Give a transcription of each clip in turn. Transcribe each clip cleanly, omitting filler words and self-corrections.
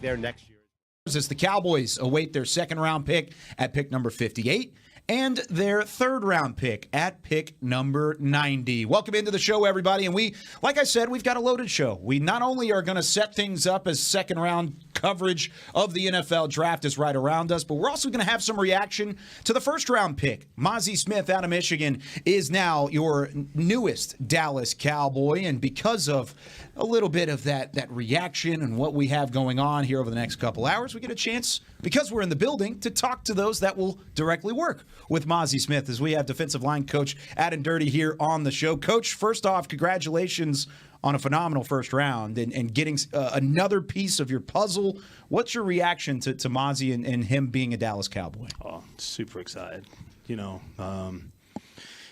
there next year. As the Cowboys await their second-round pick at pick number 58 and their third-round pick at pick number 90. Welcome into the show, everybody. And like I said, we've got a loaded show. We not only are going to set things up as second-round coverage of the NFL draft is right around us, but we're also going to have some reaction to the first-round pick. Mazi Smith out of Michigan is now your newest Dallas Cowboy, and because of a little bit of that reaction and what we have going on here over the next couple hours, we get a chance, because we're in the building, to talk to those that will directly work with Mazi Smith, as we have defensive line coach Adam Durde here on the show. Coach, first off, congratulations on a phenomenal first round and getting another piece of your puzzle. What's your reaction to Mazi and him being a Dallas Cowboy? Oh, super excited.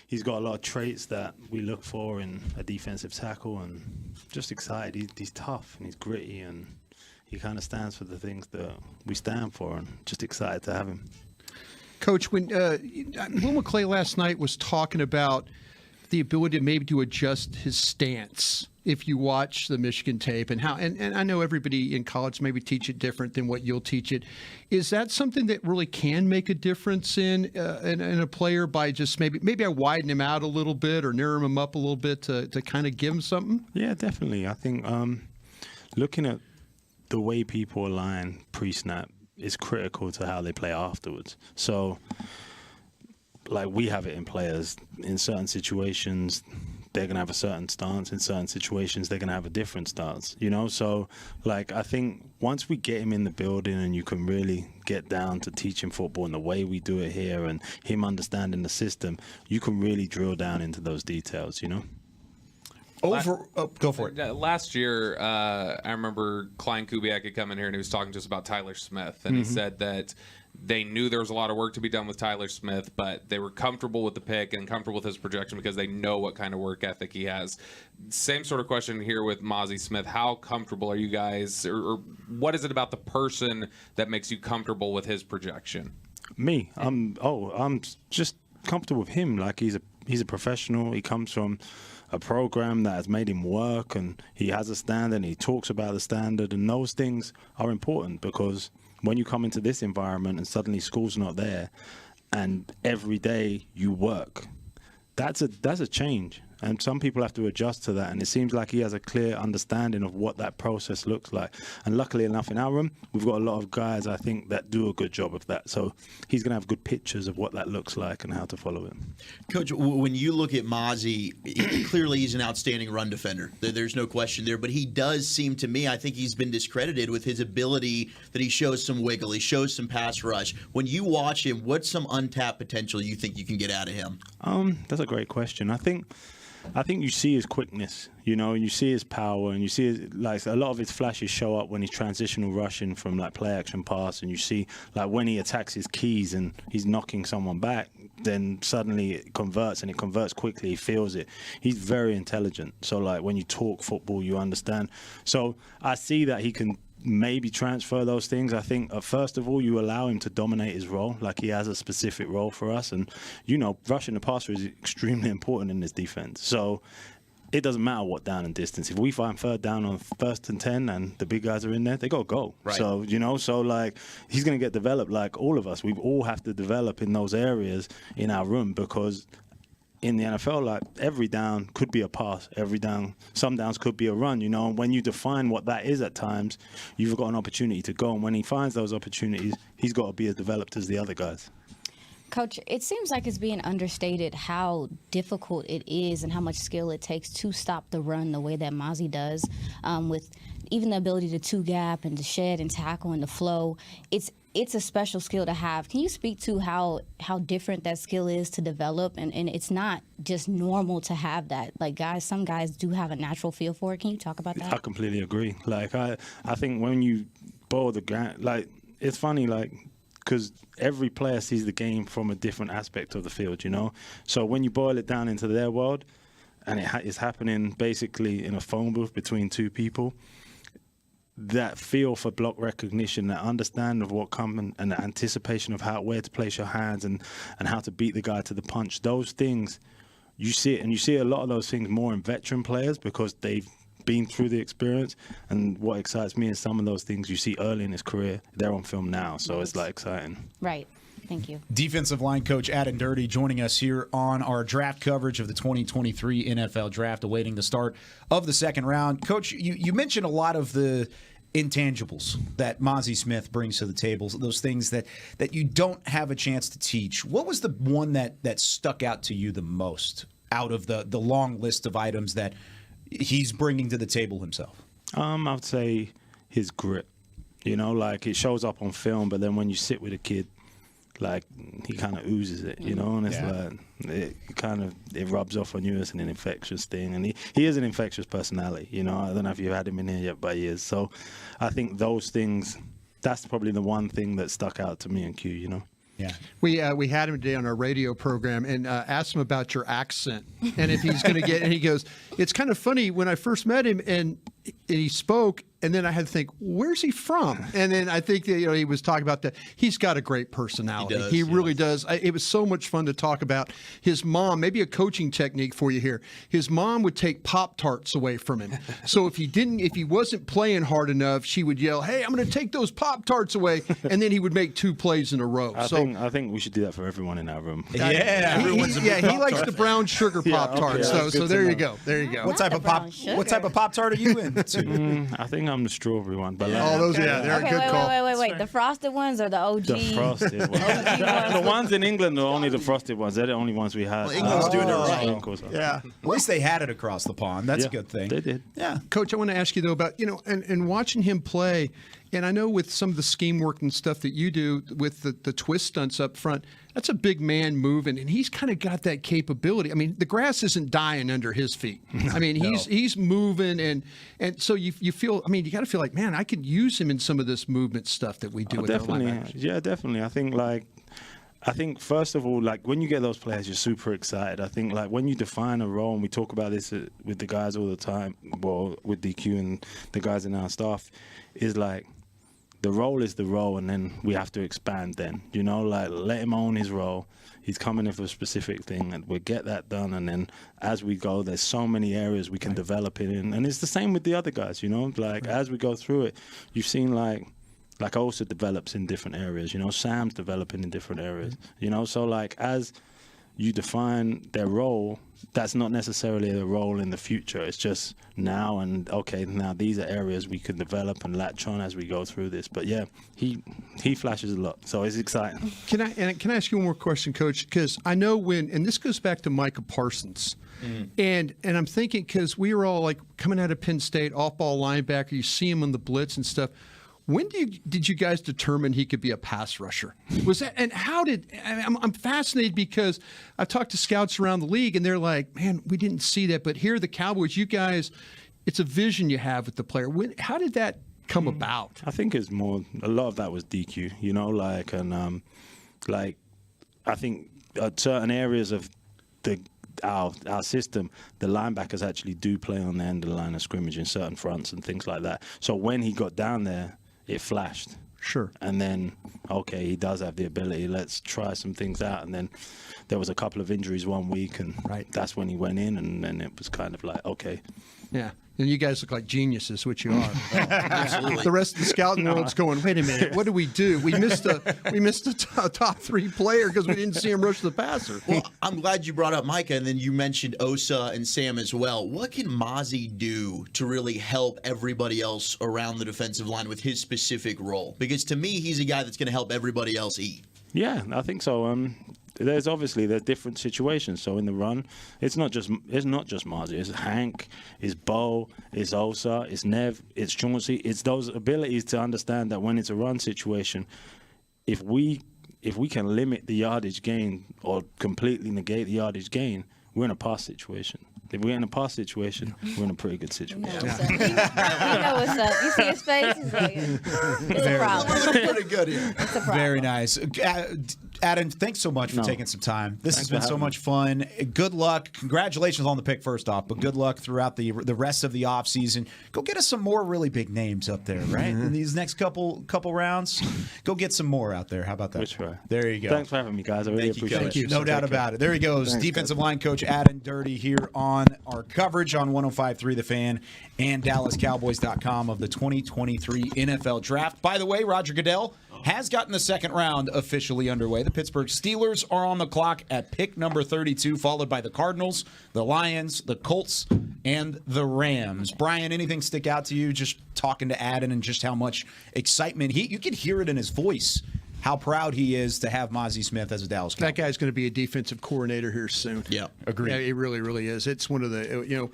He's got a lot of traits that we look for in a defensive tackle, and just excited. He's tough and he's gritty, and he kind of stands for the things that we stand for, and just excited to have him. Coach, when Will McClay last night was talking about the ability to adjust his stance if you watch the Michigan tape, and I know everybody in college maybe teach it different than what you'll teach it. Is that something that really can make a difference in a player by just maybe I widen him out a little bit or narrow him up a little bit to kind of give him something? Yeah, definitely. I think looking at the way people align pre-snap is critical to how they play afterwards. So, like, we have it in players. In certain situations, they're going to have a certain stance. In certain situations, they're going to have a different stance, So, like, I think once we get him in the building and you can really get down to teaching football and the way we do it here and him understanding the system, you can really drill down into those details, Go for it. Last year, I remember Klein Kubiak had come in here and he was talking to us about Tyler Smith, and he said that they knew there was a lot of work to be done with Tyler Smith, but they were comfortable with the pick and comfortable with his projection because they know what kind of work ethic he has. Same sort of question here with Mazi Smith. How comfortable are you guys, or what is it about the person that makes you comfortable with his projection? Me, I'm just comfortable with him. Like, he's a professional. He comes from a program that has made him work, and he has a standard, and he talks about the standard, and those things are important because when you come into this environment and suddenly school's not there and every day you work, that's a change. And some people have to adjust to that. And it seems like he has a clear understanding of what that process looks like. And luckily enough, in our room, we've got a lot of guys, I think, that do a good job of that. So he's going to have good pictures of what that looks like and how to follow it. Coach, when you look at Mazi, clearly he's an outstanding run defender. There's no question there. But he does seem to me, I think he's been discredited with his ability that he shows some wiggle. He shows some pass rush. When you watch him, what's some untapped potential you think you can get out of him? That's a great question. I think you see his quickness, you see his power, and you see like a lot of his flashes show up when he's transitional rushing from like play action pass, and you see like when he attacks his keys and he's knocking someone back, then suddenly it converts, and it converts quickly. He feels it. He's very intelligent. So like when you talk football, you understand. So I see that he can maybe transfer those things. I think first of all, you allow him to dominate his role. Like, he has a specific role for us, and rushing the passer is extremely important in this defense. So it doesn't matter what down and distance. If we find third down on 1st and 10 and the big guys are in there, they got to go. Right. So so like, he's going to get developed like all of us. We all have to develop in those areas in our room, because in the NFL, like, every down could be a pass. Some downs could be a run, and when you define what that is at times, you've got an opportunity to go. And when he finds those opportunities, he's got to be as developed as the other guys. Coach, it seems like it's being understated how difficult it is and how much skill it takes to stop the run the way that Mazi does, with even the ability to two-gap and to shed and tackle and to flow. It's a special skill to have. Can you speak to how different that skill is to develop? And it's not just normal to have that. Like, some guys do have a natural feel for it. Can you talk about that? I completely agree. Like, I think when you boil the ground, like, it's funny, like, because every player sees the game from a different aspect of the field, So when you boil it down into their world, and it is happening basically in a phone booth between two people, that feel for block recognition, that understanding of what comes, and the anticipation of where to place your hands and how to beat the guy to the punch, those things, you see it. And you see a lot of those things more in veteran players because they've been through the experience. And what excites me is some of those things you see early in his career, they're on film now. So it's like exciting. Right. Thank you. Defensive line coach Adam Durde joining us here on our draft coverage of the 2023 NFL Draft, awaiting the start of the second round. Coach, you mentioned a lot of the intangibles that Mazi Smith brings to the table, those things that you don't have a chance to teach. What was the one that stuck out to you the most out of the long list of items that he's bringing to the table himself? I would say his grit. You know, like it shows up on film, but then when you sit with a kid, like he kind of oozes it, you know, and it's like it rubs off on you as an infectious thing, and he is an infectious personality, you know. I don't know if you've had him in here yet, but he is. So I think those things, that's probably the one thing that stuck out to me and Q, you know. Yeah, we had him today on our radio program and asked him about your accent and if he's going to get. And he goes, "It's kind of funny when I first met him and he spoke, and then I had to think, where's he from?" And then I think that, he was talking about that. He's got a great personality. He really does. It was so much fun to talk about his mom. Maybe a coaching technique for you here. His mom would take Pop-Tarts away from him. So if he wasn't playing hard enough, she would yell, "Hey, I'm going to take those Pop-Tarts away," and then he would make 2 plays in a row. I think we should do that for everyone in our room. Yeah, he likes the brown sugar Pop-Tarts. okay, So there you go. There you go. What type of Pop-Tart are you into? I think I'm the strawberry one, but All those, they're a good call. Wait. The frosted ones or the OG? the frosted ones. The ones in England are only the frosted ones. They're the only ones we have. Well, England's doing it right. Yeah. At least they had it across the pond. That's a good thing. They did. Yeah. Coach, I want to ask you, though, about, and watching him play, and I know with some of the scheme work and stuff that you do with the twist stunts up front, that's a big man moving, and he's kind of got that capability. I mean, the grass isn't dying under his feet. I mean, he's moving, and so you feel, you got to feel like, man, I could use him in some of this movement stuff that we do with definitely. our linebackers. Yeah, definitely. I think first of all, like when you get those players, you're super excited. I think like when you define a role, and we talk about this with the guys all the time, well, with DQ and the guys in our staff, is like the role is the role, and then we have to expand then, like let him own his role. He's coming in for a specific thing, and we'll get that done. And then as we go, there's so many areas we can develop it in. And it's the same with the other guys, as we go through it, you've seen like Osa develops in different areas, Sam's developing in different areas, so like as you define their role, that's not necessarily their role in the future. It's just now, and okay, now these are areas we can develop and latch on as we go through this. But yeah, he flashes a lot, so it's exciting. Can I ask you one more question, Coach? Because I know and this goes back to Micah Parsons. And I'm thinking, because we were all like coming out of Penn State, off-ball linebacker, you see him on the blitz and stuff. When did you guys determine he could be a pass rusher? Was that, and how did? I'm fascinated because I've talked to scouts around the league, and they're like, "Man, we didn't see that." But here, the Cowboys, you guys, it's a vision you have with the player. How did that come about? I think it's more. A lot of that was DQ, I think at certain areas of our system, the linebackers actually do play on the end of the line of scrimmage in certain fronts and things like that. So when he got down there, it flashed. Sure. And then, okay, he does have the ability. Let's try some things out. And then there was a couple of injuries one week, and that's when he went in, and then it was kind of like, okay. Yeah. And you guys look like geniuses, which you are. Absolutely. The rest of the scouting world's going, wait a minute, what do? We missed a top 3 player because we didn't see him rush the passer. Well, I'm glad you brought up Micah, and then you mentioned Osa and Sam as well. What can Mazi do to really help everybody else around the defensive line with his specific role? Because to me, he's a guy that's going to help everybody else eat. Yeah, I think so. There's different situations. So in the run, it's not just Mazi. It's Hank, it's Bo, it's Osa, it's Nev, it's Chauncey. It's those abilities to understand that when it's a run situation, if we can limit the yardage gain or completely negate the yardage gain, we're in a pass situation. If we're in a pass situation, we're in a pretty good situation. We know what's up. You see his face? He's like, it's a problem. Pretty good here. It's a problem. Very nice. Adam, thanks so much for taking some time. This has been so much fun. Good luck. Congratulations on the pick, first off, but good luck throughout the rest of the offseason. Go get us some more really big names up there, right? In these next couple rounds, go get some more out there. How about that? We'll try. There you go. Thanks for having me, guys. I really appreciate it. No doubt about it. There he goes. Thanks, Defensive line coach Adam Durde here on on our coverage on 105.3 The Fan and DallasCowboys.com of the 2023 NFL Draft. By the way, Roger Goodell has gotten the second round officially underway. The Pittsburgh Steelers are on the clock at pick number 32, followed by the Cardinals, the Lions, the Colts, and the Rams. Brian, anything stick out to you just talking to Adam and just how much excitement you could hear it in his voice, how proud he is to have Mazi Smith as a Dallas Cowboy. That guy's going to be a defensive coordinator here soon. Yeah, agreed. Yeah, it really, really is. It's one of the,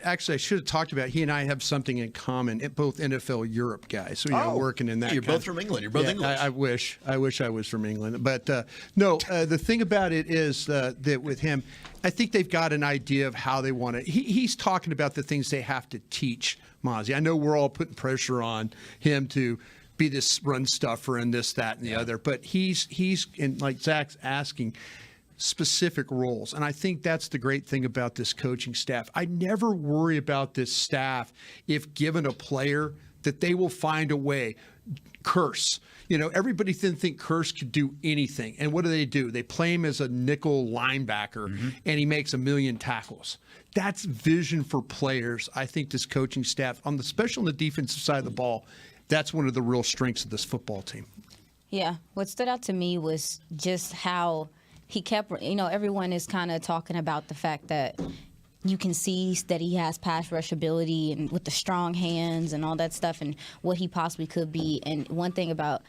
actually, I should have talked about, he and I have something in common, both NFL Europe guys. So, working in that. You're both from England. You're both English. I wish I was from England. But no, the thing about it is that with him, I think they've got an idea of how they want to. He's talking about the things they have to teach Mazi. I know we're all putting pressure on him to be this run stuffer and this, that, and the other. But he's in, like Zach's asking, specific roles. And I think that's the great thing about this coaching staff. I never worry about this staff if given a player that they will find a way. Curse. Everybody didn't think Curse could do anything. And what do? They play him as a nickel linebacker, and he makes 1 million tackles. That's vision for players. I think this coaching staff, especially on the defensive side of the ball, that's one of the real strengths of this football team. Yeah. What stood out to me was just how he kept, everyone is kind of talking about the fact that you can see that he has pass rush ability and with the strong hands and all that stuff and what he possibly could be. And one thing about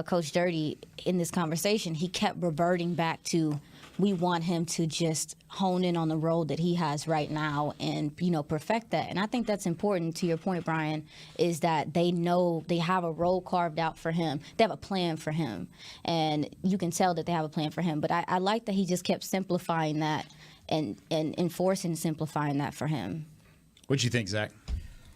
Coach Durde in this conversation, he kept reverting back to, we want him to just hone in on the role that he has right now and, perfect that. And I think that's important, to your point, Brian, is that they know they have a role carved out for him. They have a plan for him. And you can tell that they have a plan for him. But I like that he just kept simplifying that and enforcing and simplifying that for him. What'd you think, Zach?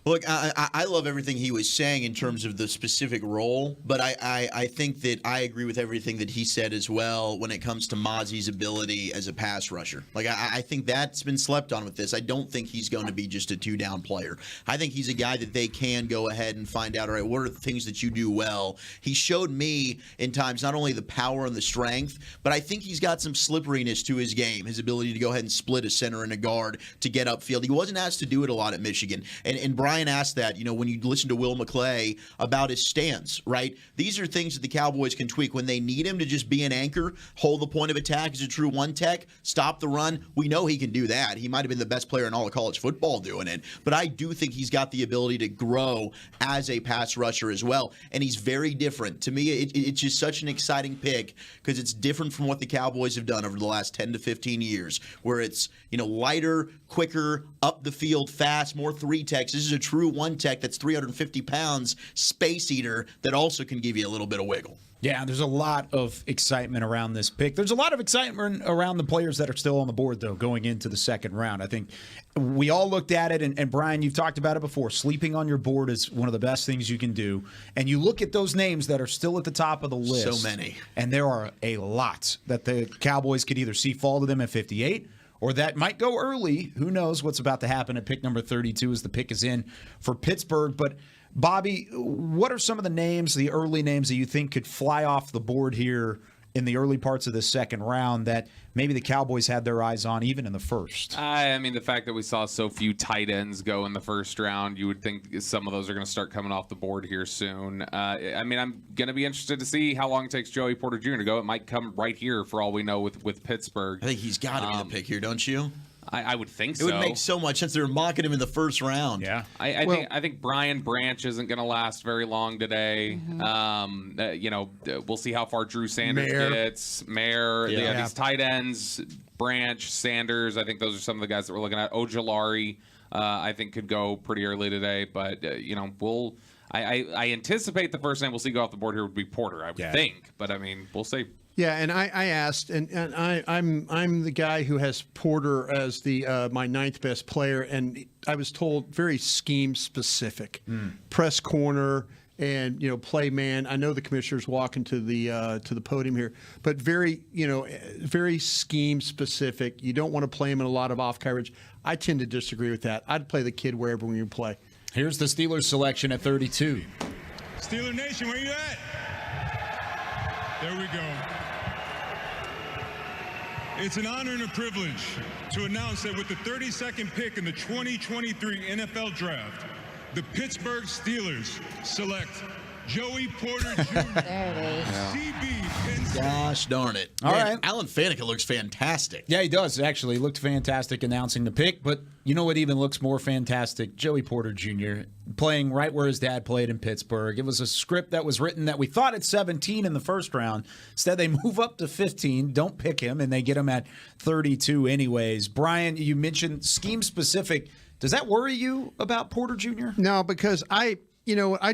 Look, I love everything he was saying in terms of the specific role, but I think that I agree with everything that he said as well when it comes to Mazi's ability as a pass rusher. Like, I think that's been slept on with this. I don't think he's going to be just a two-down player. I think he's a guy that they can go ahead and find out, all right, what are the things that you do well? He showed me in times not only the power and the strength, but I think he's got some slipperiness to his game, his ability to go ahead and split a center and a guard to get upfield. He wasn't asked to do it a lot at Michigan. And Brian asked that, when you listen to Will McClay about his stance, right? These are things that the Cowboys can tweak when they need him to just be an anchor, hold the point of attack as a true one tech, stop the run. We know he can do that. He might have been the best player in all of college football doing it, but I do think he's got the ability to grow as a pass rusher as well, and he's very different. To me, it's just such an exciting pick because it's different from what the Cowboys have done over the last 10 to 15 years, where it's, lighter, quicker, up the field, fast, more three techs. This is a true one tech that's 350 pounds, space eater that also can give you a little bit of wiggle. Yeah, there's a lot of excitement around this pick. There's a lot of excitement around the players that are still on the board, though, going into the second round. I think we all looked at it, and Brian, you've talked about it before. Sleeping on your board is one of the best things you can do. And you look at those names that are still at the top of the list. So many. And there are a lot that the Cowboys could either see fall to them at 58 or that might go early. Who knows what's about to happen at pick number 32 as the pick is in for Pittsburgh. But Bobby, what are some of the names, the early names that you think could fly off the board here in the early parts of the second round that maybe the Cowboys had their eyes on even in the first? I mean, the fact that we saw so few tight ends go in the first round, you would think some of those are going to start coming off the board here soon. I'm going to be interested to see how long it takes Joey Porter Jr. to go. It might come right here for all we know with Pittsburgh. I think he's got to be the pick here, don't you? I would think so. It would make so much sense. They're mocking him in the first round. Yeah. I think Brian Branch isn't going to last very long today. We'll see how far Drew Sanders gets. Mayer. These tight ends, Branch, Sanders. I think those are some of the guys that we're looking at. Ojulari, I think could go pretty early today. But I anticipate the first name we'll see go off the board here would be Porter. I would think, but I mean, we'll see. Yeah, and I asked, and I'm the guy who has Porter as the my ninth best player, and I was told very scheme specific, press corner and play man. I know the commissioner's walking to the podium here, but very scheme specific. You don't want to play him in a lot of off coverage. I tend to disagree with that. I'd play the kid wherever you play. Here's the Steelers selection at 32. Steeler Nation, where you at? There we go. It's an honor and a privilege to announce that with the 32nd pick in the 2023 NFL Draft, the Pittsburgh Steelers select Joey Porter Jr. CB Penn State. Gosh darn it. All Man, right. Alan Faneca looks fantastic. Yeah, he does, actually. He looked fantastic announcing the pick, but you know what even looks more fantastic? Joey Porter Jr. playing right where his dad played in Pittsburgh. It was a script that was written that we thought at 17 in the first round. Instead, they move up to 15, don't pick him, and they get him at 32 anyways. Brian, you mentioned scheme-specific. Does that worry you about Porter Jr.? No, because I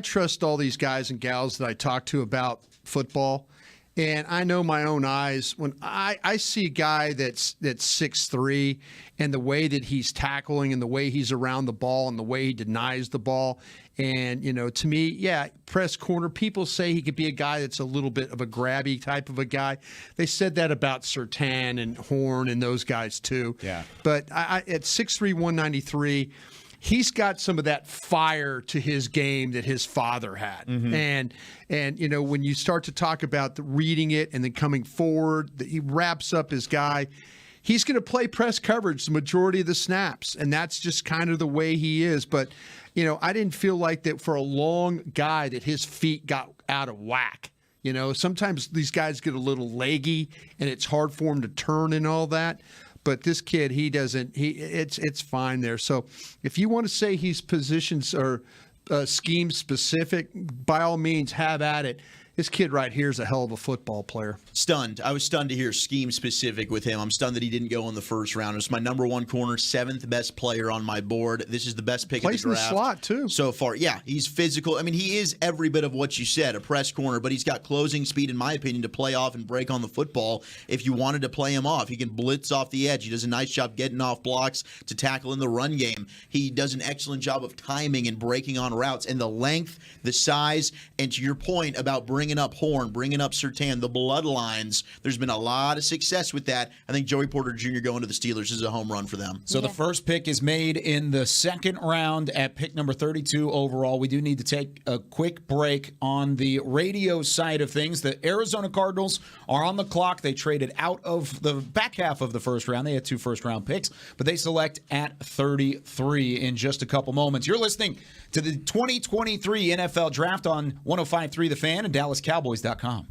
trust all these guys and gals that I talk to about football, and I know my own eyes when I see a guy that's 6'3", and the way that he's tackling and the way he's around the ball and the way he denies the ball. And, to me, yeah, press corner, people say he could be a guy that's a little bit of a grabby type of a guy. They said that about Surtain and Horn and those guys too. Yeah. But at 6'3", 193, he's got some of that fire to his game that his father had. And when you start to talk about the reading it and then coming forward, he wraps up his guy. He's going to play press coverage the majority of the snaps, and that's just kind of the way he is. But, I didn't feel like that for a long guy that his feet got out of whack. Sometimes these guys get a little leggy, and it's hard for him to turn and all that. But this kid, it's fine there. So if you want to say he's positions or scheme specific, by all means, have at it. This kid right here is a hell of a football player. Stunned. I was stunned to hear scheme specific with him. I'm stunned that he didn't go in the first round. It's my number one corner, 7th best player on my board. This is the best pick Plays of the in draft the slot, too. so far. Yeah, he's physical. I mean, he is every bit of what you said, a press corner, but he's got closing speed, in my opinion, to play off and break on the football if you wanted to play him off. He can blitz off the edge. He does a nice job getting off blocks to tackle in the run game. He does an excellent job of timing and breaking on routes. And the length, the size, and to your point about bringing up Horn, bringing up Surtain, the bloodlines, there's been a lot of success with that. I think Joey Porter Jr. going to the Steelers is a home run for them. So the first pick is made in the second round at pick number 32 overall. We do need to take a quick break on the radio side of things. The Arizona Cardinals are on the clock. They traded out of the back half of the first round. They had 2 first-round picks, but they select at 33 in just a couple moments. You're listening to the 2023 NFL Draft on 105.3 The Fan and DallasCowboys.com.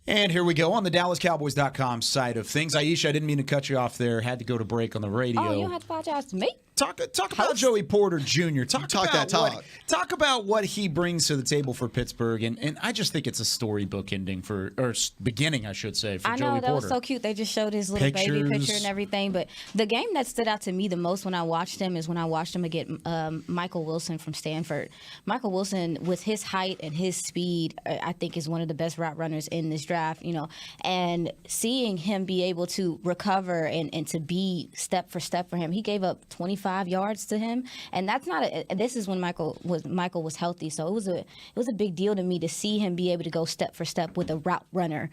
And here we go on the DallasCowboys.com side of things. Aisha, I didn't mean to cut you off there. Had to go to break on the radio. Oh, you don't have to apologize to me. Talk about Joey Porter Jr. Talk about what he brings to the table for Pittsburgh, and I just think it's a storybook ending beginning, I should say, for Joey Porter. I know, that was so cute. They just showed his little baby picture and everything. But the game that stood out to me the most when I watched him is when I watched him against Michael Wilson from Stanford. Michael Wilson, with his height and his speed, I think is one of the best route runners in this draft. And seeing him be able to recover and to be step for step for him, he gave up 25 yards to him, and that's not this is when Michael was healthy, so it was a big deal to me to see him be able to go step for step with a route runner,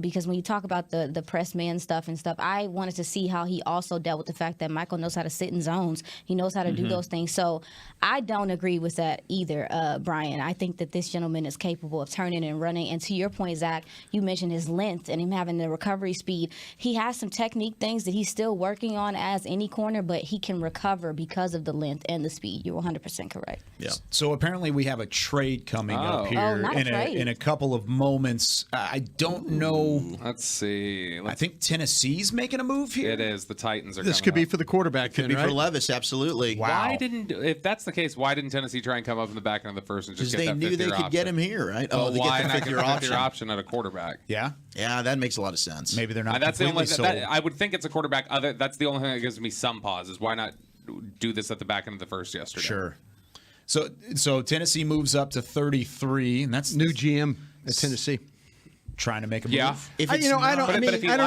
because when you talk about the press man stuff, I wanted to see how he also dealt with the fact that Michael knows how to sit in zones. He knows how to do those things. So I don't agree with that either, Brian. I think that this gentleman is capable of turning and running, and to your point, Zach, you mentioned his length and him having the recovery speed. He has some technique things that he's still working on as any corner, but he can recover because of the length and the speed. You're 100% correct. Yeah. So apparently we have a trade coming up here in a couple of moments. I don't know. Let's see. I think Tennessee's making a move here. It is. The Titans are. This could be for the quarterback. Could be for Levis, absolutely. Wow. If that's the case, why didn't Tennessee try and come up in the back end of the first and just get that because they knew they could option? get him here, right? Well, they why get the not fifth-year get the option. option at a quarterback? Yeah. Yeah, that makes a lot of sense. Maybe they're not. That's the only. sold. I would think it's a quarterback. That's the only thing that gives me some pause. Is why not do this at the back end of the first yesterday? Sure. So Tennessee moves up to 33, and that's New GM at Tennessee. Trying to make a move. Yeah. If I don't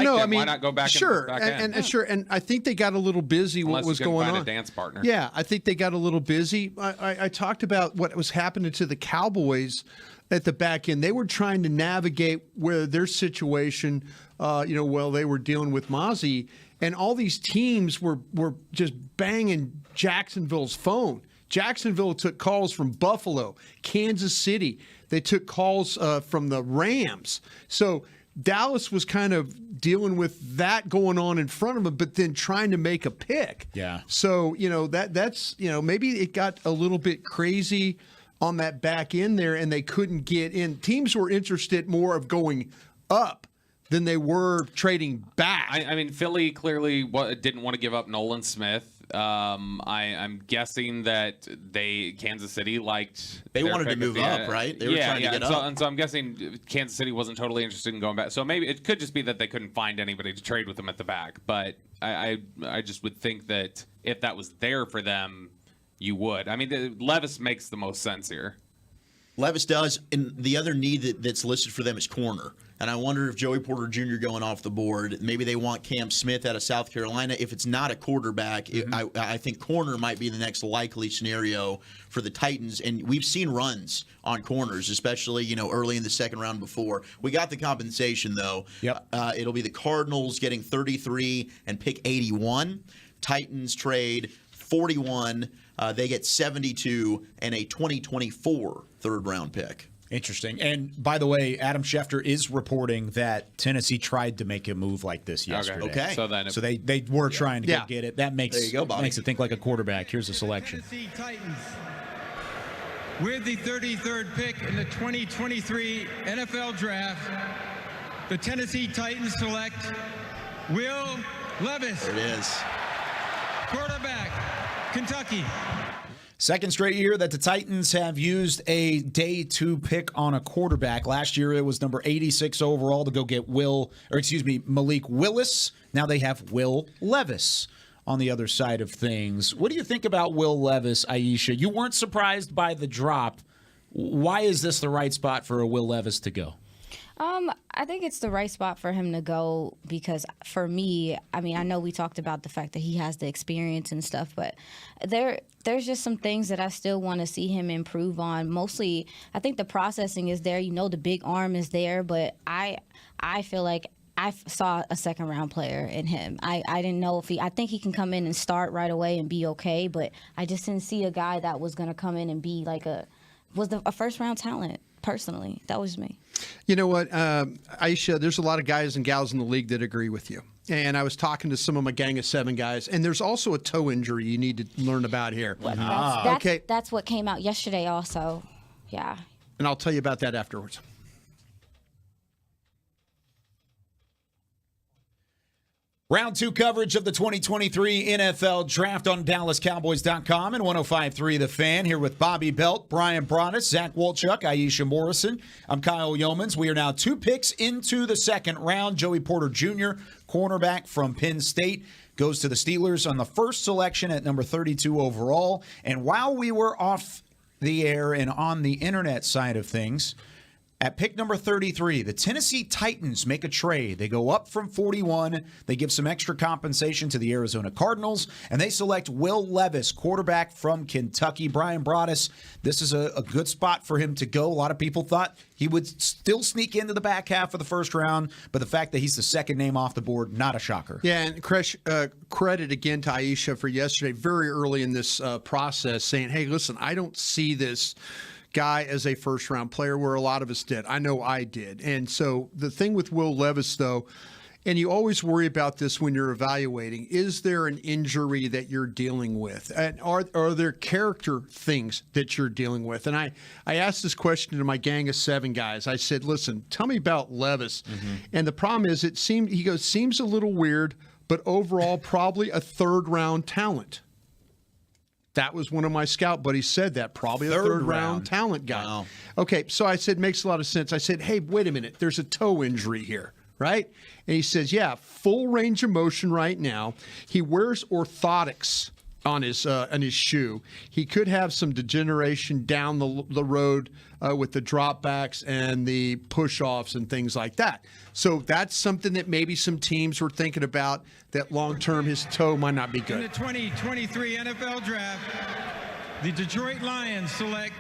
know. I mean, why not go back? Sure, back in? and sure, and I think they got a little busy. Unless what was you couldn't going find on? a dance partner. Yeah, I think they got a little busy. I talked about what was happening to the Cowboys at the back end. They were trying to navigate where their situation, while they were dealing with Mozzie, and all these teams were just banging Jacksonville's phone. Jacksonville took calls from Buffalo, Kansas City. They took calls from the Rams. So Dallas was kind of dealing with that going on in front of them, but then trying to make a pick. Yeah. So, that's maybe it got a little bit crazy on that back end there, and they couldn't get in. Teams were interested more of going up than they were trading back. I mean, Philly clearly didn't want to give up Nolan Smith. I'm guessing that Kansas City liked. They wanted to pick move up, right? They were trying to get up. And so I'm guessing Kansas City wasn't totally interested in going back. So maybe it could just be that they couldn't find anybody to trade with them at the back. But I just would think that if that was there for them, you would. I mean, Levis makes the most sense here. Levis does, and the other need that's listed for them is corner. And I wonder if Joey Porter Jr. going off the board, maybe they want Cam Smith out of South Carolina. If it's not a quarterback, I think corner might be the next likely scenario for the Titans. And we've seen runs on corners, especially early in the second round before. We got the compensation, though. Yep. It'll be the Cardinals getting 33 and pick 81. Titans trade 41. They get 72 and a 2024 third-round pick. Interesting. And by the way, Adam Schefter is reporting that Tennessee tried to make a move like this yesterday. Okay. So they were trying to get it. That makes there you go, Bobby. makes it think like a quarterback. Here's a selection. Tennessee Titans, with the 33rd pick in the 2023 NFL Draft, the Tennessee Titans select Will Levis. There it is. Quarterback, Kentucky. Second straight year that the Titans have used a day 2 pick on a quarterback. Last year it was number 86 overall to go get Malik Willis. Now they have Will Levis on the other side of things. What do you think about Will Levis, Aisha? You weren't surprised by the drop. Why is this the right spot for a Will Levis to go? I think it's the right spot for him to go because for me, I mean, I know we talked about the fact that he has the experience and stuff, but there's just some things that I still want to see him improve on. Mostly, I think the processing is there. The big arm is there, but I feel like I saw a second-round player in him. I didn't know if I think he can come in and start right away and be okay, but I just didn't see a guy that was going to come in and be like a first-round talent. Personally, that was me. You know what, Aisha, there's a lot of guys and gals in the league that agree with you. And I was talking to some of my gang of 7 guys, and there's also a toe injury you need to learn about here. That's what came out yesterday also. Yeah. And I'll tell you about that afterwards. Round 2 coverage of the 2023 NFL Draft on DallasCowboys.com and 105.3 The Fan. Here with Bobby Belt, Brian Broaddus, Zach Wolchuk, Aisha Morrison. I'm Kyle Yeomans. We are now 2 picks into the second round. Joey Porter Jr., cornerback from Penn State, goes to the Steelers on the first selection at number 32 overall. And while we were off the air and on the internet side of things, at pick number 33, the Tennessee Titans make a trade. They go up from 41. They give some extra compensation to the Arizona Cardinals, and they select Will Levis, quarterback from Kentucky. Brian Broaddus, this is a good spot for him to go. A lot of people thought he would still sneak into the back half of the first round, but the fact that he's the second name off the board, not a shocker. Yeah, and credit again to Aisha for yesterday, very early in this process, saying, hey, listen, I don't see this guy as a first-round player where a lot of us did. I know I did. And so the thing with Will Levis, though, and you always worry about this when you're evaluating, is there an injury that you're dealing with? And are there character things that you're dealing with? And I asked this question to my gang of 7 guys. I said, listen, tell me about Levis. Mm-hmm. And the problem is seems a little weird, but overall probably a third-round talent. That was one of my scout buddies said that, probably a third-round talent guy. Wow. Okay, so I said, makes a lot of sense. I said, hey, wait a minute, there's a toe injury here, right? And he says, yeah, full range of motion right now. He wears orthotics on his shoe. He could have some degeneration down the road with the dropbacks and the push-offs and things like that. So that's something that maybe some teams were thinking about, that long-term his toe might not be good. In the 2023 NFL Draft, the Detroit Lions select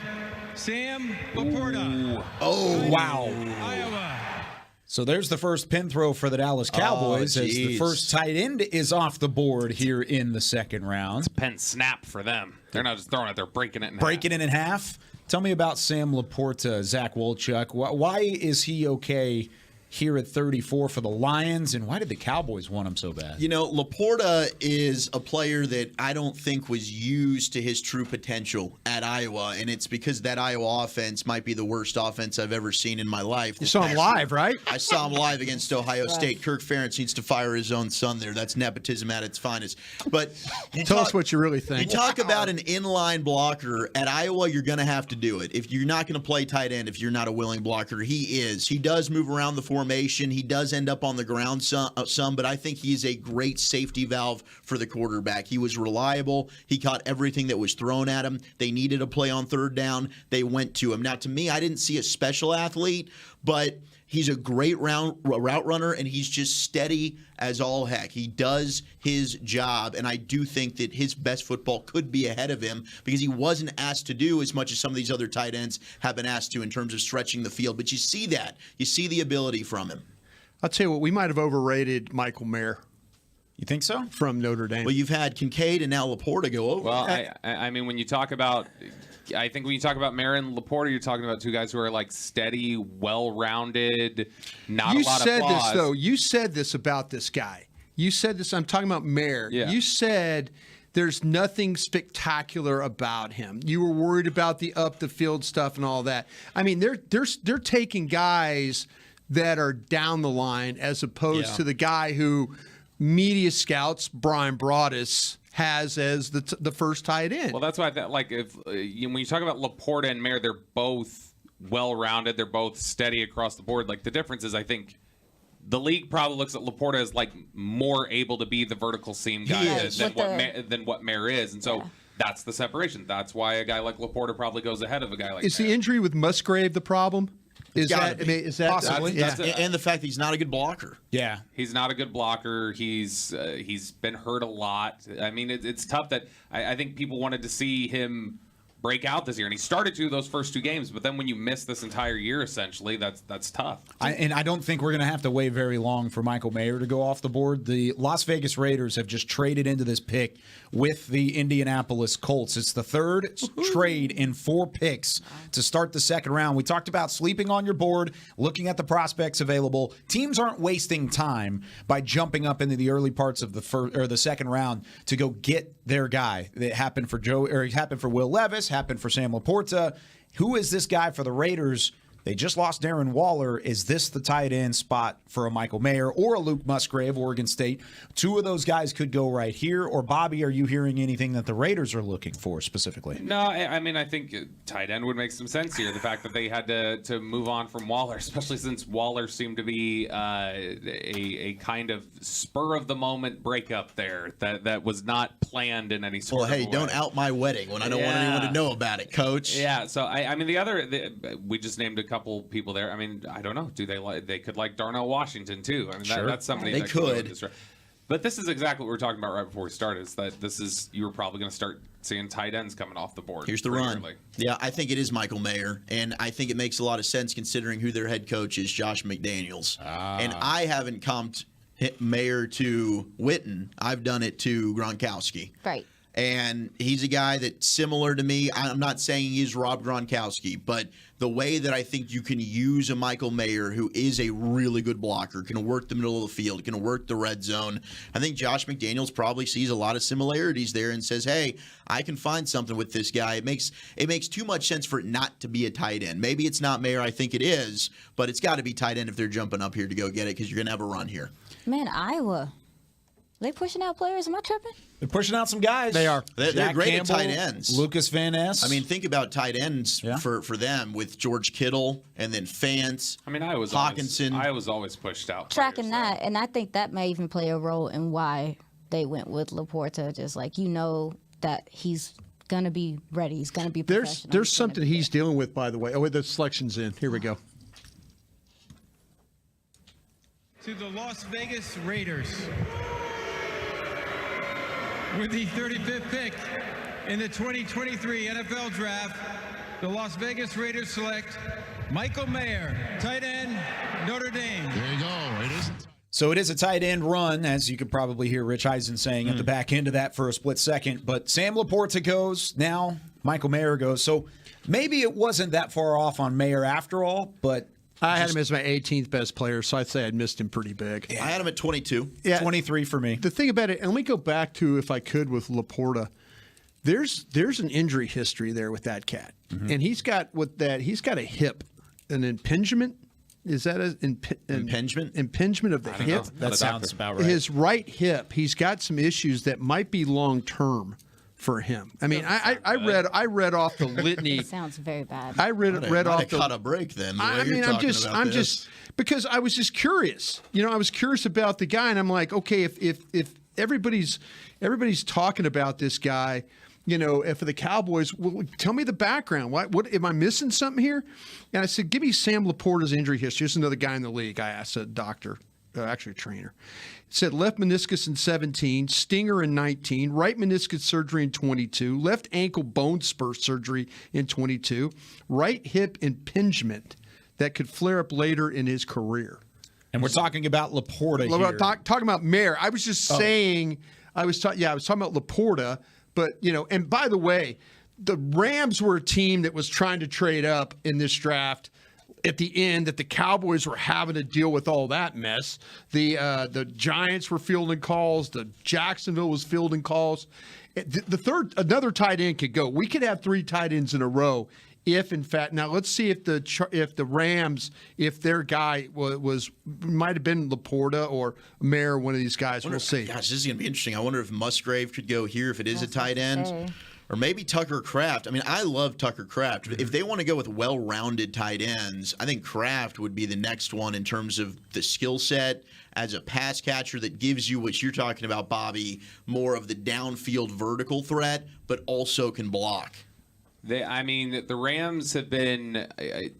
Sam Laporta. Oh, wow. Iowa. So there's the first pin throw for the Dallas Cowboys as the first tight end is off the board here in the second round. It's pen snap for them. They're not just throwing it, they're breaking it in Breaking it in half. Tell me about Sam Laporta, Zach Wolchuk. Why is he okay here at 34 for the Lions, and why did the Cowboys want him so bad? You know, Laporta is a player that I don't think was used to his true potential at Iowa, and it's because that Iowa offense might be the worst offense I've ever seen in my life. You saw him live, right? I saw him live against Ohio State. Kirk Ferentz needs to fire his own son there. That's nepotism at its finest. But tell us what you really think. You talk about an inline blocker. At Iowa, you're going to have to do it. If you're not going to play tight end, if you're not a willing blocker, he is. He does move around the formation. He does end up on the ground some, but I think he's a great safety valve for the quarterback. He was reliable. He caught everything that was thrown at him. They needed a play on third down. They went to him. Now, to me, I didn't see a special athlete, but he's a great route runner, and he's just steady as all heck. He does his job, and I do think that his best football could be ahead of him because he wasn't asked to do as much as some of these other tight ends have been asked to in terms of stretching the field. But you see that. You see the ability from him. I'll tell you what, we might have overrated Michael Mayer. You think so? From Notre Dame. Well, you've had Kincaid and now Laporta go over. Well, I mean, when you talk about, I think when you talk about Mayer and Laporta, you're talking about two guys who are like steady, well-rounded, not a lot of flaws. You said this, though. You said this about this guy. You said this. I'm talking about Mayer. Yeah. You said there's nothing spectacular about him. You were worried about the up-the-field stuff and all that. I mean, they're taking guys that are down the line as opposed to the guy who media scouts, Brian Broaddus, has as the first tight end. Well, that's why I thought, like, if when you talk about Laporta and Mayer, they're both well-rounded. They're both steady across the board. Like, the difference is, I think, the league probably looks at Laporta as, like, more able to be the vertical seam guy than what Mayer is. And so that's the separation. That's why a guy like Laporta probably goes ahead of a guy like Is Mayer. the injury with Musgrave the problem? Is that possibly? And the fact that he's not a good blocker. Yeah, he's not a good blocker. He's been hurt a lot. I mean, it's tough that I think people wanted to see him break out this year, and he started to those first two games. But then when you miss this entire year, essentially, that's tough. And I don't think we're going to have to wait very long for Michael Mayer to go off the board. The Las Vegas Raiders have just traded into this pick with the Indianapolis Colts. It's the third trade in 4 picks to start the second round. We talked about sleeping on your board, looking at the prospects available. Teams aren't wasting time by jumping up into the early parts of the second round to go get their guy. It happened for it happened for Will Levis, happened for Sam Laporta. Who is this guy for the Raiders? They just lost Darren Waller. Is this the tight end spot for a Michael Mayer or a Luke Musgrave, Oregon State? 2 of those guys could go right here. Or, Bobby, are you hearing anything that the Raiders are looking for specifically? No, I mean, I think tight end would make some sense here. The fact that they had to move on from Waller, especially since Waller seemed to be a kind of spur-of-the-moment breakup there that was not planned in any sort of way. Well, hey, don't out my wedding when I don't want anyone to know about it, Coach. Yeah, so, I mean, we just named a couple people there. I mean, I don't know. Do they could like Darnell Washington too? I mean, that's somebody they that could. But this is exactly what we were talking about right before we started. Is that you were probably going to start seeing tight ends coming off the board. Here's the run. Yeah, I think it is Michael Mayer, and I think it makes a lot of sense considering who their head coach is, Josh McDaniels. And I haven't comped Mayer to Witten. I've done it to Gronkowski. Right. And he's a guy that's similar to me. I'm not saying he's Rob Gronkowski, but the way that I think you can use a Michael Mayer, who is a really good blocker, can work the middle of the field, can work the red zone. I think Josh McDaniels probably sees a lot of similarities there and says, hey, I can find something with this guy. It makes too much sense for it not to be a tight end. Maybe it's not Mayer. I think it is, but it's got to be tight end if they're jumping up here to go get it because you're going to have a run here. Man, Iowa. They pushing out players? Am I tripping? They're pushing out some guys. They are. They're great Campbell, at tight ends. Lucas Van Ness. I mean, think about tight ends for them with George Kittle and then Fance. I mean, Hawkinson. I was always pushed out. Tracking that, and I think that may even play a role in why they went with Laporta. Just like that he's gonna be ready. He's gonna be professional. There's something he's dealing with, by the way. Oh, the selection's in. Here we go. To the Las Vegas Raiders. With the 35th pick in the 2023 NFL Draft, the Las Vegas Raiders select Michael Mayer, tight end, Notre Dame. There you go. It is. So it is a tight end run, as you could probably hear Rich Eisen saying at the back end of that for a split second. But Sam Laporta goes. Now Michael Mayer goes. So maybe it wasn't that far off on Mayer after all, but I had him as my 18th best player, so I'd say I'd missed him pretty big. I had him at 22. Yeah. 23 for me. The thing about it, and let me go back to, if I could, with Laporta. There's an injury history there with that cat, and he's got a hip, an impingement. Is that Impingement? Impingement of the hip. That sounds about right. His right hip. He's got some issues that might be long term for him. I mean, I read off the litany. It sounds very bad. I read off the. Cut a break then. The way I you're mean, talking about this. because I was just curious. I was curious about the guy, and I'm like, okay, if everybody's talking about this guy, if for the Cowboys, well, tell me the background. What am I missing something here? And I said, give me Sam Laporta's injury history. Here's another guy in the league. I asked a doctor, actually a trainer. It said left meniscus in 17, stinger in 19, right meniscus surgery in 22, left ankle bone spur surgery in 22, right hip impingement that could flare up later in his career. And we're talking about Laporta here. Talking about Mayer. I was just saying, I was talking about Laporta, but, and by the way, the Rams were a team that was trying to trade up in this draft at the end, that the Cowboys were having to deal with all that mess. The Giants were fielding calls. The Jacksonville was fielding calls. Another tight end could go. We could have 3 tight ends in a row if, in fact, now let's see if the Rams, if their guy might have been Laporta or Mayer, one of these guys. We'll see. Gosh, this is going to be interesting. I wonder if Musgrave could go here if it is a tight end. Or maybe Tucker Kraft. I mean, I love Tucker Kraft. If they want to go with well-rounded tight ends, I think Kraft would be the next one in terms of the skill set as a pass catcher that gives you what you're talking about, Bobby, more of the downfield vertical threat, but also can block. The Rams have been.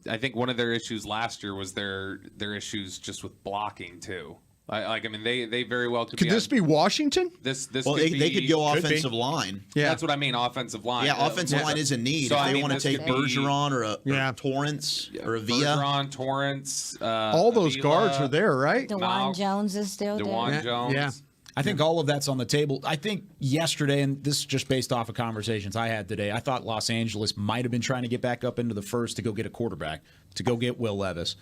I think one of their issues last year was their issues just with blocking too. They very well could. Could this be Washington? This well, they could go offensive line. Yeah, that's what I mean. Offensive line. Yeah, offensive line is a need. So if they want to take Bergeron or a Torrance or a Villa. Bergeron, Torrance. All those guards are there, right? DeJuan Jones is still there. DeJuan Jones. Yeah. I think all of that's on the table. I think yesterday, and this is just based off of conversations I had today, I thought Los Angeles might have been trying to get back up into the first to go get a quarterback, to go get Will Levis.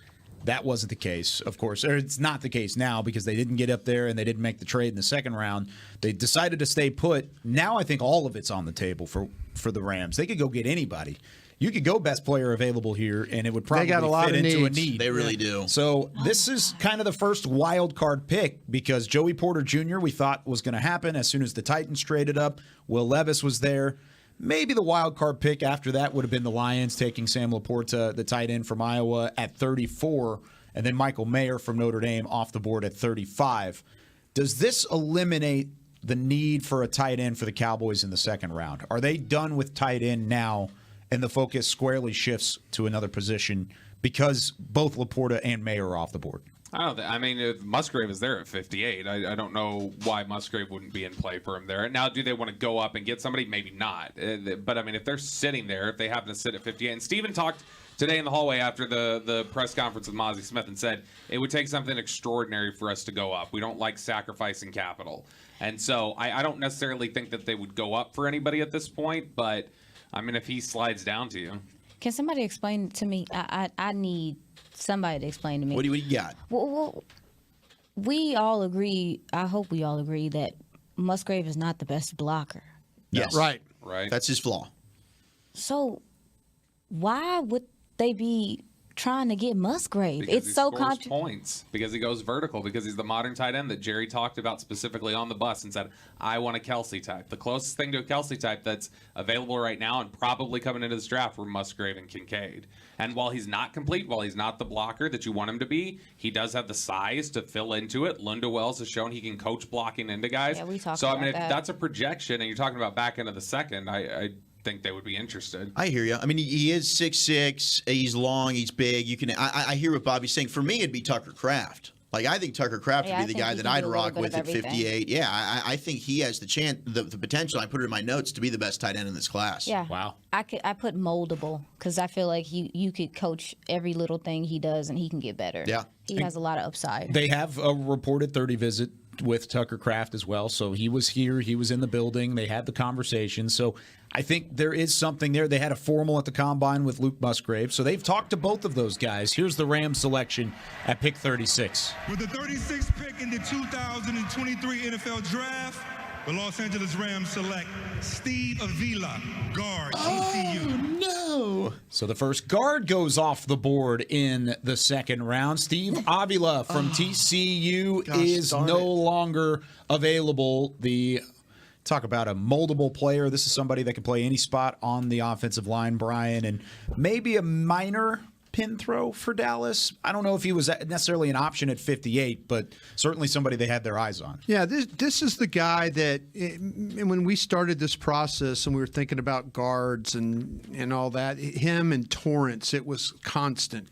That wasn't the case, of course. Or it's not the case now because they didn't get up there and they didn't make the trade in the second round. They decided to stay put. Now I think all of it's on the table for the Rams. They could go get anybody. You could go best player available here, and it would probably got a lot fit of into needs. a need. They really do. So this is kind of the first wild card pick because Joey Porter Jr. we thought was going to happen as soon as the Titans traded up. Will Levis was there. Maybe the wild card pick after that would have been the Lions taking Sam Laporta, the tight end from Iowa, at 34, and then Michael Mayer from Notre Dame off the board at 35. Does this eliminate the need for a tight end for the Cowboys in the second round? Are they done with tight end now? And the focus squarely shifts to another position because both Laporta and Mayer are off the board. If Musgrave is there at 58, I don't know why Musgrave wouldn't be in play for him there. Now, do they want to go up and get somebody? Maybe not. But, if they're sitting there, if they happen to sit at 58. And Steven talked today in the hallway after the press conference with Mozzie Smith and said it would take something extraordinary for us to go up. We don't like sacrificing capital. And so I don't necessarily think that they would go up for anybody at this point, but – if he slides down to you. Can somebody explain it to me? I need somebody to explain to me. What do you got? Well, we all agree, I hope we all agree, that Musgrave is not the best blocker. Yes. Right. That's his flaw. So why would they be trying to get Musgrave? Because it's he so scores points, because he goes vertical, because he's the modern tight end that Jerry talked about specifically on the bus and said, I want a Kelsey type. The closest thing to a Kelsey type that's available right now and probably coming into this draft were Musgrave and Kincaid. And while he's not complete, while he's not the blocker that you want him to be, he does have the size to fill into it. Lunda Wells has shown he can coach blocking into guys. Yeah, we talked so about if that. That's a projection, and you're talking about back into the second, I think they would be interested. I hear you. He is 6'6". He's long. He's big. I hear what Bobby's saying. For me, it'd be Tucker Kraft. Like, I think Tucker Kraft Yeah, would be the guy that I'd rock with at 58. Yeah, I think he has the chance, the potential. I put it in my notes to be the best tight end in this class. Yeah. Wow. I put moldable because I feel like you could coach every little thing he does and he can get better. Yeah. He has a lot of upside. They have a reported 30 visit with Tucker Kraft as well. So he was here. He was in the building. They had the conversation. So I think there is something there. They had a formal at the Combine with Luke Musgrave. So they've talked to both of those guys. Here's the Rams selection at pick 36. With the 36th pick in the 2023 NFL Draft, the Los Angeles Rams select Steve Avila, guard, TCU. No. So the first guard goes off the board in the second round. Steve Avila from TCU is no longer available. Talk about a moldable player. This is somebody that can play any spot on the offensive line, Brian, and maybe a minor pin throw for Dallas. I don't know if he was necessarily an option at 58, but certainly somebody they had their eyes on. Yeah, this is the guy that when we started this process and we were thinking about guards and all that, him and Torrance, it was constant,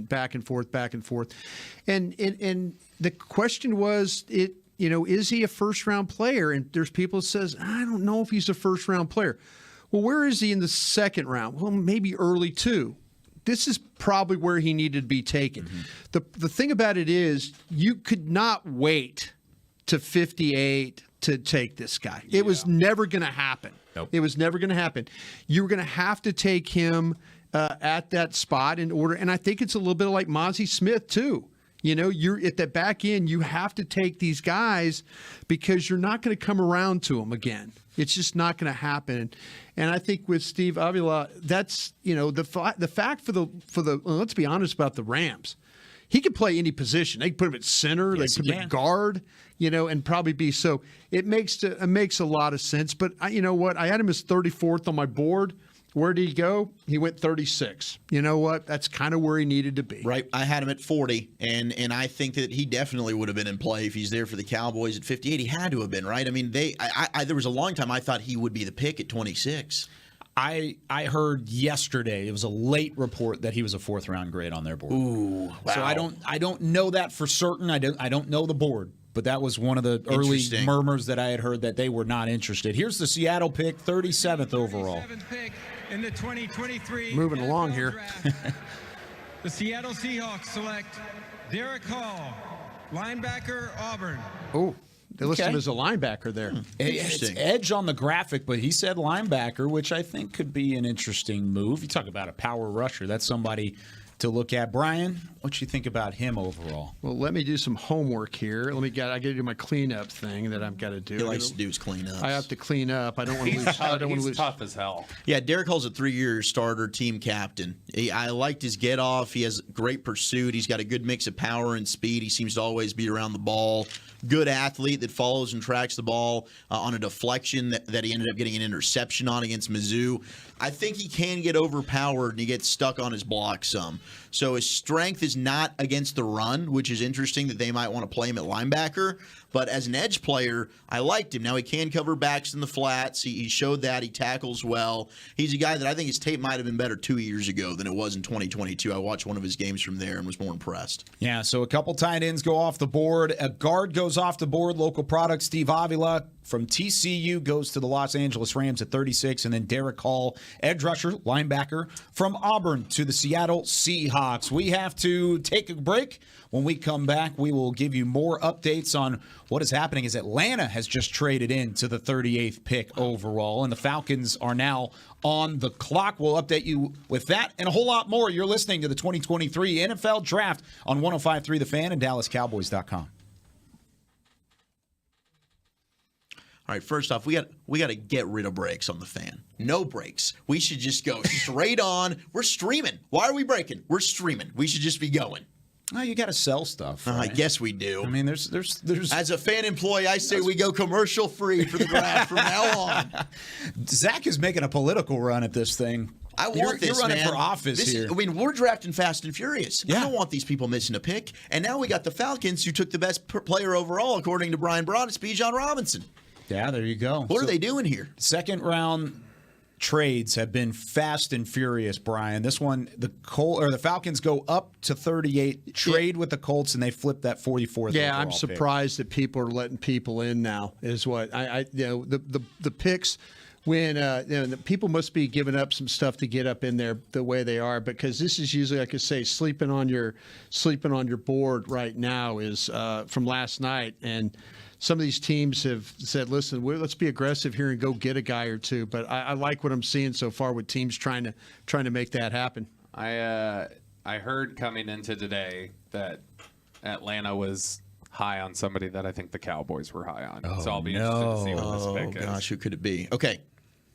back and forth. And the question was, is he a first-round player? And there's people that says, I don't know if he's a first-round player. Well, where is he in the second round? Well, maybe early too. This is probably where he needed to be taken. Mm-hmm. The thing about it is you could not wait to 58 to take this guy. It was never going to happen. Nope. It was never going to happen. You were going to have to take him at that spot in order. And I think it's a little bit like Mozzie Smith too. You're at the back end. You have to take these guys because you're not going to come around to them again. It's just not going to happen. And I think with Steve Avila, that's the fact for the let's be honest about the Rams. He could play any position. They could put him at center. Yes, they could put him at guard. And probably be so. It makes a lot of sense. But you know what? I had him as 34th on my board. Where did he go? He went 36. You know what? That's kind of where he needed to be. Right. I had him at 40, and I think that he definitely would have been in play if he's there for the Cowboys at 58. He had to have been, right? I mean, there was a long time I thought he would be the pick at 26. I heard yesterday, it was a late report that he was a fourth-round grade on their board. Ooh, wow. So I don't know that for certain. I don't know the board. But that was one of the early murmurs that I had heard that they were not interested. Here's the Seattle pick, 37th overall. 37th pick in the 2023 Moving along NFL here. Draft. The Seattle Seahawks select Derek Hall, linebacker, Auburn. Oh, they listed him as a linebacker there. It's edge on the graphic, but he said linebacker, which I think could be an interesting move. You talk about a power rusher. That's somebody to look at. Brian, what you think about him overall? Well, let me do some homework here. I got to do my cleanup thing that I've got to do. He likes to do his cleanup. I have to clean up. I don't want to lose. I don't want to lose. He's tough as hell. Yeah, Derek Hall's a 3-year starter, team captain. I liked his get off. He has great pursuit. He's got a good mix of power and speed. He seems to always be around the ball. Good athlete that follows and tracks the ball on a deflection that he ended up getting an interception on against Mizzou. I think he can get overpowered and he gets stuck on his block some. So his strength is not against the run, which is interesting that they might want to play him at linebacker. But as an edge player, I liked him. Now, he can cover backs in the flats. He showed that. He tackles well. He's a guy that I think his tape might have been better 2 years ago than it was in 2022. I watched one of his games from there and was more impressed. Yeah, so a couple tight ends go off the board. A guard goes off the board. Local product, Steve Avila from TCU goes to the Los Angeles Rams at 36. And then Derek Hall, edge rusher, linebacker, from Auburn to the Seattle Seahawks. We have to take a break. When we come back, we will give you more updates on what is happening as Atlanta has just traded in to the 38th pick overall, and the Falcons are now on the clock. We'll update you with that and a whole lot more. You're listening to the 2023 NFL Draft on 105.3 The Fan and DallasCowboys.com. All right, first off, we got to get rid of breaks on the Fan. No breaks. We should just go straight on. We're streaming. Why are we breaking? We're streaming. We should just be going. Oh, you got to sell stuff. Right? I guess we do. I mean, there's. As a fan employee, I say we go commercial free for the draft from now on. Zach is making a political run at this thing. I want this, You're running man. for office here. I mean, we're drafting fast and furious. Yeah. I don't want these people missing a pick. And now we got the Falcons, who took the best player overall, according to Brian Broad. It's Bijan Robinson. Yeah, there you go. What are they doing here? Second round trades have been fast and furious, Brian. This one, the Falcons go up to 38, trade with the Colts, and they flip that 44th. Yeah, I'm pick. surprised that people are letting people in now. Is what the picks. When the people must be giving up some stuff to get up in there the way they are, because this is usually, like I say, sleeping on your board right now is from last night. And some of these teams have said, listen, let's be aggressive here and go get a guy or two. But I like what I'm seeing so far with teams trying to make that happen. I heard coming into today that Atlanta was high on somebody that I think the Cowboys were high on. So I'll be interested to see what this pick is. Gosh, who could it be? Okay.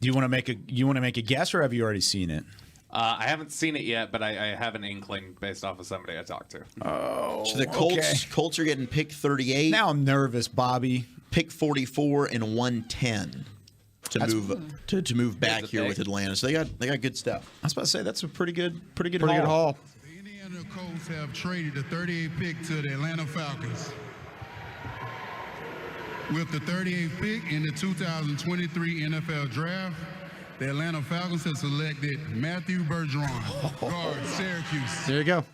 Do you want to make a guess, or have you already seen it? I haven't seen it yet, but I have an inkling based off of somebody I talked to. So the Colts are getting pick 38. Now I'm nervous, Bobby. Pick 44 and 110 to move back here with Atlanta. So they got good stuff. I was about to say that's a pretty good haul. The Indiana Colts have traded the 38th pick to the Atlanta Falcons. With the 38th pick in the 2023 NFL Draft, the Atlanta Falcons have selected Matthew Bergeron, guard, Syracuse. There you go.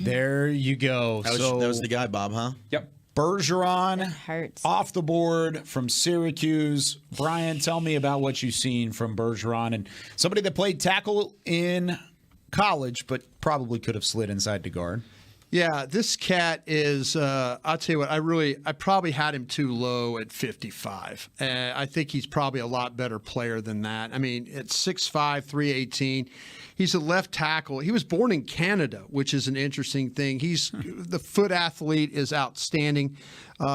There you go. That was the guy, Bob, huh? Yep. Bergeron hurts. off the board from Syracuse. Brian, tell me about what you've seen from Bergeron, and somebody that played tackle in college, but probably could have slid inside to guard. Yeah, this cat is, I'll tell you what, I probably had him too low at 55. I think he's probably a lot better player than that. I mean, at 6'5", 318, he's a left tackle. He was born in Canada, which is an interesting thing. The foot athlete is outstanding.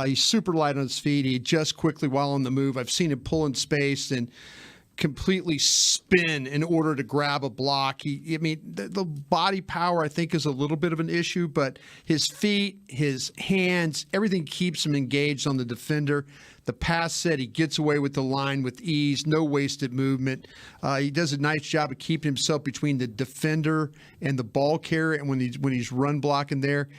He's super light on his feet. He adjusts quickly while on the move. I've seen him pull in space and completely spin in order to grab a block. The body power, I think, is a little bit of an issue, but his feet, his hands, everything keeps him engaged on the defender. The pass set, he gets away with the line with ease, no wasted movement. He does a nice job of keeping himself between the defender and the ball carrier, and when he's run blocking there.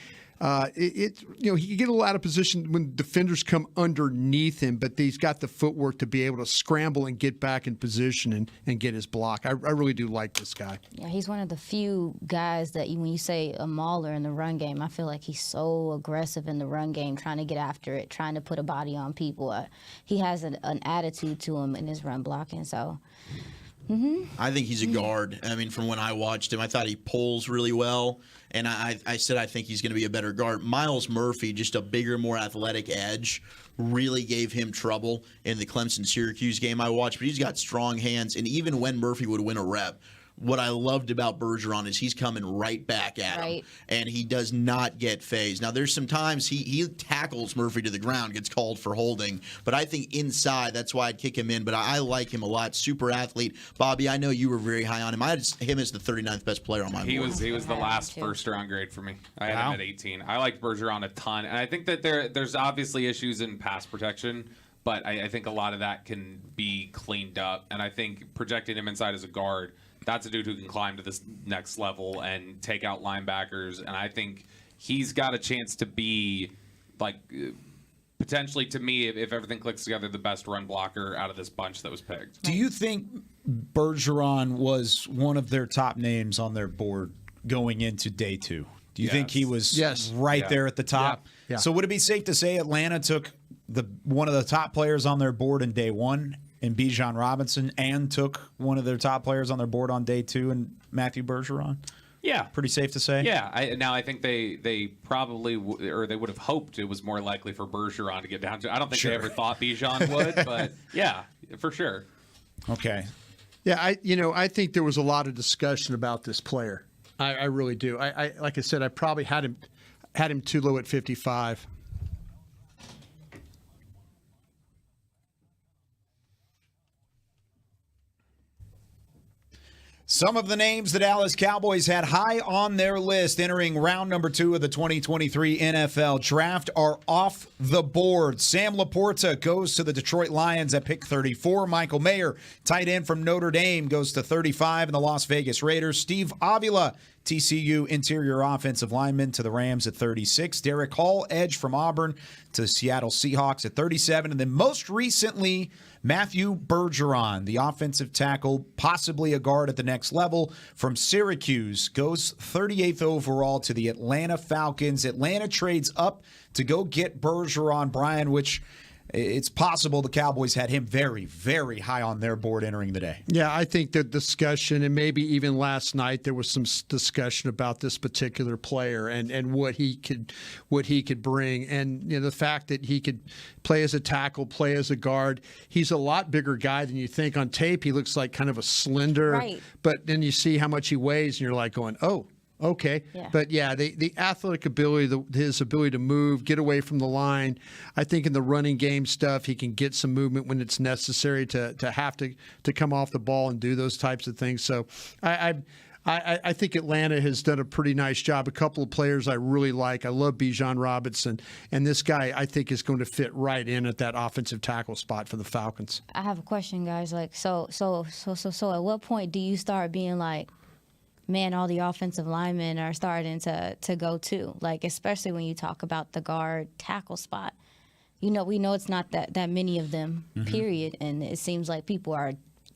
He can get a little out of position when defenders come underneath him, but he's got the footwork to be able to scramble and get back in position and get his block. I really do like this guy. Yeah, he's one of the few guys that when you say a mauler in the run game, I feel like he's so aggressive in the run game, trying to get after it, trying to put a body on people. He has an attitude to him in his run blocking, so... I think he's a guard. I mean, from when I watched him, I thought he pulls really well. And I said I think he's going to be a better guard. Miles Murphy, just a bigger, more athletic edge, really gave him trouble in the Clemson-Syracuse game I watched. But he's got strong hands. And even when Murphy would win a rep, what I loved about Bergeron is he's coming right back at him, and he does not get phased. Now, there's some times he tackles Murphy to the ground, gets called for holding, but I think inside, that's why I'd kick him in. But I like him a lot. Super athlete. Bobby, I know you were very high on him. I had him as the 39th best player on my board. He was the last first-round grade for me. I had him at 18. I liked Bergeron a ton, and I think that there's obviously issues in pass protection, but I think a lot of that can be cleaned up, and I think projecting him inside as a guard, that's a dude who can climb to this next level and take out linebackers. And I think he's got a chance to be, potentially, to me, if everything clicks together, the best run blocker out of this bunch that was picked. Do you think Bergeron was one of their top names on their board going into day two? Do you think he was right there at the top? Yeah. So would it be safe to say Atlanta took one of the top players on their board in day one, in Bijan Robinson, and took one of their top players on their board on day two, in Matthew Bergeron? Yeah. Pretty safe to say? Yeah. I think they probably or they would have hoped it was more likely for Bergeron to get down to. I don't think they ever thought Bijan would, but yeah, for sure. Okay. Yeah, I think there was a lot of discussion about this player. I really do. I like I said, I probably had him too low at 55. Some of the names the Dallas Cowboys had high on their list entering round number 2 of the 2023 NFL Draft are off the board. Sam Laporta goes to the Detroit Lions at pick 34. Michael Mayer, tight end from Notre Dame, goes to 35 in the Las Vegas Raiders. Steve Avila, TCU interior offensive lineman, to the Rams at 36. Derek Hall, edge from Auburn, to the Seattle Seahawks at 37. And then most recently, Matthew Bergeron, the offensive tackle, possibly a guard at the next level from Syracuse, goes 38th overall to the Atlanta Falcons. Atlanta trades up to go get Bergeron, Brian, which it's possible the Cowboys had him very, very high on their board entering the day. Yeah, I think the discussion, and maybe even last night, there was some discussion about this particular player and what he could bring, and the fact that he could play as a tackle, play as a guard. He's a lot bigger guy than you think. On tape, he looks like kind of a slender, right. But then you see how much he weighs, and you're like going, oh. Okay, yeah. But yeah, the athletic ability, his ability to move, get away from the line. I think in the running game stuff, he can get some movement when it's necessary to have to come off the ball and do those types of things. So I think Atlanta has done a pretty nice job. A couple of players I really like. I love Bijan Robinson, and this guy I think is going to fit right in at that offensive tackle spot for the Falcons. I have a question, guys. Like, so at what point do you start being like, man, all the offensive linemen are starting to go too? Like, especially when you talk about the guard tackle spot. We know it's not that many of them, period. And it seems like people are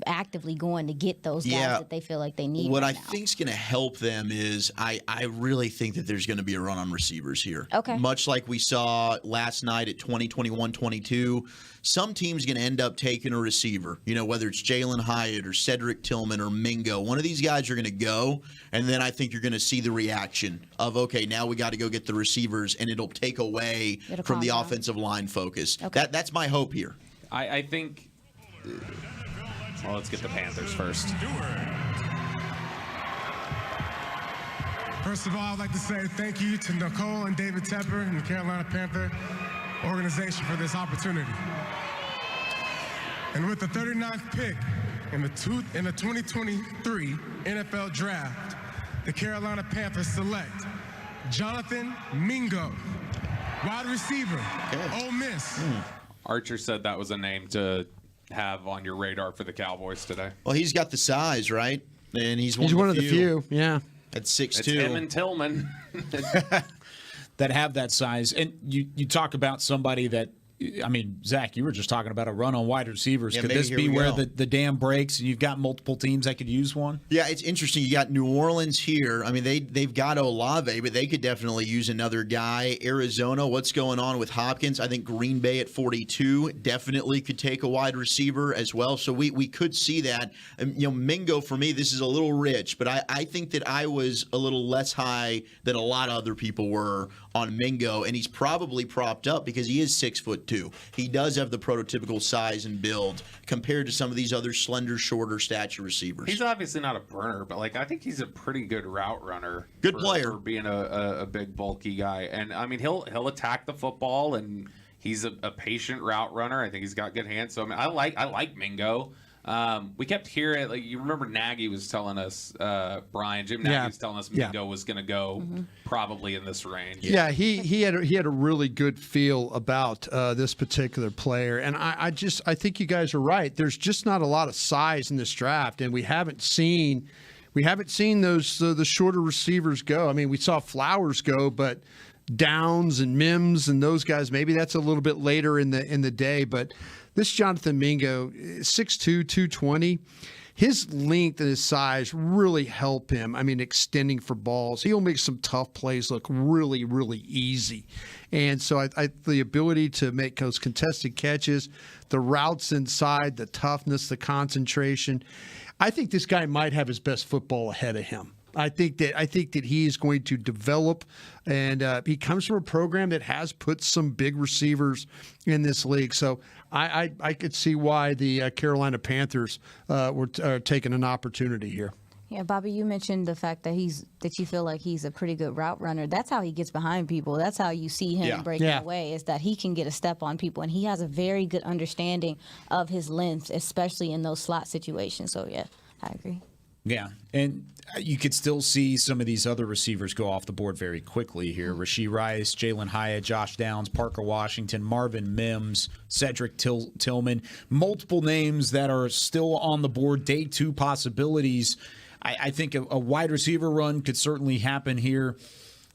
actively going to get those guys that they feel like they need. What right I now. think's going to help them is I really think that there's going to be a run on receivers here. Okay. Much like we saw last night at 2021-22, some team's going to end up taking a receiver, whether it's Jalen Hyatt or Cedric Tillman or Mingo. One of these guys are going to go, and then I think you're going to see the reaction of, okay, now we got to go get the receivers, and it'll take away from the offensive line focus. Okay. That's my hope here. I think. Well, let's get the Panthers first. First of all, I'd like to say thank you to Nicole and David Tepper and the Carolina Panther organization for this opportunity. And with the 39th pick in the 2023 NFL Draft, the Carolina Panthers select Jonathan Mingo, wide receiver, Ole Miss. Archer said that was a name to have on your radar for the Cowboys today. Well, he's got the size, right? And he's one of the few, yeah. At 6'2". It's him and Tillman. That have that size. And you talk about somebody that, Zach, you were just talking about a run on wide receivers. Yeah, could maybe this here be we where go. the dam breaks and you've got multiple teams that could use one? Yeah, it's interesting. You got New Orleans here. They've got Olave, but they could definitely use another guy. Arizona, what's going on with Hopkins? I think Green Bay at 42 definitely could take a wide receiver as well. So we could see that. Mingo, for me, this is a little rich, but I think that I was a little less high than a lot of other people were on Mingo, and he's probably propped up because he is 6'2". He does have the prototypical size and build compared to some of these other slender, shorter stature receivers. He's obviously not a burner, but I think he's a pretty good route runner. Good player for being a big bulky guy, and he'll attack the football, and he's a patient route runner. I think he's got good hands. So I like Mingo. We kept hearing, you remember Nagy was telling us, Brian, Jim Nagy was telling us Mingo was going to go probably in this range. Yeah, he had a really good feel about this particular player, and I think you guys are right. There's just not a lot of size in this draft, and we haven't seen those the shorter receivers go. We saw Flowers go, but Downs and Mims and those guys, maybe that's a little bit later in the day, but this Jonathan Mingo, 6'2", 220, his length and his size really help him. Extending for balls. He'll make some tough plays look really, really easy. And so the ability to make those contested catches, the routes inside, the toughness, the concentration, I think this guy might have his best football ahead of him. I think that he is going to develop, and he comes from a program that has put some big receivers in this league. So I could see why the Carolina Panthers were taking an opportunity here. Yeah, Bobby, you mentioned the fact that you feel like he's a pretty good route runner. That's how he gets behind people. That's how you see him breaking away, is that he can get a step on people, and he has a very good understanding of his length, especially in those slot situations. So yeah, I agree. Yeah, and you could still see some of these other receivers go off the board very quickly here. Rashee Rice, Jalen Hyatt, Josh Downs, Parker Washington, Marvin Mims, Cedric Tillman. Multiple names that are still on the board, day two possibilities. I think a wide receiver run could certainly happen here.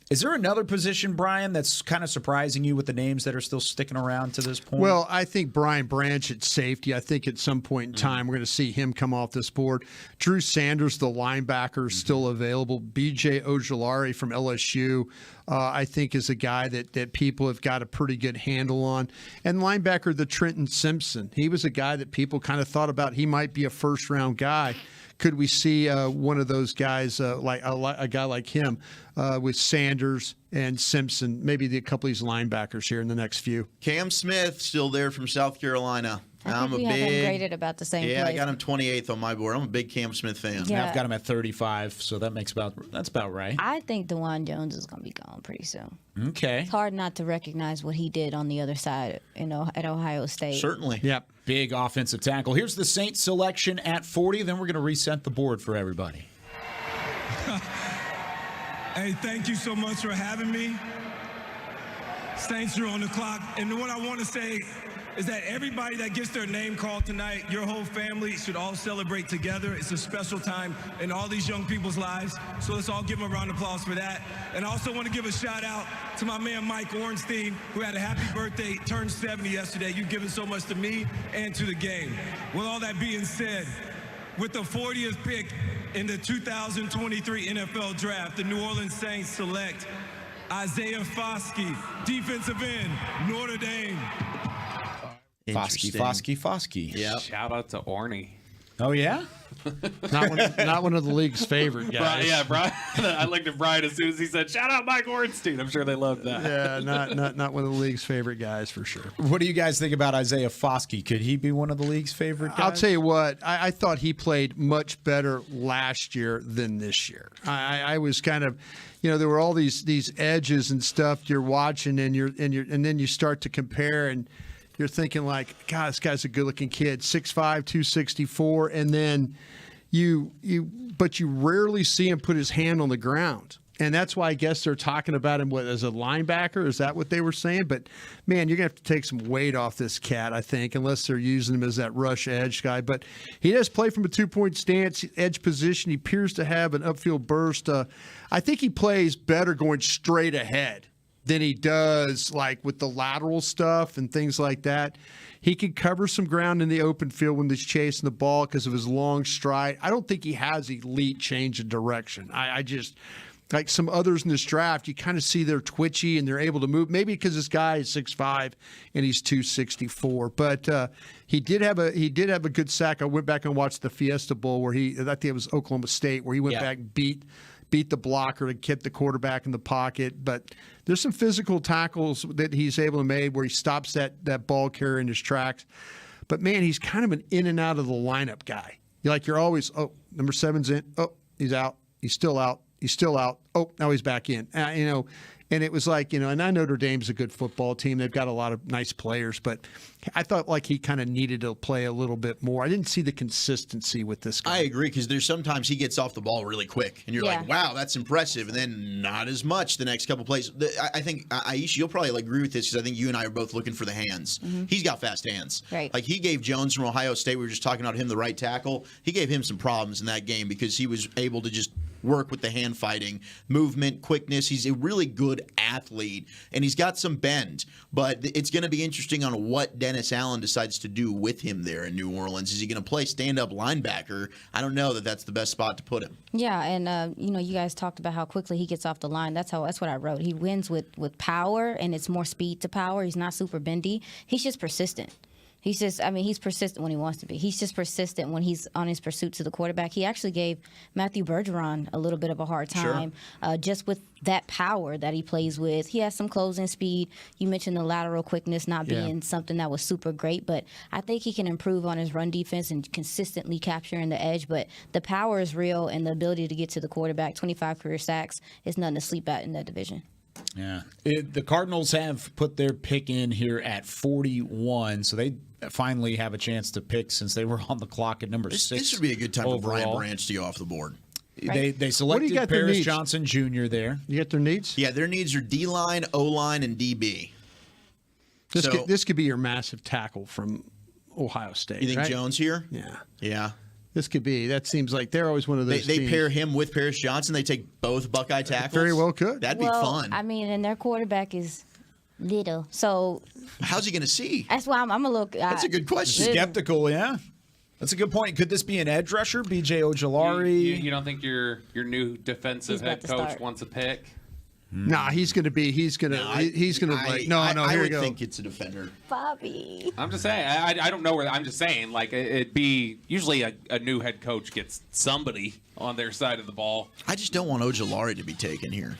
Is there another position, Brian, that's kind of surprising you with the names that are still sticking around to this point? Well, I think Brian Branch at safety. I think at some point in time we're going to see him come off this board. Drew Sanders, the linebacker, is still available. B.J. Ojulari from LSU, I think, is a guy that people have got a pretty good handle on. And linebacker, the Trenton Simpson. He was a guy that people kind of thought about. He might be a first-round guy. Could we see one of those guys, like a guy like him, with Sanders and Simpson, maybe a couple of these linebackers here in the next few? Cam Smith, still there from South Carolina. I think we have him graded about the same Yeah, place. I got him 28th on my board. I'm a big Cam Smith fan. Yeah. I've got him at 35, so that's about right. I think DeJuan Jones is going to be gone pretty soon. Okay. It's hard not to recognize what he did on the other side, at Ohio State. Certainly. Yep. Big offensive tackle. Here's the Saints selection at 40. Then we're going to reset the board for everybody. Hey, thank you so much for having me. Saints are on the clock. And what I want to say is that everybody that gets their name called tonight, your whole family should all celebrate together. It's a special time in all these young people's lives. So let's all give them a round of applause for that. And I also want to give a shout out to my man Mike Ornstein, who had a happy birthday, turned 70 yesterday. You've given so much to me and to the game. With all that being said, with the 40th pick in the 2023 NFL Draft, the New Orleans Saints select Isaiah Foskey, defensive end, Notre Dame. Foskey. Yep. Shout out to Orny. Oh, yeah? Not one of the league's favorite guys. Brian. I looked at Brian as soon as he said, "Shout out Mike Ornstein." I'm sure they loved that. Yeah, not one of the league's favorite guys for sure. What do you guys think about Isaiah Foskey? Could he be one of the league's favorite guys? I'll tell you what, I thought he played much better last year than this year. I was kind of, there were all these edges and stuff you're watching, and then you start to compare, and you're thinking like, God, this guy's a good-looking kid, 6'5", 264, and then but you rarely see him put his hand on the ground. And that's why I guess they're talking about him as a linebacker. Is that what they were saying? But, man, you're going to have to take some weight off this cat, I think, unless they're using him as that rush edge guy. But he does play from a two-point stance, edge position. He appears to have an upfield burst. I think he plays better going straight ahead than he does like with the lateral stuff and things like that. He can cover some ground in the open field when he's chasing the ball because of his long stride. I don't think he has elite change of direction. I just, like some others in this draft, you kind of see they're twitchy and they're able to move. Maybe because this guy is 6'5" and he's 264. But he did have a good sack. I went back and watched the Fiesta Bowl where I think it was Oklahoma State, where he went back and beat the blocker to keep the quarterback in the pocket. But there's some physical tackles that he's able to make where he stops that ball carrier in his tracks. But, man, he's kind of an in and out of the lineup guy. You're always, number 7's in. Oh, he's out. He's still out. He's still out. Oh, now he's back in. And it was like, and I know Notre Dame's a good football team. They've got a lot of nice players, but I thought like he kind of needed to play a little bit more. I didn't see the consistency with this guy. I agree, because there's sometimes he gets off the ball really quick, and you're like, wow, that's impressive, and then not as much the next couple plays. I think, Aisha, you'll probably agree with this, because I think you and I are both looking for the hands. Mm-hmm. He's got fast hands. Right. Like he gave Jones from Ohio State, we were just talking about him, the right tackle. He gave him some problems in that game because he was able to just work with the hand fighting, movement, quickness. He's a really good athlete, and he's got some bend. But it's going to be interesting on what Dennis Allen decides to do with him there in New Orleans. Is he going to play stand-up linebacker? I don't know that that's the best spot to put him. Yeah, and you guys talked about how quickly he gets off the line. That's what I wrote. He wins with power, and it's more speed to power. He's not super bendy. He's just persistent. He's persistent when he wants to be. He's just persistent when he's on his pursuit to the quarterback. He actually gave Matthew Bergeron a little bit of a hard time just with that power that he plays with. He has some closing speed. You mentioned the lateral quickness not being something that was super great, but I think he can improve on his run defense and consistently capturing the edge. But the power is real, and the ability to get to the quarterback, 25 career sacks, is nothing to sleep at in that division. Yeah. The Cardinals have put their pick in here at 41, so they finally have a chance to pick since they were on the clock at number 6. This would be a good time overall. for Brian Branch to go off the board. They selected Paris Johnson Jr. there. You get their needs? Yeah, their needs are D-line, O-line, and DB. This could be your massive tackle from Ohio State. You think right? Jones here? Yeah. Yeah. This could be. That seems like they're always one of those They teams. pair him with Paris Johnson. They take both Buckeye tackles. Very well could. That'd be fun. I mean, and their quarterback is little, so how's he going to see? that's why I'm a little. That's a good question. Skeptical, yeah. That's a good point. Could this be an edge rusher? B.J. Ojulari? You don't think your new defensive He's about head to coach start. wants a pick? Nah, he's going to be. He's going to. He's going to. I Here we would go. think it's a defender. Bobby. I'm just saying. I don't know where. I'm just saying. Like it'd be usually a new head coach gets somebody on their side of the ball. I just don't want Ojulari to be taken here.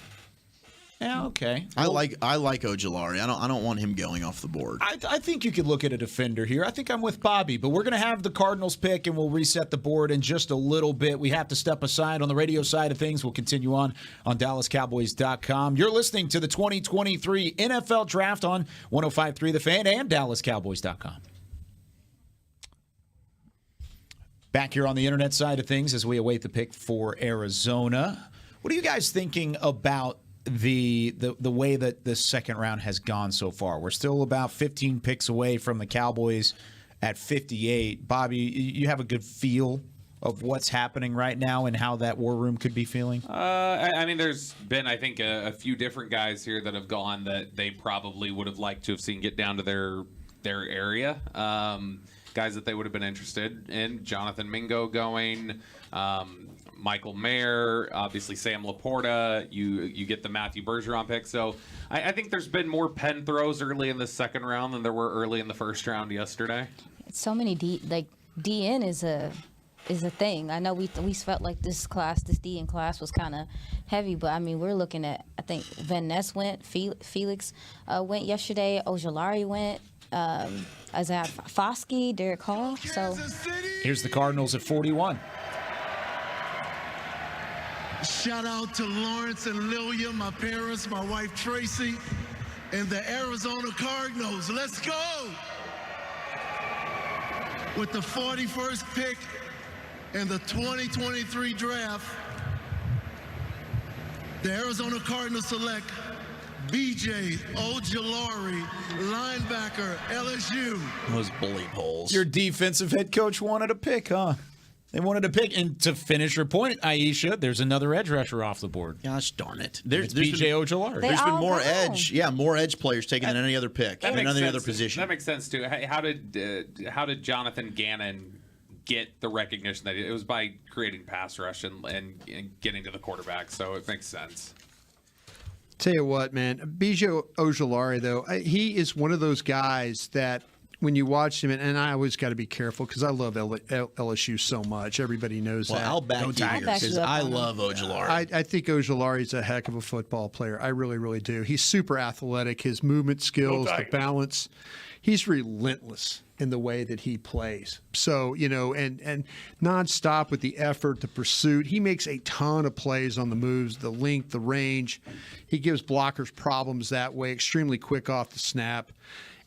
Yeah, okay. I like Ojulari. I don't want him going off the board. I think you could look at a defender here. I think I'm with Bobby, but we're going to have the Cardinals pick, and we'll reset the board in just a little bit. We have to step aside on the radio side of things. We'll continue on DallasCowboys.com. You're listening to the 2023 NFL Draft on 105.3 The Fan and DallasCowboys.com. Back here on the internet side of things as we await the pick for Arizona. What are you guys thinking about the way that the second round has gone so far? We're still about 15 picks away from the Cowboys at 58. Bobby, you have a good feel of what's happening right now and how that war room could be feeling? I mean, there's been, I think, a few different guys here that have gone that they probably would have liked to have seen get down to their area. Guys that they would have been interested in. Jonathan Mingo going. Michael Mayer, obviously Sam Laporta. You get the Matthew Bergeron pick. So I think there's been more pen throws early in the second round than there were early in the first round yesterday. So many DN is a thing. I know we felt like this DN class was kind of heavy, but I mean we're looking at, I think Van Ness went, Felix went yesterday, Ojulari went, Isaiah Foskey, Derek Hall. So here's the Cardinals at 41. Shout out to Lawrence and Lilia, my parents, my wife Tracy, and the Arizona Cardinals. Let's go! With the 41st pick in the 2023 draft, the Arizona Cardinals select B.J. Ojulari, linebacker, LSU. Those bully polls. Your defensive head coach wanted a pick, huh? They wanted to pick. And to finish your point, Aisha, there's another edge rusher off the board. Gosh darn it. It's B.J. Ojulari. There's been more go. more edge players taken than any other pick in any other position. That makes sense too. How did Jonathan Gannon get the recognition that it was by creating pass rush and getting to the quarterback? So it makes sense. Tell you what, man, B.J. Ojulari, though, he is one of those guys that when you watch him, and I always got to be careful because I love LSU so much. Everybody knows that. I'll back you here because I love Ojulari. I think Ojulari is a heck of a football player. I really, really do. He's super athletic. His movement skills, the balance. He's relentless in the way that he plays. So, and nonstop with the effort, the pursuit. He makes a ton of plays on the moves, the length, the range. He gives blockers problems that way, extremely quick off the snap.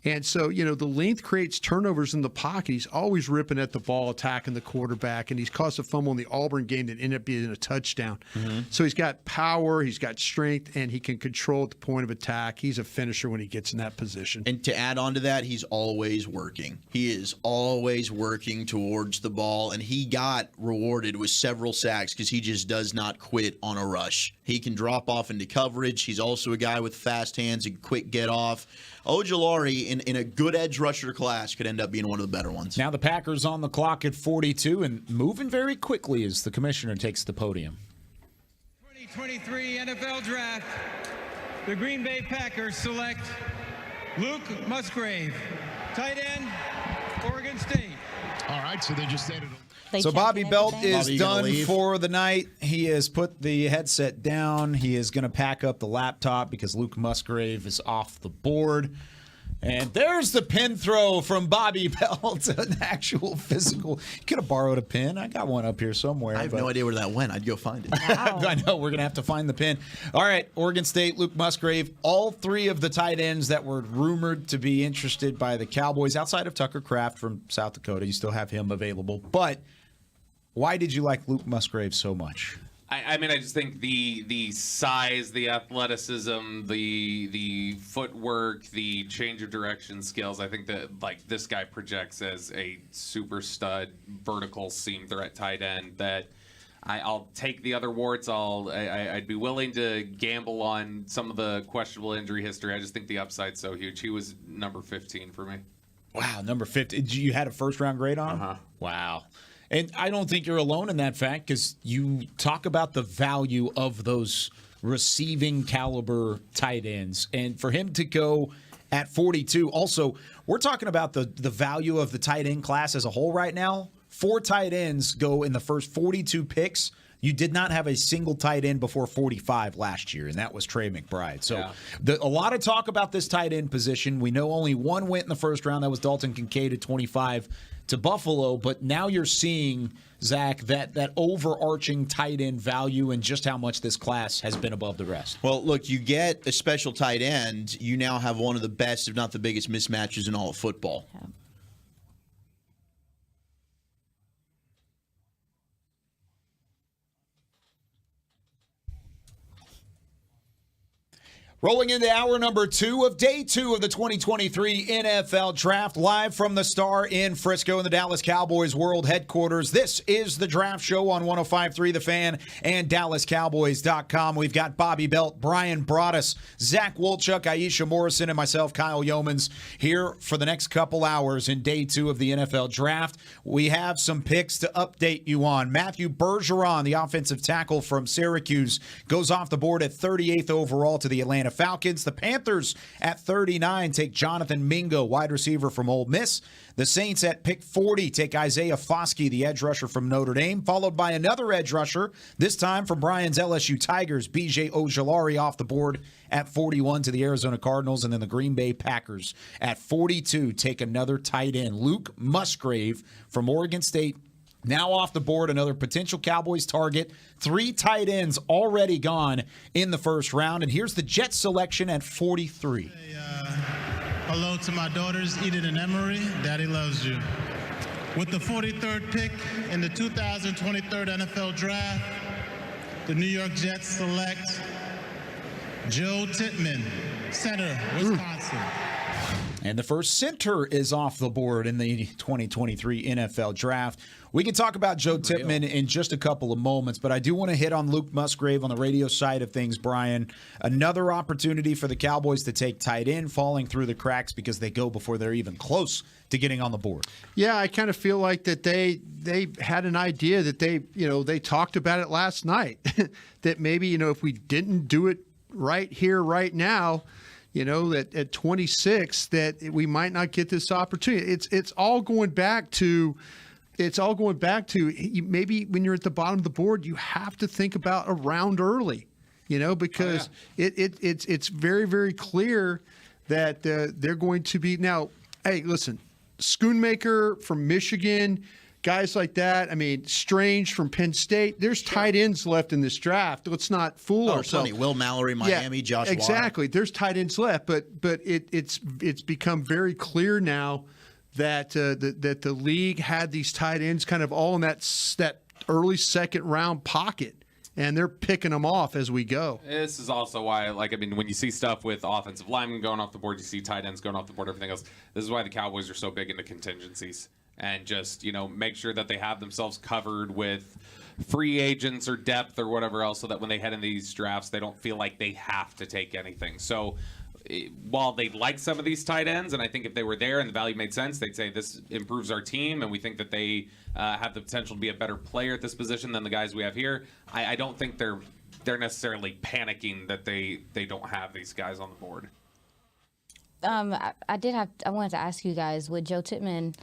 And so, the length creates turnovers in the pocket. He's always ripping at the ball, attacking the quarterback, and he's caused a fumble in the Auburn game that ended up being a touchdown. Mm-hmm. So he's got power, he's got strength, and he can control at the point of attack. He's a finisher when he gets in that position. And to add on to that, he's always working. He is always working towards the ball, and he got rewarded with several sacks because he just does not quit on a rush. He can drop off into coverage. He's also a guy with fast hands and quick get off. Ojulari, in a good edge rusher class, could end up being one of the better ones. Now the Packers on the clock at 42 and moving very quickly as the commissioner takes the podium. 2023 NFL Draft, the Green Bay Packers select Luke Musgrave, tight end, Oregon State. All right, so they just added So Bobby Belt is Bobby, you gonna done leave? for the night. He has put the headset down. He is going to pack up the laptop because Luke Musgrave is off the board. And there's the pin throw from Bobby Belt, an actual physical. You could have borrowed a pin. I got one up here somewhere. I have no idea where that went. I'd go find it. I know. We're going to have to find the pin. All right, Oregon State, Luke Musgrave. All three of the tight ends that were rumored to be interested by the Cowboys, outside of Tucker Kraft from South Dakota. You still have him available. But why did you like Luke Musgrave so much? I mean, I just think the size, the athleticism, the footwork, the change of direction skills. I think that like this guy projects as a super stud vertical seam threat tight end. That I'll take the other warts. I'd be willing to gamble on some of the questionable injury history. I just think the upside's so huge. He was number 15 for me. Wow, number 50. You had a first-round grade on him? Wow. And I don't think you're alone in that fact because you talk about the value of those receiving caliber tight ends. And for him to go at 42, also, we're talking about the value of the tight end class as a whole right now. 4 tight ends go in the first 42 picks. You did not have a single tight end before 45 last year, and that was Trey McBride. So a lot of talk about this tight end position. We know only one went in the first round. That was Dalton Kincaid at 25 to Buffalo. But now you're seeing, Zach, that overarching tight end value and just how much this class has been above the rest. Well, look, you get a special tight end. You now have one of the best, if not the biggest, mismatches in all of football. Yeah. Rolling into hour number 2 of day 2 of the 2023 NFL Draft, live from the Star in Frisco in the Dallas Cowboys World Headquarters. This is the Draft Show on 105.3 The Fan and DallasCowboys.com. We've got Bobby Belt, Brian Broaddus, Zach Wolchuk, Aisha Morrison, and myself, Kyle Yeomans, here for the next couple hours in day 2 of the NFL Draft. We have some picks to update you on. Matthew Bergeron, the offensive tackle from Syracuse, goes off the board at 38th overall to the Atlanta Falcons. The Panthers at 39 take Jonathan Mingo, wide receiver from Ole Miss. The Saints at pick 40 take Isaiah Foskey, the edge rusher from Notre Dame, followed by another edge rusher, this time from Brian's LSU Tigers, B.J. Ojulari off the board at 41 to the Arizona Cardinals, and then the Green Bay Packers at 42 take another tight end, Luke Musgrave from Oregon State. Now off the board, another potential Cowboys target. 3 tight ends already gone in the first round. And here's the Jets selection at 43. Hello to my daughters, Eden and Emery. Daddy loves you. With the 43rd pick in the 2023 NFL Draft, the New York Jets select Joe Tippmann, center, Wisconsin. And the first center is off the board in the 2023 NFL Draft. We can talk about Joe Tippmann in just a couple of moments, but I do want to hit on Luke Musgrave on the radio side of things, Brian. Another opportunity for the Cowboys to take tight end, falling through the cracks because they go before they're even close to getting on the board. Yeah, I kind of feel like that they had an idea that they talked about it last night, that maybe, if we didn't do it right here, right now, that at 26, that we might not get this opportunity. It's all going back to maybe when you're at the bottom of the board, you have to think about a round early, because it's very, very clear that they're going to be now. Hey, listen, Schoonmaker from Michigan, guys like that. I mean, Strange from Penn State. There's tight ends left in this draft. Let's not fool ourselves. Plenty. Will Mallory, Miami, Josh Watt. Exactly. There's tight ends left, but it's become very clear now that the league had these tight ends kind of all in that early second round pocket. And they're picking them off as we go. This is also why, when you see stuff with offensive linemen going off the board, you see tight ends going off the board, everything else. This is why the Cowboys are so big into contingencies. And just, make sure that they have themselves covered with free agents or depth or whatever else so that when they head in these drafts, they don't feel like they have to take anything. So while they like some of these tight ends, and I think if they were there and the value made sense, they'd say this improves our team and we think that they have the potential to be a better player at this position than the guys we have here. I don't think they're necessarily panicking that they don't have these guys on the board. I wanted to ask you guys, with Joe Tippmann,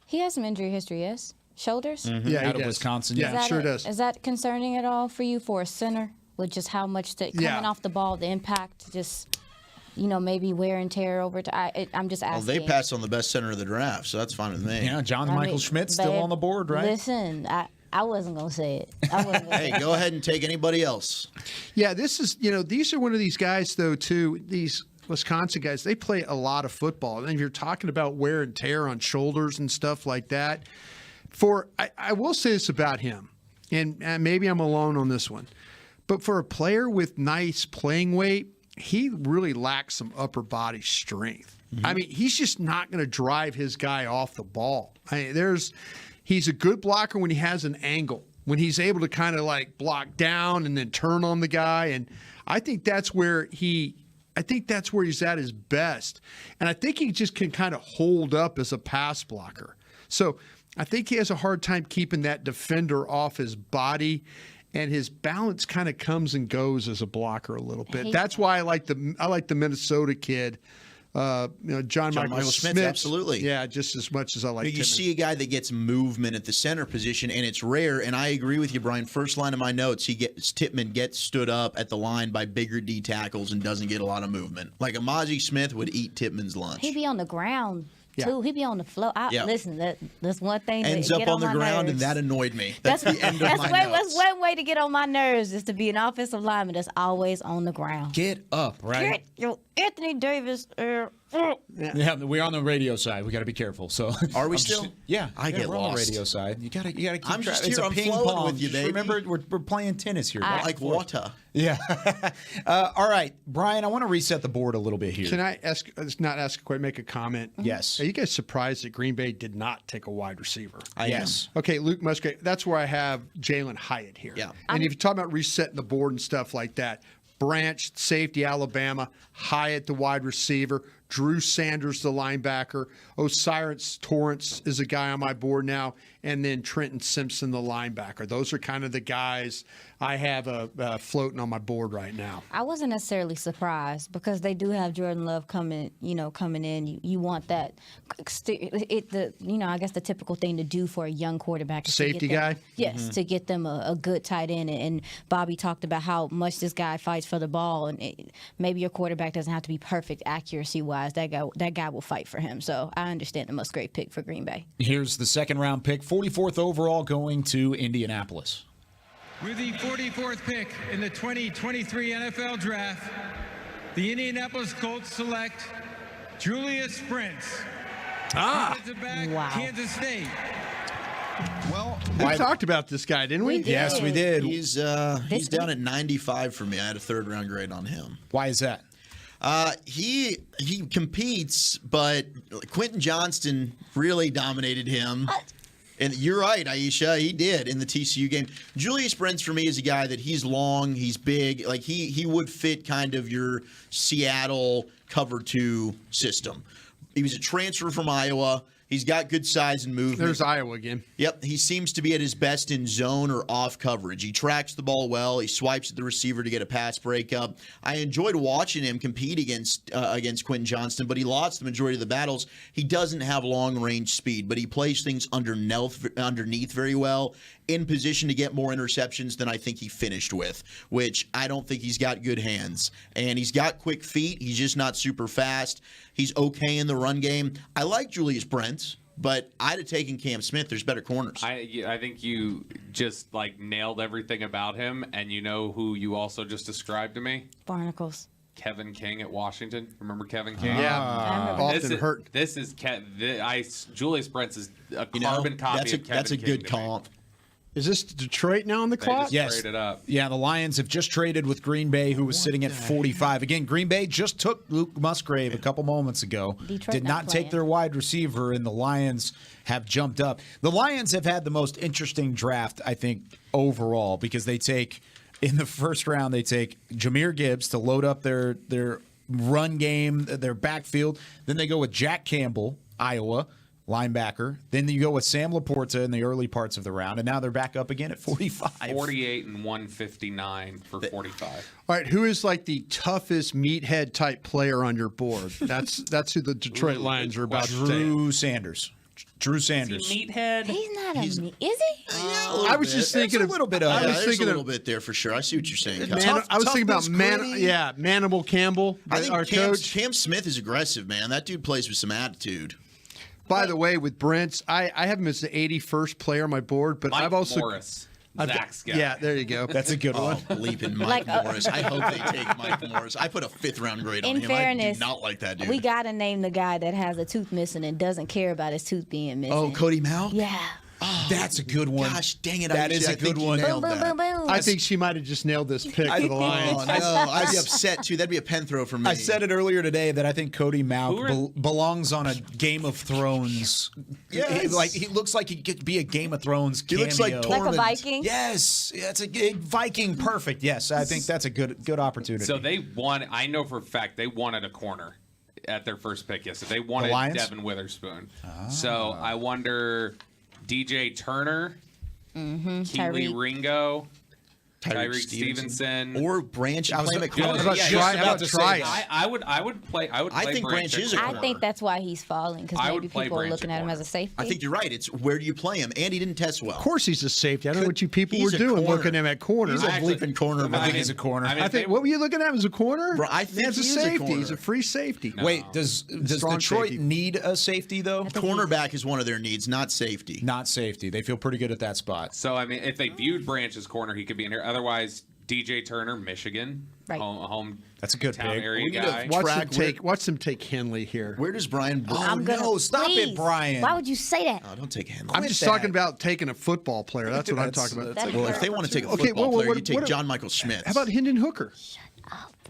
he has some injury history, yes? Shoulders? Mm-hmm. Yeah, out of Wisconsin. Yeah, sure does. Is that concerning at all for you for a center, with just how much coming off the ball, the impact, just maybe wear and tear over time? I'm just asking. Well, they passed on the best center of the draft, so that's fine with me. Yeah, Michael Schmidt's still on the board, right? Listen, I wasn't going to say it. Hey, go ahead and take anybody else. Yeah, this is, these are one of these guys, though, too, these Wisconsin guys, they play a lot of football. And if you're talking about wear and tear on shoulders and stuff like that, I will say this about him. and maybe I'm alone on this one, but for a player with nice playing weight, he really lacks some upper body strength. I mean, he's just not going to drive his guy off the ball. He's a good blocker when he has an angle, when he's able to kind of like block down and then turn on the guy. And I think that's where he's at his best. And I think he just can kind of hold up as a pass blocker. So I think he has a hard time keeping that defender off his body. And his balance kind of comes and goes as a blocker a little bit. That's why I like the Minnesota kid, John Michael Smith. Absolutely. Yeah, just as much as I like. You see a guy that gets movement at the center position, and it's rare. And I agree with you, Brian. First line of my notes, Tippmann gets stood up at the line by bigger D tackles and doesn't get a lot of movement. Like Amazi Smith would eat Tippmann's lunch. He'd be on the ground. Too. He'd be on the floor. Listen, that's one thing. Ends up on the ground, and that annoyed me. That's the end of my notes. That's one way to get on my nerves, is to be an offensive lineman that's always on the ground. Get up, right? Anthony Davis. Yeah, we're on the radio side. We got to be careful. So are we still? I get lost. On the radio side. You got to keep I'm just track. here. I'm ping flowing pong with you, baby. Remember, we're playing tennis here. Like water. Yeah. All right, Brian. I want to reset the board a little bit here. Can I make a comment? Yes. Are you guys surprised that Green Bay did not take a wide receiver? Yes. Okay, Luke Musgrave. That's where I have Jalen Hyatt here. Yeah. And if you talk about resetting the board and stuff like that, Branch, safety, Alabama, Hyatt, the wide receiver, Drew Sanders, the linebacker, Osiris Torrance is a guy on my board now, and then Trenton Simpson, the linebacker. Those are kind of the guys I have floating on my board right now. I wasn't necessarily surprised because they do have Jordan Love coming in. You want that. I guess the typical thing to do for a young quarterback is safety guy. Yes, to get them a good tight end. And Bobby talked about how much this guy fights for the ball, and maybe your quarterback doesn't have to be perfect accuracy-wise. That guy will fight for him. So I understand the Musgrave pick for Green Bay. Here's the second-round pick, 44th overall, going to Indianapolis. With the 44th pick in the 2023 NFL Draft, the Indianapolis Colts select Julius Brents. Wow. Kansas State. Well, we talked about this guy, didn't we? Yes, we did. He's down at 95 for me. I had a third-round grade on him. Why is that? He competes, but Quentin Johnston really dominated him. And you're right, Aisha. He did in the TCU game. Julius Brents, for me, is a guy that he's long, he's big. Like he would fit kind of your Seattle cover 2 system. He was a transfer from Iowa. He's got good size and movement. There's Iowa again. Yep, he seems to be at his best in zone or off coverage. He tracks the ball well. He swipes at the receiver to get a pass breakup. I enjoyed watching him compete against Quentin Johnston, but he lost the majority of the battles. He doesn't have long-range speed, but he plays things underneath very well, in position to get more interceptions than I think he finished with, which I don't think he's got good hands. And he's got quick feet. He's just not super fast. He's okay in the run game. I like Julius Brents, but I'd have taken Cam Smith. There's better corners. I think you just nailed everything about him, and you know who you also just described to me? Barnacles. Kevin King at Washington. Remember Kevin King? Yeah, often hurt. Julius Brents is a carbon copy of Kevin King. That's a good comp. Is this Detroit now on the clock? Yes. Traded up. Yeah, the Lions have just traded with Green Bay, who was sitting at 45. Again, Green Bay just took Luke Musgrave a couple moments ago. Detroit did not take their wide receiver, and the Lions have jumped up. The Lions have had the most interesting draft, I think, overall, because they take, in the first round, they take Jahmyr Gibbs to load up their run game, their backfield. Then they go with Jack Campbell, Iowa, linebacker. Then you go with Sam Laporta in the early parts of the round, and now they're back up again at 45. 48 and 159 for 45. All right, who is the toughest meathead type player on your board? That's who the Detroit Lions are about to take. Drew Sanders. Meathead. He's not a meat. Is he? I was just thinking a little bit of. I was thinking a little bit there for sure. I see what you're saying. I was thinking about Manimal Campbell, our coach. Cam Smith is aggressive, man. That dude plays with some attitude. By the way, with Brents, I have him as the 81st player on my board, but I've also Morris. Zach's guy. Yeah, there you go. That's a good one. Bleeping Mike Morris. I hope they take Mike Morris. I put a 5th-round grade on him. Fairness, I do not like that dude. We got to name the guy that has a tooth missing and doesn't care about his tooth being missing. Oh, Cody Mauch? Yeah. That's a good one. Gosh, dang it! That is a good one. Boom, boom, boom, boom. I think she might have just nailed this pick for the Lions. Oh, no, I'd be upset too. That'd be a pen throw for me. I said it earlier today that I think Cody Mauch belongs on a Game of Thrones. Yes. He looks like he could be a Game of Thrones cameo. He looks like Like a Viking? Yes, it's a Viking. Perfect. Yes, I think that's a good opportunity. So they won. I know for a fact they wanted a corner at their first pick yesterday. They wanted Lions? Devin Witherspoon. So I wonder DJ Turner, Keely Ringo, Tyreek Stevenson, or Branch. I was play him at about corner. to say I would play. I think Branch is a corner. I think that's why he's falling, because I maybe would play people are Branch looking at at him corner. as a safety. I think you're right. It's where do you play him? And he didn't test well. Of course he's a safety. I don't know what you people He's were a doing corner. looking at him at corner. He's a bleeping corner. I think he's a corner. I mean, I think what were you looking at? Was a corner? Bro, I think That's a he is a safety. corner. He's a free safety. Wait, does Strong Detroit safety. need a safety though? Cornerback is one of their needs, not safety. Not safety. They feel pretty good at that spot. So I mean, if they viewed Branch as corner, he could be in here. Otherwise, DJ Turner, Michigan, Right. home That's a good town pick. area We need guy. Watch them take Henley here. Where does Brian? no, stop it, Brian. Why would you say that? Oh, don't take Henley. I'm just that. talking about taking a football player. That's what I'm talking about. That's Well, a if they want to take a Okay, football well, player, you take what- John Michael Schmitz. How about Hendon Hooker?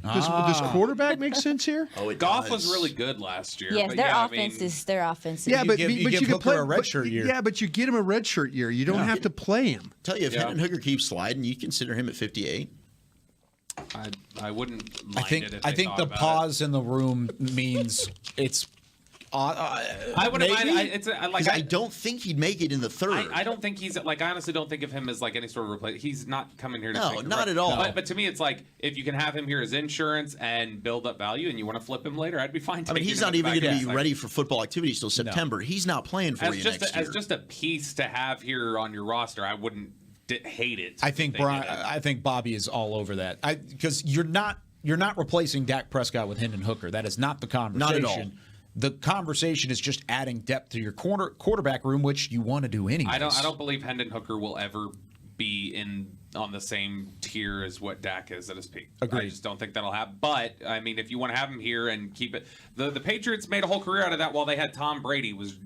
Does quarterback make sense here? Oh, it Goff does. was really good last year. Yes, but their yeah, offense I mean, is their offense. Yeah, but give you can Hooker play a redshirt year. Yeah, but you get him a redshirt year. You don't have to play him. Tell you, if Yeah. Hendon Hooker keeps sliding, you consider him at 58. I wouldn't mind I think it if I they think thought the about pause in the room means it's. I wouldn't mind. Because I don't think he'd make it in the third. I don't think he's like. I honestly don't think of him as like any sort of replacement. He's not coming here to. No, take the not rep. at all. But to me, it's like if you can have him here as insurance and build up value, and you want to flip him later, I'd be fine. I mean, he's not even going to be ready for football activity till September. He's not playing for you next year. As just a piece to have here on your roster. I wouldn't hate it. I think if they Brian. did it. I think Bobby is all over that. Because you're not replacing Dak Prescott with Hendon Hooker. That is not the conversation. Not at all. The conversation is just adding depth to your quarterback room, which you want to do anyway. I don't believe Hendon Hooker will ever be on the same tier as what Dak is at his peak. Agreed. I just don't think that'll happen. But I mean, if you want to have him here and keep it, the Patriots made a whole career out of that while they had Tom Brady, was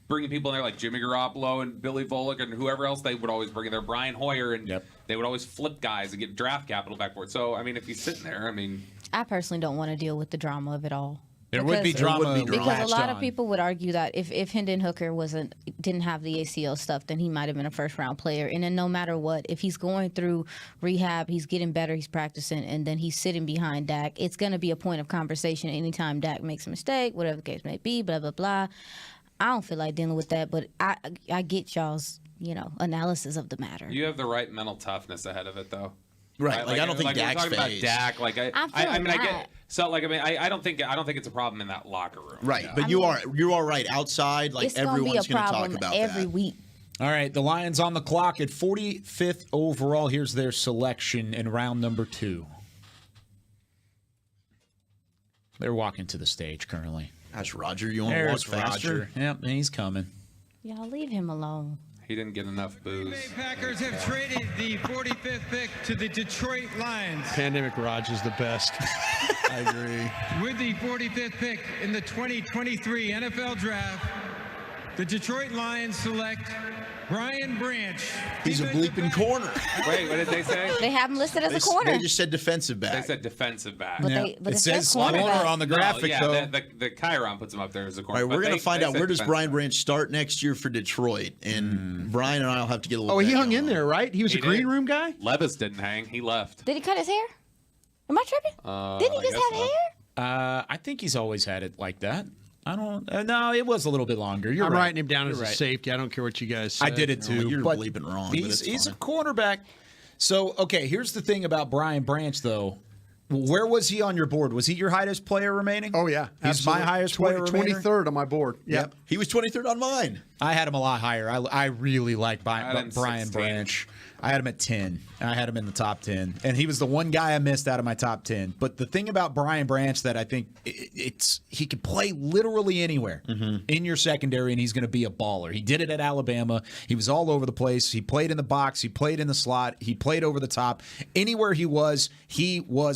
bringing people in there like Jimmy Garoppolo and Billy Volek and whoever else they would always bring in there, Brian Hoyer, and they would always flip guys and get draft capital back for it. So I mean, if he's sitting there, I mean, I personally don't want to deal with the drama of it all. There would be drama because a lot of people would argue that if Hendon Hooker didn't have the ACL stuff, then he might have been a first round player. And then no matter what, if he's going through rehab, he's getting better, he's practicing, and then he's sitting behind Dak, it's going to be a point of conversation anytime Dak makes a mistake, whatever the case may be, blah blah blah. I don't feel like dealing with that, but I get y'all's analysis of the matter. you have the right mental toughness ahead of it, though. Right, like I don't think we're Dak's talking about phased. Dak. Like I mean, I that. get. So like I mean, I don't think it's a problem in that locker room. Right, but you are right. Outside, like It's gonna be everyone's a going to talk problem about every that. week. All right, the Lions on the clock at 45th overall. Here's their selection in round number 2. They're walking to the stage currently. Gosh, Roger, you want to walk There's faster? Roger. Yep, he's coming. Y'all leave him alone. He didn't get enough booze. Bay Packers have traded the 45th pick to the Detroit Lions. Pandemic Raj is the best. I agree. With the 45th pick in the 2023 NFL Draft, the Detroit Lions select Brian Branch. He's a bleeping corner. Wait, what did they say? They have him listed as a They corner. just said defensive back. They said defensive back. But Yeah. but It it says says corner cornerback. on the graphic, yeah, though. the Chiron puts him up there as a corner. All right, we're But going to find they out said where does defensive Brian back. Branch start next year for Detroit, and Brian and I'll have to get a little. Oh, he bet hung in on. there, right? He was He a green did. room guy? Levis didn't hang. He left. Did he cut his hair? Am I tripping? Didn't he I just guess have so. hair? I think he's always had it like that. I don't. No, it was a little bit longer. You're I'm right. writing him down You're as a right. safety. I don't care what you guys say. I did it too. You're but bleeping wrong, but He's it's a fine. quarterback. So okay, here's the thing about Brian Branch, though. Where was he on your board? Was he your highest player remaining? Oh, yeah. He's absolutely. my highest player remaining. 23rd on my board. Yep. He was 23rd on mine. I had him a lot higher. I really like had him Brian 16. Branch. I had him at 10. I had him in the top 10. And he was the one guy I missed out of my top 10. But the thing about Brian Branch that I think he could play literally anywhere in your secondary, and he's going to be a baller. He did it at Alabama. He was all over the place. He played in the box. He played in the slot. He played over the top. Anywhere he was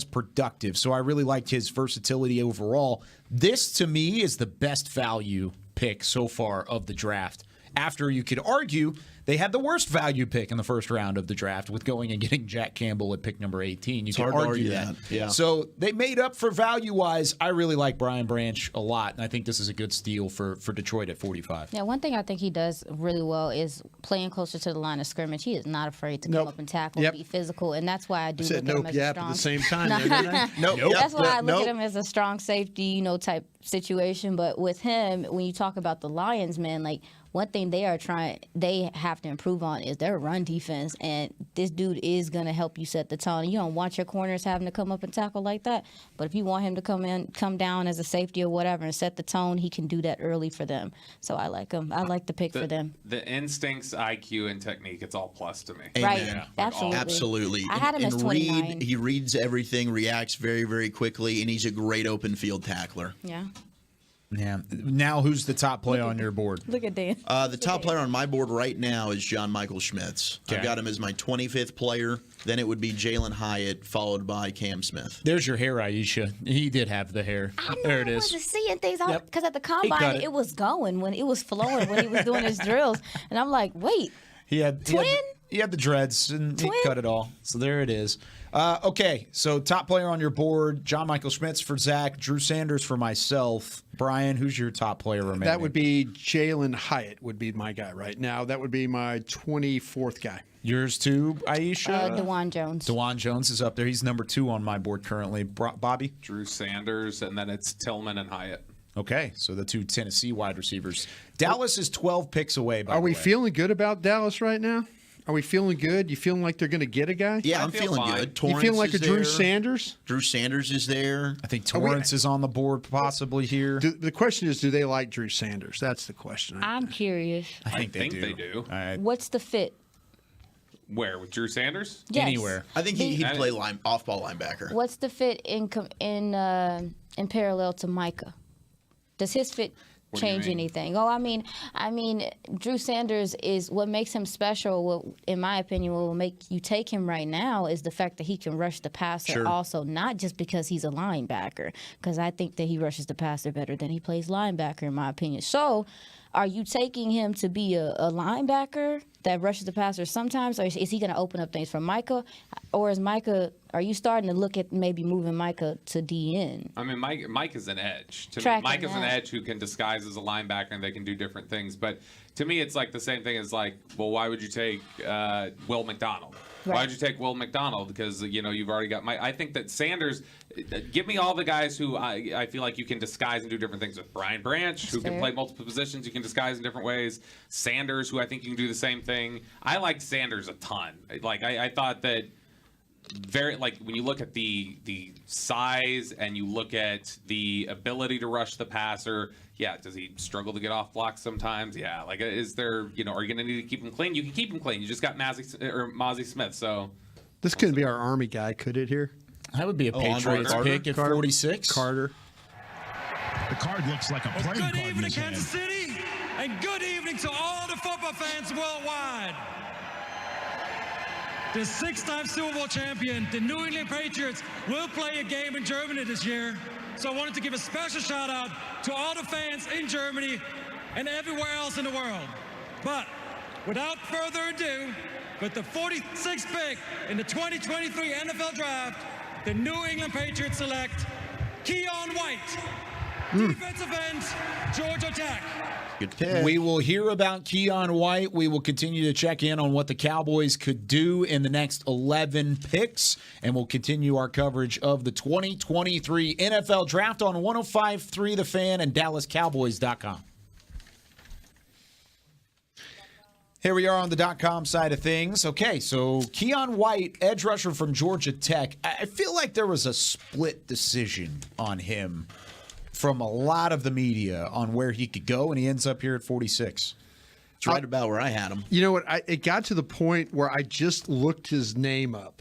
productive. So I really liked his versatility overall. This, to me, is the best value pick so far of the draft. after you could argue they had the worst value pick in the first round of the draft with going and getting Jack Campbell at pick number 18. You can hard to argue argue that. Yeah. So they made up for value-wise. I really like Brian Branch a lot, and I think this is a good steal for Detroit at 45. Yeah, one thing I think he does really well is playing closer to the line of scrimmage. He is not afraid to come up and tackle, be physical, and that's why I do said look nope, at him as a yap strong. at the same time. There, didn't I? Nope. That's why I look Nope. at him as a strong safety, type situation. But with him, when you talk about the Lions, man, like one thing they have to improve on is their run defense, and this dude is gonna help you set the tone. You don't want your corners having to come up and tackle like that, but if you want him to come down as a safety or whatever and set the tone, he can do that early for them. So I like him. I like the pick for them. The instincts, IQ, and technique, it's all plus to me. Right? Amen. Absolutely. Absolutely. I had him as 29. He reads everything, reacts very, very quickly, and he's a great open field tackler. Yeah. Yeah. Now, who's the top player on your board? Look at Dan. The top player on my board right now is John Michael Schmitz. Okay. I've got him as my 25th player. Then it would be Jalen Hyatt, followed by Cam Smith. There's your hair, Aisha. He did have the hair. There it I is. wasn't seeing things because at the cut combine it. it was going when it was flowing when he was doing his drills, and I'm like, wait, He had the dreads, and he Twin? cut it all. So there it is. Okay, so top player on your board, John Michael Schmitz for Zach, Drew Sanders for myself. Brian, who's your top player remaining? That would be Jalen Hyatt would be my guy right now. That would be my 24th guy. Yours too, Aisha? DeJuan Jones. DeJuan Jones is up there. He's number 2 on my board currently. Bobby? Drew Sanders, and then it's Tillman and Hyatt. Okay, so the 2 Tennessee wide receivers. Dallas is 12 picks away, by Are the we way. feeling good about Dallas right now? Are we feeling good? You feeling like they're going to get a guy? Yeah, I'm feel feeling fine. good. You Torrance feeling like is a Drew there. Sanders? Drew Sanders is there. I think Torrance is on the board possibly here. The question is, do they like Drew Sanders? That's the question. I'm curious. I think they they do. All right. What's the fit? Where, with Drew Sanders? Yes. Anywhere. I think he'd play off-ball linebacker. What's the fit in parallel to Micah? Does his fit What do you change mean? anything? Oh, I mean, Drew Sanders is what makes him special. What, in my opinion, what will make you take him right now is the fact that he can rush the passer. Sure. Also, not just because he's a linebacker, because I think that he rushes the passer better than he plays linebacker, in my opinion. So, are you taking him to be a linebacker that rushes the passer sometimes, or is he going to open up things for Micah, or is Micah? Are you starting to look at maybe moving Micah to DN? I mean, Mike is an edge. To me, Tracking Mike is an that. edge who can disguise as a linebacker, and they can do different things. But to me, it's like the same thing as like, well, why would you take Will McDonald? Why Right. would you take Will McDonald? Because you've already got Mike. I think that Sanders. Give me all the guys who I feel like you can disguise and do different things with. Brian Branch, who can fair. play multiple positions, you can disguise in different ways. Sanders, who I think you can do the same thing. I like Sanders a ton. Like I thought that. When you look at the size and you look at the ability to rush the passer, yeah, does he struggle to get off blocks sometimes? Yeah, like is there, are you going to need to keep him clean? You can keep him clean. You just got Mozzie Smith, so This couldn't be our Army guy, could it here? That would be a Patriots Carter? pick at Carter? 46. Carter. The card looks like a playing Good card in evening, his hand. Kansas City, and good evening to all the football fans worldwide. The 6-time Super Bowl champion, the New England Patriots, will play a game in Germany this year. So I wanted to give a special shout out to all the fans in Germany and everywhere else in the world. But without further ado, with the 46th pick in the 2023 NFL Draft, the New England Patriots select Keon White, defensive end, Georgia Tech. Good pick. We will hear about Keon White. We will continue to check in on what the Cowboys could do in the next 11 picks, and we'll continue our coverage of the 2023 NFL Draft on 105.3 The Fan and DallasCowboys.com. Here we are on the .com side of things. Okay, so Keon White, edge rusher from Georgia Tech. I feel like there was a split decision on him from a lot of the media on where he could go, and he ends up here at 46. It's right about where I had him. You know what? It got to the point where I just looked his name up.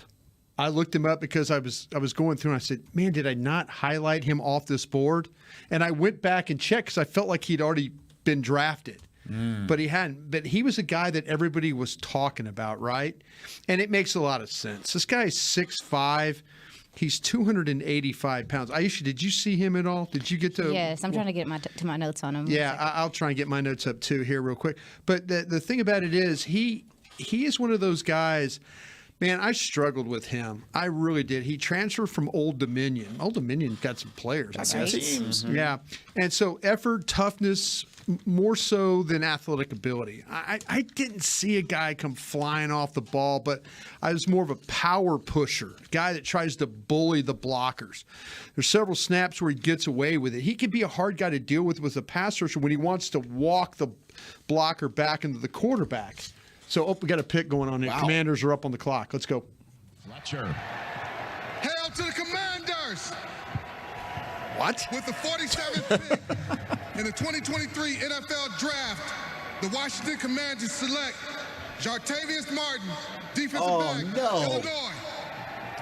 I looked him up because I was going through and I said, man, did I not highlight him off this board? And I went back and checked because I felt like he'd already been drafted. But he hadn't. But he was a guy that everybody was talking about, right? And it makes a lot of sense. This guy is 6'5", He's 285 pounds. Aisha, did you see him at all? Did you get to? Yes, I'm trying to get to my notes on him. Yeah, I'll try and get my notes up too here real quick. But the thing about it is, he is one of those guys. Man, I struggled with him. I really did. He transferred from Old Dominion. Old Dominion got some players. Got some teams. Yeah. And so effort, toughness, more so than athletic ability. I didn't see a guy come flying off the ball, but I was more of a power pusher, a guy that tries to bully the blockers. There's several snaps where he gets away with it. He can be a hard guy to deal with a pass rusher when he wants to walk the blocker back into the quarterback. So, we got a pick going on here. Wow. Commanders are up on the clock. Let's go. Fletcher. Hail to the Commanders What? with the 47th pick in the 2023 NFL Draft. The Washington Commanders select Jartavius Martin, defensive back, no. Illinois.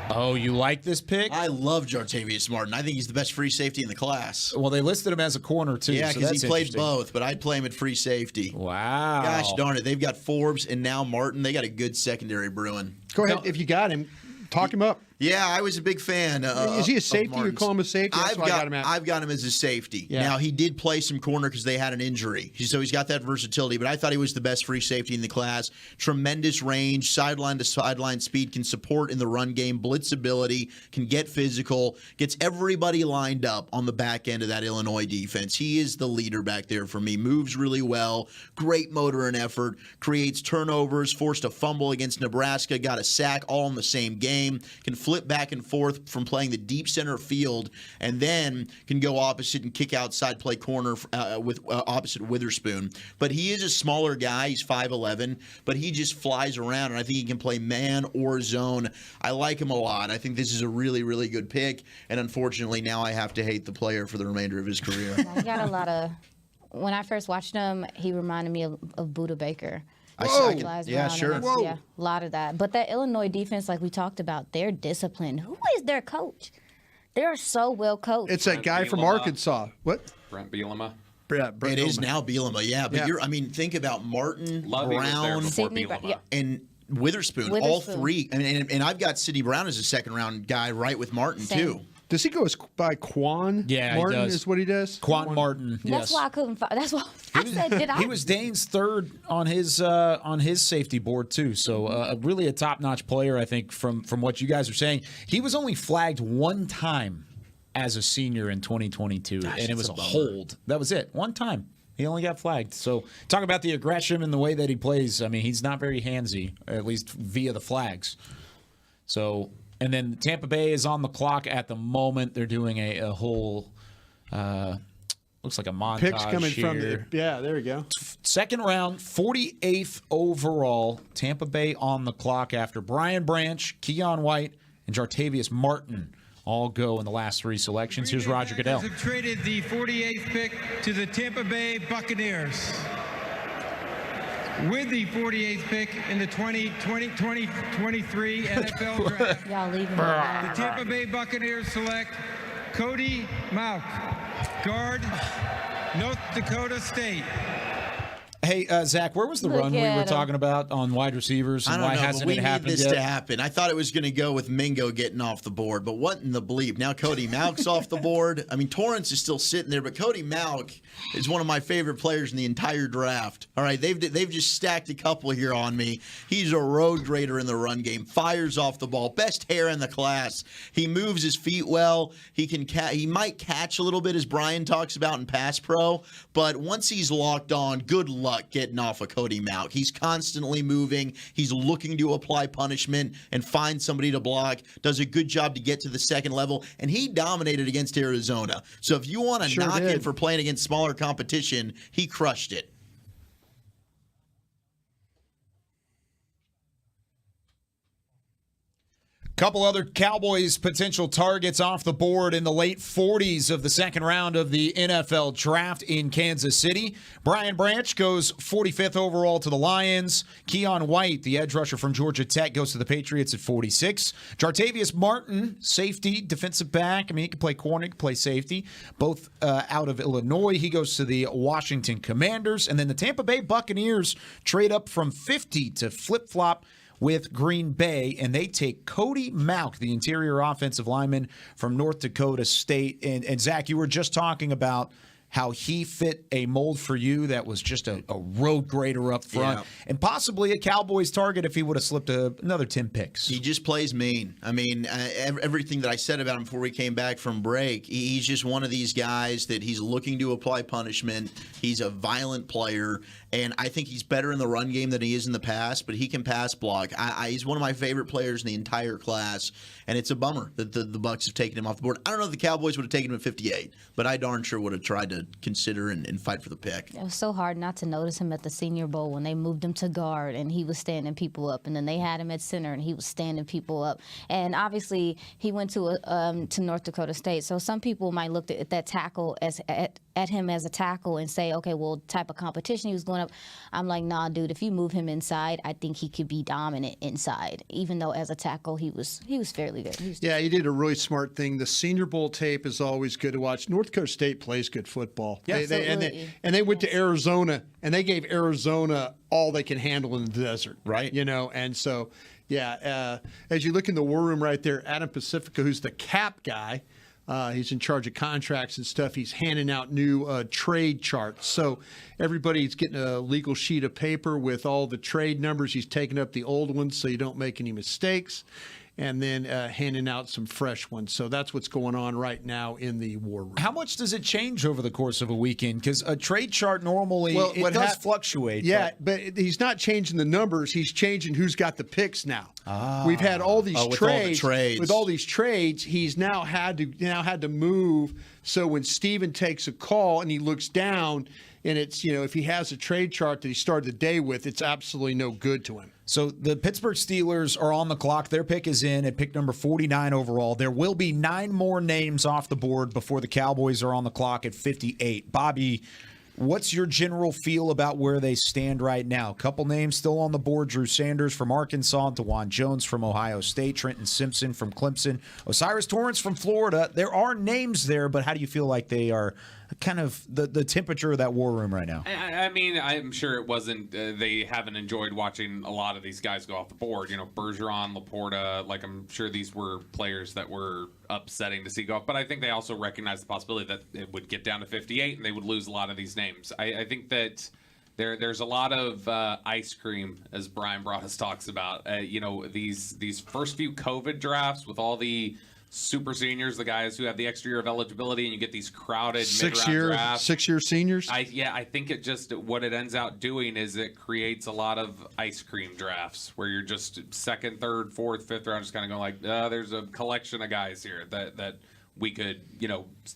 Oh, you like this pick? I love Jartavius Martin. I think he's the best free safety in the class. Well, they listed him as a corner, too. Yeah, so because that's he played interesting. both, but I'd play him at free safety. Wow. Gosh darn it. They've got Forbes and now Martin. They got a good secondary brewing. Go ahead. If you got him, talk him up. Yeah, I was a big fan. Is he a safety? You Martin's. call him a safety? That's why I got him at. I've got him as a safety. Yeah. Now, he did play some corner because they had an injury. So he's got that versatility, but I thought he was the best free safety in the class. Tremendous range, sideline to sideline speed, can support in the run game, blitz ability, can get physical, gets everybody lined up on the back end of that Illinois defense. He is the leader back there for me. Moves really well, great motor and effort, creates turnovers, forced a fumble against Nebraska, got a sack all in the same game, can flip back and forth from playing the deep center field, and then can go opposite and kick outside, play corner with opposite Witherspoon. But he is a smaller guy. He's 5'11", but he just flies around, and I think he can play man or zone. I like him a lot. I think this is a really, really good pick, and unfortunately now I have to hate the player for the remainder of his career. He got a lot of. When I first watched him, he reminded me of Buda Baker. Yeah, sure. Yeah, a lot of that. But that Illinois defense, like we talked about, they're disciplined. Who is their coach? They're so well coached. It's that guy from Arkansas. What? Brent Bielema. It is now Bielema, yeah. But Yeah. Think about Martin, Lovey was there Brown, before Sidney Bielema. yeah. and Witherspoon, all three. I mean, and I've got Sidney Brown as a second-round guy right with Martin, Same. too. Does he go by Quan? Yeah, Martin he does. is what he does? Quan Martin. That's yes. why I couldn't find. That's why I said, did I? He was Dane's third on his safety board too. So really a top-notch player, I think, from what you guys are saying. He was only flagged one time as a senior in 2022, and it was a hold. That was it. One time. He only got flagged. So talk about the aggression and the way that he plays. I mean, he's not very handsy, at least via the flags. So, and then Tampa Bay is on the clock at the moment. They're doing a whole, looks like a montage Picks coming here. from the. Yeah, there we go. Second round, 48th overall. Tampa Bay on the clock after Brian Branch, Keon White, and Jartavius Martin all go in the last three selections. Here's Roger Goodell. Have traded the 48th pick to the Tampa Bay Buccaneers. With the 48th pick in the 2023 NFL Draft, Y'all leaving me the alone. Tampa Bay Buccaneers select Cody Mauch, guard, North Dakota State. Hey, Zach, where was the Look run we were at him. talking about on wide receivers, and I don't why know, but hasn't we it need happened this yet? to happen. I thought it was going to go with Mingo getting off the board, but what in the bleep? Now Cody Mauch's off the board. I mean, Torrance is still sitting there, but Cody Mauch is one of my favorite players in the entire draft. All right, they've just stacked a couple here on me. He's a road grader in the run game, fires off the ball, best hair in the class. He moves his feet well. He might catch a little bit, as Brian talks about in pass pro, but once he's locked on, good luck getting off of Cody Mauch. He's constantly moving. He's looking to apply punishment and find somebody to block. Does a good job to get to the second level, and he dominated against Arizona. So if you want to knock him for playing against smaller competition, he crushed it. Couple other Cowboys potential targets off the board in the late 40s of the second round of the NFL Draft in Kansas City. Brian Branch goes 45th overall to the Lions. Keon White, the edge rusher from Georgia Tech, goes to the Patriots at 46. Jartavius Martin, safety, defensive back. I mean, he can play corner, he can play safety. Both out of Illinois. He goes to the Washington Commanders. And then the Tampa Bay Buccaneers trade up from 50 to flip-flop with Green Bay, and they take Cody Mauch, the interior offensive lineman from North Dakota State. And Zach, you were just talking about how he fit a mold for you that was just a road grader up front, and possibly a Cowboys target if he would have slipped another 10 picks. He just plays mean. I mean, everything that I said about him before we came back from break, he's just one of these guys that he's looking to apply punishment. He's a violent player, and I think he's better in the run game than he is in the pass, but he can pass block. He's one of my favorite players in the entire class, and it's a bummer that the Bucs have taken him off the board. I don't know if the Cowboys would have taken him at 58, but I darn sure would have tried to consider and fight for the pick. It was so hard not to notice him at the Senior Bowl when they moved him to guard and he was standing people up, and then they had him at center and he was standing people up. And obviously he went to North Dakota State, so some people might look at that tackle at him as a tackle and say, okay, well, type of competition he was going up. I'm like, nah, dude, if you move him inside, I think he could be dominant inside, even though as a tackle he was fairly good. He did a really smart thing. The Senior Bowl tape is always good to watch. North Dakota State plays good football. Yeah, they went to Arizona, and they gave Arizona all they can handle in the desert. Right. And so, as you look in the war room right there, Adam Pacifica, who's the cap guy, he's in charge of contracts and stuff. He's handing out new trade charts. So everybody's getting a legal sheet of paper with all the trade numbers. He's taking up the old ones so you don't make any mistakes, and then handing out some fresh ones. So that's what's going on right now in the war room. How much does it change over the course of a weekend? Because a trade chart normally, it does fluctuate. Yeah, but he's not changing the numbers. He's changing who's got the picks now. We've had all these trades. With all these trades, he's now had to move. So when Steven takes a call and he looks down, and it's, if he has a trade chart that he started the day with, it's absolutely no good to him. So the Pittsburgh Steelers are on the clock. Their pick is in at pick number 49 overall. There will be 9 more names off the board before the Cowboys are on the clock at 58. Bobby, what's your general feel about where they stand right now? A couple names still on the board. Drew Sanders from Arkansas, DeJuan Jones from Ohio State, Trenton Simpson from Clemson, Osiris Torrance from Florida. There are names there, but how do you feel like they are kind of the temperature of that war room right now? I mean, I'm sure it wasn't they haven't enjoyed watching a lot of these guys go off the board. Bergeron, Laporta, I'm sure these were players that were upsetting to see go off. But I think they also recognize the possibility that it would get down to 58 and they would lose a lot of these names. I think that there's a lot of ice cream, as Brian Broaddus talks about. These first few COVID drafts with all the super seniors, the guys who have the extra year of eligibility, and you get these crowded mid-round drafts. 6-year seniors? I think it just, what it ends out doing is it creates a lot of ice cream drafts where you're just second, third, fourth, fifth round, just kind of going there's a collection of guys here that we could,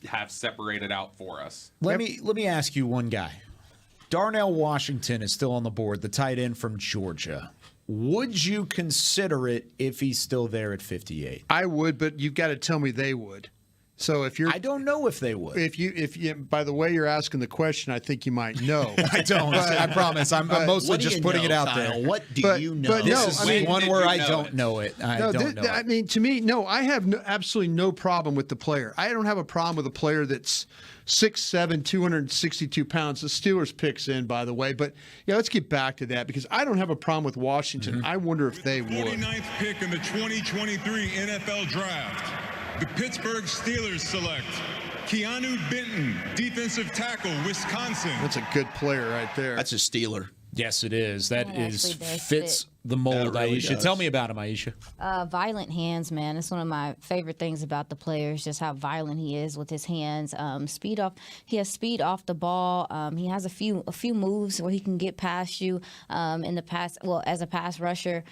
have separated out for us. Let me ask you one guy. Darnell Washington is still on the board, the tight end from Georgia. Would you consider it if he's still there at 58? I would, but you've got to tell me they would. So if you're, I don't know if they would. If you, by the way you're asking the question, I think you might know. I don't. I promise. I'm mostly just putting it out there. What do you know? But this is one where I don't know it. I don't know. I mean, to me, no. I have absolutely no problem with the player. I don't have a problem with a player that's 6'7", 262 pounds. The Steelers picks in, by the way. But let's get back to that because I don't have a problem with Washington. Mm-hmm. I wonder if they would. 49th pick in the 2023 NFL Draft. The Pittsburgh Steelers select Keanu Benton, defensive tackle, Wisconsin. That's a good player right there. That's a Steeler. Yes, it is. That fits the mold, really Aisha. Does. Tell me about him, Aisha. Violent hands, man. It's one of my favorite things about the players, just how violent he is with his hands. Speed off. He has speed off the ball. He has a few moves where he can get past you in the pass. Well, as a pass rusher,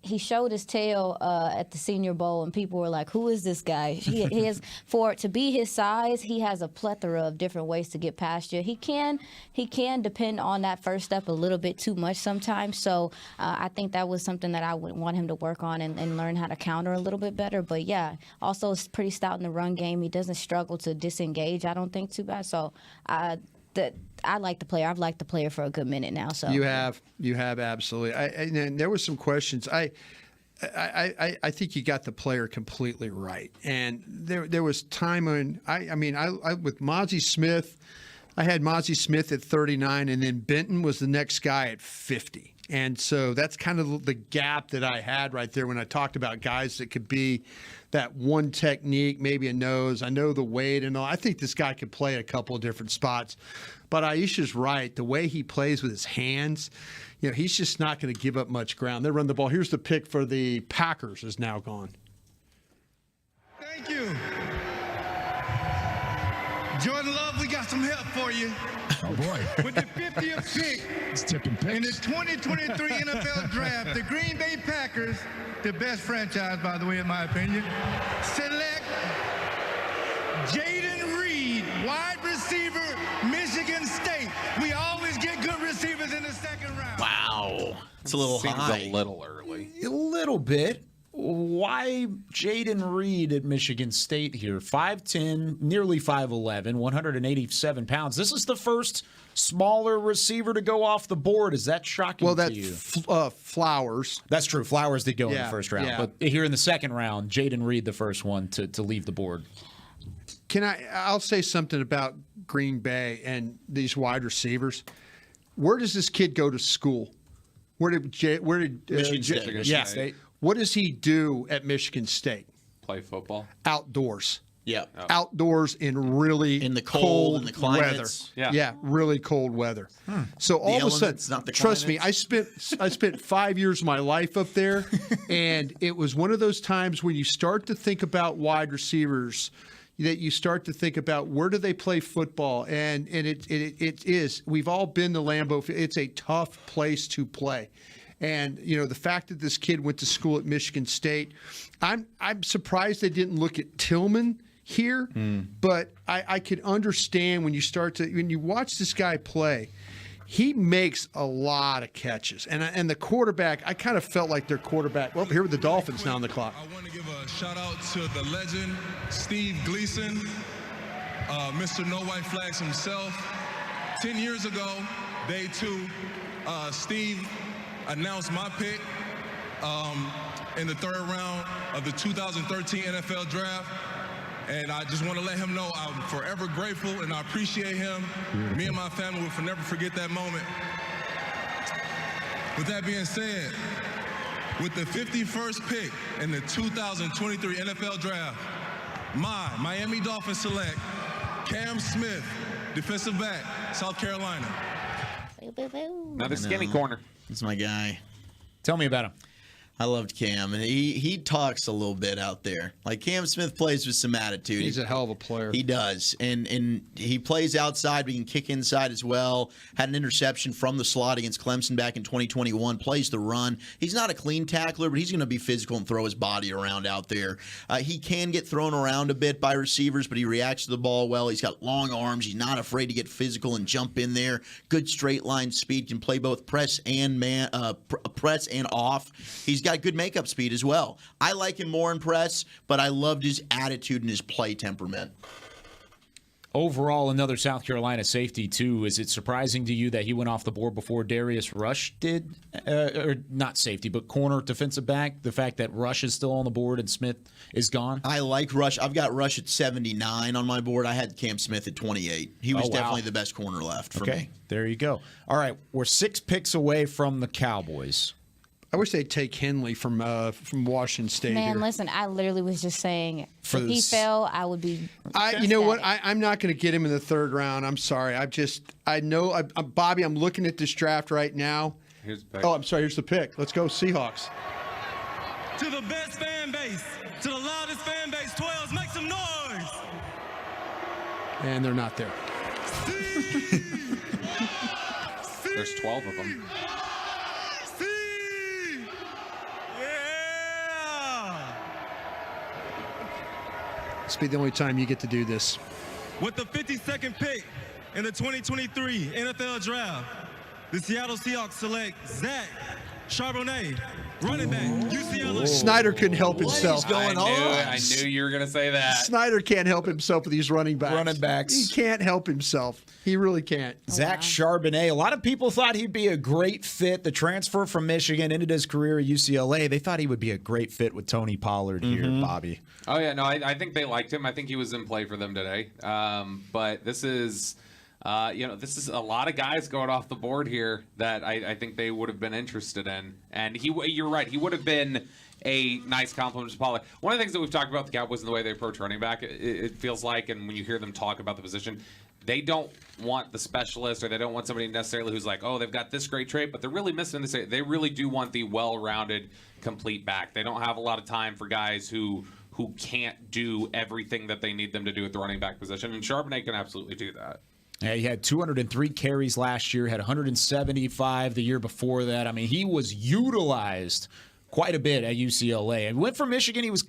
he showed his tail at the Senior Bowl, and people were like, "Who is this guy?" He has to be his size. He has a plethora of different ways to get past you. He can depend on that first step a little bit too much sometimes. So I think that was something that I would want him to work on and learn how to counter a little bit better. But yeah, also it's pretty stout in the run game. He doesn't struggle to disengage, I don't think, too bad. So I like the player. I've liked the player for a good minute now. So you have absolutely. And there was some questions. I think you got the player completely right. And there was time when I with Mozzie Smith. I had Mozzie Smith at 39, and then Benton was the next guy at 50. And so that's kind of the gap that I had right there when I talked about guys that could be that one technique, maybe a nose. I know the weight and all. I think this guy could play a couple of different spots. But Aisha's right. The way he plays with his hands, he's just not going to give up much ground. They run the ball. Here's the pick for the Packers is now gone. Thank you. Jordan Love, we got some help for you. Oh, boy. With the 50th pick It's tipping picks. in the 2023 NFL Draft, the Green Bay Packers, the best franchise, by the way, in my opinion, select Jaden Reed, wide receiver, Michigan State. We always get good receivers in the second round. Wow. It's a little Seems high. a little early. A little bit. Why Jaden Reed at Michigan State here? 5'10", nearly 5'11", 187 pounds. This is the first smaller receiver to go off the board. Is that shocking Well, to that's you? Flowers. That's true. Flowers did go in the Yeah, first round. yeah. But here in the second round, Jaden Reed, the first one to leave the board. I'll say something about Green Bay and these wide receivers. Where does this kid go to school? Where did Michigan State. Michigan State. What does he do at Michigan State? Play football. Outdoors. Yeah. Outdoors in really In the cold, in the climates. weather. Yeah. Really cold weather. So all of a sudden, elements, not the trust me, climates. I spent 5 years of my life up there, and it was one of those times when you start to think about wide receivers, that you start to think about where do they play football, and it is. We've all been to Lambeau. It's a tough place to play. And the fact that this kid went to school at Michigan State, I'm surprised they didn't look at Tillman here. But I could understand when you watch this guy play, he makes a lot of catches. And the quarterback, I kind of felt like their quarterback. Well, here with the Dolphins now on the clock. I want to give a shout out to the legend Steve Gleason, Mr. No White Flags himself. 10 years ago, day 2, Steve announced my pick in the third round of the 2013 NFL Draft. And I just want to let him know I'm forever grateful and I appreciate him. Beautiful. Me and my family will never forget that moment. With that being said, with the 51st pick in the 2023 NFL Draft, my Miami Dolphins select Cam Smith, defensive back, South Carolina. Another skinny corner. He's my guy. Tell me about him. I loved Cam, and he talks a little bit out there. Like Cam Smith plays with some attitude. He's a hell of a player. He does, and he plays outside, but he can kick inside as well. Had an interception from the slot against Clemson back in 2021. Plays the run. He's not a clean tackler, but he's going to be physical and throw his body around out there. He can get thrown around a bit by receivers, but he reacts to the ball well. He's got long arms. He's not afraid to get physical and jump in there. Good straight line speed. Can play both press and press and off. He's got good makeup speed as well. I like him more in press, but I loved his attitude and his play temperament. Overall, another South Carolina safety, too. Is it surprising to you that he went off the board before Darius Rush did? Or not safety, but corner defensive back? The fact that Rush is still on the board and Smith is gone? I like Rush. I've got Rush at 79 on my board. I had Cam Smith at 28. He was definitely the best corner left for me. There you go. All right, we're 6 picks away from the Cowboys. I wish they'd take Henley from Washington State. Man, here. listen, I literally was just saying, if he fell, I would be. You know what? I'm not going to get him in the third round. I'm sorry. I know, Bobby. I'm looking at this draft right now. Here's the pick. Oh, I'm sorry. Here's the pick. Let's go Seahawks. To the best fan base, to the loudest fan base, 12s, make some noise. And they're not there. There's 12 of them. This will be the only time you get to do this. With the 52nd pick in the 2023 NFL Draft, the Seattle Seahawks select Zach Charbonnet, running back, UCLA. Snyder couldn't help himself. I knew you were going to say that. Snyder can't help himself with these running backs. He can't help himself. He really can't. Zach Charbonnet. A lot of people thought he'd be a great fit. The transfer from Michigan ended his career at UCLA. They thought he would be a great fit with Tony Pollard here, Bobby. Oh, yeah. No, I think they liked him. I think he was in play for them today. But this is This is a lot of guys going off the board here that I think they would have been interested in. And you're right, he would have been a nice compliment to Pollard. One of the things that we've talked about the Cowboys and the way they approach running back, it feels like, and when you hear them talk about the position, they don't want the specialist, or they don't want somebody necessarily who's like, oh, they've got this great trait, but they're really missing this. They really do want the well-rounded, complete back. They don't have a lot of time for guys who can't do everything that they need them to do at the running back position, and Charbonnet can absolutely do that. Yeah, he had 203 carries last year, had 175 the year before that. I mean, he was utilized quite a bit at UCLA. And went from Michigan. He was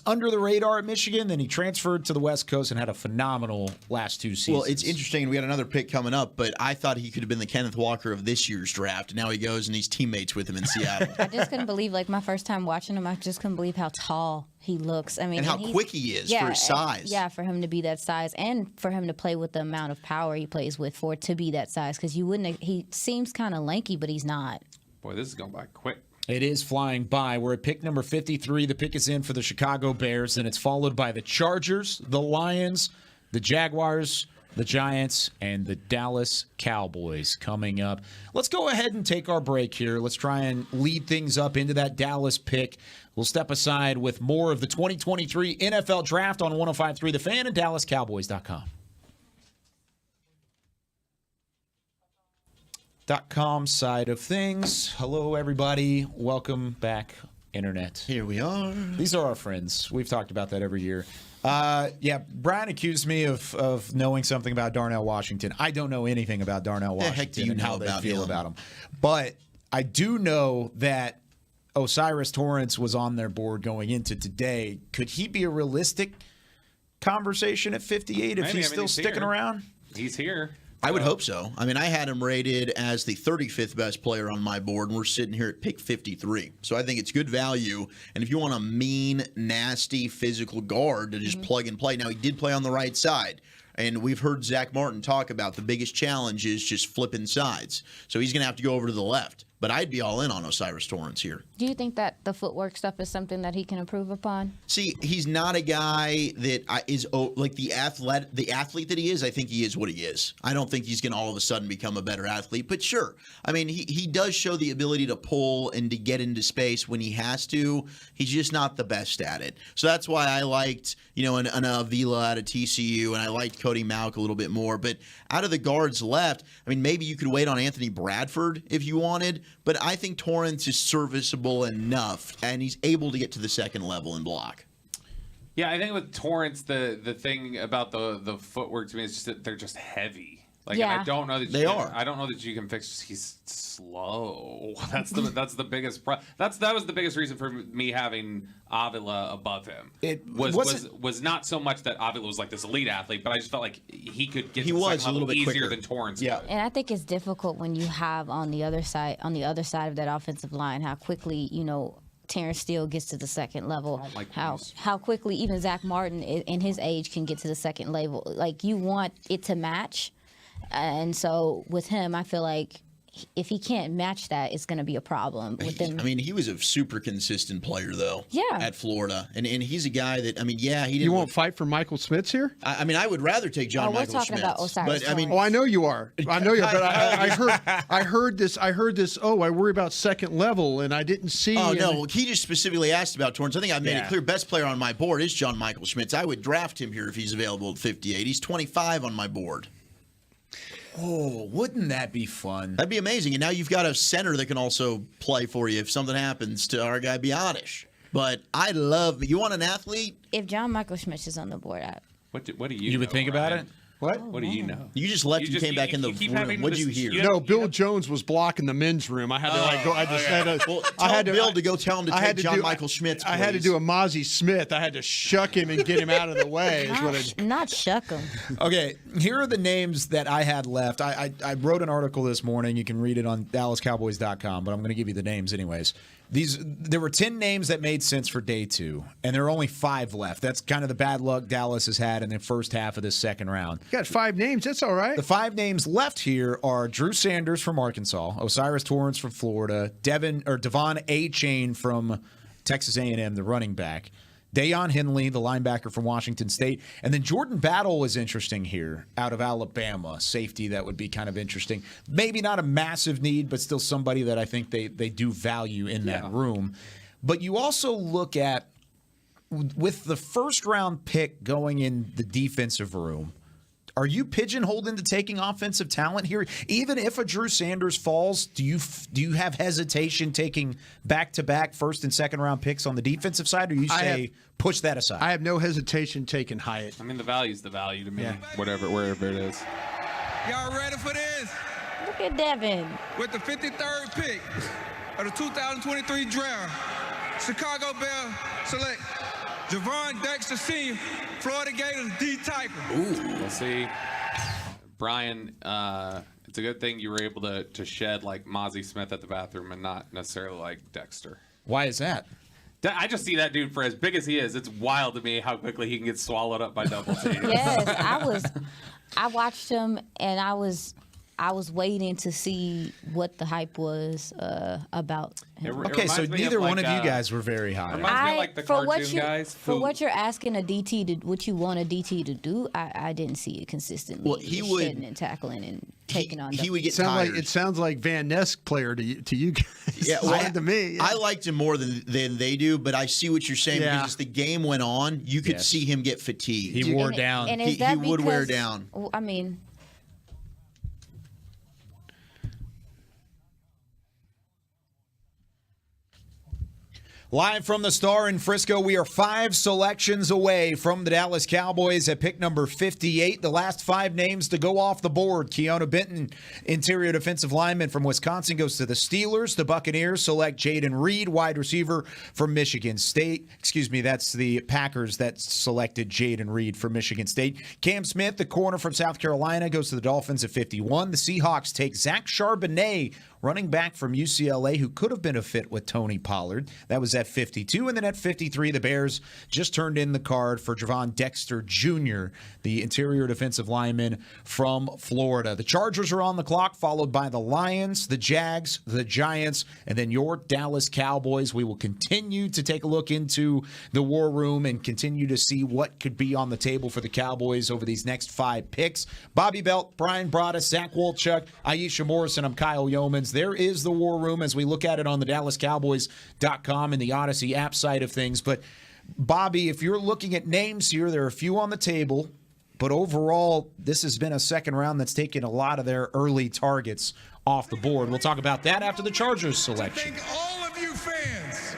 under the radar at Michigan. Then he transferred to the West Coast and had a phenomenal last 2 seasons. Well, it's interesting. We got another pick coming up, but I thought he could have been the Kenneth Walker of this year's draft. And now he goes and he's teammates with him in Seattle. I just couldn't believe, my first time watching him, I just couldn't believe how tall he looks. I mean, and how quick he is for his size. Yeah, for him to be that size, and for him to play with the amount of power he plays with to be that size. Because he seems kind of lanky, but he's not. Boy, this is going by quick. It is flying by. We're at pick number 53. The pick is in for the Chicago Bears, and it's followed by the Chargers, the Lions, the Jaguars, the Giants, and the Dallas Cowboys coming up. Let's go ahead and take our break here. Let's try and lead things up into that Dallas pick. We'll step aside with more of the 2023 NFL Draft on 105.3 The Fan and DallasCowboys.com. .com side of things. Hello, everybody. Welcome back, Internet. Here we are. These are our friends. We've talked about that every year. Brian accused me of knowing something about Darnell Washington. I don't know anything about Darnell Washington heck do you and know how they about feel him? about him. But I do know that Osiris Torrance was on their board going into today. Could he be a realistic conversation at 58 if he's still sticking around? He's here. I would hope so. I mean, I had him rated as the 35th best player on my board, and we're sitting here at pick 53. So I think it's good value. And if you want a mean, nasty, physical guard to just plug and play. Now, he did play on the right side. And we've heard Zach Martin talk about the biggest challenge is just flipping sides. So he's going to have to go over to the left. But I'd be all in on Osiris Torrance here. Do you think that the footwork stuff is something that he can improve upon? See, he's not a guy that is like the athlete that he is. I think he is what he is. I don't think he's going to all of a sudden become a better athlete. But sure, I mean, he does show the ability to pull and to get into space when he has to. He's just not the best at it. So that's why I liked, an Avila out of TCU, and I liked Cody Mauch a little bit more. But out of the guards left, I mean, maybe you could wait on Anthony Bradford if you wanted. But I think Torrance is serviceable enough, and he's able to get to the second level and block. Yeah, I think with Torrance, the thing about the footwork to me is just that they're just heavy. Like, yeah. and I don't know that they are. I don't know that you can fix. He's slow. That's the biggest. That was the biggest reason for me having Avila above him. It was not so much that Avila was like this elite athlete, but I just felt like he could get. He to the was second a little level bit easier quicker than Torrance. Yeah. could. And I think it's difficult when you have on the other side of that offensive line how quickly Terrence Steele gets to the second level. How quickly even Zach Martin in his age can get to the second level. Like, you want it to match. And so with him, I feel like if he can't match that, it's going to be a problem with him. I mean, he was a super consistent player, though. Yeah. At Florida, and he's a guy that he didn't. You won't fight for Michael Smits here? I mean, I would rather take John Michael Schmitz. We're talking about Osiris. But I mean, I know you are. I know you are. But I heard this. I worry about second level, and I didn't see. Oh no, he just specifically asked about Torrance. I think I made it clear. Best player on my board is John Michael Schmitz. I would draft him here if he's available at 58. He's 25 on my board. Oh, wouldn't that be fun? That'd be amazing. And now you've got a center that can also play for you if something happens to our guy Biotish. But you want an athlete? If John Michael Schmitz is on the board, What do you? You would think about it? What? What do you know? You just left and came back in the room. What did you hear? No, Bill Jones was blocking the men's room. I had to go. I just had to. Well, tell Bill to go tell him to take John Michael Schmitz. I had to do a Mozzie Smith. I had to shuck him and get him out of the way. not shuck him. Okay, here are the names that I had left. I wrote an article this morning. You can read it on DallasCowboys.com, but I'm going to give you the names anyways. There were 10 names that made sense for day 2, and there are only 5 left. That's kind of the bad luck Dallas has had in the first half of this second round. You got 5 names. That's all right. The 5 names left here are Drew Sanders from Arkansas, Osiris Torrance from Florida, Devon A. Chain from Texas A&M, the running back, Deion Henley, the linebacker from Washington State. And then Jordan Battle was interesting here out of Alabama. Safety, that would be kind of interesting. Maybe not a massive need, but still somebody that I think they do value in that room. But you also look at, with the first-round pick going in the defensive room, are you pigeonholed into taking offensive talent here? Even if a Drew Sanders falls, do you have hesitation taking back-to-back first and second-round picks on the defensive side, or you say push that aside? I have no hesitation taking Hyatt. I mean, the value's the value to me, wherever it is. Y'all ready for this? Look at Devin. With the 53rd pick of the 2023 draft, Chicago Bears select Javon Dexter Sr., Florida Gators D-type. We'll see. Brian, it's a good thing you were able to shed like Mozzie Smith at the bathroom and not necessarily like Dexter. Why is that? I just see that dude for as big as he is. It's wild to me how quickly he can get swallowed up by double teams. Yes, I watched him, and I was waiting to see what the hype was about him. Okay, so neither one of you guys were very high. Reminds me of like the cartoon guys. For what you're asking a DT to, what you want a DT to do, I didn't see it consistently. Well, he would shedding and tackling and taking on. He would get tired. It sounds like Van Ness player to you guys. Yeah, well, to me. I liked him more than they do, but I see what you're saying because as the game went on, you could see him get fatigued. He wore down. And he would wear down. I mean. Live from the Star in Frisco, we are 5 selections away from the Dallas Cowboys at pick number 58. The last 5 names to go off the board. Keona Benton, interior defensive lineman from Wisconsin, goes to the Steelers. The Buccaneers select Jaden Reed, wide receiver from Michigan State. Excuse me, that's the Packers that selected Jaden Reed from Michigan State. Cam Smith, the corner from South Carolina, goes to the Dolphins at 51. The Seahawks take Zach Charbonnet, running back from UCLA, who could have been a fit with Tony Pollard. That was at 52. And then at 53, the Bears just turned in the card for Javon Dexter Jr., the interior defensive lineman from Florida. The Chargers are on the clock, followed by the Lions, the Jags, the Giants, and then your Dallas Cowboys. We will continue to take a look into the war room and continue to see what could be on the table for the Cowboys over these next 5 picks. Bobby Belt, Brian Broaddus, Zach Wolchuk, Aisha Morrison, I'm Kyle Yeomans. There is the war room as we look at it on the DallasCowboys.com and the Odyssey app side of things. But, Bobby, if you're looking at names here, there are a few on the table. But overall, this has been a second round that's taken a lot of their early targets off the board. We'll talk about that after the Chargers selection. Thank all of you fans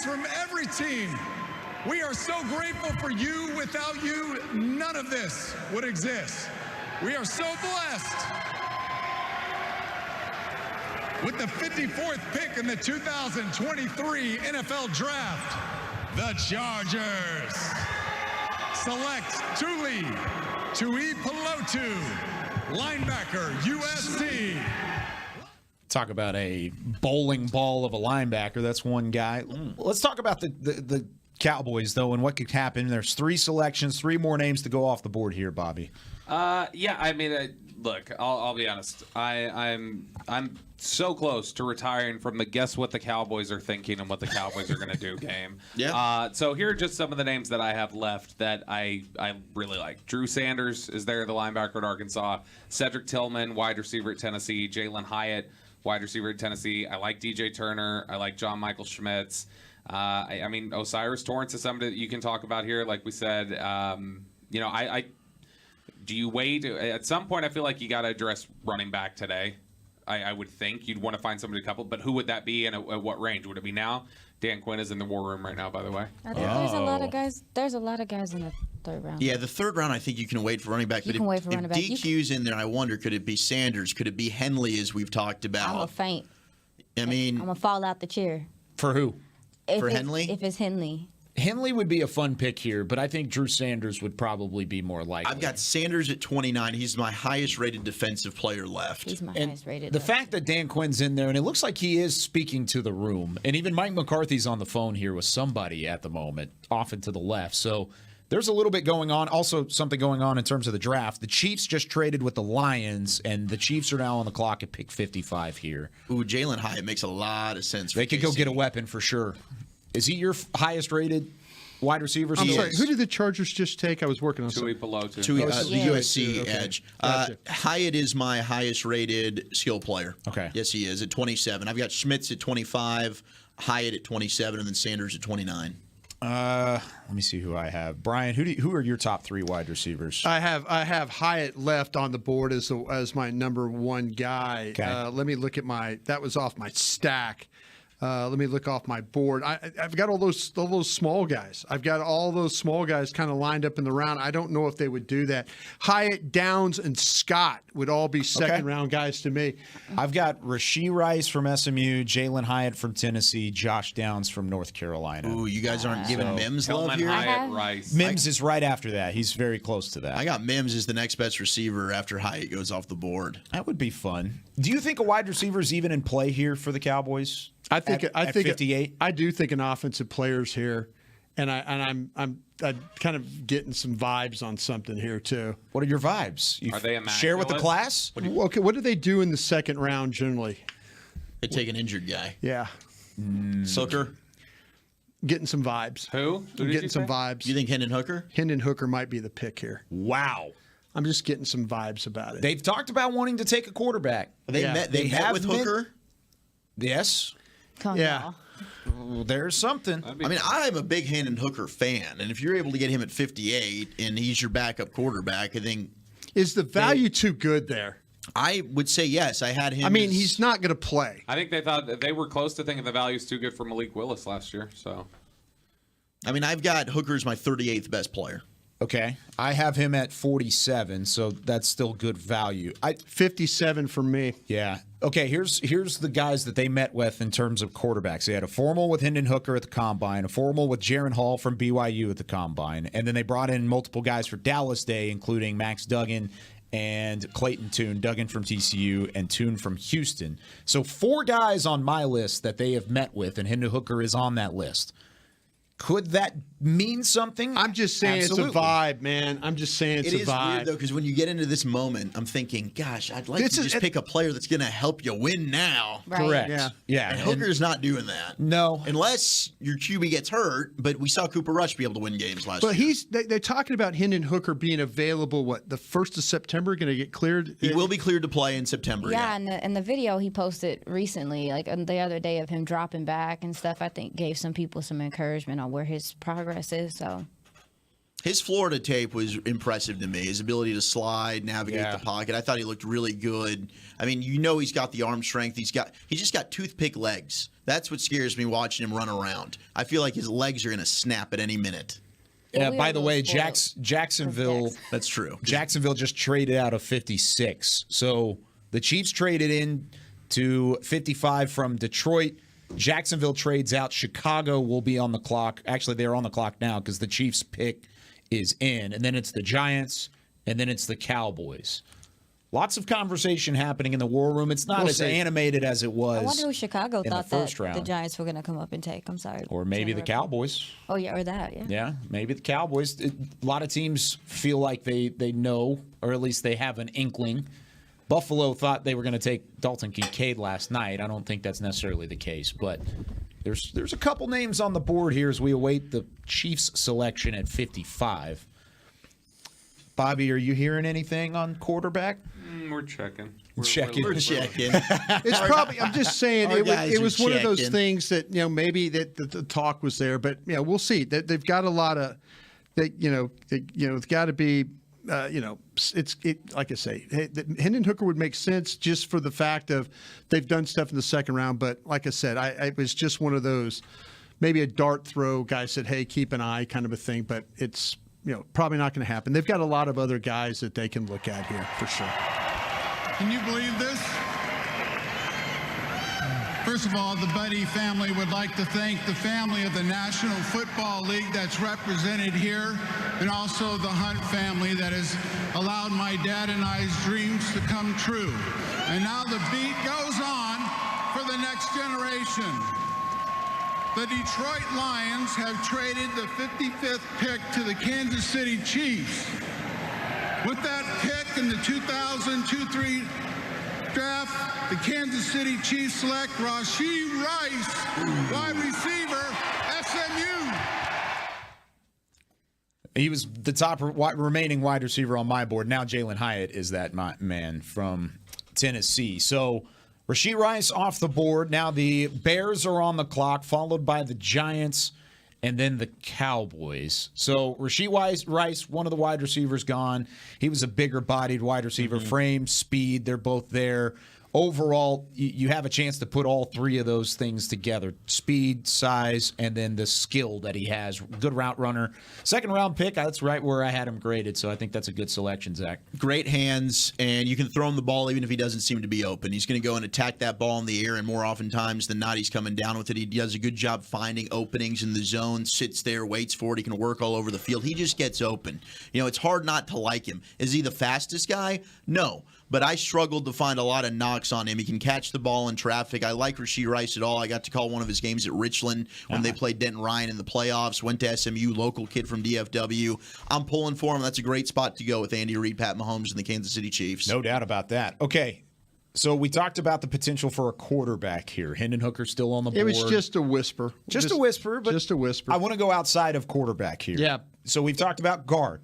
from every team. We are so grateful for you. Without you, none of this would exist. We are so blessed. With the 54th pick in the 2023 NFL Draft, the Chargers select Tuli Tuipulotu, linebacker, USC. Talk about a bowling ball of a linebacker. That's one guy. Let's talk about the Cowboys, though, and what could happen. There's 3 selections, 3 more names to go off the board here, Bobby. Yeah, I mean, look, I'll be honest. I'm so close to retiring from the guess what the Cowboys are thinking and what the Cowboys are going to do game. Yeah. So here are just some of the names that I have left that I really like. Drew Sanders is there, the linebacker at Arkansas. Cedric Tillman, wide receiver at Tennessee. Jalen Hyatt, wide receiver at Tennessee. I like DJ Turner. I like John Michael Schmitz. I mean, Osiris Torrance is somebody that you can talk about here. Like we said, do you wait? At some point, I feel like you got to address running back today. I would think you'd want to find somebody to couple, but who would that be and at what range? Would it be now? Dan Quinn is in the war room right now, by the way. I think there's a lot of guys. There's a lot of guys in the 3rd round. Yeah, the 3rd round, I think you can wait for running back. You can wait for running back. DQ's in there, I wonder, could it be Sanders? Could it be Henley, as we've talked about? I'm going to faint. I mean, I'm going to fall out the chair. For who? For Henley? If it's Henley. Henley would be a fun pick here, but I think Drew Sanders would probably be more likely. I've got Sanders at 29. He's my highest-rated defensive player left. He's my highest-rated. The fact that Dan Quinn's in there, and it looks like he is speaking to the room, and even Mike McCarthy's on the phone here with somebody at the moment, off and to the left. So there's a little bit going on. Also, something going on in terms of the draft. The Chiefs just traded with the Lions, and the Chiefs are now on the clock at pick 55 here. Ooh, Jalen Hyatt makes a lot of sense. They could go get a weapon for sure. Is he your highest rated wide receivers. I'm he sorry. is. Who did the Chargers just take? I was working on Tui something. Pelosi. The USC Okay. edge. Gotcha. Hyatt is my highest rated skill player. Okay. Yes, he is at 27. I've got Schmitz at 25, Hyatt at 27, and then Sanders at 29. Let me see who I have. Brian, who are your top 3 wide receivers? I have Hyatt left on the board as my number 1 guy. Okay. Let me look at that was off my stack. Let me look off my board. I've got all those small guys. I've got all those small guys kind of lined up in the round. I don't know if they would do that. Hyatt, Downs, and Scott would all be second-round guys to me. I've got Rashee Rice from SMU, Jalen Hyatt from Tennessee, Josh Downs from North Carolina. Ooh, you guys aren't giving Mims love Tillman, here? Hyatt, Rice. Mims is right after that. He's very close to that. I got Mims as the next best receiver after Hyatt goes off the board. That would be fun. Do you think a wide receiver is even in play here for the Cowboys? I think at 58. I do think an offensive player's here, and I'm kind of getting some vibes on something here too. What are your vibes? Are they share with the immaculate? class? Okay, what do they do in the second round generally? They take an injured guy. Yeah, Hooker. getting some vibes. Who? Who did getting you some say? vibes. You think Hendon Hooker? Hendon Hooker might be the pick here. Wow. I'm just getting some vibes about it. They've talked about wanting to take a quarterback. They Yeah. met. They met have with been- Hooker. Yes. Come Yeah. on. Well, there's something. That'd be I mean, fun. I'm a big Hendon Hooker fan, and if you're able to get him at 58 and he's your backup quarterback, I think Is the value too good there? I would say yes. I had him. I mean, as- he's not going to play. I think they thought that they were close to thinking the value's too good for Malik Willis last year. So I mean, I've got Hooker as my 38th best player. Okay. I have him at 47, so that's still good value. 57 for me. Yeah. Okay, here's the guys that they met with in terms of quarterbacks. They had a formal with Hendon Hooker at the Combine, a formal with Jaron Hall from BYU at the Combine, and then they brought in multiple guys for Dallas Day, including Max Duggan and Clayton Tune, Duggan from TCU and Tune from Houston. So 4 guys on my list that they have met with, and Hendon Hooker is on that list. Could that mean something? I'm just saying Absolutely. it's a vibe, man. I'm just saying it's It a is vibe. weird though, because when you get into this moment, I'm thinking, gosh, I'd like to just pick a player that's going to help you win now. Right. Correct. Yeah. Yeah. And Hooker's not doing that. No. Unless your QB gets hurt, but we saw Cooper Rush be able to win games last But year. they're talking about Hendon Hooker being available, the 1st of September, going to get cleared? He will be cleared to play in September. Yeah, and the video he posted recently, like the other day of him dropping back and stuff, I think gave some people some encouragement on where his progress is. So His Florida tape was impressive to me. His ability to slide, navigate Yeah. the pocket. I thought he looked really good. I mean, he's got the arm strength. He's just got toothpick legs. That's what scares me watching him run around. I feel like his legs are going to snap at any minute. Well, we by were the a way, little spoiled Jacksonville. with Jackson. That's true. Jacksonville just traded out of 56. So the Chiefs traded in to 55 from Detroit. Jacksonville trades out. Chicago will be on the clock. Actually, they're on the clock now because the Chiefs pick is in. And then it's the Giants, and then it's the Cowboys. Lots of conversation happening in the war room. It's not We'll as see. animated as it was. I wonder who Chicago in thought the first that round. the Giants were going to come up and take. I'm sorry. Or maybe the Chandler. Cowboys. Oh, yeah, or that, yeah. Yeah, maybe the Cowboys. A lot of teams feel like they know, or at least they have an inkling. Buffalo thought they were going to take Dalton Kincaid last night. I don't think that's necessarily the case, but there's a couple names on the board here as we await the Chiefs selection at 55. Bobby, are you hearing anything on quarterback? We're checking. We're checking. It's probably. I'm just saying Our it guys was are one of those checking. things that maybe that the talk was there, but we'll see. That they've got a lot of it's got to be. It's like I say, Hendon Hooker would make sense just for the fact of they've done stuff in the second round. But like I said, it was just one of those, maybe a dart throw. Guy said, "Hey, keep an eye," kind of a thing. But it's probably not going to happen. They've got a lot of other guys that they can look at here for sure. Can you believe this? First of all, the Buddy family would like to thank the family of the National Football League that's represented here, and also the Hunt family that has allowed my dad and I's dreams to come true. And now the beat goes on for the next generation. The Detroit Lions have traded the 55th pick to the Kansas City Chiefs. With that pick in the 2002-03 draft, the Kansas City Chiefs select Rashee Rice, wide receiver, SMU. He was the top remaining wide receiver on my board. Now Jalen Hyatt is that man from Tennessee. So Rashee Rice off the board. Now the Bears are on the clock, followed by the Giants and then the Cowboys. So Rashee Rice, one of the wide receivers, gone. He was a bigger-bodied wide receiver. Frame, speed, they're both there. Overall, you have a chance to put all three of those things together. Speed, size, and then the skill that he has. Good route runner. Second-round pick, that's right where I had him graded, so I think that's a good selection, Zach. Great hands, and you can throw him the ball even if he doesn't seem to be open. He's going to go and attack that ball in the air, and more oftentimes than not, he's coming down with it. He does a good job finding openings in the zone, sits there, waits for it. He can work all over the field. He just gets open. It's hard not to like him. Is he the fastest guy? No. But I struggled to find a lot of knocks on him. He can catch the ball in traffic. I like Rashee Rice at all. I got to call one of his games at Richland when they played Denton Ryan in the playoffs. Went to SMU, local kid from DFW. I'm pulling for him. That's a great spot to go with Andy Reid, Pat Mahomes, and the Kansas City Chiefs. No doubt about that. Okay, so we talked about the potential for a quarterback here. Hendon Hooker still on the board. It was just a whisper. Just a whisper. But just a whisper. I want to go outside of quarterback here. Yeah. So we've talked about guard.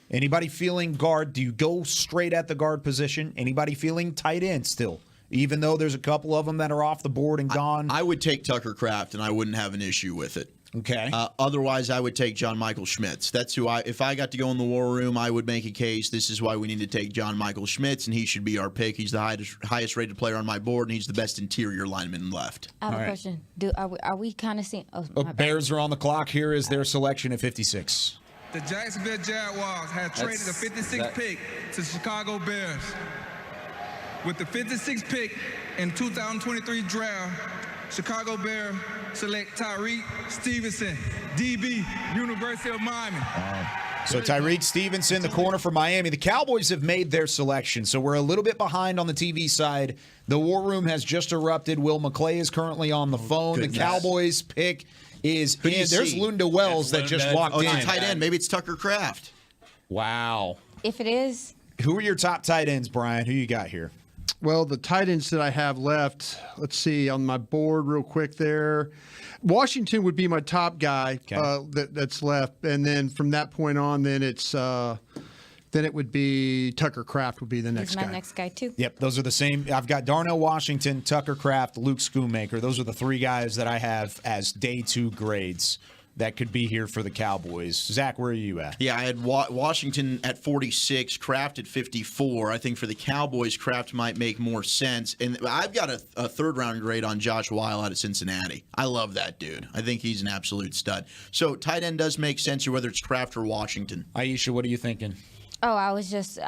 Anybody feeling guard? Do you go straight at the guard position? Anybody feeling tight end still? Even though there's a couple of them that are off the board and gone. I would take Tucker Kraft, and I wouldn't have an issue with it. Okay. Otherwise, I would take John Michael Schmitz. That's who if I got to go in the war room, I would make a case. This is why we need to take John Michael Schmitz, and he should be our pick. He's the highest rated player on my board, and he's the best interior lineman left. I have a question. Are we kind of seeing? Bears are on the clock. Here is their selection at 56. The Jacksonville Jaguars have traded the 56th pick to Chicago Bears. With the 56th pick in 2023 draft, Chicago Bears select Tyreek Stevenson, DB, University of Miami. So Tyreek Stevenson, the corner for Miami. The Cowboys have made their selection, so we're a little bit behind on the TV side. The war room has just erupted. Will McClay is currently on the phone. Goodness. The Cowboys pick is Who do you in. There's see? Lunda Wells that just walked It's in. a tight end. Maybe it's Tucker Kraft. Wow. If it is, Who are your top tight ends, Brian? Who you got here? Well, the tight ends that I have left, let's see on my board real quick there. Washington would be my top guy that's left, and then from that point on, then it would be Tucker Kraft would be the next he's my guy. next guy too. Yep, those are the same. I've got Darnell Washington, Tucker Kraft, Luke Schoonmaker. Those are the three guys that I have as day two grades that could be here for the Cowboys. Zach, where are you at? Yeah, I had Washington at 46, Kraft at 54. I think for the Cowboys, Kraft might make more sense. And I've got a third-round grade on Josh Weil out of Cincinnati. I love that dude. I think he's an absolute stud. So tight end does make sense here, whether it's Kraft or Washington. Aisha, what are you thinking? Oh, I was just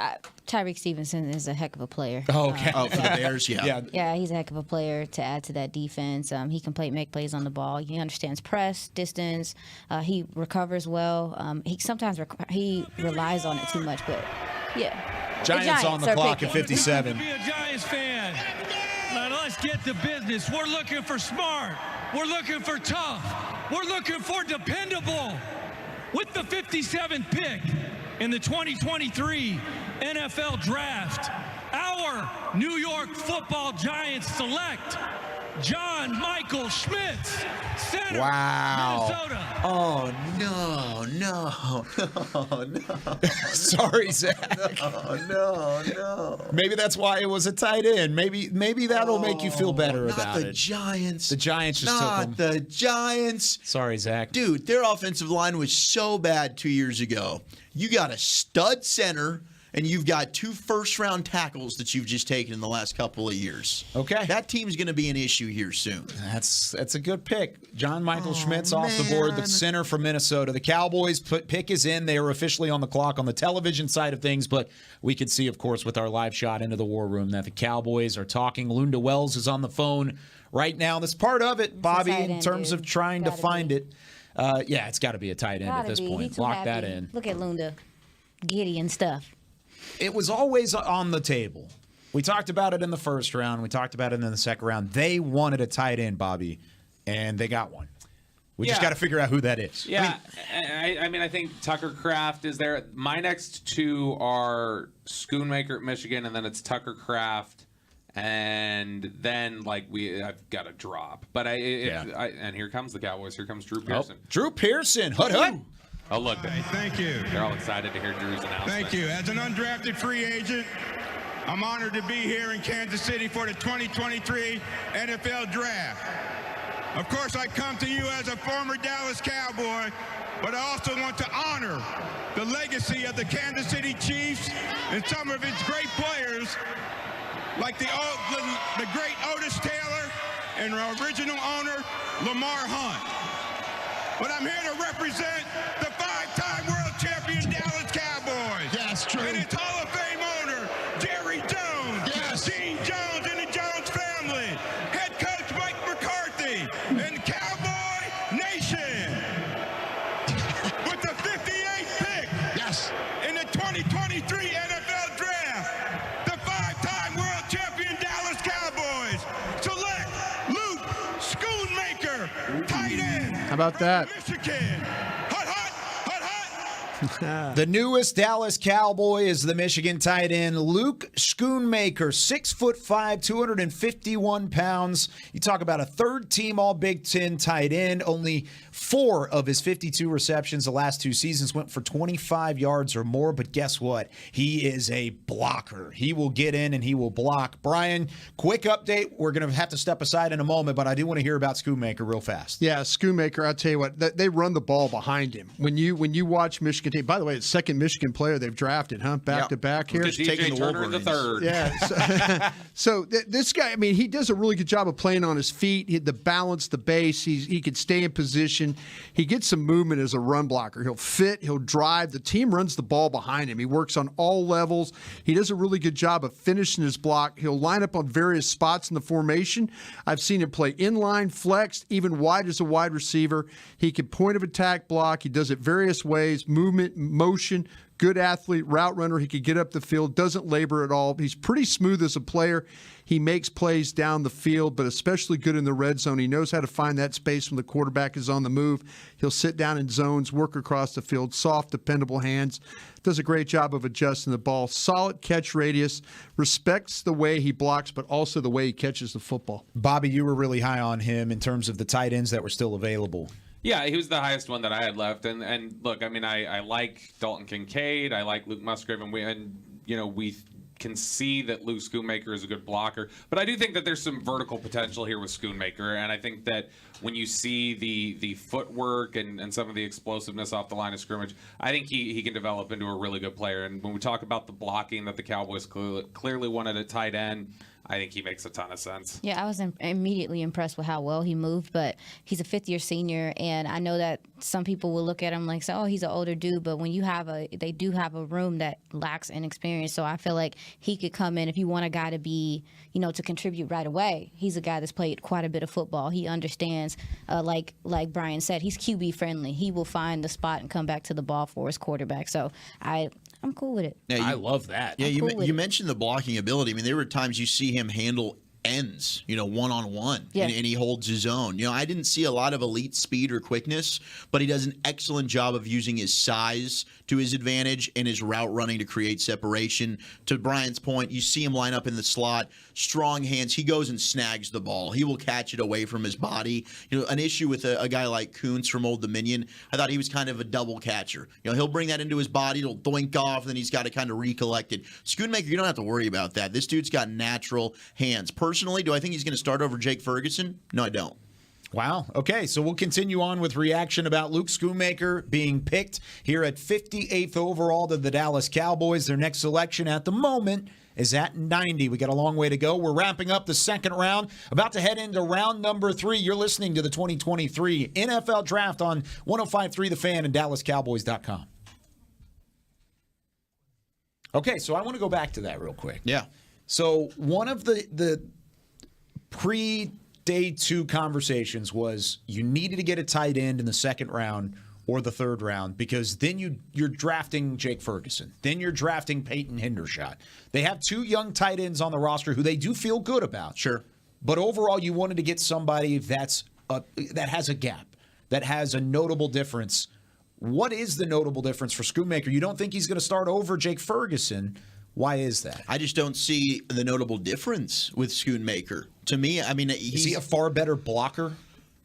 Tyreek Stevenson is a heck of a player. Oh, okay. For the Bears, yeah. Yeah, he's a heck of a player to add to that defense. He can make plays on the ball. He understands press, distance. He recovers well. He sometimes he relies on it too much, but yeah. Giants on the clock at 57. Be a Giants fan. Now let's get to business. We're looking for smart. We're looking for tough. We're looking for dependable. With the 57th pick in the 2023 NFL Draft, our New York Football Giants select John Michael Schmitz, center, Minnesota. Oh, no. Sorry, Zach. No. Maybe that's why it was a tight end. Maybe that'll make you feel better about Not the it. Giants. The Giants just took Not them. the Giants. Sorry, Zach. Dude, their offensive line was so bad 2 years ago. You got a stud center, and you've got 2 first-round tackles that you've just taken in the last couple of years. Okay. That team's going to be an issue here soon. That's a good pick. John Michael Schmitz off the board, the center from Minnesota. The Cowboys pick is in. They are officially on the clock on the television side of things, but we could see, of course, with our live shot into the war room that the Cowboys are talking. Lunda Wells is on the phone right now. That's part of it, Bobby, in terms of trying to find it. Yeah, it's got to be a tight end at this point. Lock that in. Look at Lunda, giddy and stuff. It was always on the table. We talked about it in the first round. We talked about it in the second round. They wanted a tight end, Bobby, and they got one. We just got to figure out who that is. Yeah, I mean, I think Tucker Kraft is there. My next two are Schoonmaker at Michigan, and then it's Tucker Kraft, and then I've got a drop. But and here comes the Cowboys. Here comes Drew Pearson. Drew Pearson, hut. Oh, look. Thank you. They're all excited to hear Drew's announcement. Thank you. As an undrafted free agent, I'm honored to be here in Kansas City for the 2023 NFL Draft. Of course, I come to you as a former Dallas Cowboy, but I also want to honor the legacy of the Kansas City Chiefs and some of its great players, like the great Otis Taylor and our original owner, Lamar Hunt. But I'm here to represent the 5-time world champion Dallas Cowboys. Yes, true. And its Hall of Fame owner, Jerry Jones. Yes. Dean Jones and the Jones family. Head coach Mike McCarthy and Cowboy Nation. With the 58th pick. Yes. In the 2023 NFL Draft, the 5-time world champion Dallas Cowboys select Luke Schoonmaker, tight end. How about that? Michigan. Hot, hot, hot, hot. The newest Dallas Cowboy is the Michigan tight end Luke Schoonmaker, 6'5", 251 pounds. You talk about a third-team All-Big Ten tight end. Only 4 of his 52 receptions the last 2 seasons went for 25 yards or more. But guess what? He is a blocker. He will get in and he will block. Brian, quick update. We're going to have to step aside in a moment, but I do want to hear about Schoonmaker real fast. Yeah, Schoonmaker, I'll tell you what, they run the ball behind him. When you watch Michigan tape, by the way, it's the second Michigan player they've drafted, huh? Back to back here. DJ taking the Turner Wolverines. the third. Yeah. So this guy, I mean, he does a really good job of playing on his feet, the balance, the base. He can stay in position. He gets some movement as a run blocker. He'll fit. He'll drive. The team runs the ball behind him. He works on all levels. He does a really good job of finishing his block. He'll line up on various spots in the formation. I've seen him play inline, flexed, even wide as a wide receiver. He can point of attack block. He does it various ways, movement, motion. Good athlete, route runner. He could get up the field, doesn't labor at all. He's pretty smooth as a player. He makes plays down the field, but especially good in the red zone. He knows how to find that space when the quarterback is on the move. He'll sit down in zones, work across the field, soft, dependable hands. Does a great job of adjusting the ball. Solid catch radius. Respects the way he blocks, but also the way he catches the football. Bobby, you were really high on him in terms of the tight ends that were still available. Yeah, he was the highest one that I had left. And look, I mean, I like Dalton Kincaid. I like Luke Musgrave. And we can see that Luke Schoonmaker is a good blocker. But I do think that there's some vertical potential here with Schoonmaker. And I think that when you see the footwork and some of the explosiveness off the line of scrimmage, I think he can develop into a really good player. And when we talk about the blocking that the Cowboys clearly wanted at tight end, I think he makes a ton of sense. Yeah, I was immediately impressed with how well he moved, but he's a fifth-year senior, and I know that some people will look at him like, oh, he's an older dude, but when they do have a room that lacks inexperience, so I feel like he could come in if you want a guy to be, to contribute right away. He's a guy that's played quite a bit of football. He understands, like Brian said, he's QB friendly. He will find the spot and come back to the ball for his quarterback. So I'm cool with it. I love that. Yeah, you mentioned the blocking ability. I mean, there were times you see him handle ends, one-on-one, and he holds his own. I didn't see a lot of elite speed or quickness, but he does an excellent job of using his size to his advantage and his route running to create separation. To Brian's point, you see him line up in the slot, strong hands. He goes and snags the ball. He will catch it away from his body. An issue with a guy like Kuntz from Old Dominion, I thought he was kind of a double catcher. He'll bring that into his body, it'll doink off, and then he's got to kind of recollect it. Schoonmaker, you don't have to worry about that. This dude's got natural hands. Personally, do I think he's going to start over Jake Ferguson? No, I don't. Wow. Okay, so we'll continue on with reaction about Luke Schoonmaker being picked here at 58th overall to the Dallas Cowboys. Their next selection at the moment is at 90. We got a long way to go. We're wrapping up the second round, about to head into round number 3. You're listening to the 2023 NFL Draft on 105.3 The Fan and DallasCowboys.com. Okay, so I want to go back to that real quick. Yeah. So one of the pre-day 2 conversations was you needed to get a tight end in the second round or the third round because then you're drafting Jake Ferguson. Then you're drafting Peyton Hendershot. They have 2 young tight ends on the roster who they do feel good about. Sure. But overall, you wanted to get somebody that has a gap, that has a notable difference. What is the notable difference for Schoonmaker? You don't think he's going to start over Jake Ferguson. Why is that? I just don't see the notable difference with Schoonmaker. To me, I mean, is he a far better blocker?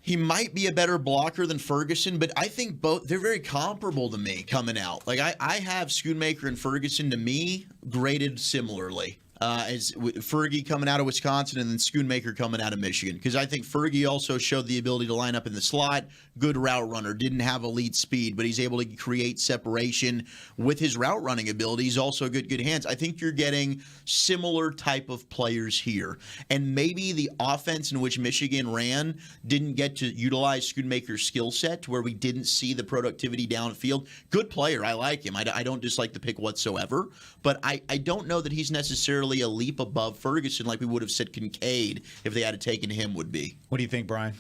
He might be a better blocker than Ferguson, but I think both they're very comparable to me coming out. Like I have Schoonmaker and Ferguson to me graded similarly. As Fergie coming out of Wisconsin and then Schoonmaker coming out of Michigan. Because I think Fergie also showed the ability to line up in the slot, good route runner, didn't have elite speed, but he's able to create separation with his route running ability. He's also good hands. I think you're getting similar type of players here. And maybe the offense in which Michigan ran didn't get to utilize Schoonmaker's skill set to where we didn't see the productivity downfield. Good player. I like him. I don't dislike the pick whatsoever. But I don't know that he's necessarily a leap above Ferguson like we would have said Kincaid if they had taken him would be. What do you think, Brian?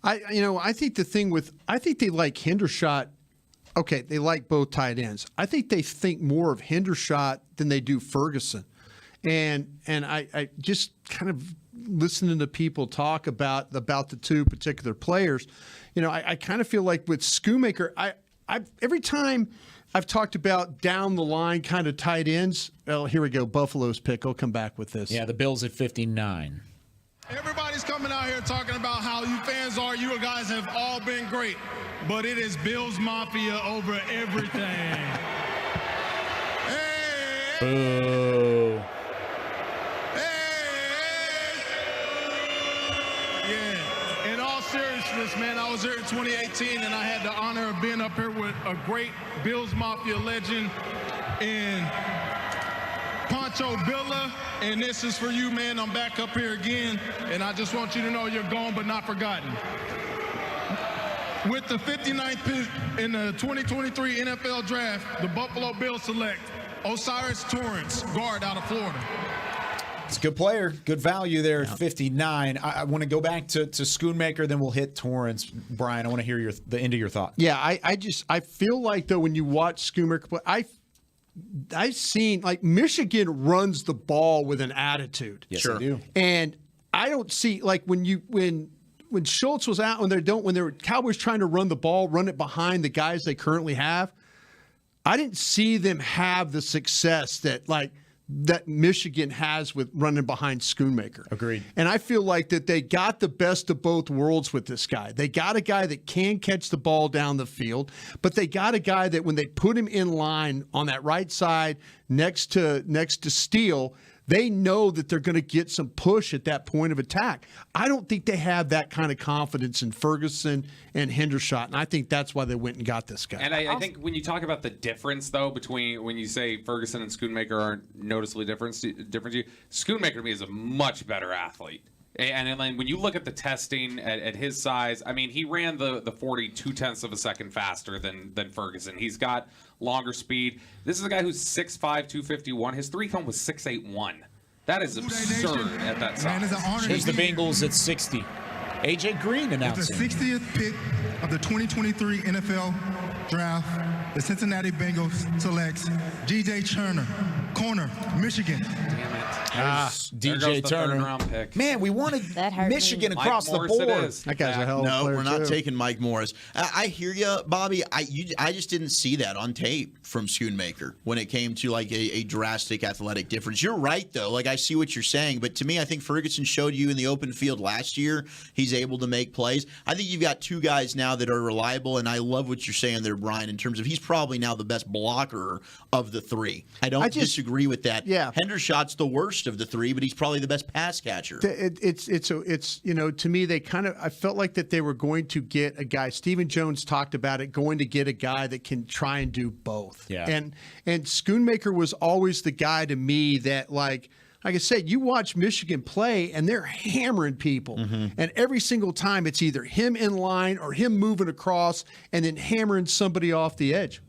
I think the thing I think they like Hendershot. Okay, they like both tight ends. I think they think more of Hendershot than they do Ferguson. And I just kind of listening to people talk about the two particular players, I kind of feel like with Schoonmaker, I every time I've talked about down the line kind of tight ends. Well, here we go. Buffalo's pick. I'll come back with this. Yeah, the Bills at 59. Everybody's coming out here talking about how you fans are. You guys have all been great. But it is Bills Mafia over everything. Hey! Boo. Yeah. In all seriousness, man, I was here in 2018, and I had the honor of being up here with a great Bills Mafia legend in Pancho Villa. And this is for you, man. I'm back up here again, and I just want you to know you're gone but not forgotten. With the 59th pick in the 2023 NFL Draft, the Buffalo Bills select Osiris Torrance, guard out of Florida. It's a good player, good value there at 59. I want to go back to Schoonmaker, then we'll hit Torrance. Brian, I want to hear the end of your thought. Yeah, I feel like though when you watch Schoonmaker play, I've seen like Michigan runs the ball with an attitude. Yes, they do. And I don't see like when Schultz was out when they were Cowboys trying to run the ball, run it behind the guys they currently have. I didn't see them have the success that Michigan has with running behind Schoonmaker. Agreed. And I feel like that they got the best of both worlds with this guy. They got a guy that can catch the ball down the field, but they got a guy that when they put him in line on that right side next to Steele, they know that they're going to get some push at that point of attack. I don't think they have that kind of confidence in Ferguson and Hendershot, and I think that's why they went and got this guy. And I think when you talk about the difference, though, between when you say Ferguson and Schoonmaker aren't noticeably different to you, Schoonmaker to me is a much better athlete. And then when you look at the testing at his size, I mean, he ran the 40 0.2 of a second faster than Ferguson. He's got longer speed. This is a guy who's 6'5", 251. His 3-cone was 6'8", That is absurd at that size. Here's the Bengals at 60. A.J. Green announcing. With the 60th pick of the 2023 NFL Draft, the Cincinnati Bengals selects G.J. Turner, corner, Michigan. Damn it. DJ Turner. Pick. Man, we wanted Michigan across the board. That guy's a hell of a player. No, we're not too. taking Mike Morris. I hear you, Bobby. I just didn't see that on tape from Schoonmaker when it came to like a drastic athletic difference. You're right, though. Like I see what you're saying, but to me, I think Ferguson showed you in the open field last year. He's able to make plays. I think you've got two guys now that are reliable, and I love what you're saying there, Brian, in terms of he's probably now the best blocker of the three. I don't disagree with that. Yeah. Hendershot's the worst of the three, but he's probably the best pass catcher. It's to me I felt like that they were going to get a guy. Stephen Jones talked about it, going to get a guy that can try and do both. Yeah. And Schoonmaker was always the guy to me that like I said, you watch Michigan play and they're hammering people. Mm-hmm. And every single time it's either him in line or him moving across and then hammering somebody off the edge.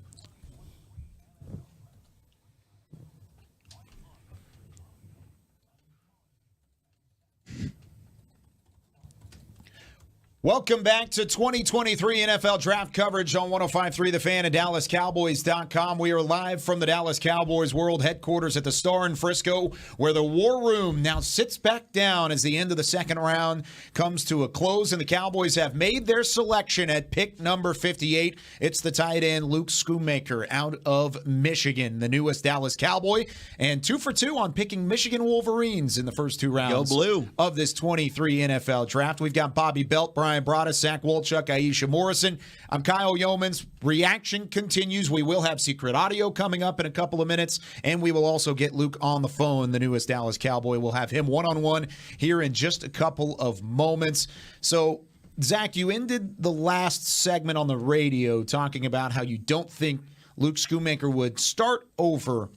Welcome back to 2023 NFL Draft coverage on 105.3 The Fan and DallasCowboys.com. We are live from the Dallas Cowboys World Headquarters at the Star in Frisco, where the War Room now sits back down as the end of the second round comes to a close, and the Cowboys have made their selection at pick number 58. It's the tight end Luke Schoonmaker out of Michigan, the newest Dallas Cowboy, and 2 for 2 on picking Michigan Wolverines in the first two rounds Go blue. of this 23 NFL Draft. We've got Bobby Belt, Brian Brian Broaddus, Zach Wolchuk, Aisha Morrison. I'm Kyle Yeomans. Reaction continues. We will have secret audio coming up in a couple of minutes, and we will also get Luke on the phone, the newest Dallas Cowboy. We'll have him one-on-one here in just a couple of moments. So, Zach, you ended the last segment on the radio talking about how you don't think Luke Schoonmaker would start over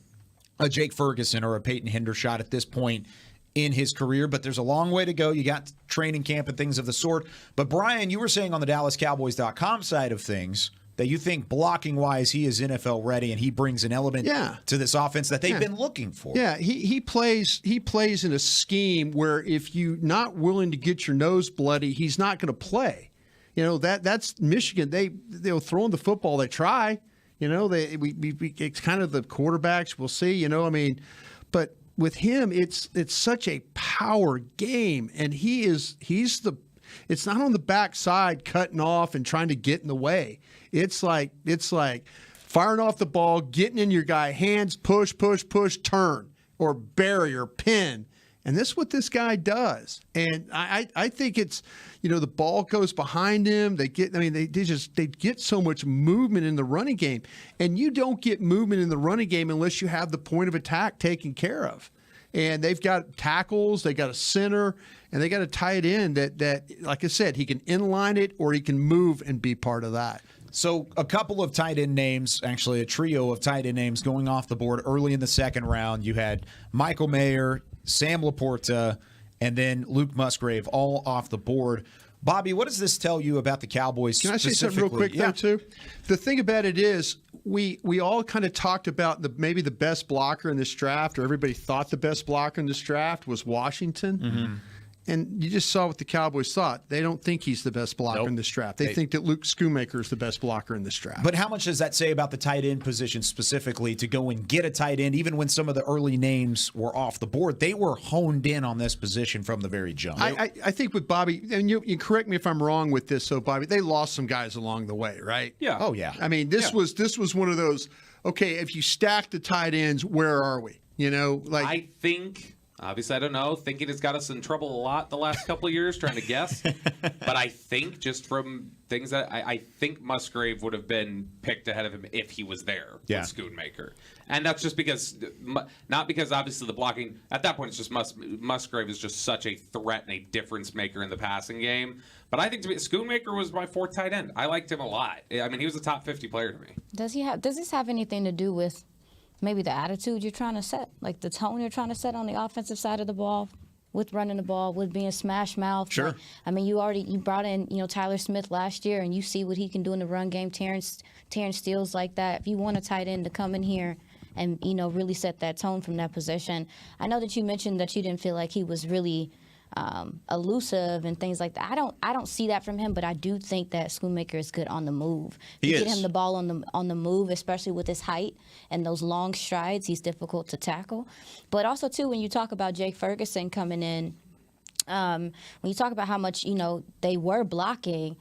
a Jake Ferguson or a Peyton Hendershot at this point in his career, but there's a long way to go. You got training camp and things of the sort. But Brian, you were saying on the DallasCowboys.com side of things that you think blocking-wise he is NFL ready and he brings an element to this offense that they've been looking for. Yeah, he plays in a scheme where if you're not willing to get your nose bloody, he's not going to play. You know, that's Michigan. They'll throw in the football, they try. You know, it's kind of the quarterbacks. We'll see. You know, I mean, but with him, it's such a power game, and he's it's not on the backside cutting off and trying to get in the way. It's like firing off the ball, getting in your guy, hands, push, turn, or bury or pin. And this is what this guy does. And I think it's, you know, the ball goes behind him. They get so much movement in the running game. And you don't get movement in the running game unless you have the point of attack taken care of. And they've got tackles, they got a center, and they got a tight end that like I said, he can inline it or he can move and be part of that. So a couple of tight end names, actually a trio of tight end names going off the board early in the second round. You had Michael Mayer, Sam Laporta, and then Luke Musgrave all off the board. Bobby, what does this tell you about the Cowboys Can I say something real quick, though, too? The thing about it is we all kind of talked about maybe the best blocker in this draft, or everybody thought the best blocker in this draft was Washington. Mm-hmm. And you just saw what the Cowboys thought. They don't think he's the best blocker in this draft. They think that Luke Schoonmaker is the best blocker in this draft. But how much does that say about the tight end position specifically to go and get a tight end? Even when some of the early names were off the board, they were honed in on this position from the very jump. I think with Bobby, and you correct me if I'm wrong with this, so Bobby, they lost some guys along the way, right? Yeah. Oh, yeah. I mean, this was one of those, okay, if you stack the tight ends, where are we? You know, like I think... Obviously, I don't know. Thinking has got us in trouble a lot the last couple of years trying to guess. But I think just from things that I think Musgrave would have been picked ahead of him if he was there with Schoonmaker. And that's just because, not because obviously the blocking, at that point it's just Musgrave is just such a threat and a difference maker in the passing game. But I think Schoonmaker was my fourth tight end. I liked him a lot. I mean, he was a top 50 player to me. Does this have anything to do with maybe the attitude you're trying to set, like the tone you're trying to set on the offensive side of the ball with running the ball, with being smash mouth? Sure. Like, I mean, you brought in, Tyler Smith last year, and you see what he can do in the run game, tearing steals like that. If you want a tight end to come in here and, really set that tone from that position. I know that you mentioned that you didn't feel like he was really elusive and things like that. I don't see that from him, but I do think that Schoonmaker is good on the move. You get him the ball on the move, especially with his height and those long strides. He's difficult to tackle. But also too, when you talk about Jake Ferguson coming in, when you talk about how much they were blocking,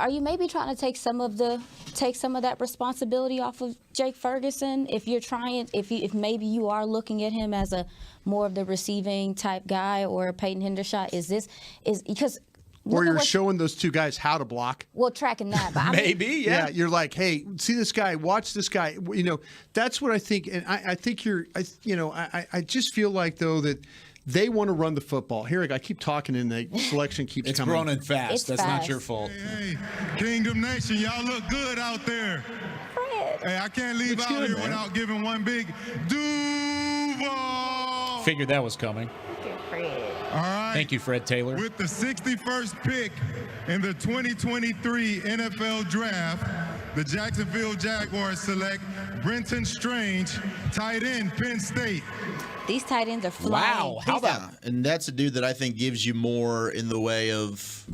are you maybe trying to take some of that responsibility off of Jake Ferguson? If you're trying, if maybe you are looking at him as a more of the receiving type guy or Peyton Hendershot, is because. Or you're showing those two guys how to block. Well, tracking that, but maybe, yeah. You're like, hey, see this guy, watch this guy. That's what I think, and I think I just feel like though that. They want to run the football. Here, I keep talking, and the selection keeps it's coming. It's running fast. It's That's fast. not your fault. Hey, Kingdom Nation, y'all look good out there. Hey, I can't leave out here without giving one big Duval. Figured that was coming. All right. Thank you, Fred Taylor. With the 61st pick in the 2023 NFL Draft, the Jacksonville Jaguars select Brenton Strange, tight end, Penn State. These tight ends are flying. Wow, how about? And that's a dude that I think gives you more in the way of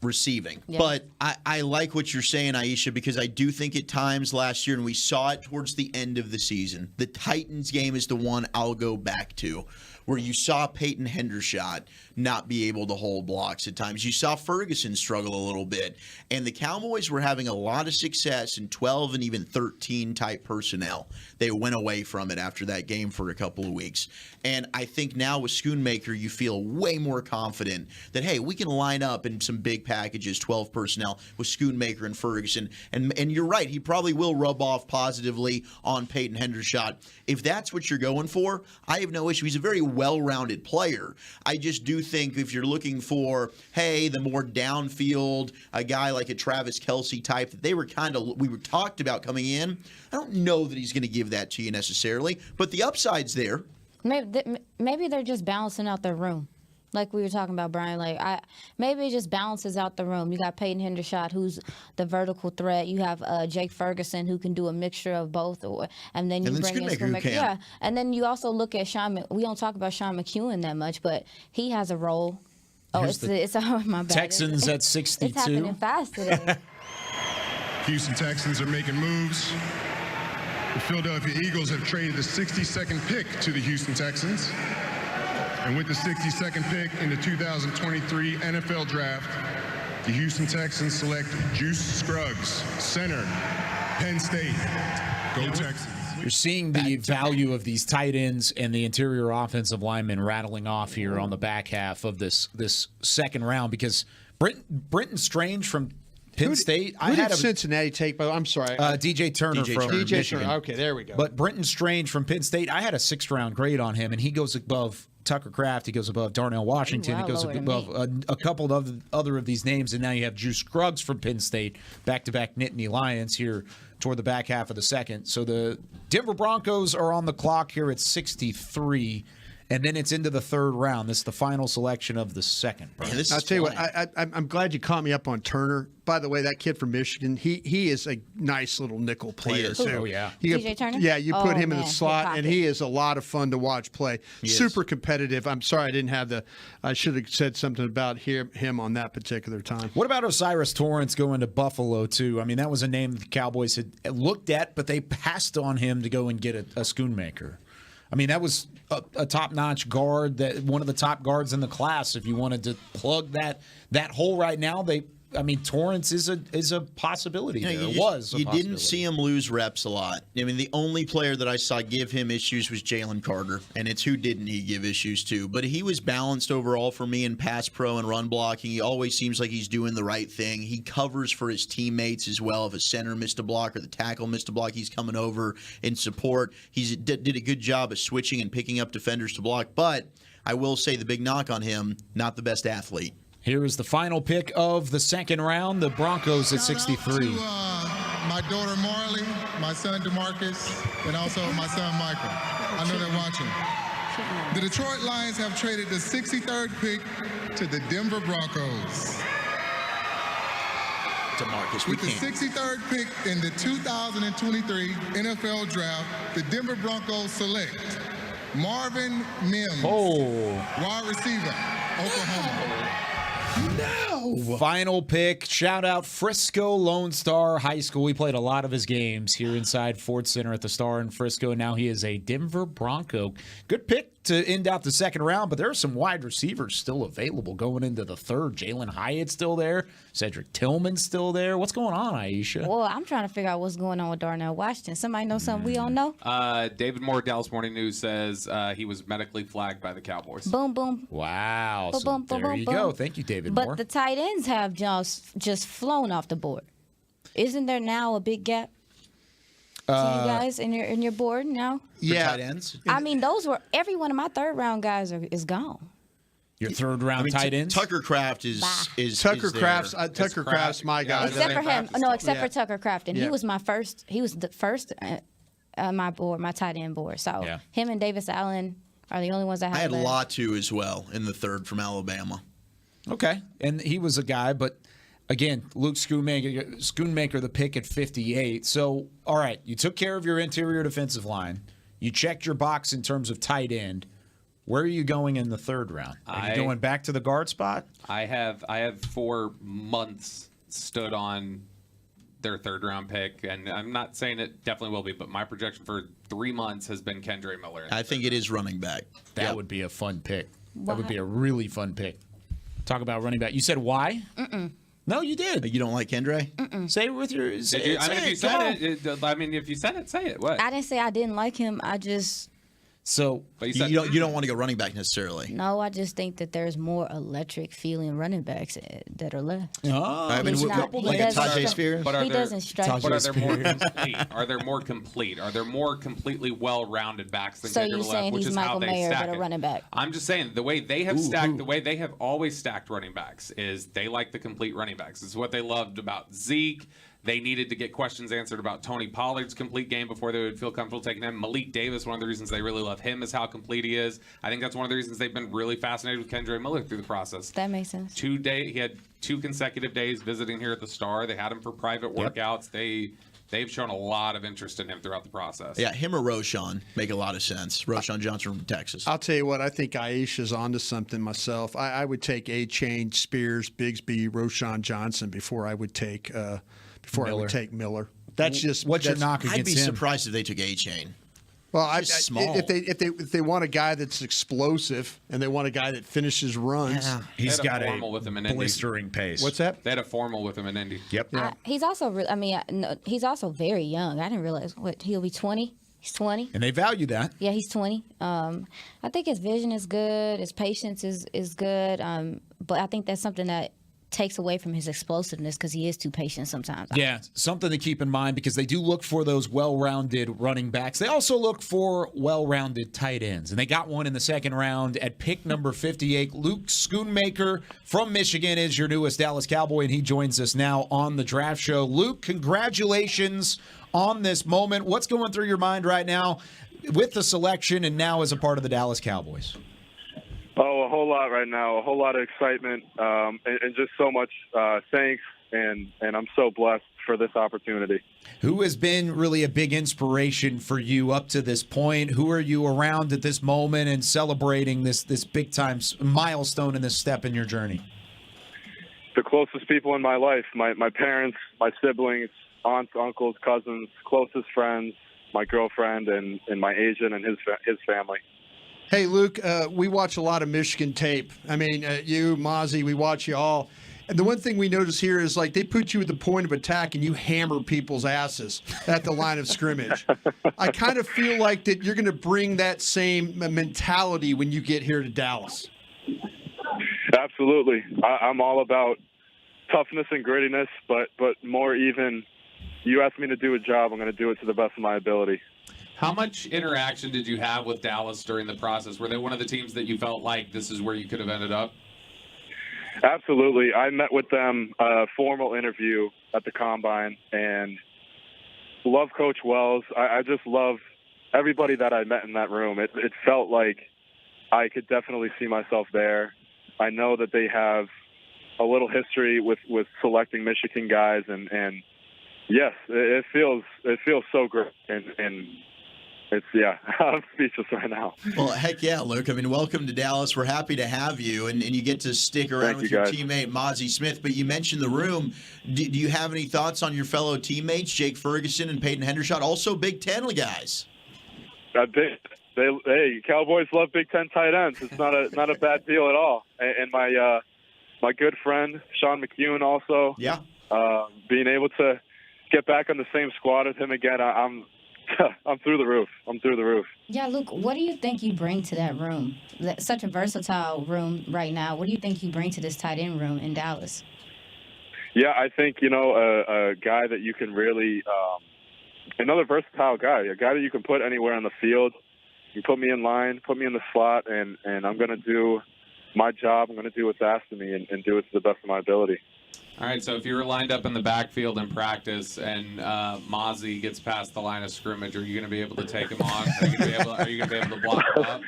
receiving. Yeah. But I like what you're saying, Aisha, because I do think at times last year, and we saw it towards the end of the season, the Titans game is the one I'll go back to, where you saw Peyton Hendershot not be able to hold blocks at times. You saw Ferguson struggle a little bit. And the Cowboys were having a lot of success in 12 and even 13 type personnel. They went away from it after that game for a couple of weeks. And I think now with Schoonmaker, you feel way more confident that, hey, we can line up in some big packages, 12 personnel, with Schoonmaker and Ferguson. And you're right, he probably will rub off positively on Peyton Hendershot. If that's what you're going for, I have no issue. He's a very well-rounded player. I just do think if you're looking for, hey, the more downfield, a guy like a Travis Kelce type that we were talked about coming in, I don't know that he's going to give that to you necessarily, but the upside's there. Maybe they're just balancing out their room. Like we were talking about, Brian, maybe it just balances out the room. You got Peyton Hendershot, who's the vertical threat. You have Jake Ferguson, who can do a mixture of both. And then you bring in Schoonmaker. Yeah, and then you also look at Sean. We don't talk about Sean McEwen that much, but he has a role. Oh, it's my bad. Texans at 62. It's happening fast today. Houston Texans are making moves. The Philadelphia Eagles have traded the 62nd pick to the Houston Texans. And with the 62nd pick in the 2023 NFL Draft, the Houston Texans select Juice Scruggs, center, Penn State. Go Texans. You're seeing the value of these tight ends and the interior offensive linemen rattling off here on the back half of this second round because Brenton Strange from Penn State. Who did Cincinnati take? But I'm sorry, DJ Turner from Michigan. Turner. Okay, there we go. But Brenton Strange from Penn State, I had a 6th round grade on him, and he goes above Tucker Kraft. He goes above Darnell Washington. He goes above a couple of other of these names, and now you have Juice Scruggs from Penn State, back-to-back Nittany Lions here toward the back half of the second. So the Denver Broncos are on the clock here at 63. And then it's into the third round. This is the final selection of the second. I'll tell you what, I'm glad you caught me up on Turner. By the way, that kid from Michigan, he is a nice little nickel player, too. Oh, yeah. DJ Turner? Yeah, you put him in the slot, and he is a lot of fun to watch play. Super competitive. I'm sorry I didn't have I should have said something about him on that particular time. What about Osiris Torrance going to Buffalo, too? I mean, that was a name the Cowboys had looked at, but they passed on him to go and get a Schoonmaker. I mean, that was a top-notch guard, that one of the top guards in the class. If you wanted to plug that hole right now, Torrance is a possibility. You didn't see him lose reps a lot. I mean, the only player that I saw give him issues was Jalen Carter, and it's who didn't he give issues to. But he was balanced overall for me in pass pro and run blocking. He always seems like he's doing the right thing. He covers for his teammates as well. If a center missed a block or the tackle missed a block, he's coming over in support. He did a good job of switching and picking up defenders to block. But I will say the big knock on him, not the best athlete. Here is the final pick of the second round, the Broncos at 63. To, my daughter Marley, my son DeMarcus, and also my son Michael. I know they're watching. The Detroit Lions have traded the 63rd pick to the Denver Broncos. DeMarcus, with the 63rd pick in the 2023 NFL Draft, the Denver Broncos select Marvin Mims, wide receiver, Oklahoma. No. Final pick. Shout out Frisco Lone Star High School. We played a lot of his games here inside Ford Center at the Star in Frisco. Now he is a Denver Bronco. Good pick to end out the second round, but there are some wide receivers still available going into the third. Jalen Hyatt's still there. Cedric Tillman's still there. What's going on, Aisha? Well, I'm trying to figure out what's going on with Darnell Washington. Somebody know something we don't know? David Moore, Dallas Morning News, says he was medically flagged by the Cowboys. Boom, boom. Wow. Boom, So boom, there boom, you boom. go. Thank you, David But Moore. the tight ends have just flown off the board. Isn't there now a big gap to you guys in your board now? Yeah. Tight ends? I mean, every one of my third round guys is gone. Your third round tight ends? Tucker Kraft is Tucker Kraft's my guy. Except for him. No, except for Tucker Kraft. And Yeah. he was the first my board, my tight end board. So him and Davis Allen are the only ones I have I had left. Latu as well in the third from Alabama. Okay. And he was a guy, but again, Luke Schoonmaker, the pick at 58. So, all right, you took care of your interior defensive line. You checked your box in terms of tight end. Where are you going in the third round? Are you going back to the guard spot? I have for months stood on their third-round pick, and I'm not saying it definitely will be, but my projection for 3 months has been Kendre Miller. I think it is running back. That would be a fun pick. That would be a really fun pick. Talk about running back. You said why? No, you did. You don't like Kendre? Say it with your. Say, Did you, I mean, say if you it. said Come on. it, I mean, if you said it, say it. What? I didn't say I didn't like him. I just So But You don't want to go running back necessarily. no. I just think that there's more electric feeling running backs that are left. I mean, He's not- like he a doesn't Tajay stri- Spears. But are He there, doesn't strike But me. are there more complete? Are there more complete? Are there more completely well-rounded backs than So Kendre you're left, saying which he's is how Michael they Mayer, stack but a it. running back? I'm just saying the way they have stacked, the way they have always stacked running backs is they like the complete running backs. It's what they loved about Zeke. They needed to get questions answered about Tony Pollard's complete game before they would feel comfortable taking him. Malik Davis, one of the reasons they really love him is how complete he is. I think that's one of the reasons they've been really fascinated with Kendre Miller through the process. That makes sense. He had 2 consecutive days visiting here at the Star. They had him for private workouts. They've shown a lot of interest in him throughout the process. Yeah, him or Roschon make a lot of sense. Roschon Johnson from Texas. I'll tell you what, I think Aisha's onto something myself. I would take A-Chain, Spears, Bigsby, Roschon Johnson before I would take Miller. That's just what's your knock against him? I'd be surprised if they took A-Chain. Well, small. if they want a guy that's explosive and they want a guy that finishes runs, He's They had got formal with him in Indy. blistering pace. What's that? They had a formal with him in Indy. Yep. He's also. He's also very young. I didn't realize he'll be 20. He's 20. And they value that. Yeah, he's 20. I think his vision is good. His patience is good. But I think that's something that takes away from his explosiveness because he is too patient sometimes. Yeah, something to keep in mind because they do look for those well-rounded running backs. They also look for well-rounded tight ends, and they got one in the second round at pick number 58. Luke Schoonmaker from Michigan is your newest Dallas Cowboy, and he joins us now on the draft show. Luke, congratulations on this moment. What's going through your mind right now with the selection and now as a part of the Dallas Cowboys? Oh, a whole lot right now. A whole lot of excitement, and just so much thanks. And I'm so blessed for this opportunity. Who has been really a big inspiration for you up to this point? Who are you around at this moment and celebrating this big time milestone and this step in your journey? The closest people in my life, my parents, my siblings, aunts, uncles, cousins, closest friends, my girlfriend, and my agent and his family. Hey, Luke, we watch a lot of Michigan tape. I mean, you, Mozzie, we watch you all. And the one thing we notice here is, like, they put you at the point of attack and you hammer people's asses at the line of scrimmage. I kind of feel like that you're going to bring that same mentality when you get here to Dallas. Absolutely. I'm all about toughness and grittiness, but more even, you asked me to do a job, I'm going to do it to the best of my ability. How much interaction did you have with Dallas during the process? Were they one of the teams that you felt like this is where you could have ended up? Absolutely. I met with them, a formal interview at the Combine, and love Coach Wells. I just love everybody that I met in that room. It felt like I could definitely see myself there. I know that they have a little history with selecting Michigan guys, and yes, it feels so great, and it's, I'm speechless right now. Well, heck yeah, Luke. I mean, welcome to Dallas. We're happy to have you, and you get to stick around with your teammate, Mozzie Smith. But you mentioned the room. Do you have any thoughts on your fellow teammates, Jake Ferguson and Peyton Hendershot, also Big Ten guys? Hey, Cowboys love Big Ten tight ends. It's not a bad deal at all. And my good friend, Sean McEwen, also. Yeah. Being able to get back on the same squad with him again, I'm through the roof. Yeah, Luke, what do you think you bring to that room? Such a versatile room right now. What do you think you bring to this tight end room in Dallas? Yeah, I think, a guy that you can really another versatile guy, a guy that you can put anywhere on the field. You put me in line, put me in the slot, and I'm going to do my job. I'm going to do what's asked of me and do it to the best of my ability. All right, so if you were lined up in the backfield in practice and Mozzie gets past the line of scrimmage, are you going to be able to take him on? Are you going to be able to block him up?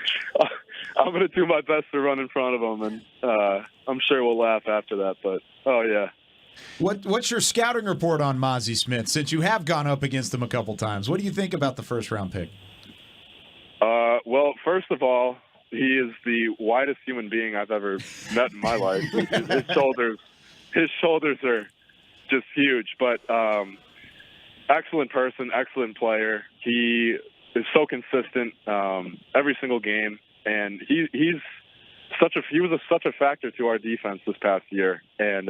I'm going to do my best to run in front of him, and I'm sure we'll laugh after that. But, oh, yeah. What's your scouting report on Mozzie Smith, since you have gone up against him a couple times? What do you think about the first-round pick? Well, first of all, he is the widest human being I've ever met in my life. His shoulders are just huge. But excellent person, excellent player. He is so consistent every single game, and he was such a factor to our defense this past year, and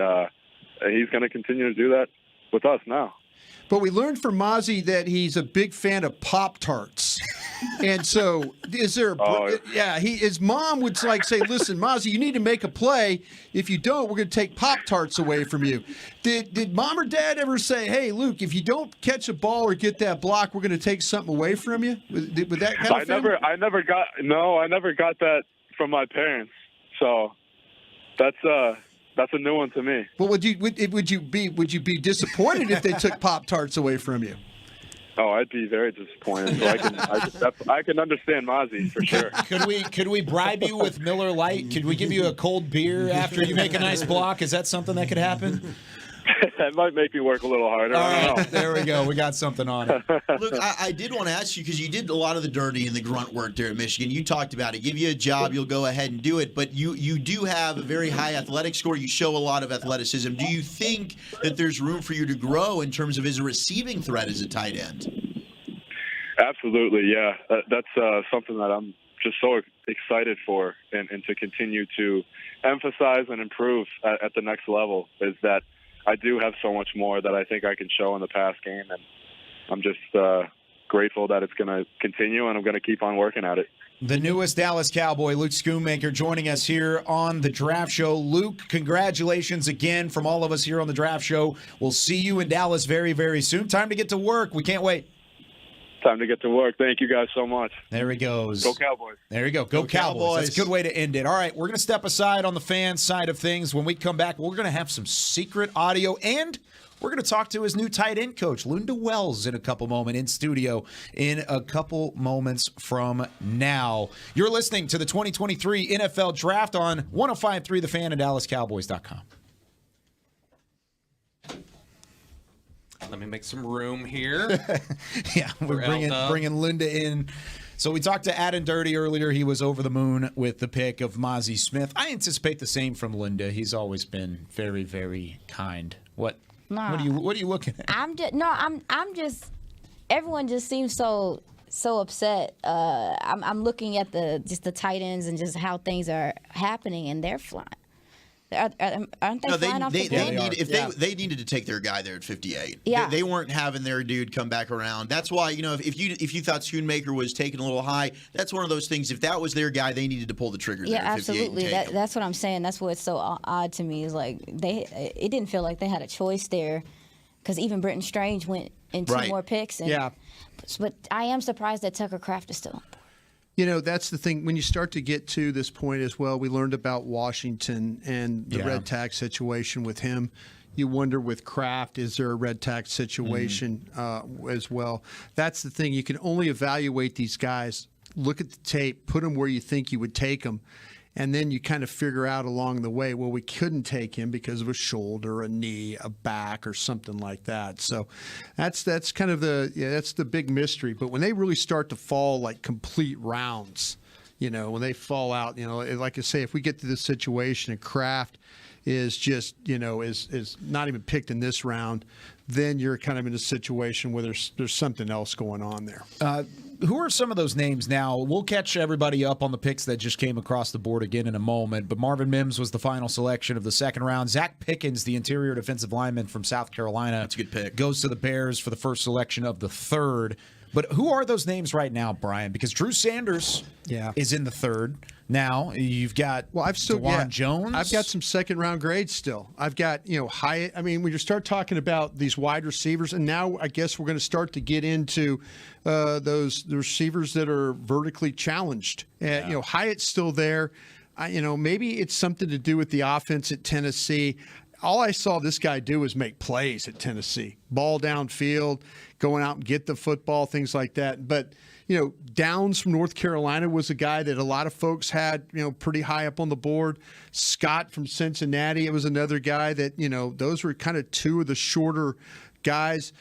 he's going to continue to do that with us now. But we learned from Mozzie that he's a big fan of Pop-Tarts. And so is there his mom would say, listen, Mozzie, you need to make a play. If you don't, we're going to take Pop-Tarts away from you. Did mom or dad ever say, hey, Luke, if you don't catch a ball or get that block, we're going to take something away from you? Would that kind of I never got that from my parents. So that's a new one to me. Well, would you be disappointed if they took Pop-Tarts away from you? Oh, I'd be very disappointed. So I can understand Mozzie for sure. Could we bribe you with Miller Lite? Could we give you a cold beer after you make a nice block? Is that something that could happen? That might make me work a little harder. All I don't know. There we go. We got something on it. Look, I did want to ask you, because you did a lot of the dirty and the grunt work there at Michigan. You talked about it. Give you a job, you'll go ahead and do it. But you do have a very high athletic score. You show a lot of athleticism. Do you think that there's room for you to grow in terms of as a receiving threat as a tight end? Absolutely, yeah. That's something that I'm just so excited for, and to continue to emphasize and improve at the next level, is that I do have so much more that I think I can show in the pass game, and I'm just grateful that it's going to continue, and I'm going to keep on working at it. The newest Dallas Cowboy, Luke Schoonmaker, joining us here on the Draft Show. Luke, congratulations again from all of us here on the Draft Show. We'll see you in Dallas very, very soon. Time to get to work. We can't wait. Time to get to work. Thank you guys so much. There he goes. Go Cowboys. There you go. Go Cowboys. That's a good way to end it. All right, we're going to step aside on the fan side of things. When we come back, we're going to have some secret audio, and we're going to talk to his new tight end coach, Lunda Wells, in a couple moments, in studio in a couple moments from now. You're listening to the 2023 NFL Draft on 105.3 The Fan and DallasCowboys.com. Let me make some room here. Yeah, we're bringing Linda in. So we talked to Adam Durde earlier. He was over the moon with the pick of Mozzie Smith. I anticipate the same from Linda. He's always been very, very kind. What? Nah. What are you looking at? I'm just. Everyone just seems so upset. I'm looking at the tight ends and just how things are happening, and they're flying. Aren't they flying off the board? They needed to take their guy there at 58. Yeah. They weren't having their dude come back around. That's why, if you thought Schoonmaker was taken a little high, that's one of those things. If that was their guy, they needed to pull the trigger there at 58. Absolutely. That's what I'm saying. That's what's so odd to me is it didn't feel like they had a choice there, because even Britton Strange went in two more picks. But I am surprised that Tucker Kraft is still on board. That's the thing. When you start to get to this point as well, we learned about Washington and the red tag situation with him. You wonder with Kraft, is there a red tag situation as well? That's the thing. You can only evaluate these guys, look at the tape, put them where you think you would take them, and then you kind of figure out along the way, well, we couldn't take him because of a shoulder, a knee, a back, or something like that. So that's kind of that's the big mystery. But when they really start to fall like complete rounds, when they fall out, like I say, if we get to this situation and Kraft is just, is not even picked in this round, then you're kind of in a situation where there's something else going on there. Who are some of those names now? We'll catch everybody up on the picks that just came across the board again in a moment, but Marvin Mims was the final selection of the second round. Zach Pickens, the interior defensive lineman from South Carolina, that's a good pick, goes to the Bears for the first selection of the third. But who are those names right now, Brian? Because Drew Sanders is in the third. Now you've got DeJuan Jones. I've got some second-round grades still. I've got Hyatt. I mean, when you start talking about these wide receivers, and now I guess we're going to start to get into the receivers that are vertically challenged. Hyatt's still there. Maybe it's something to do with the offense at Tennessee. All I saw this guy do was make plays at Tennessee. Ball downfield, going out and get the football, things like that. But, Downs from North Carolina was a guy that a lot of folks had, pretty high up on the board. Scott from Cincinnati, it was another guy that, those were kind of two of the shorter guys.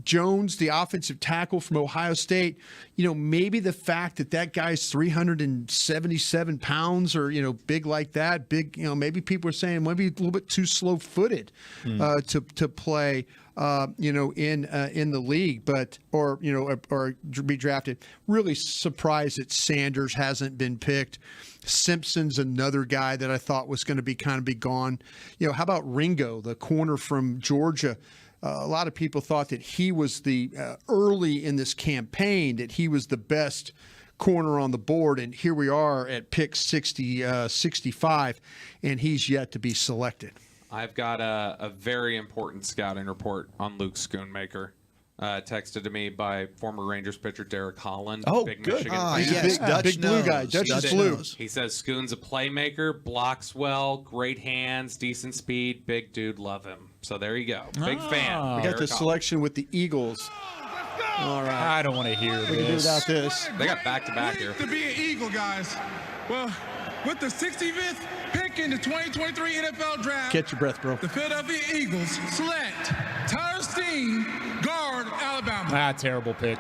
Jones, the offensive tackle from Ohio State, maybe the fact that guy's 377 pounds or, big like that, maybe people are saying maybe a little bit too slow-footed to play. in the league, or be drafted. Really surprised that Sanders hasn't been picked. Simpson's another guy that I thought was going to be gone. How about Ringo, the corner from Georgia? A lot of people thought that he was the early in this campaign, that he was the best corner on the board, and here we are at pick 65, and he's yet to be selected. I've got a very important scouting report on Luke Schoonmaker. Texted to me by former Rangers pitcher Derek Holland. Oh, big good. Michigan Ah, fan. yes, Dutch big blue knows. guy. Dutch is blue. knows. He says Schoon's a playmaker, blocks well, great hands, decent speed, big dude, love him. So there you go. Big fan. We got the selection with the Eagles. All right. I don't want to hear We can do this. without this. They got back-to-back here. To be an Eagle, guys. Well, with the 65th pick in the 2023 NFL Draft, Catch your breath, bro. the Philadelphia Eagles select Tyler Steen, guard, Alabama. Terrible pick.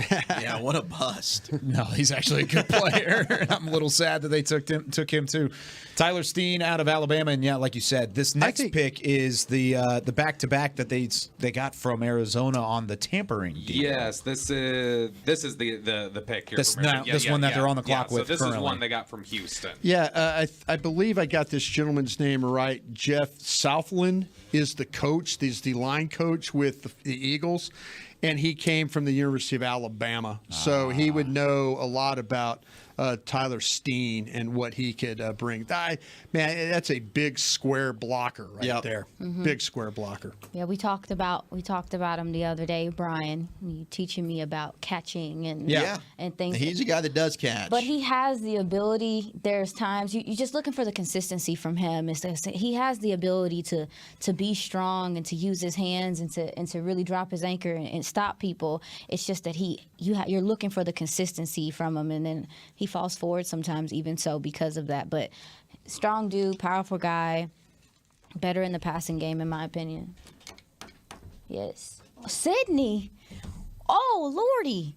Yeah, what a bust. No, he's actually a good player. I'm a little sad that they took him too. Tyler Steen out of Alabama, and yeah, like you said, this next pick is the back-to-back that they got from Arizona on the tampering deal. Yes, this is the pick here. This from Arizona. one that they're on the clock with So this currently. is one they got from Houston. Yeah, I believe I got this gentleman's name right. Jeff Southland is the coach. He's the line coach with the Eagles, and he came from the University of Alabama. So he would know a lot about Tyler Steen and what he could bring. Man, that's a big square blocker right there. Mhm. Big square blocker. Yeah, we talked about him the other day, Brian. You teaching me about catching and things. He's a guy that does catch. But he has the ability. There's times you're just looking for the consistency from him. He has the ability to be strong and to use his hands and to really drop his anchor and stop people. It's just that you're looking for the consistency from him, and then he falls forward sometimes, even so because of that. But strong dude, powerful guy, better in the passing game, in my opinion. Yes, Sydney. Oh Lordy.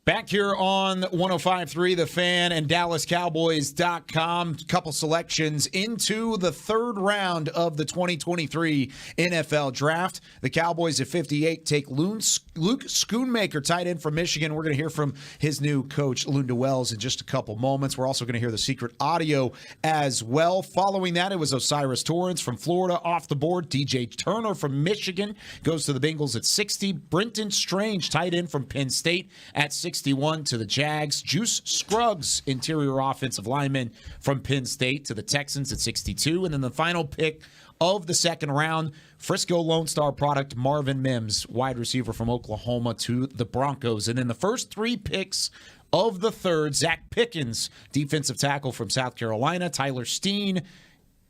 Back here on 105.3 The Fan and DallasCowboys.com. Couple selections into the third round of the 2023 NFL Draft. The Cowboys at 58 take Luke Schoonmaker, tight end from Michigan. We're going to hear from his new coach, Lunda Wells, in just a couple moments. We're also going to hear the secret audio as well. Following that, it was Osiris Torrance from Florida off the board. DJ Turner from Michigan goes to the Bengals at 60. Brenton Strange, tight end from Penn State at 61 to the Jags. Juice Scruggs, interior offensive lineman from Penn State, to the Texans at 62. And then the final pick of the second round, Frisco Lone Star product Marvin Mims, wide receiver from Oklahoma, to the Broncos. And then the first three picks of the third, Zach Pickens, defensive tackle from South Carolina, Tyler Steen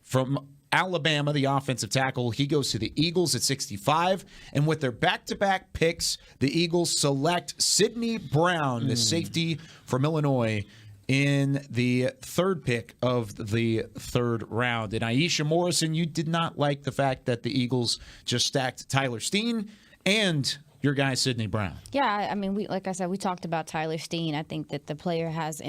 from Alabama, the offensive tackle, he goes to the Eagles at 65. And with their back-to-back picks, the Eagles select Sidney Brown, the safety from Illinois, in the third pick of the third round. And Aisha Morrison, you did not like the fact that the Eagles just stacked Tyler Steen and your guy Sidney Brown. Yeah, I mean, like I said, we talked about Tyler Steen. I think that the player has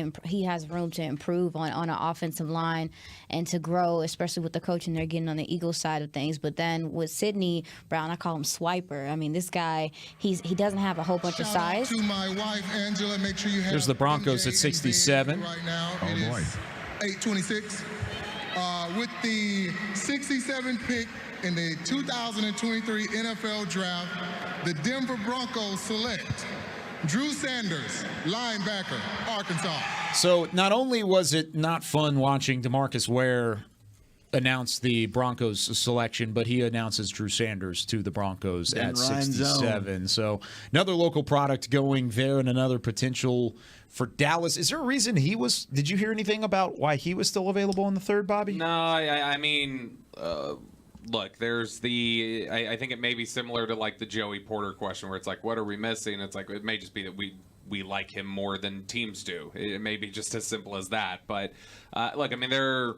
room to improve on an offensive line and to grow, especially with the coaching they're getting on the Eagles side of things. But then with Sidney Brown, I call him Swiper. I mean, this guy, he doesn't have a whole bunch of size. To my wife Angela, make sure you have. Here's the Broncos at 67. Right now, Oh, it boy. is 8:26. With the 67th pick in the 2023 NFL Draft, the Denver Broncos select Drew Sanders, linebacker, Arkansas. So not only was it not fun watching DeMarcus Ware announce the Broncos selection, but he announces Drew Sanders to the Broncos at 67. So another local product going there, and another potential for Dallas. Is there a reason did you hear anything about why he was still available in the third, Bobby? No, I mean, look, there's I think it may be similar to like the Joey Porter question, where it's like, what are we missing? It's like, it may just be that we like him more than teams do. It may be just as simple as that. But look, I mean, there are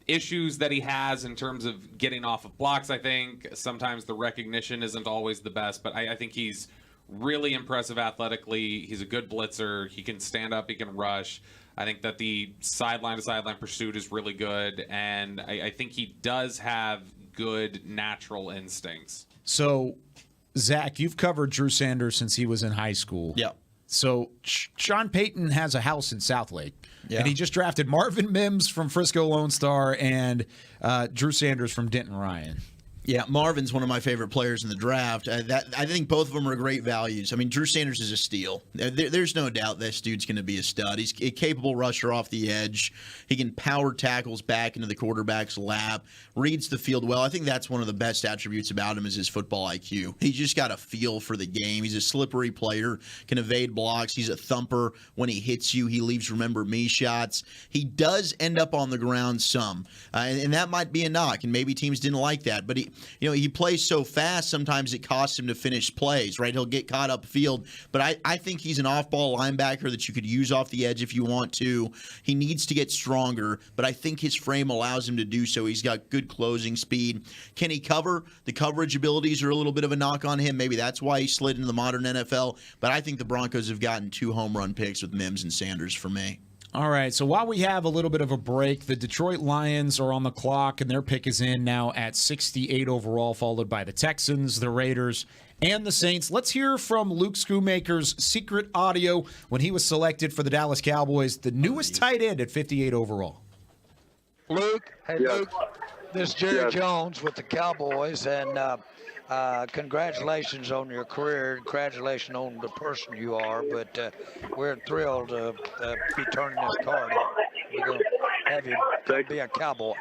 issues that he has in terms of getting off of blocks. I think sometimes the recognition isn't always the best, but I think he's really impressive athletically. He's a good blitzer. He can stand up. He can rush. I think that the sideline-to-sideline pursuit is really good, and I think he does have good natural instincts. So, Zach, you've covered Drew Sanders since he was in high school. Yeah. So Sean Payton has a house in Southlake, Yeah. and he just drafted Marvin Mims from Frisco Lone Star and Drew Sanders from Denton Ryan. Yeah, Marvin's one of my favorite players in the draft. I think both of them are great values. I mean, Drew Sanders is a steal. There's no doubt this dude's going to be a stud. He's a capable rusher off the edge. He can power tackles back into the quarterback's lap, reads the field well. I think that's one of the best attributes about him is his football IQ. He's just got a feel for the game. He's a slippery player, can evade blocks. He's a thumper. When he hits you, he leaves remember me shots. He does end up on the ground some, and that might be a knock, and maybe teams didn't like that, but he plays so fast, sometimes it costs him to finish plays, right? He'll get caught upfield. But I think he's an off-ball linebacker that you could use off the edge if you want to. He needs to get stronger, but I think his frame allows him to do so. He's got good closing speed. Can he cover? The coverage abilities are a little bit of a knock on him. Maybe that's why he slid into the modern NFL. But I think the Broncos have gotten 2 home run picks with Mims and Sanders for me. All right, so while we have a little bit of a break, the Detroit Lions are on the clock, and their pick is in now at 68 overall, followed by the Texans, the Raiders, and the Saints. Let's hear from Luke Schoonmaker's secret audio when he was selected for the Dallas Cowboys, the newest tight end at 58 overall. Luke, hey Luke, this is Jerry Jones with the Cowboys, and congratulations on your career. Congratulations on the person you are. But we're thrilled to be turning this card in. We're going to have you be a Cowboy.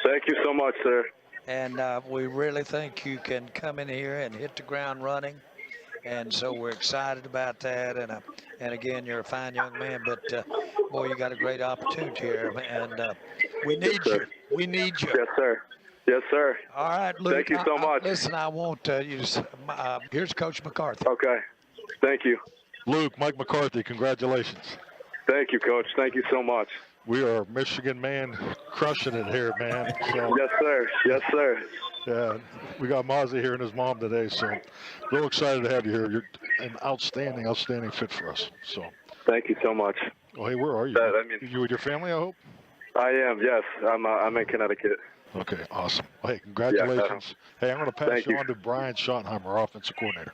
Thank you so much, sir. And we really think you can come in here and hit the ground running. And so we're excited about that. And again, you're a fine young man. But, boy, you got a great opportunity here. And we need you. We need you. Yes, sir. Yes, sir. All right, Luke. Thank you so much. Listen, I want you to here's Coach McCarthy. Okay. Thank you. Luke, Mike McCarthy, congratulations. Thank you, Coach. Thank you so much. We are Michigan man crushing it here, man. So, yes, sir. Yes, sir. Yeah, we got Mozzie here and his mom today, so real excited to have you here. You're an outstanding fit for us. So. Thank you so much. Oh, hey, where are you? You with your family, I hope? I am, yes. I'm in Connecticut. Okay, awesome. Well, hey, congratulations. Hey, I'm going to pass you on to Brian Schottenheimer, our offensive coordinator.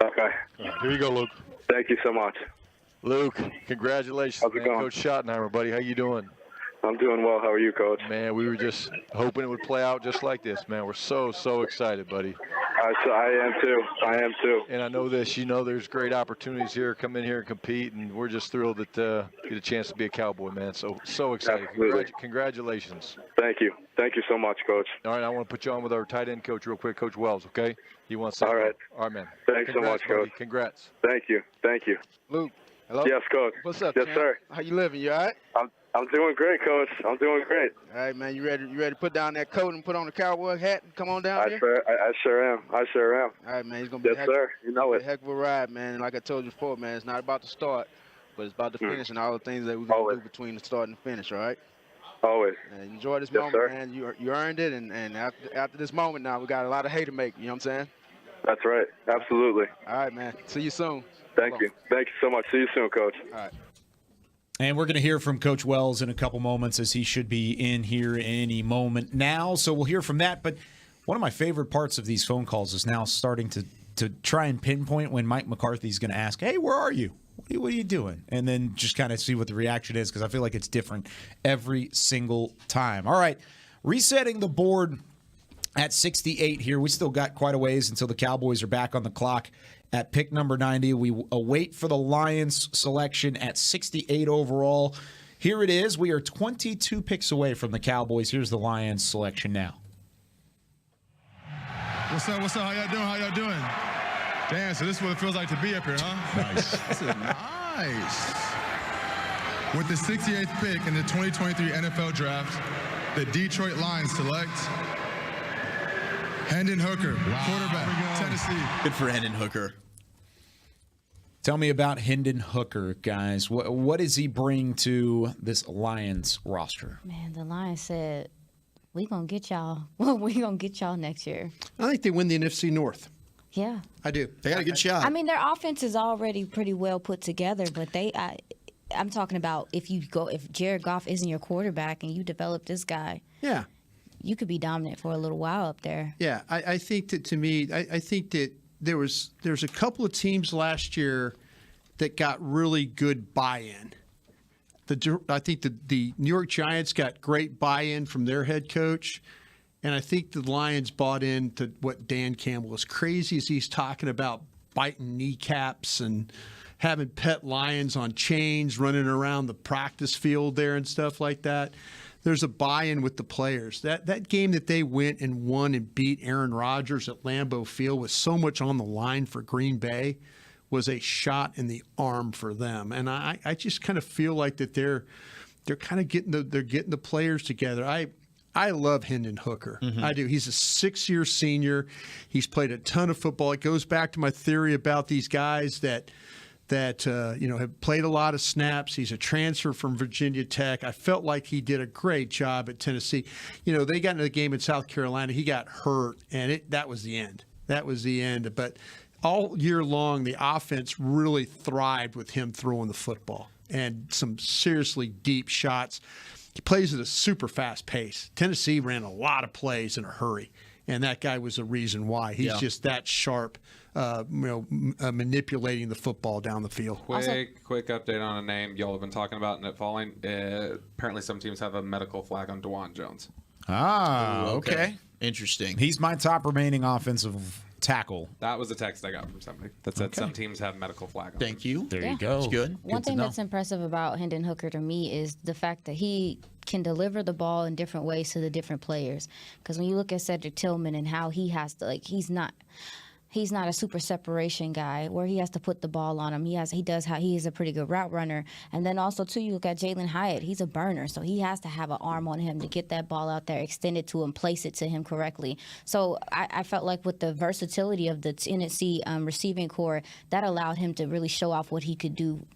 Okay. All right, here you go, Luke. Thank you so much. Luke, congratulations, How's it going? Coach Schottenheimer, buddy. How you doing? I'm doing well. How are you, Coach? Man, we were just hoping it would play out just like this, man. We're so excited, buddy. I am too. And I know this. You know there's great opportunities here. Come in here and compete, and we're just thrilled that get a chance to be a Cowboy, man. So excited. Congratulations. Thank you. Thank you so much, Coach. All right, I want to put you on with our tight end coach real quick, Coach Wells, okay? He wants to. All right. All right, man. Thanks so much, buddy. Coach. Congrats. Thank you. Luke, hello? Yes, Coach. What's up, Yes, champ? sir. How you living? You all right? I'm doing great, Coach. I'm doing great. All right, man. You ready to put down that coat and put on the Cowboy hat and come on down here? I sure am. All right, man. It's gonna be yes, sir. You know it. a heck of a ride, man. And like I told you before, man, it's not about the start, but it's about the finish and all the things that we're gonna do between the start and the finish. All right. Always. And enjoy this Yes, moment, sir. man. You earned it, and after this moment now, we got a lot of hay to make. You know what I'm saying? That's right. Absolutely. All right, man. See you soon. Thank you. Thank you so much. See you soon, Coach. All right. And we're going to hear from Coach Wells in a couple moments, as he should be in here any moment now. So we'll hear from that. But one of my favorite parts of these phone calls is now starting to try and pinpoint when Mike McCarthy's going to ask, hey, where are you? What are you doing? And then just kind of see what the reaction is, because I feel like it's different every single time. All right, resetting the board at 68 here. We still got quite a ways until the Cowboys are back on the clock at pick number 90. We await for the Lions selection at 68 overall. Here it is. We are 22 picks away from the Cowboys. Here's the Lions selection now. What's up? How y'all doing? Damn, so this is what it feels like to be up here, huh? Nice. This is nice. With the 68th pick in the 2023 NFL Draft, the Detroit Lions select Hendon Hooker, quarterback, Tennessee. Good for Hendon Hooker. Tell me about Hendon Hooker, guys. What does he bring to this Lions roster? Man, the Lions said, we going to get y'all. Well, we going to get y'all next year. I think they win the NFC North. Yeah. I do. They got a good shot. I mean, their offense is already pretty well put together, but I'm talking about if Jared Goff isn't your quarterback and you develop this guy. Yeah. you could be dominant for a little while up there. Yeah, I think that, to me, I think that there's a couple of teams last year that got really good buy-in. I think the New York Giants got great buy-in from their head coach, and I think the Lions bought into what Dan Campbell, as crazy as he's talking about biting kneecaps and having pet lions on chains running around the practice field there and stuff like that. There's a buy-in with the players. That game that they went and won and beat Aaron Rodgers at Lambeau Field with so much on the line for Green Bay was a shot in the arm for them. And I just kind of feel like that they're kind of getting the players together. I love Hendon Hooker. Mm-hmm. I do. He's a 6-year senior. He's played a ton of football. It goes back to my theory about these guys that have played a lot of snaps. He's a transfer from Virginia Tech. I felt like he did a great job at Tennessee. They got into the game in South Carolina. He got hurt, and that was the end. That was the end. But all year long, the offense really thrived with him throwing the football and some seriously deep shots. He plays at a super fast pace. Tennessee ran a lot of plays in a hurry, and that guy was the reason why. He's just that sharp. Manipulating the football down the field. Quick update on a name y'all have been talking about and it falling. Apparently, some teams have a medical flag on DeJuan Jones. Okay. Interesting. He's my top remaining offensive tackle. That was a text I got from somebody that said some teams have medical flag on. Thank you. There you go. That's good. One thing that's impressive about Hendon Hooker to me is the fact that he can deliver the ball in different ways to the different players. Because when you look at Cedric Tillman and how he has to, he's not a super separation guy where he has to put the ball on him. He is a pretty good route runner. And then also, too, you look at Jalen Hyatt. He's a burner, so he has to have an arm on him to get that ball out there, extend it to him, place it to him correctly. So I felt like with the versatility of the Tennessee receiving core, that allowed him to really show off what he could do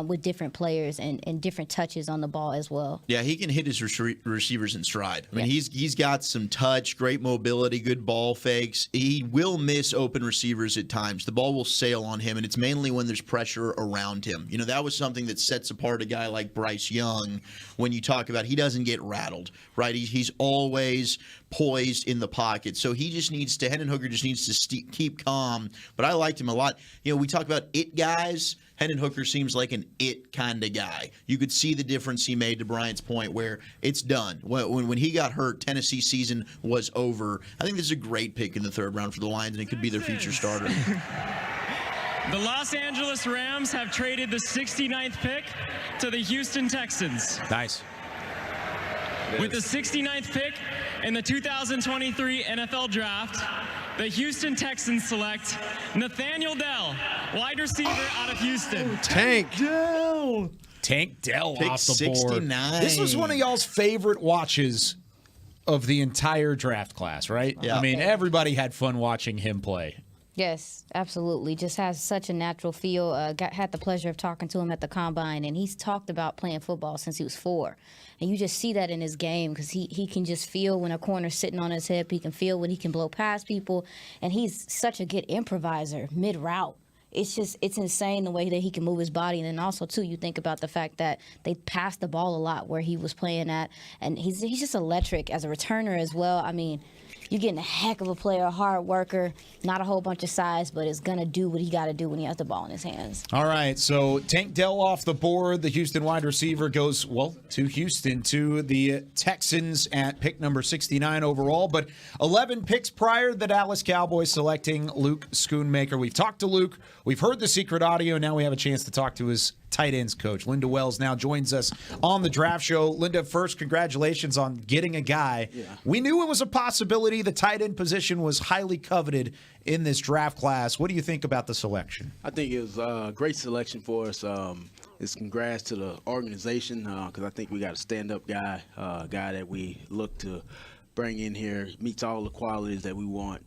with different players and different touches on the ball as well. Yeah, he can hit his receivers in stride. I mean, he's got some touch, great mobility, good ball fakes. He will miss open receivers at times. The ball will sail on him, and it's mainly when there's pressure around him. That was something that sets apart a guy like Bryce Young when you talk about he doesn't get rattled, right? He's always poised in the pocket. So Hendon Hooker just needs to keep calm. But I liked him a lot. We talk about it guys. Hendon Hooker seems like an it kind of guy. You could see the difference he made, to Bryant's point, where it's done. When he got hurt, Tennessee season was over. I think this is a great pick in the third round for the Lions, and it could be their future starter. The Los Angeles Rams have traded the 69th pick to the Houston Texans. Nice. With the 69th pick in the 2023 NFL Draft, the Houston Texans select Nathaniel Dell, wide receiver out of Houston. Tank Dell Pick off the 69. board. This was one of y'all's favorite watches of the entire draft class, right? Yeah. I mean, everybody had fun watching him play. Yes, absolutely. Just has such a natural feel. Had the pleasure of talking to him at the Combine, and he's talked about playing football since he was 4. And you just see that in his game because he can just feel when a corner's sitting on his hip. He can feel when he can blow past people. And he's such a good improviser mid-route. It's insane the way that he can move his body. And then also, too, you think about the fact that they passed the ball a lot where he was playing at. And he's just electric as a returner as well. I mean, you're getting a heck of a player, a hard worker, not a whole bunch of size, but is going to do what he got to do when he has the ball in his hands. All right, so Tank Dell off the board. The Houston wide receiver goes, to Houston, to the Texans at pick number 69 overall. But 11 picks prior, the Dallas Cowboys selecting Luke Schoonmaker. We've talked to Luke. We've heard the secret audio. Now we have a chance to talk to his tight ends coach. Linda Wells now joins us on the draft show. Linda, first, congratulations on getting a guy. Yeah. We knew it was a possibility. The tight end position was highly coveted in this draft class. What do you think about the selection? I think it was a great selection for us. It's congrats to the organization because I think we got a stand-up guy, a guy that we look to bring in here, meets all the qualities that we want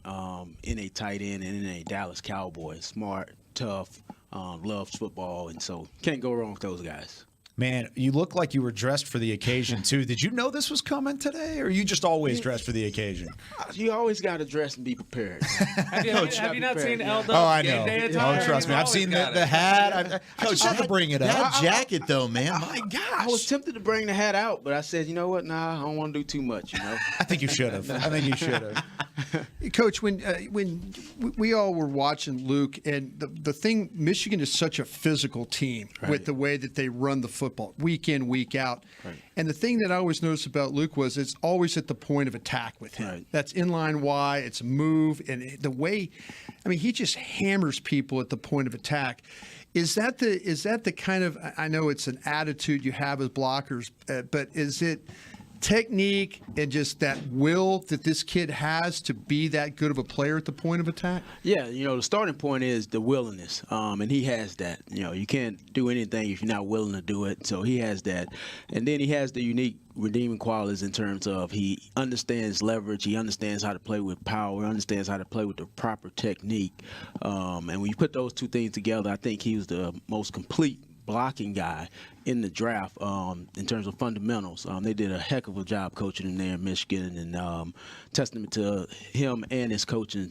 in a tight end and in a Dallas Cowboy. Smart, tough, loves football, and so can't go wrong with those guys. Man, you look like you were dressed for the occasion, too. Did you know this was coming today, or are you just always dressed for the occasion? You always got to dress and be prepared. Have you not seen L? Oh, I know. Oh, trust me. I've seen the hat. I just had to bring it up. That jacket, though, man. My gosh. I was tempted to bring the hat out, but I said, you know what? Nah, I don't want to do too much, you know. I think you should have. Coach, when we all were watching Luke, and the thing, Michigan is such a physical team with the way that they run the football week in, week out. Right. And the thing that I always noticed about Luke was it's always at the point of attack with him. Right. That's inline Y, it's a move, and the way, I mean, he just hammers people at the point of attack. Is that the kind of, I know it's an attitude you have as blockers, but is it technique and just that will that this kid has to be that good of a player at the point of attack? Yeah, the starting point is the willingness, and he has that. You can't do anything if you're not willing to do it, so he has that. And then he has the unique redeeming qualities in terms of he understands leverage, he understands how to play with power, understands how to play with the proper technique. And when you put those two things together, I think he was the most complete blocking guy in the draft in terms of fundamentals. They did a heck of a job coaching him there in Michigan, and testament to him and his coaching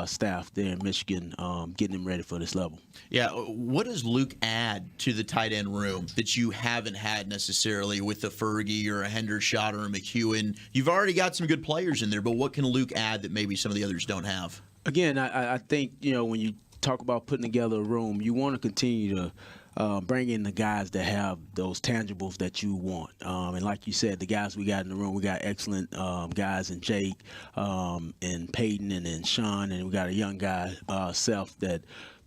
staff there in Michigan getting him ready for this level. Yeah, what does Luke add to the tight end room that you haven't had necessarily with a Fergie or a Hendershot or a McEwen? You've already got some good players in there, but what can Luke add that maybe some of the others don't have? Again, I think, when you talk about putting together a room, you want to continue to bring in the guys that have those tangibles that you want. And like you said, the guys we got in the room, we got excellent guys in Jake and Peyton and then Sean, and we got a young guy, Seth, that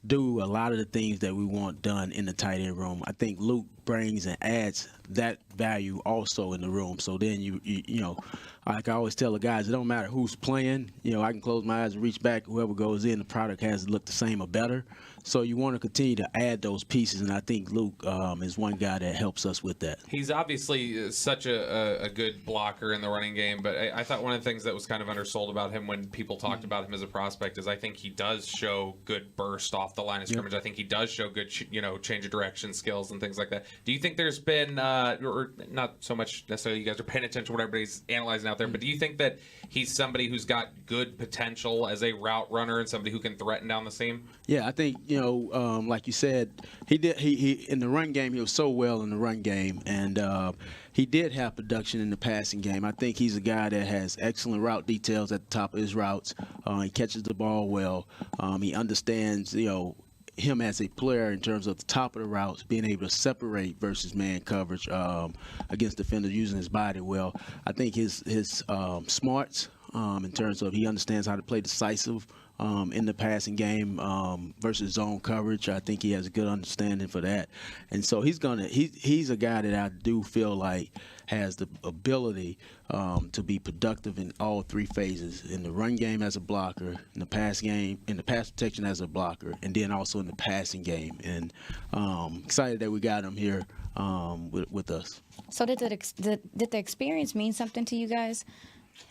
do a lot of the things that we want done in the tight end room. I think Luke brings and adds that value also in the room. So then you know, like I always tell the guys, it don't matter who's playing. I can close my eyes and reach back. Whoever goes in, the product has to look the same or better. So you want to continue to add those pieces, and I think Luke is one guy that helps us with that. He's obviously such a good blocker in the running game, but I thought one of the things that was kind of undersold about him when people talked about him as a prospect is I think he does show good burst off the line of scrimmage. I think he does show good, change of direction skills and things like that. Do you think there's been, or not so much necessarily you guys are paying attention to what everybody's analyzing out there, but do you think that he's somebody who's got good potential as a route runner and somebody who can threaten down the seam? Yeah, I think, like you said, he in the run game, he was so well in the run game, and he did have production in the passing game. I think he's a guy that has excellent route details at the top of his routes. He catches the ball well. He understands, him as a player in terms of the top of the routes, being able to separate versus man coverage against defenders, using his body well. I think his smarts in terms of he understands how to play decisive in the passing game versus zone coverage. I think he has a good understanding for that. And so he's a guy that I do feel like has the ability to be productive in all three phases, in the run game as a blocker, in the pass game, in the pass protection as a blocker, and then also in the passing game. And excited that we got him here with us. So did the experience mean something to you guys?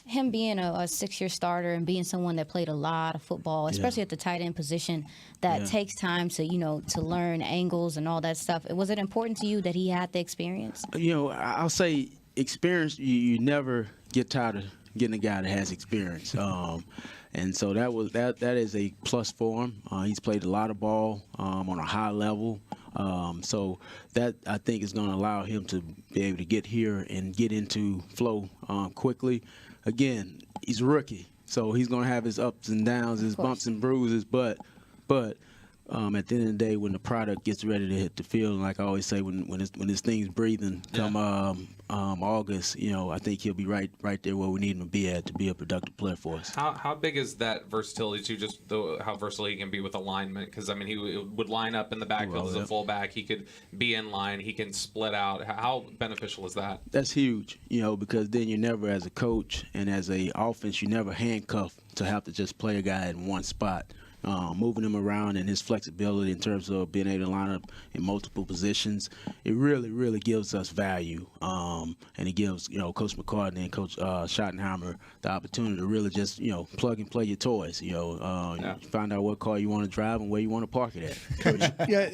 Him being a 6-year starter and being someone that played a lot of football, especially at the tight end position, that takes time to to learn angles and all that stuff. Was it important to you that he had the experience? I'll say experience. You never get tired of getting a guy that has experience, and so that is a plus for him. He's played a lot of ball on a high level. So that I think is going to allow him to be able to get here and get into flow quickly. Again, he's a rookie, so he's going to have his ups and downs, his bumps and bruises. But at the end of the day, when the product gets ready to hit the field, and like I always say, when this thing's breathing, come August, I think he'll be right there where we need him to be at to be a productive player for us. How big is that versatility to just how versatile he can be with alignment? Because he would line up in the backfield as a fullback. He could be in line. He can split out. How beneficial is that? That's huge, because then you never, as a coach and as a offense, you never handcuff to have to just play a guy in one spot. moving him around, and his flexibility in terms of being able to line up in multiple positions. It really, really gives us value, and it gives Coach McCartney and Coach Schottenheimer the opportunity to really just plug and play your toys. Find out what car you want to drive and where you want to park it at. Coach. Yeah,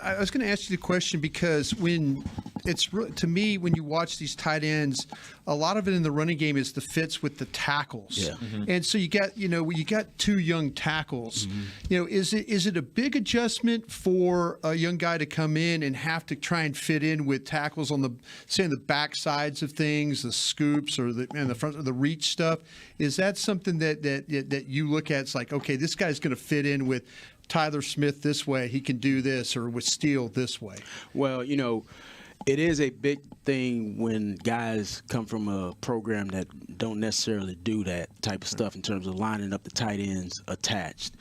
I was going to ask you the question because to me, when you watch these tight ends, a lot of it in the running game is the fits with the tackles. Yeah. And so you got two young tackles. Is it a big adjustment for a young guy to come in and have to try and fit in with tackles on the back sides of things, the scoops or the front of the reach stuff? Is that something that you look at? It's like, okay, this guy's going to fit in with Tyler Smith this way, he can do this, or with Steele this way? Well, it is a big thing when guys come from a program that don't necessarily do that type of stuff in terms of lining up the tight ends attached.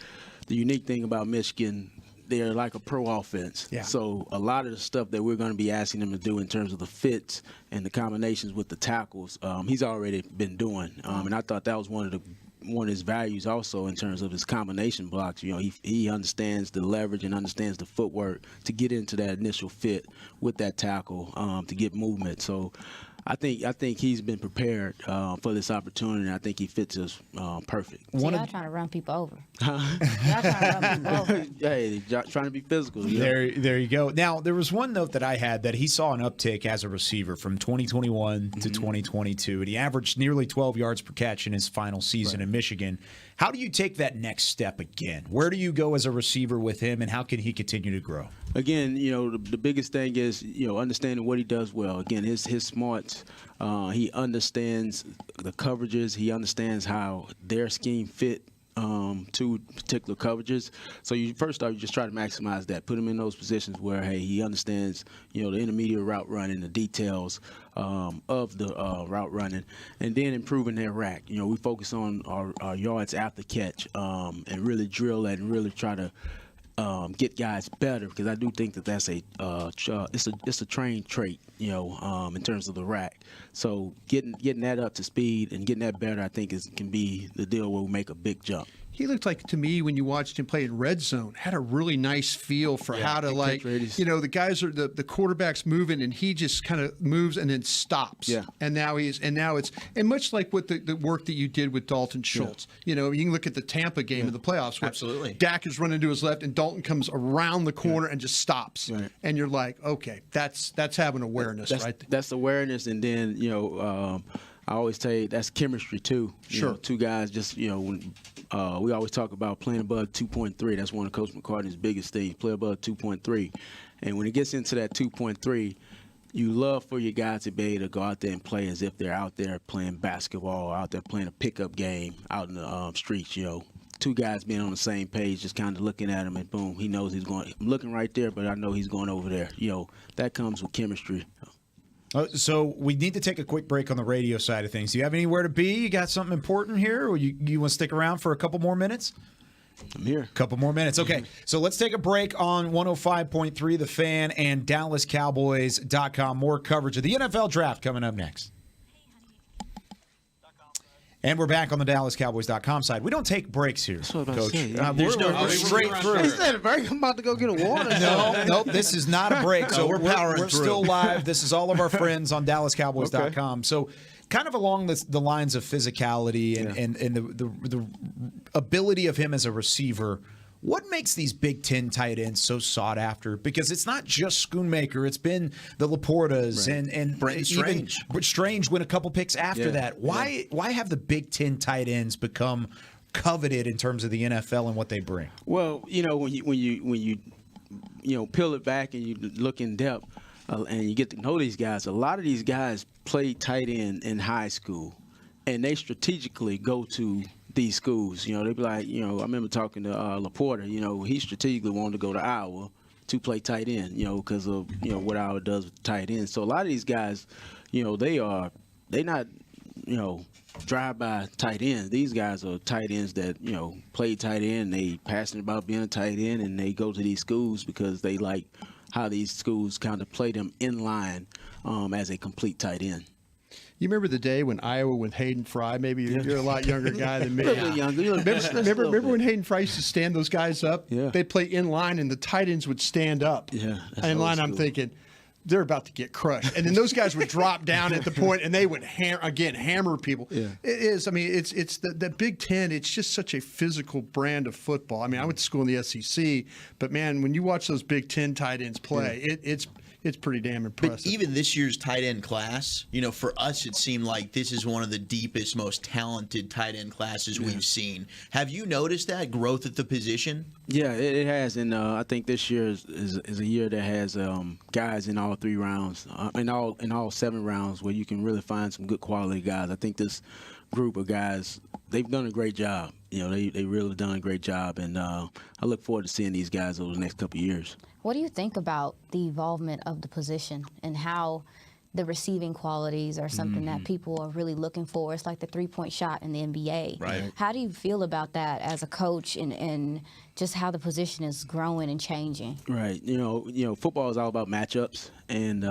The unique thing about Michigan, they're like a pro offense. Yeah. So a lot of the stuff that we're going to be asking them to do in terms of the fits and the combinations with the tackles, he's already been doing. And I thought that was one of his values also in terms of his combination blocks. He understands the leverage and understands the footwork to get into that initial fit with that tackle to get movement. So I think he's been prepared for this opportunity. I think he fits us perfect. So y'all trying to run people over. Y'all trying to run people over. Hey, trying to be physical. There you go. Now, there was one note that I had that he saw an uptick as a receiver from 2021 to 2022, and he averaged nearly 12 yards per catch in his final season in Michigan. How do you take that next step again? Where do you go as a receiver with him, and how can he continue to grow? Again, the biggest thing is, understanding what he does well. Again, his smarts, he understands the coverages. He understands how their scheme fit to particular coverages. So you just try to maximize that. Put him in those positions where, hey, he understands, the intermediate route running, the details of the route running, and then improving their rack. We focus on our yards after catch and really drill that and really try to get guys better, because I do think that's it's a trained trait, in terms of the rack. So getting that up to speed and getting that better, I think can be the deal where we make a big jump. He looked like, to me, when you watched him play in red zone, had a really nice feel for how to, the guys are the quarterback's moving and he just kind of moves and then stops. Yeah. And now it's much like what the work that you did with Dalton Schultz. You can look at the Tampa game in the playoffs. Absolutely. Dak is running to his left and Dalton comes around the corner and just stops. Right. And you're like, okay, that's having awareness, right? That's awareness, and then I always tell you that's chemistry too. Two guys just when we always talk about playing above 2.3. That's one of Coach McCartney's biggest things. Play above 2.3, and when it gets into that 2.3, you love for your guys to be able to go out there and play as if they're out there playing basketball, out there playing a pickup game out in the streets. Two guys being on the same page, just kind of looking at him, and boom, he knows he's going. I'm looking right there, but I know he's going over there. That comes with chemistry. So we need to take a quick break on the radio side of things. Do you have anywhere to be? You got something important here, or you want to stick around for a couple more minutes? I'm here. A couple more minutes. Okay, so let's take a break on 105.3 The Fan and DallasCowboys.com. More coverage of the NFL Draft coming up next. And we're back on the DallasCowboys.com side. We don't take breaks here, Coach. We're straight through. Is that a break? I'm about to go get a water. Nope, this is not a break. So we're powering we're through. still live. This is all of our friends on DallasCowboys.com. So kind of along the lines of physicality and the ability of him as a receiver, what makes these Big Ten tight ends so sought after? Because it's not just Schoonmaker. It's been the Laportas and Brenton Strange. Even Strange went a couple picks after that. Why have the Big Ten tight ends become coveted in terms of the NFL and what they bring? Well, when you peel it back and you look in depth and you get to know these guys, a lot of these guys played tight end in high school, and they strategically go to these schools. They'd be like, I remember talking to Laporta, he strategically wanted to go to Iowa to play tight end, because of, what Iowa does with tight ends. So a lot of these guys, they're not, drive-by tight ends. These guys are tight ends that, play tight end, they passionate about being a tight end, and they go to these schools because they like how these schools kind of play them in line as a complete tight end. You remember the day when Iowa with Hayden Fry? Maybe you're a lot younger guy than me. A little younger. Remember when Hayden Fry used to stand those guys up? Yeah. They'd play in line, and the tight ends would stand up. Yeah. In line, I'm thinking, they're about to get crushed. And then those guys would drop down at the point, and they would hammer people. Yeah. It is. I mean, it's the Big Ten. It's just such a physical brand of football. I mean, I went to school in the SEC, but man, when you watch those Big Ten tight ends play, it's pretty damn impressive. But even this year's tight end class, for us, it seemed like this is one of the deepest, most talented tight end classes we've seen. Have you noticed that growth at the position? Yeah, it has, and I think this year is a year that has guys in all 3 rounds, in all 7 rounds, where you can really find some good quality guys. I think this group of guys, they've done a great job. They really done a great job, and I look forward to seeing these guys over the next couple of years. What do you think about the evolvement of the position and how the receiving qualities are something that people are really looking for? It's like the 3-point shot in the NBA. Right. How do you feel about that as a coach and just how the position is growing and changing? Right. Football is all about matchups, and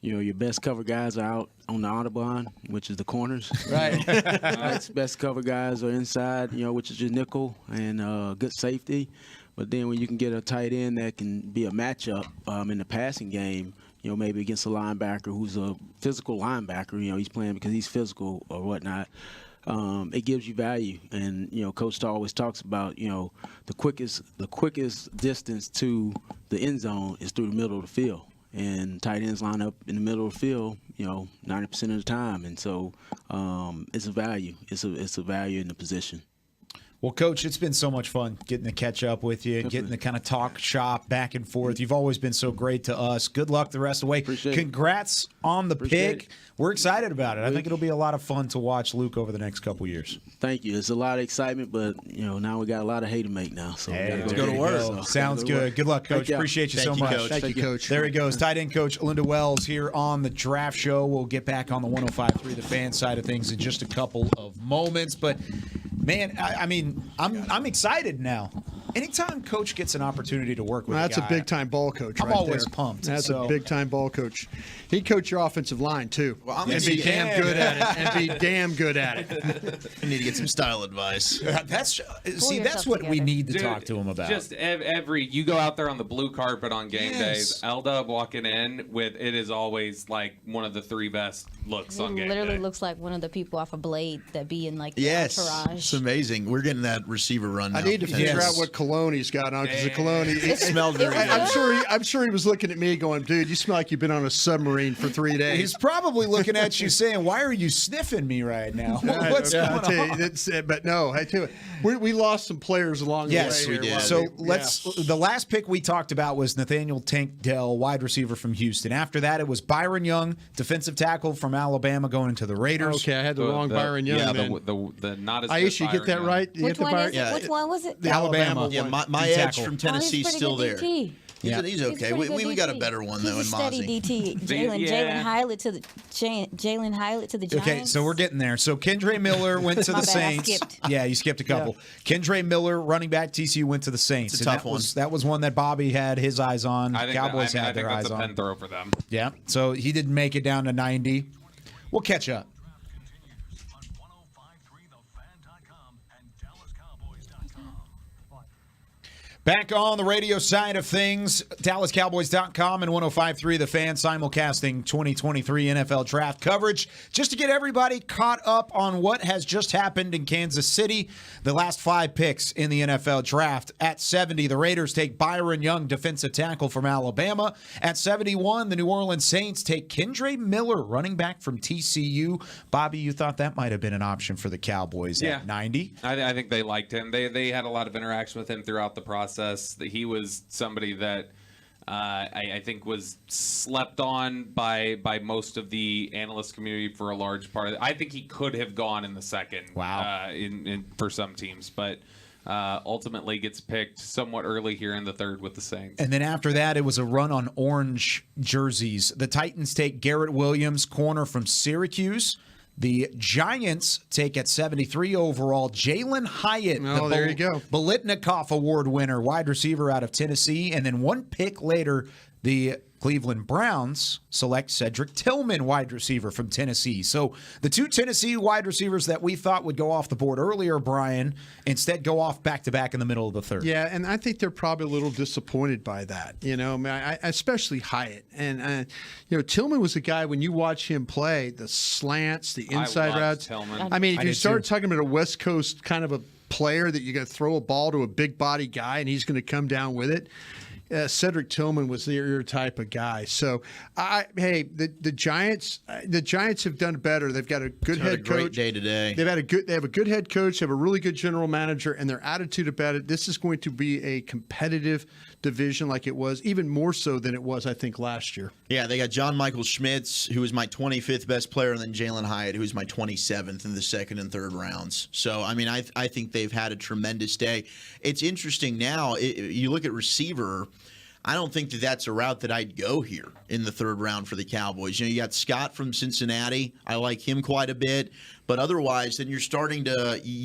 your best cover guys are out on the Audubon, which is the corners. Right. Best cover guys are inside, which is your nickel and good safety. But then when you can get a tight end that can be a matchup in the passing game, maybe against a linebacker who's a physical linebacker, he's playing because he's physical or whatnot, it gives you value. And, Coach Starr always talks about, the quickest distance to the end zone is through the middle of the field. And tight ends line up in the middle of the field, 90% of the time. And so it's a value. It's a value in the position. Well, Coach, it's been so much fun getting to catch up with you, getting to kind of talk shop back and forth. You've always been so great to us. Good luck the rest of the way. Congrats on the pick. We're excited about it. I think it'll be a lot of fun to watch Luke over the next couple years. Thank you. It's a lot of excitement, but now we got a lot of hay to make now. So let's go to work. Sounds good. Good luck, Coach. Appreciate you so much. Thank you, Coach. There he goes. Tight end coach Linda Wells here on the Draft Show. We'll get back on the 105.3 The Fan side of things in just a couple of moments, but man, I'm excited now. Anytime Coach gets an opportunity to work with that's a guy, a big-time ball coach I'm right always there. pumped. That's a big-time ball coach. He'd coach your offensive line, too. Well, and be damn good at it. And be damn good at it. I need to get some style advice. That's what we need to talk to him about. Just you go out there on the blue carpet on game days, L-Dub walking in with it is always like one of the 3 best looks on game day. Literally looks like one of the people off a Blade that be in like the entourage. It's amazing. We're getting that receiver run now. I need to figure out what cologne he's got on, because the cologne it smelled very good. I'm sure he was looking at me going, dude, you smell like you've been on a submarine for 3 days. He's probably looking at you saying, why are you sniffing me right now? What's going on? But no, I tell you, we lost some players along the way. Yes, we did. So the last pick we talked about was Nathaniel Tank Dell, wide receiver from Houston. After that, it was Byron Young, defensive tackle from Alabama, going into the Raiders. Okay, I had the wrong Byron Young. Yeah, the not as Aisha, you get that Young. right? Which one is it? Which one was it? The Alabama. Yeah, my edge from Tennessee still there. DT. He's okay. We got a better one though in Steady Mozzie. DT. Jalen Hylett to the Giants. Okay, so we're getting there. So Kendre Miller went to the Saints. I skipped. Yeah, you skipped a couple. Yeah. Kendre Miller, running back, TCU, went to the Saints. It's a tough one. That was one that Bobby had his eyes on. I think Cowboys had their eyes that's a on. pen throw for them. Yeah, so he didn't make it down to 90. We'll catch up. Back on the radio side of things, DallasCowboys.com and 105.3 The Fan simulcasting 2023 NFL Draft coverage just to get everybody caught up on what has just happened in Kansas City. The last 5 picks in the NFL Draft. At 70, the Raiders take Byron Young, defensive tackle from Alabama. At 71, the New Orleans Saints take Kendre Miller, running back from TCU. Bobby, you thought that might have been an option for the Cowboys at 90? I think they liked him. They had a lot of interaction with him throughout the process. He was somebody that I think was slept on by most of the analyst community for a large part of it. I think he could have gone in the second. Wow. For some teams, but ultimately gets picked somewhat early here in the third with the Saints. And then after that, it was a run on orange jerseys. The Titans take Garrett Williams, corner from Syracuse. The Giants take at 73 overall Jalen Hyatt, there you go. Biletnikoff Award winner, wide receiver out of Tennessee. And then 1 pick later, the Cleveland Browns select Cedric Tillman, wide receiver from Tennessee. So the two Tennessee wide receivers that we thought would go off the board earlier, Brian, instead go off back-to-back in the middle of the third. Yeah, and I think they're probably a little disappointed by that. You know, I mean, especially Hyatt. And, you know, Tillman was a guy, when you watch him play, the slants, the inside routes. Tillman. I mean, if you start talking about a West Coast kind of a player that you're going to throw a ball to a big body guy and he's going to come down with it, Cedric Tillman was your type of guy. So, the Giants have done better. They've got a good head coach. Great day today. They have a good head coach. They have a really good general manager, and their attitude about it. This is going to be a competitive division, like it was, even more so than it was, I think, last year. Yeah, they got John Michael Schmitz, who was my 25th best player, and then Jalen Hyatt, who was my 27th in the second and third rounds. So, I mean, I think they've had a tremendous day. It's interesting now. You look at receiver. I don't think that's a route that I'd go here in the third round for the Cowboys. You know, you got Scott from Cincinnati. I like him quite a bit. But otherwise, then you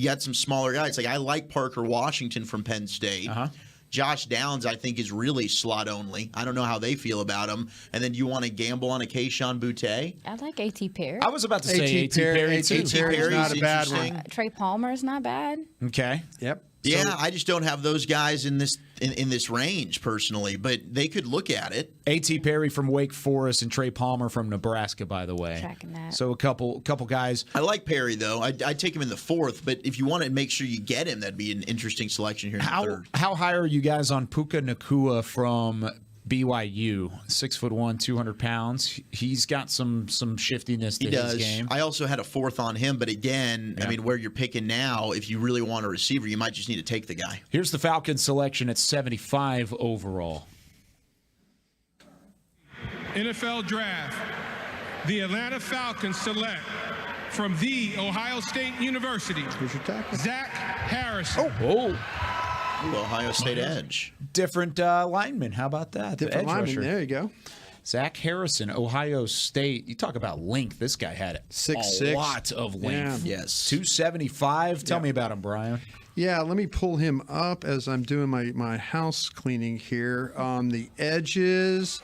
got some smaller guys. Like, I like Parker Washington from Penn State. Josh Downs, I think, is really slot only. I don't know how they feel about him. And then you want to gamble on a Keyshawn Boutte? I like A.T. Perry. I was about to say A.T. Perry, too. A.T. Perry's not a bad one. interesting. Trey Palmer is not bad. Okay. Yep. Yeah, I just don't have those guys in this range personally, but they could look at it. A.T. Perry from Wake Forest and Trey Palmer from Nebraska, by the way. Tracking that. So a couple guys. I like Perry though. I'd take him in the fourth, but if you want to make sure you get him, that'd be an interesting selection here in the third. How high are you guys on Puka Nacua from BYU? 6'1", 200 pounds. He's got some shiftiness to his game. I also had a fourth on him, but again, I mean, where you're picking now, if you really want a receiver, you might just need to take the guy. Here's the Falcons selection at 75 overall. NFL Draft. The Atlanta Falcons select from The Ohio State University, Zach Harrison. Ohio State edge. Different lineman. How about that? Different the edge lineman. rusher. There you go. Zach Harrison, Ohio State. You talk about length. This guy had 6'6". a lot of length. Yeah. Yes. 275. Tell me about him, Brian. Yeah, let me pull him up as I'm doing my house cleaning here. On the edges,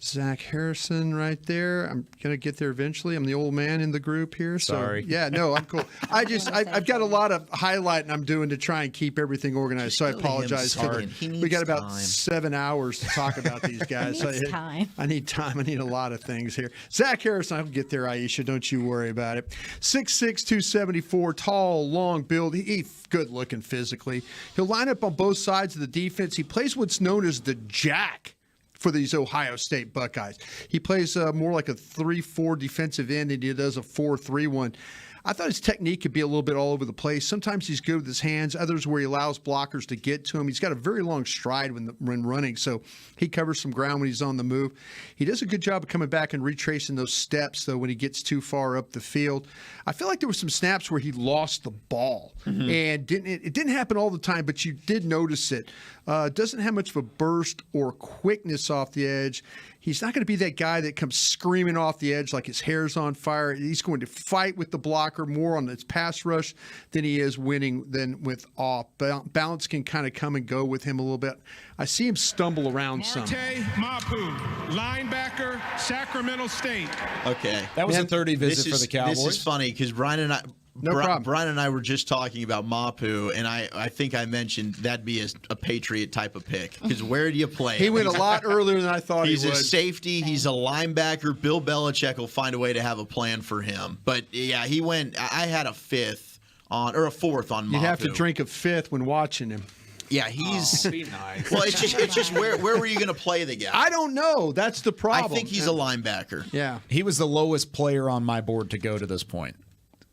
Zach Harrison right there. I'm going to get there eventually. I'm the old man in the group here. So, Sorry. Yeah, no, I'm cool. I've got a lot of highlighting I'm doing to try and keep everything organized. So I apologize. We got about 7 hours to talk about these guys. He needs time. I need time. I need a lot of things here. Zach Harrison, I'll get there, Aisha. Don't you worry about it. 6'6", 274, tall, long build. He's good looking physically. He'll line up on both sides of the defense. He plays what's known as the jack for these Ohio State Buckeyes. He plays more like a 3-4 defensive end than he does a 4-3-1. I thought his technique could be a little bit all over the place. Sometimes he's good with his hands, others where he allows blockers to get to him. He's got a very long stride when running, so he covers some ground when he's on the move. He does a good job of coming back and retracing those steps, though, when he gets too far up the field. I feel like there were some snaps where he lost the ball, and it didn't happen all the time, but you did notice it. Doesn't have much of a burst or quickness off the edge. He's not going to be that guy that comes screaming off the edge like his hair's on fire. He's going to fight with the blocker more on his pass rush than he is winning than with off. Balance can kind of come and go with him a little bit. I see him stumble around some. Marte Mapu, linebacker, Sacramento State. Okay. That was a 30 visit for the Cowboys. This is funny because Brian and I were just talking about Mapu, and I think I mentioned that'd be a Patriot type of pick. Because where do you play? He went a lot earlier than I thought he would. He's a safety. He's a linebacker. Bill Belichick will find a way to have a plan for him. But, yeah, he went – I had a fourth on Mapu. You'd have to drink a fifth when watching him. Yeah, he's be nice. Well, it's just where were you going to play the guy? I don't know. That's the problem. I think he's a linebacker. Yeah. He was the lowest player on my board to go to this point.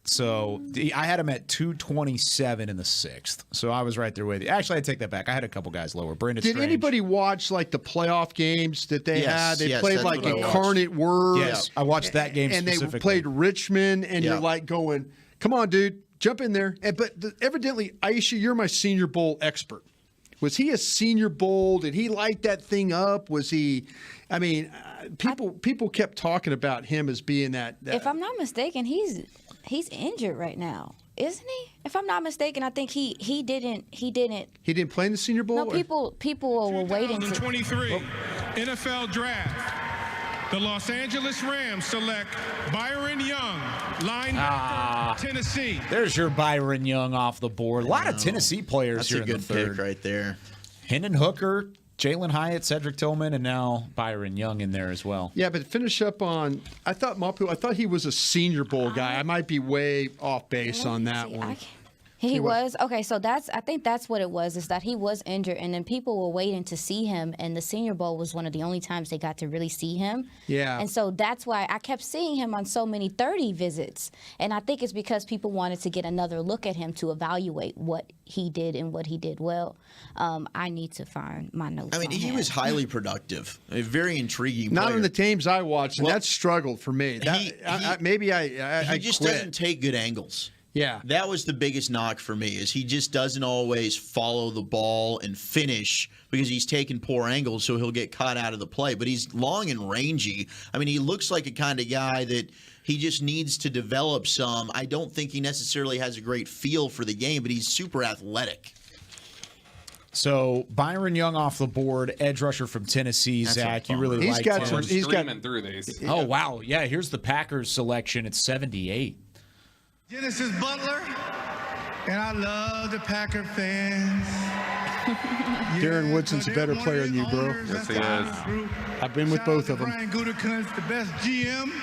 So I had him at 227 in the sixth. So I was right there with you. Actually, I take that back. I had a couple guys lower. Brandon Did Strange. anybody watch like the playoff games that they had? They yes, played that's like what I watched. Incarnate Word. Yes, I watched that game and specifically. they played Richmond, and you're like going, "Come on, dude, jump in there!" But evidently, Aisha, you're my Senior Bowl expert. Was he a Senior Bowl? Did he light that thing up? Was he? I mean, people kept talking about him as being that. If I'm not mistaken, he's injured right now, isn't he? If I'm not mistaken, I think he didn't. He didn't play in the Senior Bowl. No, people were waiting. 2023 NFL Draft, the Los Angeles Rams select Byron Young, linebacker, Tennessee. There's your Byron Young off the board. A lot of Tennessee players That's here a good in the third. pick right there. Hendon Hooker, Jalen Hyatt, Cedric Tillman, and now Byron Young in there as well. Yeah, but finish up on. I thought he was a Senior Bowl guy. I might be way off base on that one. He was okay. So I think that's what it was. Is that he was injured, and then people were waiting to see him, and the Senior Bowl was one of the only times they got to really see him. Yeah. And so that's why I kept seeing him on so many 30 visits, and I think it's because people wanted to get another look at him to evaluate what he did and what he did well. I need to find my notes. I mean, on he him. was highly productive. A very intriguing Not player. on the teams I watched, and Well, that struggled for me. Maybe I he just quit. doesn't take good angles. Yeah. That was the biggest knock for me, is he just doesn't always follow the ball and finish because he's taking poor angles, so he'll get caught out of the play. But he's long and rangy. I mean, he looks like a kind of guy that he just needs to develop some. I don't think he necessarily has a great feel for the game, but he's super athletic. So Byron Young off the board, edge rusher from Tennessee. That's Zach, a you really bummer. like him. He's got through these. Oh wow, yeah. Here's the Packers selection at 78. Genesis Butler, and I love the Packer fans. Darren Woodson's a better player than you, bro. Yes, he is. I've been with both of them. Brian Gutekunst, the best GM.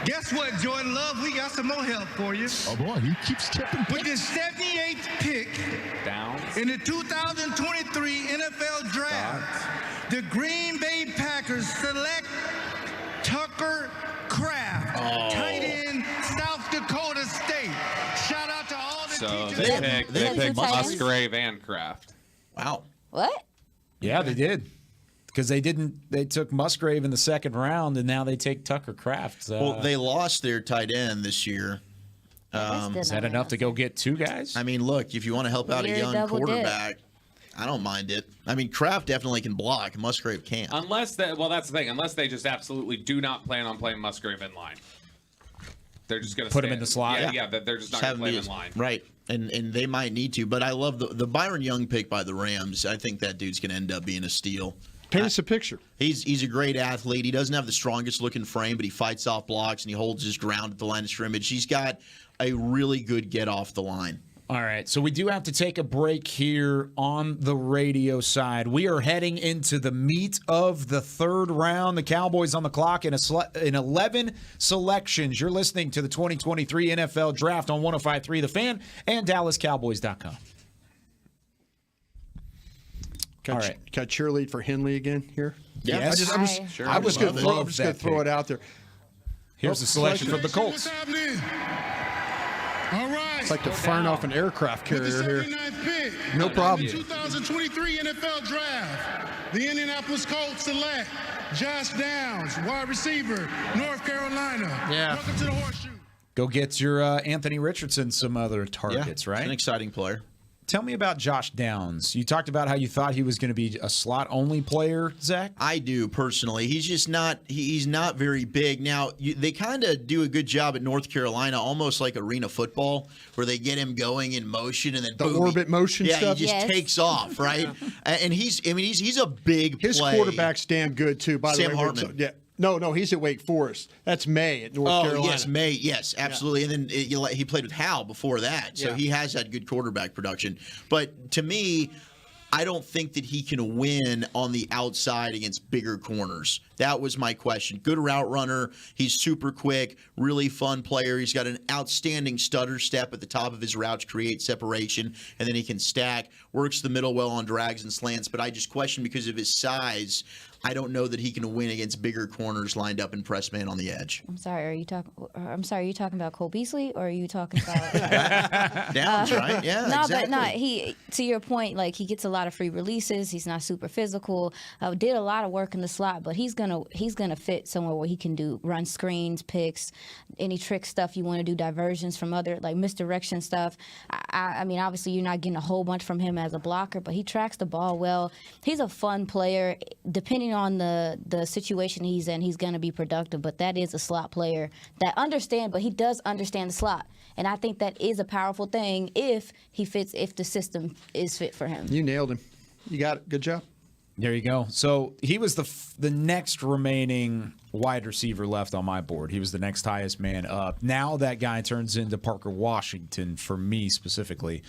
Guess what, Jordan Love? We got some more help for you. Oh boy, he keeps tipping. With the 78th pick in the 2023 NFL Draft, the Green Bay Packers select Tucker Kraft, tight end, South Dakota State. Shout out to all the So teachers. they picked two tight ends? Musgrave and Kraft. Wow. What? Yeah, they did. Because they took Musgrave in the second round, and now they take Tucker Kraft. Well, they lost their tight end this year. Is that enough to go get two guys? I mean, look, if you want to help out a Weird young double dip. quarterback, I don't mind it. I mean, Kraft definitely can block. Musgrave can't. Unless that's the thing. Unless they just absolutely do not plan on playing Musgrave in line. They're just going to Put him in the slot? Yeah, they're just not Have going to him play be him in line. Right. And they might need to. But I love the Byron Young pick by the Rams. I think that dude's going to end up being a steal. Paint us a picture. He's a great athlete. He doesn't have the strongest looking frame, but he fights off blocks and he holds his ground at the line of scrimmage. He's got a really good get off the line. All right, so we do have to take a break here on the radio side. We are heading into the meat of the third round. The Cowboys on the clock in 11 selections. You're listening to the 2023 NFL Draft on 105.3 The Fan and DallasCowboys.com. Can I cheerlead for Henley again here? Yes. I'm just going to throw it out there. Here's the selection from the Colts. All right. It's like to firing off an aircraft carrier here. 79th pick. No problem. 2023 NFL Draft. The Indianapolis Colts select Josh Downs, wide receiver, North Carolina. Yeah. Welcome to the Horseshoe. Go get your Anthony Richardson some other targets, right? An exciting player. Tell me about Josh Downs. You talked about how you thought he was going to be a slot-only player, Zach. I do, personally. He's just not – he's not very big. Now, they kind of do a good job at North Carolina, almost like arena football, where they get him going in motion and then The orbit motion yeah, stuff? he just takes off, right? And he's a big His play. quarterback's damn good, too, by the way. Sam Hartman. Yeah. No, he's at Wake Forest. That's May at North Carolina. Yes, May. Yes, absolutely. And then he played with Hal before that, so he has had good quarterback production. But to me, I don't think that he can win on the outside against bigger corners. That was my question. Good route runner. He's super quick, really fun player. He's got an outstanding stutter step at the top of his route to create separation, and then he can stack, works the middle well on drags and slants. But I just question because of his size, I don't know that he can win against bigger corners lined up in press man on the edge. I'm sorry. Are you talking about Cole Beasley, or are you talking about Downs? Right? Yeah. No, exactly. but no. He, to your point, like, he gets a lot of free releases. He's not super physical. Did a lot of work in the slot, but he's gonna fit somewhere where he can do run screens, picks, any trick stuff you want to do, diversions from other like misdirection stuff. I mean, obviously you're not getting a whole bunch from him as a blocker, but he tracks the ball well. He's a fun player. Depending on the situation he's in, he's going to be productive, but that is a slot player but he does understand the slot. And I think that is a powerful thing if the system is fit for him. You nailed him. You got it. Good job. There you go. So he was the next remaining wide receiver left on my board. He was the next highest man up. Now that guy turns into Parker Washington for me specifically.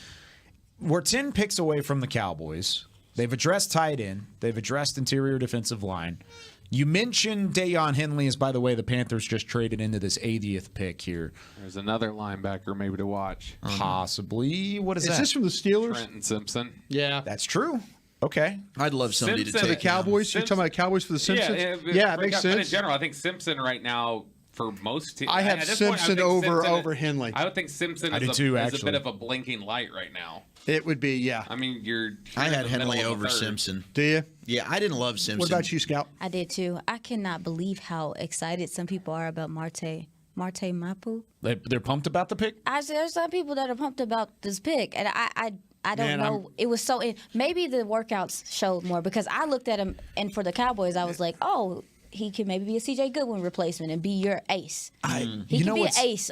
We're 10 picks away from the Cowboys. They've addressed tight end. They've addressed interior defensive line. You mentioned Dayon Henley, as by the way, the Panthers just traded into this 80th pick here. There's another linebacker maybe to watch. Possibly. What is that? Is this from the Steelers? Trenton Simpson. Yeah. That's true. Okay. I'd love somebody to Simpson- take For the Cowboys? You're talking about Cowboys for the Simpsons? Yeah, it makes But in sense. general, I think Simpson right now for most teams. I have Simpson over Henley. I would think Simpson I do is too, a actually. bit of a blinking light right now. It would be, yeah. I mean, I had in the middle Henley of the over third. Simpson. Do you? Yeah, I didn't love Simpson. What about you, Scout? I did too. I cannot believe how excited some people are about Marte Mapu. They're pumped about the pick? There's some people that are pumped about this pick, and I don't Man, know. It was so. Maybe the workouts showed more because I looked at him, and for the Cowboys, I was like, oh, he could maybe be a C.J. Goodwin replacement and be your ace. He could be an ace.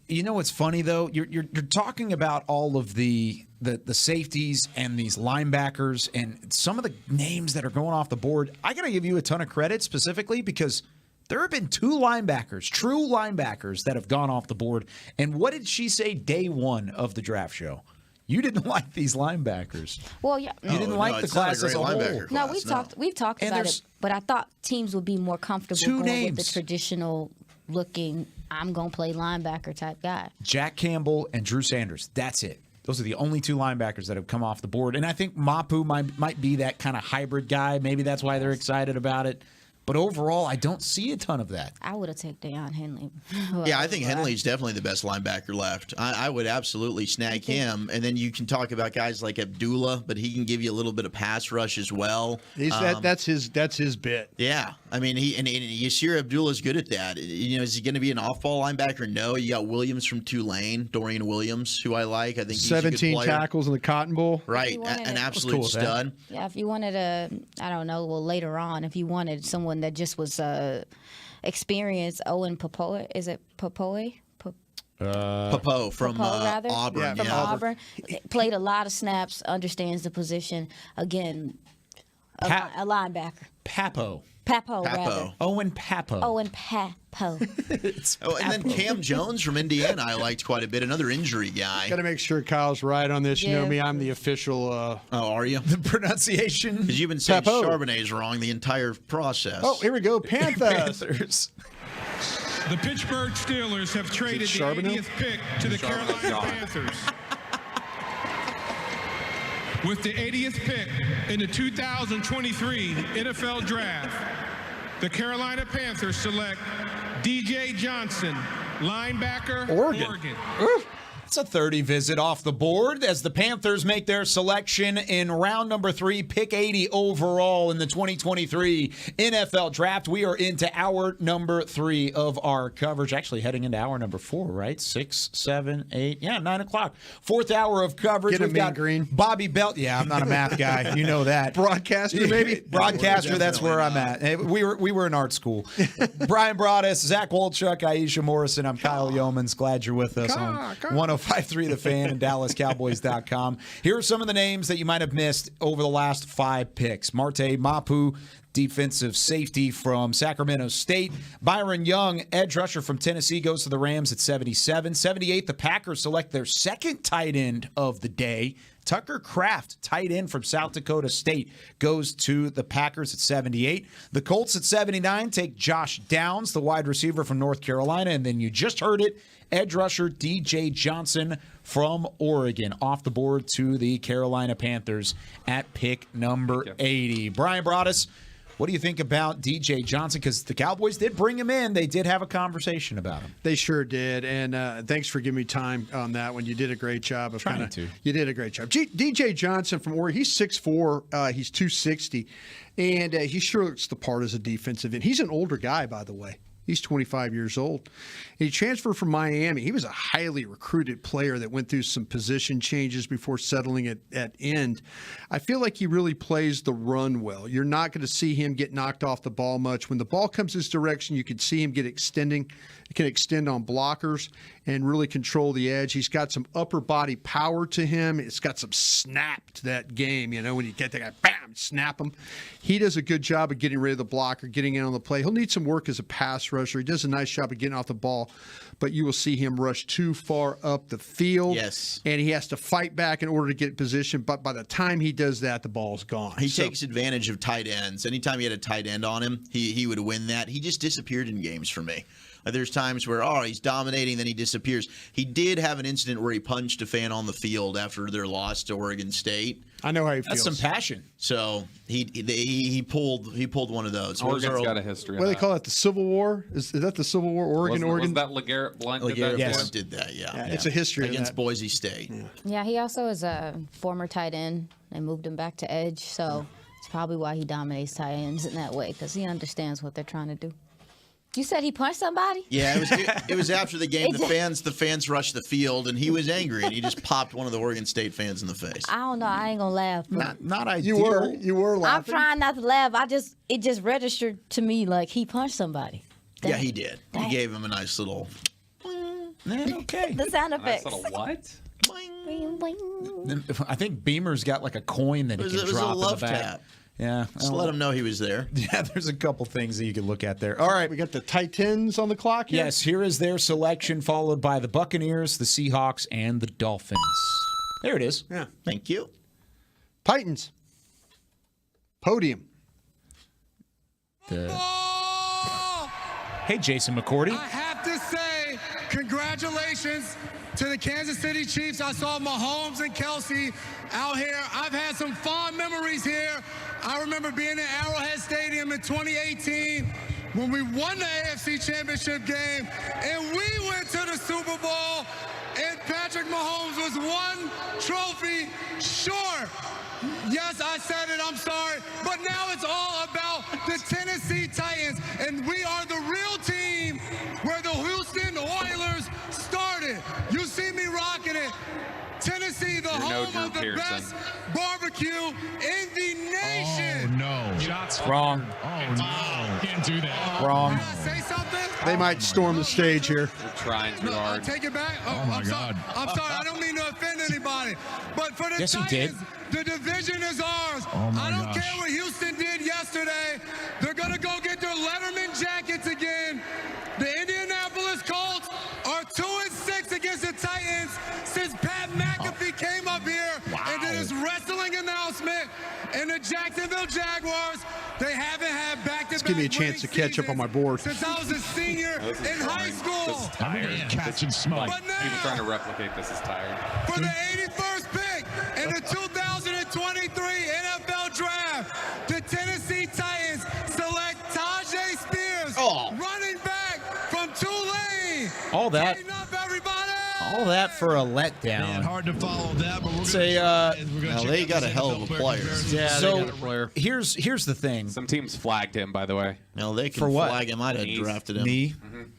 You know what's funny though? You're talking about all of the safeties and these linebackers and some of the names that are going off the board. I got to give you a ton of credit specifically because there have been two linebackers, true linebackers, that have gone off the board. And what did she say day one of the draft show? You didn't like these linebackers. Well, yeah. You didn't like the class as a whole. No, we've talked And about there's it, but I thought teams would be more comfortable two going names. with the traditional looking, I'm going to play linebacker type guy. Jack Campbell and Drew Sanders. That's it. Those are the only two linebackers that have come off the board. And I think Mapu might be that kind of hybrid guy. Maybe that's why they're excited about it. But overall, I don't see a ton of that. I would have taken Dayon Henley. Yeah, I think Henley's definitely the best linebacker left. I would absolutely snag him. And then you can talk about guys like Abdullah, but he can give you a little bit of pass rush as well. That's his bit. Yeah, I mean, and Yasir Abdullah's good at that. You know, is he going to be an off-ball linebacker? No. You got Williams from Tulane, Dorian Williams, who I like. I think he's 17 a good player. tackles in the Cotton Bowl. Right, an absolute stud. Yeah, if you wanted I don't know, well, later on, if you wanted someone that just was experienced, Owen Popoe, is it Popoe? Popo from rather? Auburn. From yeah. Auburn. Played a lot of snaps, understands the position. Again, a linebacker. Papo. Papo, rather. Owen Papo. Owen Papo. And then Cam Jones from Indiana I liked quite a bit. Another injury guy. Got to make sure Kyle's right on this. You know Yeah. me, I'm the official. Oh, are you? The pronunciation. Because you've been saying Papo. Charbonnet's wrong the entire process. Oh, here we go. Panthers. The Pittsburgh Steelers have traded the Charbonnet? 80th pick to the Charbonnet's Carolina gone. Panthers. With the 80th pick in the 2023 NFL Draft, the Carolina Panthers select DJ Johnson, linebacker, Oregon. It's a 30 visit off the board as the Panthers make their selection in round number 3, pick 80 overall in the 2023 NFL Draft. We are into hour number 3 of our coverage. Actually, heading into hour number 4, right? 6, 7, 8, 9 o'clock. 4th hour of coverage. Get him, We've got Mean Green. Bobby Belt. Yeah, I'm not a math guy. You know that. Broadcaster, maybe? Broadcaster, that's where I'm at. We were in art school. Brian Broaddus, Zach Wolchuk, Aisha Morrison. I'm Kyle Yeomans. Glad you're with us on 105.3 The Fan and DallasCowboys.com. Here are some of the names that you might have missed over the last 5 picks. Marte Mapu, defensive safety from Sacramento State. Byron Young, edge rusher from Tennessee, goes to the Rams at 77. 78, the Packers select their second tight end of the day. Tucker Kraft, tight end from South Dakota State, goes to the Packers at 78. The Colts at 79 take Josh Downs, the wide receiver from North Carolina. And then you just heard it, edge rusher DJ Johnson from Oregon off the board to the Carolina Panthers at pick number 80. Brian Broaddus, what do you think about DJ Johnson? Because the Cowboys did bring him in. They did have a conversation about him. They sure did, and thanks for giving me time on that one. You did a great job of You did a great job. DJ Johnson from Oregon, he's 6'4", he's 260, and he sure looks the part as a defensive end. He's an older guy, by the way. He's 25 years old. He transferred from Miami. He was a highly recruited player that went through some position changes before settling at end. I feel like he really plays the run well. You're not going to see him get knocked off the ball much. When the ball comes his direction, you can see him get extending. He can extend on blockers and really control the edge. He's got some upper body power to him. It's got some snap to that game. When you get that guy, bam, snap him. He does a good job of getting rid of the blocker, getting in on the play. He'll need some work as a pass rusher. He does a nice job of getting off the ball, but you will see him rush too far up the field. Yes. And he has to fight back in order to get in position, but by the time he does that, the ball's gone. He takes advantage of tight ends. Anytime he had a tight end on him, he would win that. He just disappeared in games for me. There's times where, he's dominating, then he disappears. He did have an incident where he punched a fan on the field after their loss to Oregon State. I know how he feels. That's some passion. So he pulled one of those. Oregon's got a history. What do they call it? The Civil War? Is that the Civil War? Oregon? Was that LeGarrette Blount did that? Blount did that, yeah. It's a history against Boise State. Yeah, he also is a former tight end. They moved him back to edge, so it's probably why he dominates tight ends in that way, because he understands what they're trying to do. You said he punched somebody? Yeah, it was after the game. The fans rushed the field, and he was angry, and he just popped one of the Oregon State fans in the face. I don't know. I ain't gonna laugh. Not ideal. You were laughing. I'm trying not to laugh. It just registered to me like he punched somebody. Yeah, he did. He gave him a nice little. Okay. The sound effects. Nice little what? Boing, boing. I think Beamer's got like a coin that he can It was drop a love in the back. tap. Yeah. Just let him know he was there. Yeah, there's a couple things that you can look at there. All right. We got the Titans on the clock here? Yes, here is their selection, followed by the Buccaneers, the Seahawks, and the Dolphins. There it is. Yeah. Thank you. Titans. Podium. Hey, Jason McCourty. I have to say, congratulations to the Kansas City Chiefs. I saw Mahomes and Kelsey out here. I've had some fond memories here. I remember being at Arrowhead Stadium in 2018 when we won the AFC Championship game, and we went to the Super Bowl, and Patrick Mahomes was one trophy short. Yes, I said it, I'm sorry. But now it's all about the Tennessee Titans, and we are the real team where the Houston Oilers started. You see me rocking it. Tennessee, the home of the best barbecue in the nation. Oh, no. Shots wrong. Oh, no. Can't do that. Wrong. Did I say something? They might storm the stage here. They're trying too I'll hard. take it back. Oh, my I'm God. I'm sorry. I don't mean to offend anybody. But for the Yes, he Titans, did. the division is ours. Oh, my I don't gosh. care what Houston did yesterday. They're going to go get their Letterman jackets again. The Indianapolis Colts are 2-6 against the Titans since Pat McAfee came up here and did his wrestling announcement. And the Jacksonville Jaguars, they haven't had back-to-back Give me a chance to catch up on my board. since I was a senior in high school. This is tired. Catching smoke. But now, People trying to replicate this is tired. for the 81st pick in the 2023 NFL Draft, the Tennessee Titans select Tajay Spears, running back from Tulane. All that. Tighten up, everybody. All that for a Man, letdown. hard to follow that, but we're going Say, Well, they got a hell of a player. Yeah, so they got a player. here's the thing. Some teams flagged him, by the way. No, they can For what? flag him. I'd have Knees. drafted him. Knee.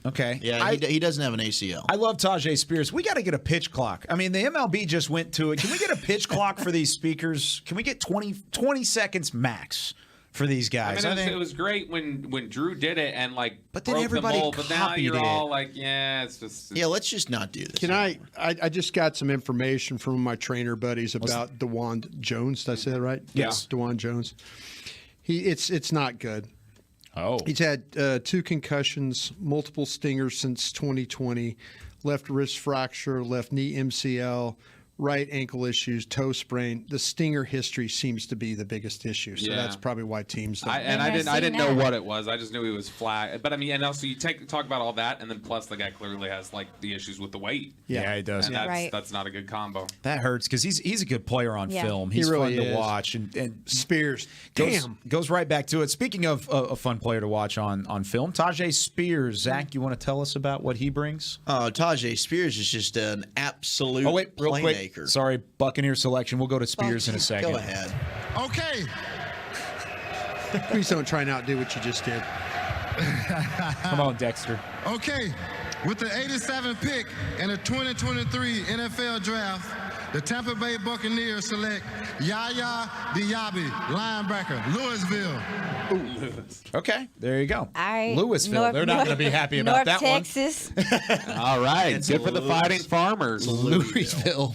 Okay. Yeah, he doesn't have an ACL. I love Tajay Spears. We got to get a pitch clock. I mean, the MLB just went to it. Can we get a pitch clock for these speakers? Can we get 20 seconds max for these guys? I mean, it was great when Drew did it and But then broke everybody the mold. But now copied you're it. all like, yeah, it's just. Yeah, let's just not do this. Can I just got some information from my trainer buddies about DeJuan Jones. Did I say that right? Yes. DeJuan Jones. It's not good. Oh. He's had 2 concussions, multiple stingers since 2020, left wrist fracture, left knee MCL, right ankle issues, toe sprain. The stinger history seems to be the biggest issue. So Yeah. that's probably why teams don't. I didn't know what it was. I just knew he was flat. But I mean, and also you talk about all that, and then plus the guy clearly has like the issues with the weight. Yeah, he does. And that's not a good combo. That hurts because he's a good player on Yeah. film. He He's really fun to is. watch. And Spears, goes right back to it. Speaking of a fun player to watch on film, Tajay Spears. Zach, you want to tell us about what he brings? Tajay Spears is just an absolute real playmaker. quick. Sorry, Buccaneer selection. We'll go to Spears in a second. Go ahead. Okay. Please don't try and outdo what you just did. Come on, Dexter. Okay, with the 87th pick in the 2023 NFL Draft, the Tampa Bay Buccaneers select Yaya Diaby, linebacker, Louisville. Okay, there you go. right, Louisville. They're not going to be happy about that Texas. one. All right. Good for the Fighting Farmers. Louisville.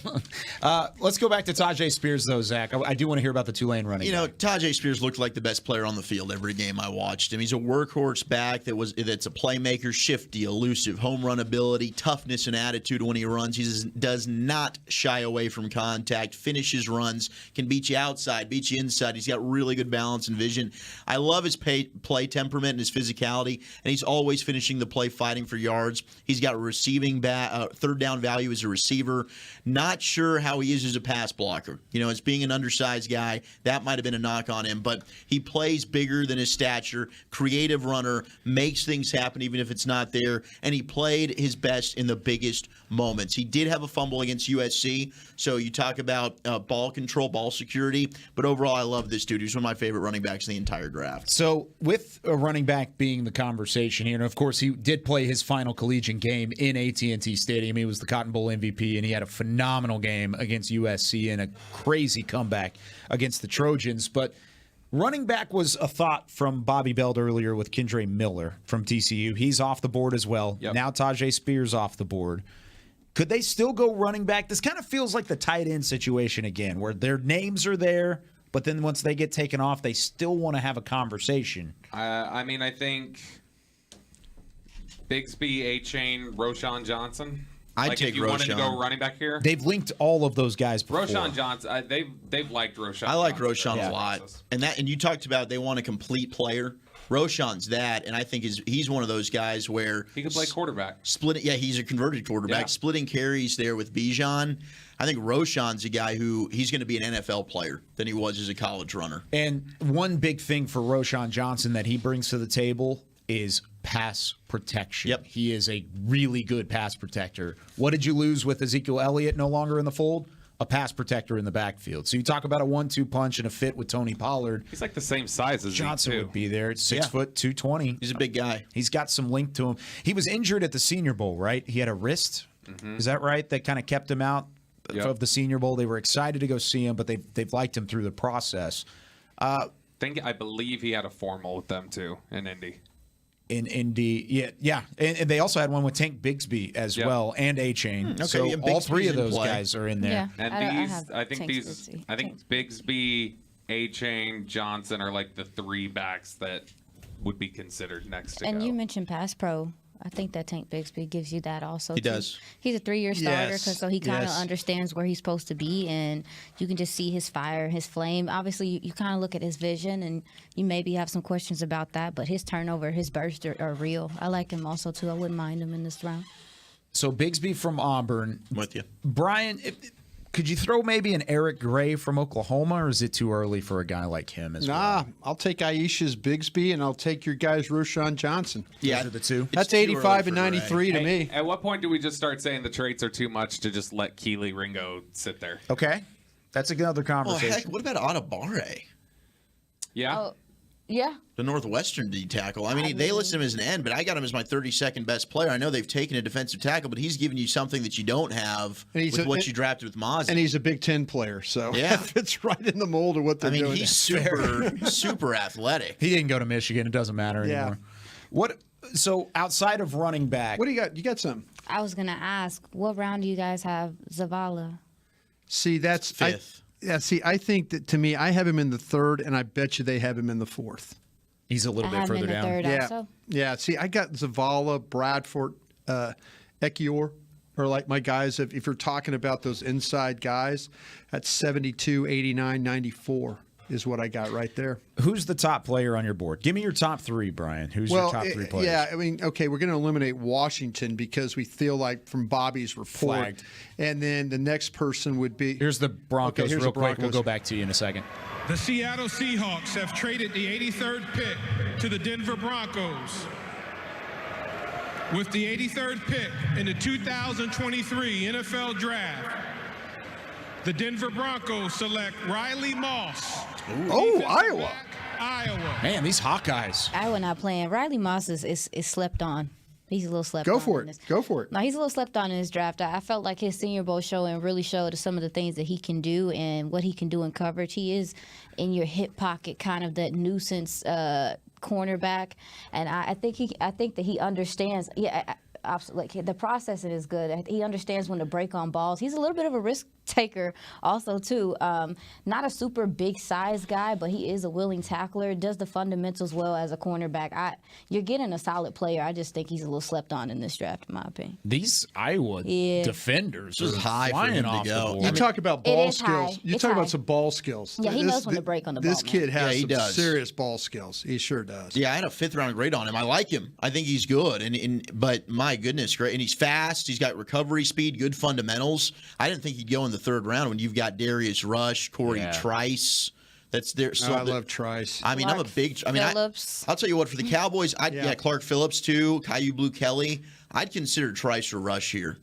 Let's go back to Tajay Spears, though, Zach. I do want to hear about the Tulane running. You know, Tajay Spears looked like the best player on the field every game I watched him. He's a workhorse back that's a playmaker, shifty, elusive, home run ability, toughness and attitude when he runs. He does not shy away from contact, finishes runs, can beat you outside, beat you inside. He's got really good balance and vision. I love his play temperament and his physicality, and he's always finishing the play fighting for yards. He's got receiving third down value as a receiver. Not sure how he is as a pass blocker. You know, as being an undersized guy, that might have been a knock on him, but he plays bigger than his stature, creative runner, makes things happen even if it's not there, and he played his best in the biggest moments. He did have a fumble against USC, so you talk about ball control, ball security, but overall I love this dude. He's one of my favorite running backs in the entire draft. So with a running back being the conversation here, and of course he did play his final collegiate game in AT&T Stadium. He was the Cotton Bowl MVP, and he had a phenomenal game against USC and a crazy comeback against the Trojans. But running back was a thought from Bobby Belt earlier with Kendre Miller from TCU. He's off the board as well. Yep. Now Tajay Spears off the board. Could they still go running back? This kind of feels like the tight end situation again, where their names are there, but then once they get taken off, they still want to have a conversation. I mean, I think Bigsby, A-Chain, Roschon Johnson. I'd take if you Roschon. wanted to go running back here. They've linked all of those guys before. Roschon Johnson, they've liked Roschon. I like Johnson Roschon a lot, and you talked about they want a complete player. Roschon's that, and I think he's one of those guys where he could play quarterback. Splitting, yeah, he's a converted quarterback. Yeah. Splitting carries there with Bijan. I think Roschon's a guy who he's going to be an NFL player than he was as a college runner. And one big thing for Roschon Johnson that he brings to the table is pass protection. Yep. He is a really good pass protector. What did you lose with Ezekiel Elliott no longer in the fold? A pass protector in the backfield. So you talk about a 1-2 punch and a fit with Tony Pollard. He's like the same size as Johnson Zeke, too. would be there. 6 foot 220. He's a big guy. He's got some length to him. He was injured at the Senior Bowl, right? He had a wrist. Mm-hmm. Is that right? That kind of kept him out of the Senior Bowl. They were excited to go see him, but they've liked him through the process. I believe he had a formal with them too in Indy. In Indy, yeah, and they also had one with Tank Bigsby as well, and A-Chain. Okay, so yeah, all three of Bigsby's in those play. guys are in there. Yeah, And I think Bigsby, A-Chain, Johnson are like the three backs that would be considered next to And go. you mentioned pass pro. I think that Tank Bigsby gives you that also. He too. does. He's a 3-year starter, Yes. so he kind of Yes. understands where he's supposed to be, and you can just see his fire, his flame. Obviously, you kind of look at his vision, and you maybe have some questions about that, but his turnover, his burst are real. I like him also, too. I wouldn't mind him in this round. So Bigsby from Auburn. I'm with you. Brian, could you throw maybe an Eric Gray from Oklahoma, or is it too early for a guy like him as well? I'll take Aisha's Bigsby, and I'll take your guys Roschon Johnson. Yeah, those are the two. That's 85 and 93 to me. At what point do we just start saying the traits are too much to just let Keely Ringo sit there? Okay. That's another Oh, conversation. heck, what about Atabare? Yeah. Oh, yeah. The Northwestern D tackle. I mean, they list him as an end, but I got him as my 32nd best player. I know they've taken a defensive tackle, but he's giving you something that you don't have with what you drafted with Mozzie. And he's a Big Ten player, so Yeah. it's right in the mold of what they're doing. He's super athletic. He didn't go to Michigan. It doesn't matter anymore. So outside of running back, What do you got? You got some? I was going to ask, what round do you guys have Zavala? See, that's fifth. I think that to me, I have him in the third, and I bet you they have him in the fourth. He's a little I bit have him further in the down. third Yeah, also. yeah. See, I got Zavala, Bradford, Ekiyor, or like my guys. If you're talking about those inside guys, that's 72, 89, 94 is what I got right there. Who's the top player on your board? Give me your top three, Brian. Who's your top three players? Yeah, I mean, okay, we're going to eliminate Washington because we feel like from Bobby's report. Flagged. And then the next person would be. Here's the Broncos Okay, here's real the quick. We'll Broncos. go back to you in a second. The Seattle Seahawks have traded the 83rd pick to the Denver Broncos. With the 83rd pick in the 2023 NFL Draft, the Denver Broncos select Riley Moss. Oh, Iowa. Iowa. Man, these Hawkeyes. Iowa not playing. Riley Moss is slept on. He's a little slept on. Go for it. Go for it. No, he's a little slept on in his draft. I felt like his Senior Bowl showing really showed some of the things that he can do and what he can do in coverage. He is in your hip pocket, kind of that nuisance cornerback, and I think that he understands. Yeah. Like the processing is good. He understands when to break on balls. He's a little bit of a risk taker also too. Not a super big size guy, but he is a willing tackler. Does the fundamentals well as a cornerback. You're getting a solid player. I just think he's a little slept on in this draft, in my opinion. These Iowa defenders are high flying for him to off go. the board. You talk about ball is skills. high. You It's talk high. about some ball skills. Yeah, he knows when to break on the ball. This kid has he some does. serious ball skills. He sure does. Yeah, I had a 5th-round grade on him. I like him. I think he's good. But my goodness, great. And he's fast. He's got recovery speed, good fundamentals. I didn't think he'd go in the 3rd round when you've got Darius Rush, Corey Trice. That's there. So I love Trice. I mean, I'm a big. I mean, I'll tell you what. For the Cowboys, Clark Phillips too, Caillou Blue Kelly. I'd consider Trice or Rush here.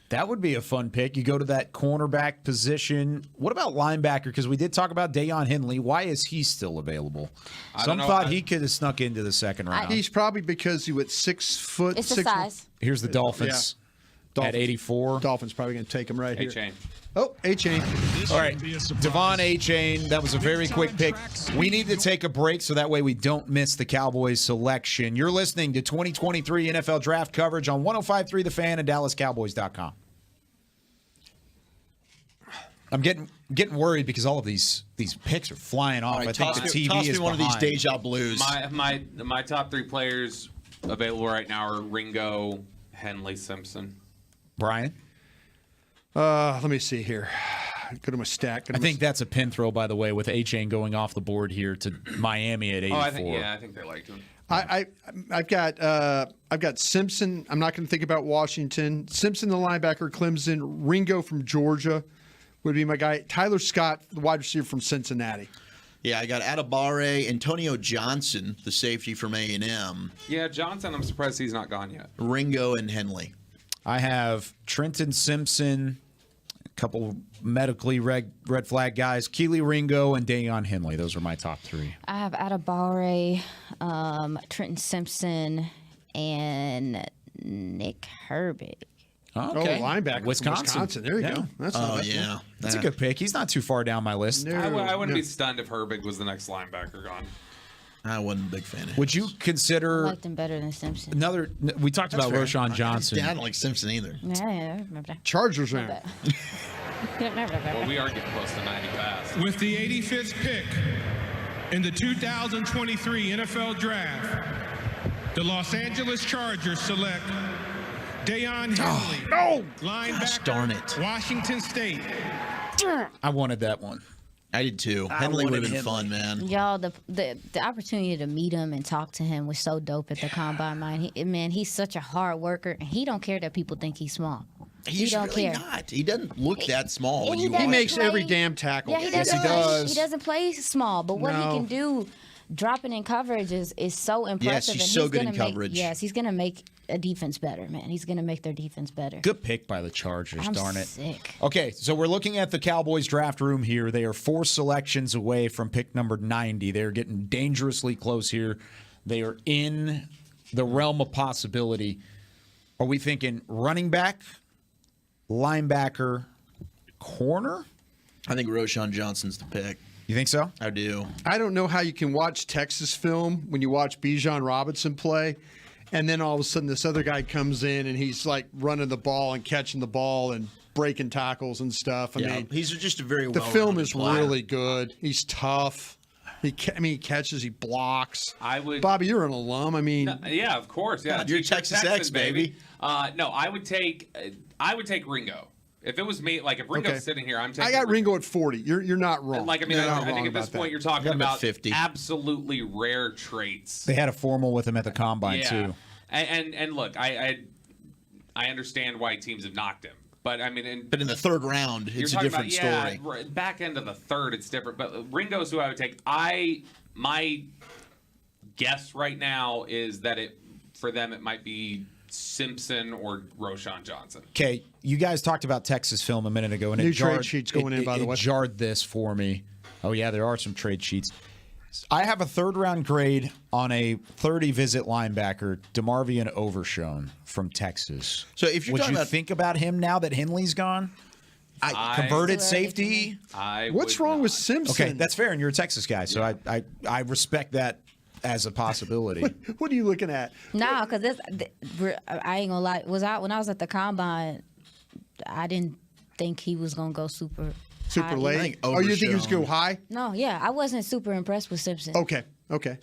That would be a fun pick. You go to that cornerback position. What about linebacker? Because we did talk about Deion Henley. Why is he still available? Some thought he could have snuck into the 2nd round. He's probably because he was 6 foot. It's the size. Here's the Dolphins. At 84. Dolphins probably going to take him right here. A-Chain. Oh, A-Chain. All right, Devon A-Chain. That was a very quick pick. We need to take a break so that way we don't miss the Cowboys selection. You're listening to 2023 NFL Draft coverage on 105.3 The Fan and DallasCowboys.com. I'm getting worried because all of these picks are flying off. Right, I think the TV toss is me one behind. of these deja blues. My top 3 players available right now are Ringo, Henley, Simpson. Brian? Let me see here. Go to my stack. I think that's a pin throw, by the way, with A-Chain going off the board here to Miami at 84. I think they liked him. I've got Simpson. I'm not going to think about Washington. Simpson, the linebacker, Clemson. Ringo from Georgia would be my guy. Tyler Scott, the wide receiver from Cincinnati. Yeah, I got Adebawore, Antonio Johnson, the safety from A&M. Yeah, Johnson, I'm surprised he's not gone yet. Ringo and Henley. I have Trenton Simpson, a couple medically red flag guys, Keely Ringo, and Deion Henley. Those are my top 3. I have Adebawore, Trenton Simpson, and Nick Herbig. Okay. Oh, linebacker. Wisconsin. There you go. That's not bad. yeah. That's a good pick. He's not too far down my list. I wouldn't be stunned if Herbig was the next linebacker gone. I wasn't a big fan of him. Would you I consider liked him better than Simpson. another? We talked about fair. Roshan Johnson. I don't like Simpson either. Yeah, I remember that. Chargers round. Well, we are getting close to 90 fast. With the 85th pick in the 2023 NFL Draft, the Los Angeles Chargers select Deion Henley, linebacker, darn it. Washington State. I wanted that one. I did too. I Henley would have wanted been fun, man. Y'all, the opportunity to meet him and talk to him was so dope at the combine. Man, he's such a hard worker, and he don't care that people think he's small. He's he don't really care. not. He doesn't look that small when He you doesn't watch makes him. every damn tackle. Yeah, he Yes, doesn't. he does. He doesn't play small, but what he can do, dropping in coverage, is so impressive. he's and so good in gonna make, coverage. Yes, he's going to make a defense better, man. He's going to make their defense better. Good pick by the Chargers, I'm darn it. sick. Okay, so we're looking at the Cowboys draft room here. They are 4 selections away from pick number 90. They're getting dangerously close here. They are in the realm of possibility. Are we thinking running back, linebacker, corner? I think Roshan Johnson's the pick. You think so? I do. I don't know how you can watch Texas film when you watch Bijan Robinson play, and then all of a sudden this other guy comes in and he's like running the ball and catching the ball and breaking tackles and stuff. I mean, he's just a very the well film is player. really good. He's tough. He catches, he blocks. I would. Bobby, you're an alum. I mean, Yeah, of course. Yeah, God, you're Texas X, baby. No, I would take Ringo. If it was me, like if Ringo's Okay. sitting here, I'm taking. I got Ringo at 40. You're not wrong. Like I mean, You're not I think wrong at this about point that. you're talking I'm at about 50. absolutely rare traits. They had a formal with him at the combine, Yeah. too. And look, I understand why teams have knocked him, but I mean, But in the 3rd round, you're it's a talking different about, story. Back end of the 3rd, it's different. But Ringo's who I would take. My guess right now is that for them it might be Simpson or Roshan Johnson. Okay, you guys talked about Texas film a minute ago, and New it jarred, trade sheets going in, by the way. It jarred this for me. Oh, yeah, there are some trade sheets. I have a third-round grade on a 30-visit linebacker, DeMarvion Overshown from Texas. So if you're would talking you about- think about him now that Henley's gone? Converted safety. What's wrong with Simpson? Okay, that's fair, and you're a Texas guy, so I respect that as a possibility. What are you looking at? Nah, because I ain't gonna lie. When I was at the combine, I didn't think he was gonna go super high. late. Oh, you think he was go high? No, yeah, I wasn't super impressed with Simpson. Okay.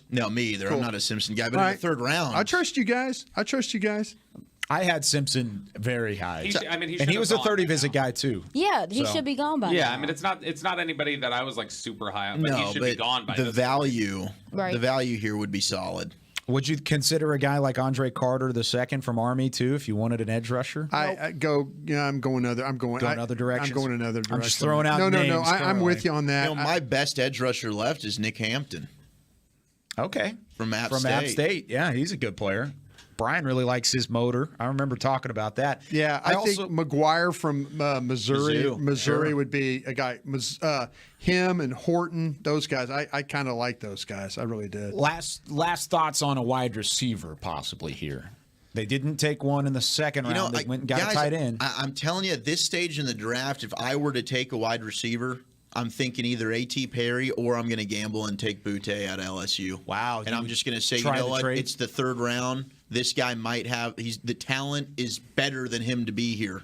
No, me either. Cool. I'm not a Simpson guy, but All in right. the third round, I trust you guys. I had Simpson very high. He and he was a 30-visit guy, too. Yeah, he So- should be gone by Yeah, now. I mean it's not anybody that I was like super high on, but no, he should be gone by the this value, Right. the value here would be solid. Would you consider a guy like Andre Carter II from Army, too, if you wanted an edge rusher? I'm going other. I'm going other directions? I'm going another direction. I'm just throwing out No. names I'm currently. with you on that. You know, my best edge rusher left is Nick Hampton. Okay. From App App State. State. Yeah, he's a good player. Brian really likes his motor. I remember talking about that. Yeah, I think McGuire from Missouri Sure. would be a guy. Him and Horton, those guys. I kind of like those guys. I really did. Last thoughts on a wide receiver possibly here. They didn't take one in the second round. They went and got guys, a tight end. I'm telling you, at this stage in the draft, if I were to take a wide receiver, I'm thinking either A.T. Perry or I'm going to gamble and take Butte out of LSU. Wow. And I'm just going to say, you try know the what? trade? It's the third round. This guy might have the talent is better than him to be here.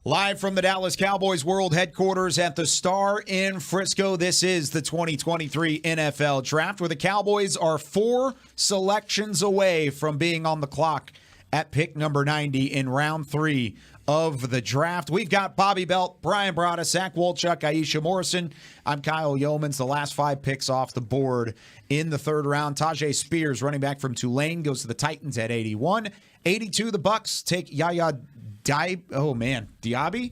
Live from the Dallas Cowboys World Headquarters at the Star in Frisco, this is the 2023 NFL Draft, where the Cowboys are 4 selections away from being on the clock at pick number 90 in round 3 of the draft. We've got Bobby Belt, Brian Broaddus, Zach Wolchuk, Aisha Morrison. I'm Kyle Yeomans. The last 5 picks off the board in the third round. Tajay Spears, running back from Tulane, goes to the Titans at 81. 82, the Bucks take Diaby?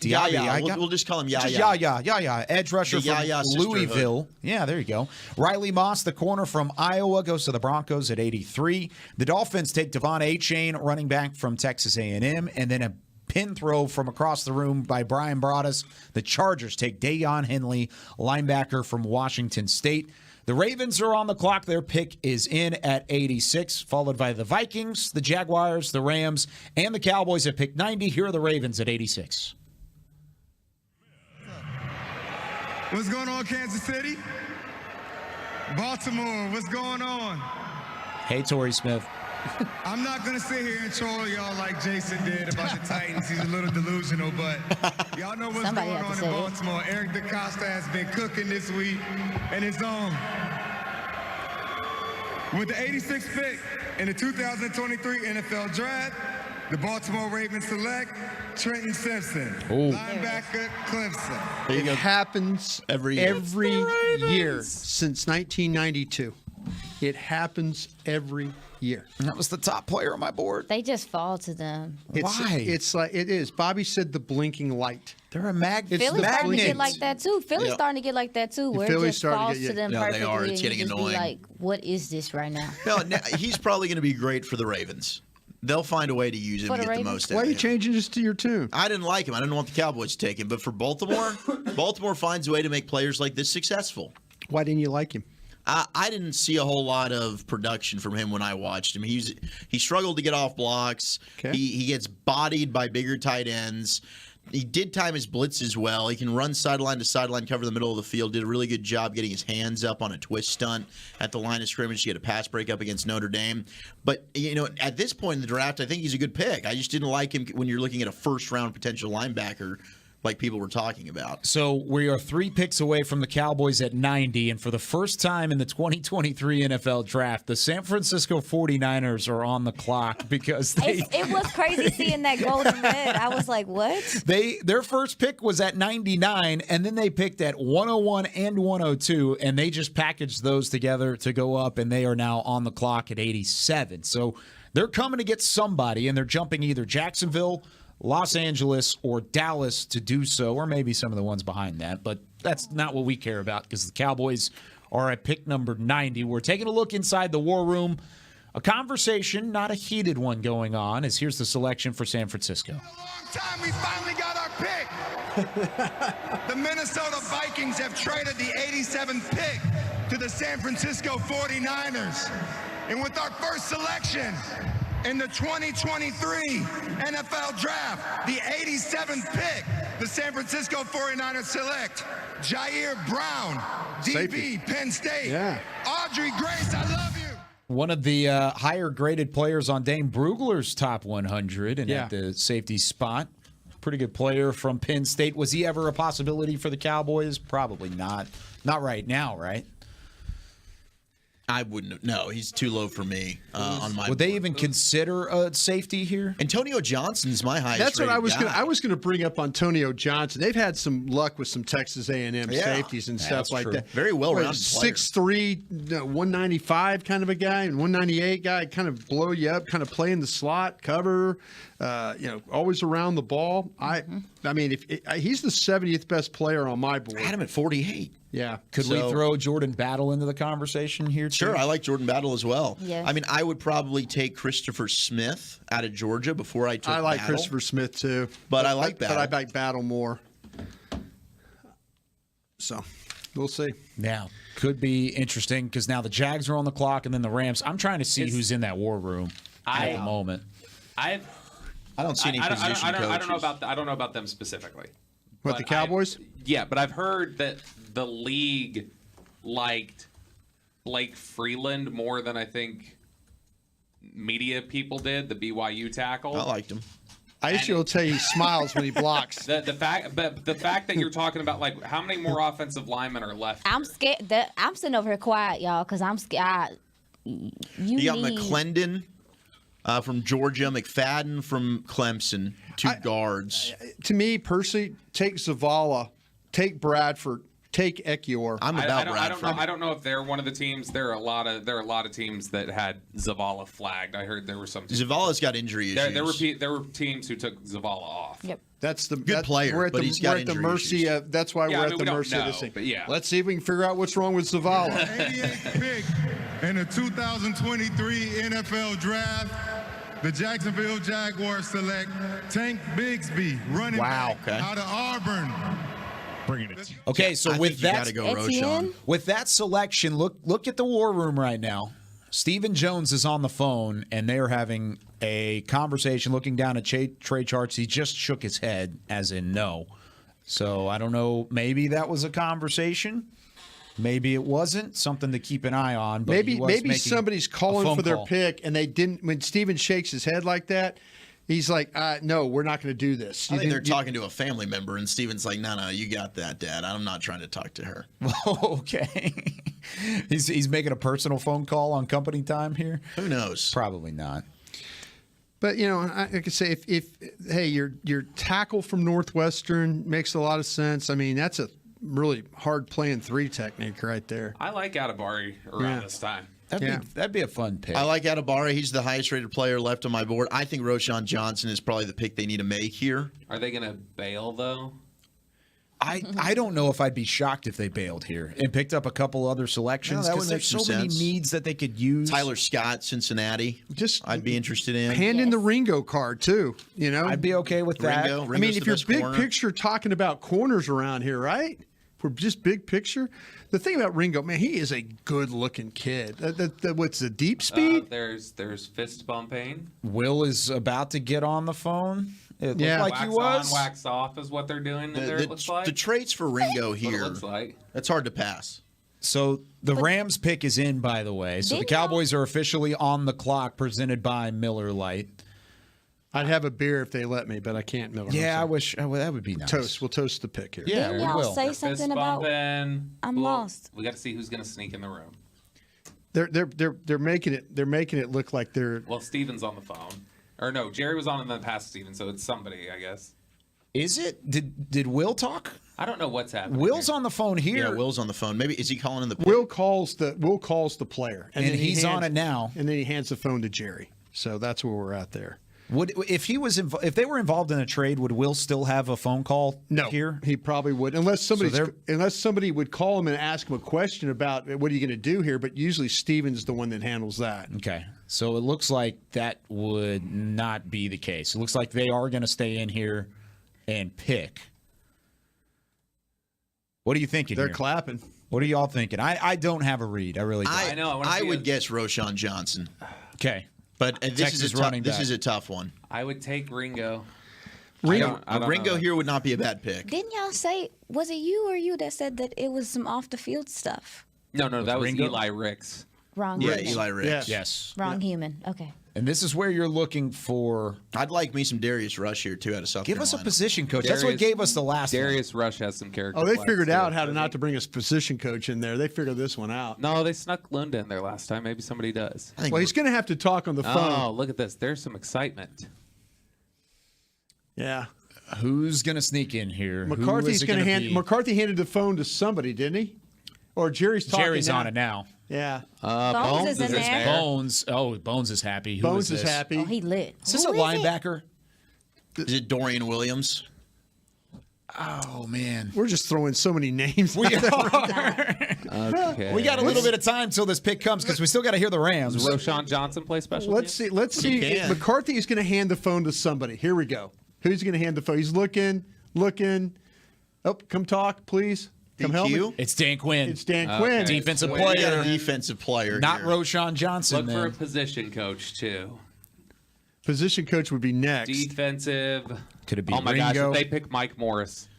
Yaya. We'll just call him Yaya. Just Yaya. Edge rusher The from Yaya sisterhood. Louisville. Yeah, there you go. Riley Moss, the corner from Iowa, goes to the Broncos at 83. The Dolphins take Devon Achane, running back from Texas A&M, and then a pin throw from across the room by Brian Broaddus. The Chargers take Dayon Henley, linebacker from Washington State. The Ravens are on the clock. Their pick is in at 86, followed by the Vikings, the Jaguars, the Rams, and the Cowboys at pick 90. Here are the Ravens at 86. What's going on, Kansas City? Baltimore, what's going on? Hey, Torrey Smith. I'm not going to sit here and troll y'all like Jason did about the Titans. He's a little delusional, but y'all know what's Somebody going had to on in say it. Baltimore. Eric DeCosta has been cooking this week, and it's on. With the 86th pick in the 2023 NFL Draft, the Baltimore Ravens select Trenton Simpson, linebacker Clemson. It happens every year since 1992. It happens every year. That was the top player on my board. They just fall to them. It's like it is. Bobby said the blinking light. They're a magnet. Philly's starting to get like that too. Philly's starting to get like that too, where it Philly's just starting to falls get- to them Yeah, they perfectly. are. It's and getting you just annoying. Be like, what is this right now? No, he's probably going to be great for the Ravens. They'll find a way to use him For to the get the Ravens? most out Why are of you him. changing this to your tune? I didn't like him. I didn't want the Cowboys to take him. But for Baltimore, Baltimore finds a way to make players like this successful. Why didn't you like him? I didn't see a whole lot of production from him when I watched him. He struggled to get off blocks. Okay. He gets bodied by bigger tight ends. He did time his blitzes well. He can run sideline to sideline, cover the middle of the field. Did a really good job getting his hands up on a twist stunt at the line of scrimmage. He had a pass breakup against Notre Dame. But, at this point in the draft, I think he's a good pick. I just didn't like him when you're looking at a first-round potential linebacker like people were talking about. So we are 3 picks away from the Cowboys at 90, and for the first time in the 2023 NFL Draft, the San Francisco 49ers are on the clock because It was crazy seeing that golden red. I was like, what? their first pick was at 99, and then they picked at 101 and 102, and they just packaged those together to go up, and they are now on the clock at 87. So they're coming to get somebody, and they're jumping either Jacksonville, Los Angeles, or Dallas to do so, or maybe some of the ones behind that. But that's not what we care about because the Cowboys are at pick number 90. We're taking a look inside the war room A conversation, not a heated one, going on, as here's the selection for San Francisco. Time we finally got our pick. The Minnesota Vikings have traded the 87th pick to the San Francisco 49ers. And with our first selection in the 2023 NFL Draft, the 87th pick, the San Francisco 49ers select Jair Brown, DB, Safety. Penn State. Yeah. Audrey Grace, I love you. One of the higher-graded players on Dane Brugler's top 100 and at the safety spot. Pretty good player from Penn State. Was he ever a possibility for the Cowboys? Probably not. Not right now, right? I wouldn't. No, he's too low for me on my. Would they even consider a safety here? Antonio Johnson's my highest. That's what I was rated going. guy. I was going to bring up Antonio Johnson. They've had some luck with some Texas A&M safeties and stuff that's like true. that. Very well-rounded player. 6'3", 195 kind of a guy, and 198 guy, kind of blow you up, kind of play in the slot, cover, always around the ball. I mean, he's the 70th best player on my board. I had him at 48. Yeah. Could we throw Jordan Battle into the conversation here, too? Sure, I like Jordan Battle as well. Yeah. I mean, I would probably take Christopher Smith out of Georgia before I took I like Battle. Christopher Smith too, But I like Battle. But I like Battle more. So, we'll see. Now, could be interesting because now the Jags are on the clock and then the Rams. I'm trying to see who's in that war room at the moment. I don't see any position I don't know coaches. about I don't know about them specifically. What, But the Cowboys? But I've heard that the league liked Blake Freeland more than I think media people did, the BYU tackle. I liked him. I usually will tell you he smiles when he blocks. The fact that you're talking about, like, how many more offensive linemen are left? I'm scared. I'm sitting over here quiet, y'all, because I'm scared. You got McClendon from Georgia, McFadden from Clemson, two guards. To me, personally, take Zavala, take Bradford, take Ekiyor. I'm about Bradford. I don't know if they're one of the teams. There are a lot of teams that had Zavala flagged. I heard there were some. Zavala's got injury issues. There were teams who took Zavala off. Yep. That's the good player, we're at but the, he's got we're at the injury mercy issues. of. That's why we're at the mercy of this thing. But yeah. Let's see if we can figure out what's wrong with Zavala. 88th pick in the 2023 NFL Draft, the Jacksonville Jaguars select Tank Bigsby, running back out of Auburn. Bringing it. Okay, so I with think you that, gotta go Roschon. with that selection, look at the war room right now. Stephen Jones is on the phone, and they are having a conversation, looking down at trade charts. He just shook his head, as in no. So I don't know. Maybe that was a conversation. Maybe it wasn't. Something to keep an eye on. But Maybe somebody's calling for their call. pick, and they didn't. When Steven shakes his head like that, he's like, "No, we're not going to do this." I think they're talking to a family member, and Steven's like, "No, you got that, Dad. I'm not trying to talk to her." Okay. He's making a personal phone call on company time here. Who knows? Probably not. But I could say if hey, your tackle from Northwestern makes a lot of sense. I mean, that's a really hard playing 3 technique right there. I like Adibari around this time. That'd be a fun pick. I like Adibari. He's the highest rated player left on my board. I think Roschon Johnson is probably the pick they need to make here. Are they going to bail though? I don't know if I'd be shocked if they bailed here and picked up a couple other selections No, that because would make there's so some many sense. needs that they could use. Tyler Scott, Cincinnati. I'd be interested in. Hand in the Ringo card too. I'd be okay with that. Ringo. I mean, Ringo's if the you're best big corner. picture talking about corners around here, right? If we're just big picture. The thing about Ringo, man, he is a good-looking kid. What's the deep speed? There's fist bumping. Will is about to get on the phone. It looked like wax he was. on, wax off is what they're doing in there. It looks like The traits for Ringo That's what it here, looks like. that's hard to pass. So the Rams pick is in, by the way. So the Cowboys are officially on the clock, presented by Miller Lite. I'd have a beer if they let me, but I can't. Miller. Yeah, I wish that would be nice. Toast. We'll toast the pick here. Yeah, Didn't we y'all will. say Fist something about? bumping. I'm Well, lost. We got to see who's going to sneak in the room. They're making it look like they're. Well, Steven's on the phone. Or no, Jerry was on and then passed Steven, so it's somebody, I guess. Is it? Did Will talk? I don't know what's happening. Will's on the phone here. Yeah, Will's on the phone. Maybe is he calling in the pick? Will calls the player, And then he's on it now. and then he hands the phone to Jerry. So that's where we're at there. If they were involved in a trade, would Will still have a phone call here? He probably would, unless somebody would call him and ask him a question about what are you going to do here. But usually Steven's the one that handles that. Okay, so it looks like that would not be the case. It looks like they are going to stay in here and pick. What are you thinking? They're here? clapping. What are y'all thinking? I don't have a read. I really don't. I would guess Roschon Johnson. Okay. But this is a tough one. I would take Ringo. Ringo here would not be a bad pick. Didn't y'all say, was it you or you that said that it was some off the field stuff? No, that was Ringo? Eli Ricks. Wrong Yeah, human. Eli Ricks. Yes. Wrong human. Okay. And this is where you're looking for. I'd like me some Darius Rush here too out of South Give Carolina. us a position coach. That's what gave us the last Darius Rush has some character. Oh, they flaws, figured too. out how not to bring a position coach in there. They figured this one out. No, they snuck Lunda in there last time. Maybe somebody does. Well, he's going to have to talk on the phone. Oh, look at this. There's some excitement. Yeah. Who's going to sneak in here? McCarthy's going to hand. McCarthy handed the phone to somebody, didn't he? Or Jerry's talking. Jerry's now. on it now. Yeah. Bones is in there. Bones. Oh, Bones is happy. Who Bones is is happy. Oh, he lit. Is this Who a linebacker? Is it Dorian Williams? Oh man, we're just throwing so many names. We are. Okay. We got a little bit of time till this pick comes because we still got to hear the Rams. Does Roschon Johnson play special? Let's see. If McCarthy is going to hand the phone to somebody. Here we go. Who's going to hand the phone? He's looking. Oh, come talk, please. Come help me. It's Dan Quinn. It's Dan Quinn. Defensive We player. got a defensive player. Not here. Roschon Johnson. Look for a position coach too. Position coach would be next. Defensive. Could it be Oh my Ringo? gosh! If they pick Mike Morris.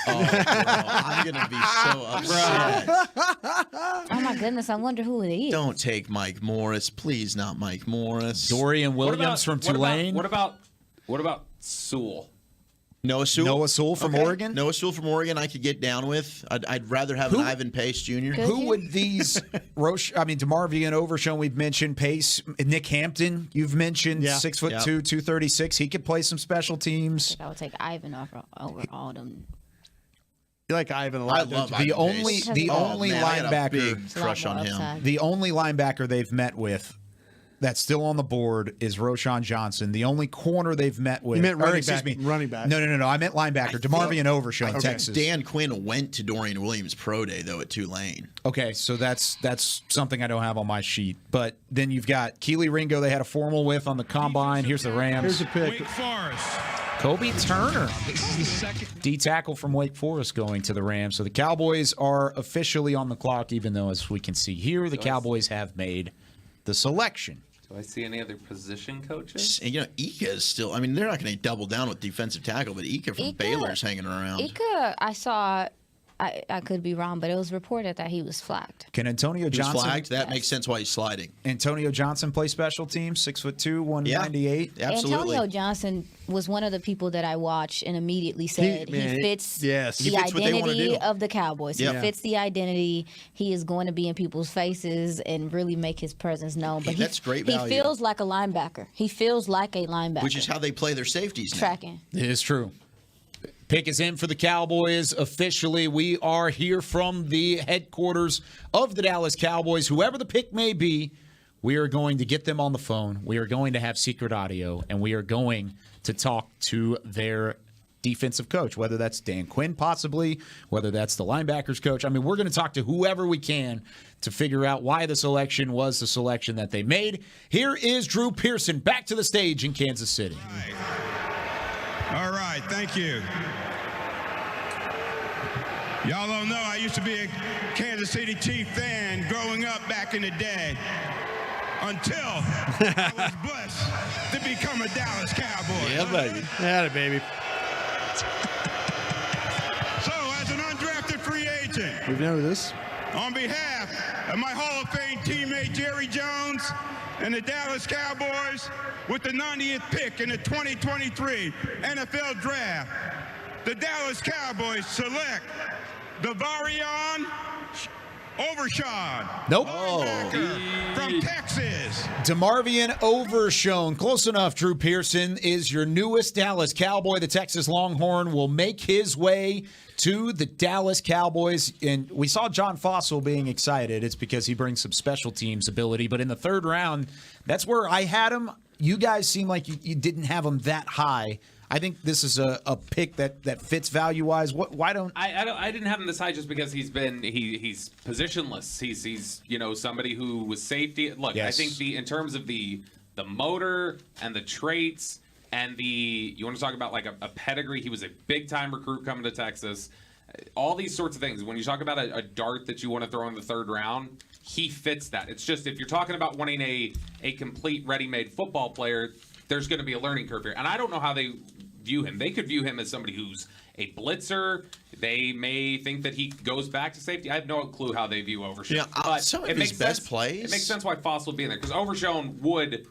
I'm gonna be so upset. Oh my goodness, I wonder who it is. Don't take Mike Morris, please. Not Mike Morris. Dorian Williams from Tulane. What about Sewell? Noah Sewell. Noah Sewell from Oregon. Noah Sewell from Oregon. I could get down with. I'd rather have an Ivan Pace Jr. Who would these? DeMarvion Overshown we've mentioned. Pace. Nick Hampton you've mentioned. 6'2", 236. He could play some special teams. I would take Ivan over all them. You like Ivan a lot. I love The Ivan only Pace. linebacker. I got a big crush on him. The only linebacker they've met with that's still on the board is Roschon Johnson. The only corner they've met with. You meant running back. Me. Running back. No. I meant linebacker. DeMarvion Overshown, Texas. Dan Quinn went to Dorian Williams pro day though at Tulane. Okay, so that's something I don't have on my sheet. But then you've got Keely Ringo. They had a formal with on the combine. Here's the Rams. Here's a pick. Wake Forest. Kobe Turner, This is the second. D tackle from Wake Forest, going to the Rams. So the Cowboys are officially on the clock, even though, as we can see here, the Cowboys have made the selection. Do I see any other position coaches? And, Ika is still. I mean, they're not going to double down with defensive tackle, but Ika from Baylor's hanging around. Ika, I saw. I could be wrong, but it was reported that he was flagged. Can Antonio Johnson? He's flagged. That makes sense why he's sliding. Antonio Johnson play special teams, 6'2", 198. Yeah, absolutely. Antonio Johnson was one of the people that I watched and immediately said he fits the identity of the Cowboys. He fits the identity. He is going to be in people's faces and really make his presence known. But that's great value. He feels like a linebacker. He feels like a linebacker. Which is how they play their safeties now. Tracking. It is true. Pick is in for the Cowboys officially. We are here from the headquarters of the Dallas Cowboys. Whoever the pick may be, we are going to get them on the phone. We are going to have secret audio, and we are going to talk to their defensive coach, whether that's Dan Quinn possibly, whether that's the linebackers coach. I mean, we're going to talk to whoever we can to figure out why the selection was the selection that they made. Here is Drew Pearson back to the stage in Kansas City. All right, thank you. Y'all don't know, I used to be a Kansas City Chief fan growing up back in the day until I was blessed to become a Dallas Cowboy. Yeah, baby. Yeah, baby. So, as an undrafted free agent, We've known this. on behalf of my Hall of Fame teammate Jerry Jones and the Dallas Cowboys, with the 90th pick in the 2023 NFL Draft, the Dallas Cowboys select Davarion Overshown. Nope. From Texas. DeMarvion Overshown. Close enough. Drew Pearson is your newest Dallas Cowboy. The Texas Longhorn will make his way to the Dallas Cowboys. And we saw John Fossil being excited. It's because he brings some special teams ability. But in the third round, that's where I had him. you guys seem like you didn't have him that high. I think this is a pick that fits value wise. Why don't I didn't have him this high just because he's positionless. He's somebody who was safety. Look, yes. I think in terms of the motor and the traits and you want to talk about like a pedigree. He was a big time recruit coming to Texas. All these sorts of things. When you talk about a dart that you want to throw in the third round, he fits that. It's just if you're talking about wanting a complete ready-made football player, there's going to be a learning curve here. And I don't know how they view him. They could view him as somebody who's a blitzer. They may think that he goes back to safety. I have no clue how they view Overshown. Yeah, but some of his best plays. It makes sense why Foss would be in there because Overshown would,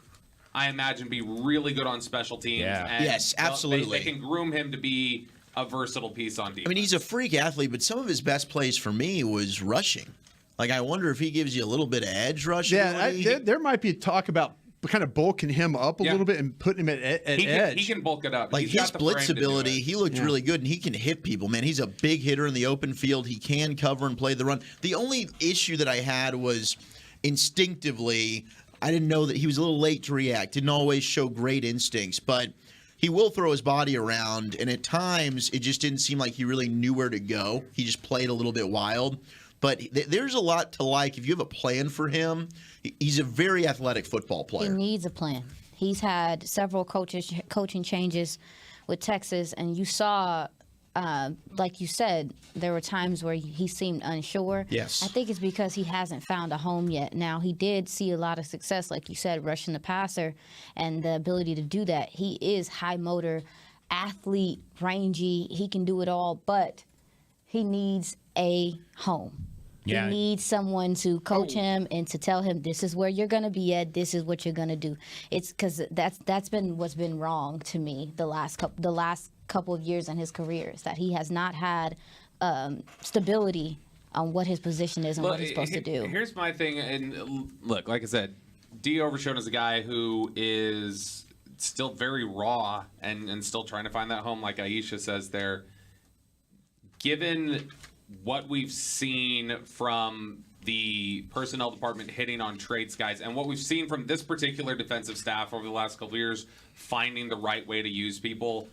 I imagine, be really good on special teams. Yeah. And yes, absolutely. They can groom him to be a versatile piece on defense. I mean, he's a freak athlete, but some of his best plays for me was rushing. Like, I wonder if he gives you a little bit of edge rushing. Yeah, there might be talk about kind of bulking him up a little bit and putting him at edge. He can bulk it up. Like his blitz ability, he looked really good, and he can hit people. Man, he's a big hitter in the open field. He can cover and play the run. The only issue that I had was instinctively, I didn't know that he was a little late to react. Didn't always show great instincts, but he will throw his body around, and at times it just didn't seem like he really knew where to go. He just played a little bit wild. But there's a lot to like. If you have a plan for him, he's a very athletic football player. He needs a plan. He's had several coaching changes with Texas, and you saw, like you said, there were times where he seemed unsure. Yes. I think it's because he hasn't found a home yet. Now, he did see a lot of success, like you said, rushing the passer and the ability to do that. He is high motor, athlete, rangy. He can do it all, but he needs a home. Yeah. He needs someone to coach him and to tell him this is where you're going to be at. This is what you're going to do. It's because that's been what's been wrong to me the last couple of years in his career is that he has not had stability on what his position is and what he's supposed to do. Here's my thing, and look, like I said, D. Overshown is a guy who is still very raw and still trying to find that home, like Aisha says there. Given what we've seen from the personnel department hitting on traits guys and what we've seen from this particular defensive staff over the last couple of years finding the right way to use people,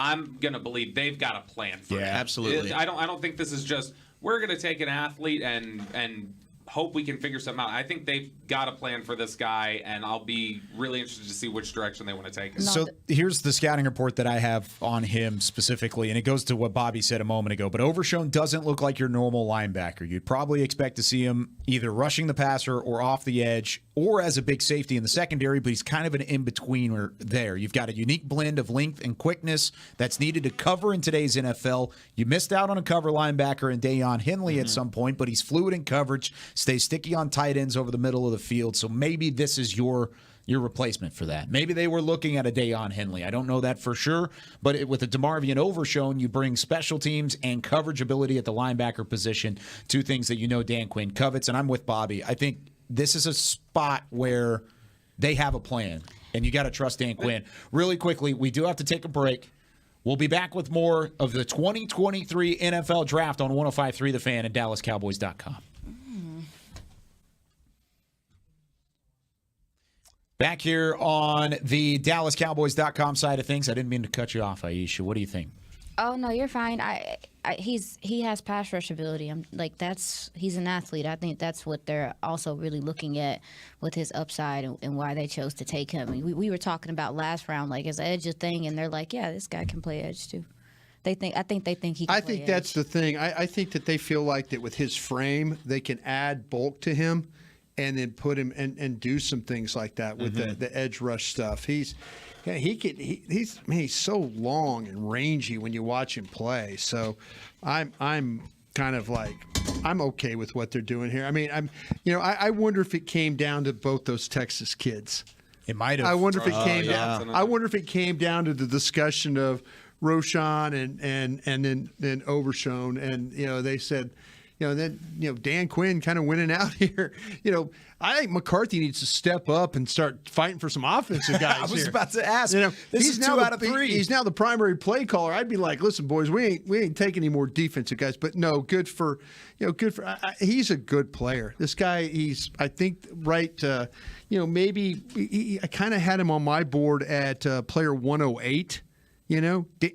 I'm going to believe they've got a plan for it. Absolutely. I don't think this is just we're going to take an athlete and hope we can figure something out. I think they've got a plan for this guy, and I'll be really interested to see which direction they want to take him. So here's the scouting report that I have on him specifically, and it goes to what Bobby said a moment ago. But Overshown doesn't look like your normal linebacker. You'd probably expect to see him either rushing the passer or off the edge or as a big safety in the secondary, but he's kind of an in-betweener there. You've got a unique blend of length and quickness that's needed to cover in today's NFL. You missed out on a cover linebacker in Deion Henley at some point, but he's fluid in coverage, stays sticky on tight ends over the middle of the field, so maybe this is your replacement for that. Maybe they were looking at a Deion Henley. I don't know that for sure, but with a DeMarvion Overshown, you bring special teams and coverage ability at the linebacker position, two things that you know Dan Quinn covets, and I'm with Bobby. I think this is a spot where they have a plan, and you got to trust Dan Quinn. Really quickly, we do have to take a break. We'll be back with more of the 2023 NFL Draft on 105.3 The Fan and DallasCowboys.com. Back here on the DallasCowboys.com side of things. I didn't mean to cut you off, Aisha. What do you think? Oh no, you're fine. He has pass rush ability. He's an athlete. I think that's what they're also really looking at with his upside and why they chose to take him. We were talking about last round, like his edge thing, and they're like, yeah, this guy can play edge too. I think they think he can play edge. That's the thing. I think that they feel like that with his frame, they can add bulk to him and then put him and do some things like that with the edge rush stuff. He's so long and rangy when you watch him play. So I'm kind of like I'm okay with what they're doing here. I mean, I wonder if it came down to both those Texas kids. It might have. I wonder if it came down. I wonder if it came down to the discussion of Roschon and then Overshown, and they said, Then Dan Quinn kind of winning out here. I think McCarthy needs to step up and start fighting for some offensive guys. I was here. about to ask. This is now 2 out of 3. He's now the primary play caller. I'd be like, listen, boys, we ain't taking any more defensive guys. But no, good for. He's a good player. This guy, I think, right. Maybe I kind of had him on my board at player 108.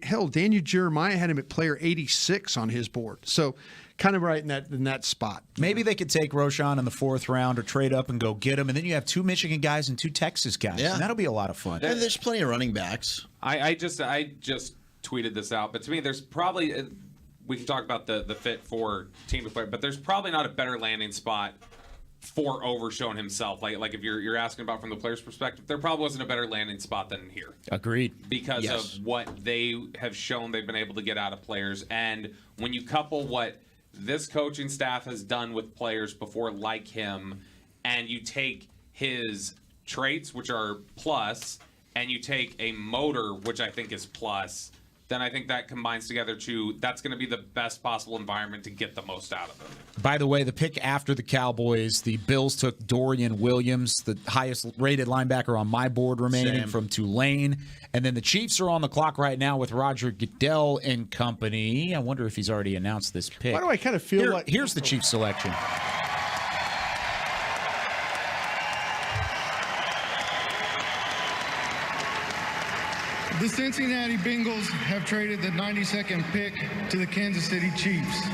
Hell, Daniel Jeremiah had him at player 86 on his board. So kind of right in that spot. Maybe they could take Roschon in the 4th round or trade up and go get him, and then you have 2 Michigan guys and 2 Texas guys. Yeah. And that'll be a lot of fun. And there's plenty of running backs. I just tweeted this out, but to me, there's probably we can talk about the fit for team to play, but there's probably not a better landing spot for Overshown himself. Like if you're asking about from the player's perspective, there probably wasn't a better landing spot than here. Agreed. Because of what they have shown they've been able to get out of players. And when you couple what this coaching staff has done with players before like him, and you take his traits, which are plus, and you take a motor, which I think is plus, then I think that combines together that's going to be the best possible environment to get the most out of them. By the way, the pick after the Cowboys, the Bills took Dorian Williams, the highest rated linebacker on my board remaining from Tulane. And then the Chiefs are on the clock right now with Roger Goodell and company. I wonder if he's already announced this pick. Why do I kind of feel like... Here's the Chiefs selection. The Cincinnati Bengals have traded the 92nd pick to the Kansas City Chiefs.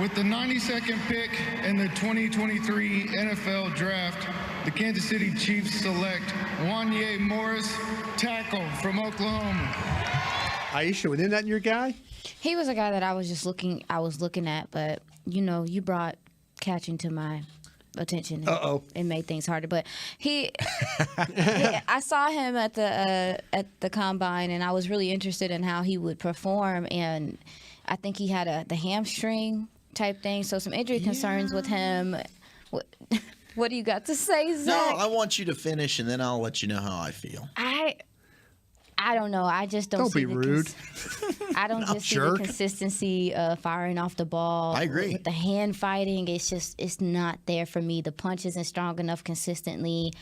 With the 92nd pick in the 2023 NFL Draft, the Kansas City Chiefs select Wanya Morris, tackle from Oklahoma. Aisha, wasn't that your guy? He was a guy that I was looking at, but you brought catching to my attention. It made things harder. But I saw him at the combine, and I was really interested in how he would perform. And I think he had the hamstring type thing, so some injury concerns with him. What do you got to say, Zach? No, I want you to finish, and then I'll let you know how I feel. I don't know. I just don't see be rude. I don't just see the consistency of firing off the ball. I agree. With the hand fighting, it's not there for me. The punch isn't strong enough consistently.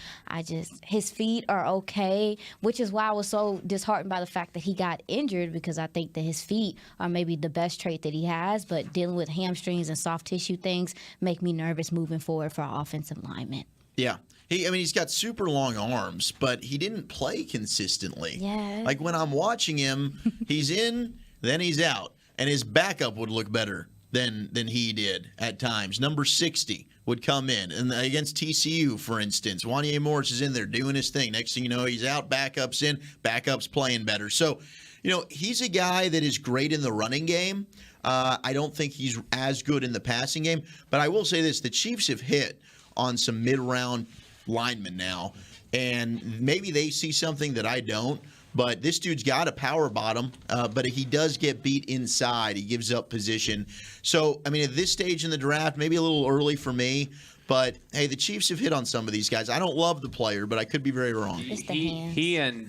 His feet are okay, which is why I was so disheartened by the fact that he got injured, because I think that his feet are maybe the best trait that he has, but dealing with hamstrings and soft tissue things make me nervous moving forward for our offensive linemen. Yeah. He's got super long arms, but he didn't play consistently. Yeah. Like when I'm watching him, he's in, then he's out. And his backup would look better than he did at times. Number 60 would come in. And against TCU, for instance, Wanya Morris is in there doing his thing. Next thing you know, he's out, backup's in, backup's playing better. So, he's a guy that is great in the running game. I don't think he's as good in the passing game. But I will say this, the Chiefs have hit on some mid-round linemen now, and maybe they see something that I don't, but this dude's got a power bottom, but he does get beat inside. He gives up position. So, at this stage in the draft, maybe a little early for me, but hey, the Chiefs have hit on some of these guys. I don't love the player, but I could be very wrong. He and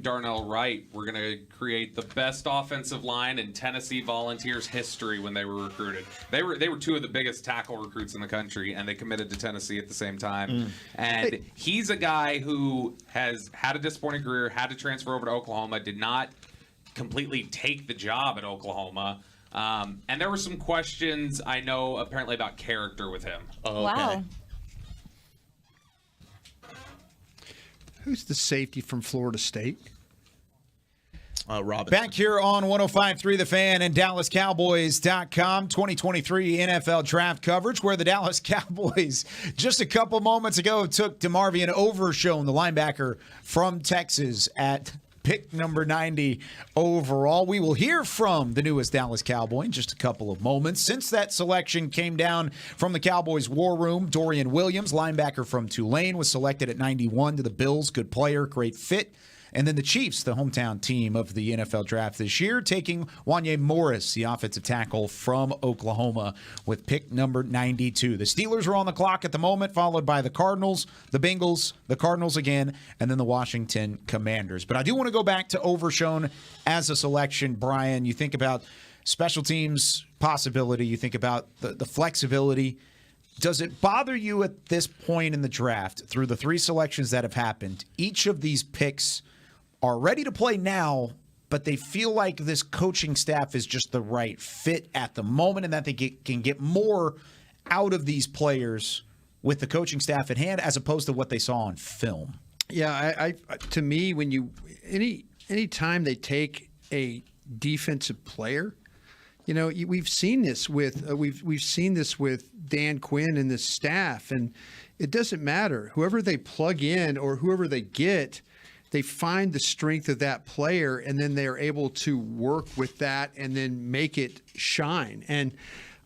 Darnell Wright were going to create the best offensive line in Tennessee Volunteers history when they were recruited. They were 2 of the biggest tackle recruits in the country, and they committed to Tennessee at the same time. And he's a guy who has had a disappointing career, had to transfer over to Oklahoma, did not completely take the job at Oklahoma. And there were some questions, I know, apparently about character with him. Oh, okay. Wow. Who's the safety from Florida State? Robinson. Back here on 105.3 The Fan and DallasCowboys.com, 2023 NFL Draft coverage, where the Dallas Cowboys just a couple moments ago took DeMarvion Overshown, the linebacker from Texas, at pick number 90 overall. We will hear from the newest Dallas Cowboy in just a couple of moments. Since that selection came down from the Cowboys' war room, Dorian Williams, linebacker from Tulane, was selected at 91 to the Bills. Good player, great fit. And then the Chiefs, the hometown team of the NFL draft this year, taking Wanya Morris, the offensive tackle from Oklahoma, with pick number 92. The Steelers are on the clock at the moment, followed by the Cardinals, the Bengals, the Cardinals again, and then the Washington Commanders. But I do want to go back to Overshown as a selection, Brian. You think about special teams possibility. You think about the flexibility. Does it bother you at this point in the draft, through the 3 selections that have happened, each of these picks are ready to play now, but they feel like this coaching staff is just the right fit at the moment and that they can get more out of these players with the coaching staff at hand as opposed to what they saw on film? Yeah, I to me, when you any time they take a defensive player, we've seen this with we've seen this with Dan Quinn and this staff, and it doesn't matter whoever they plug in or whoever they get, they find the strength of that player, and then they are able to work with that and then make it shine. And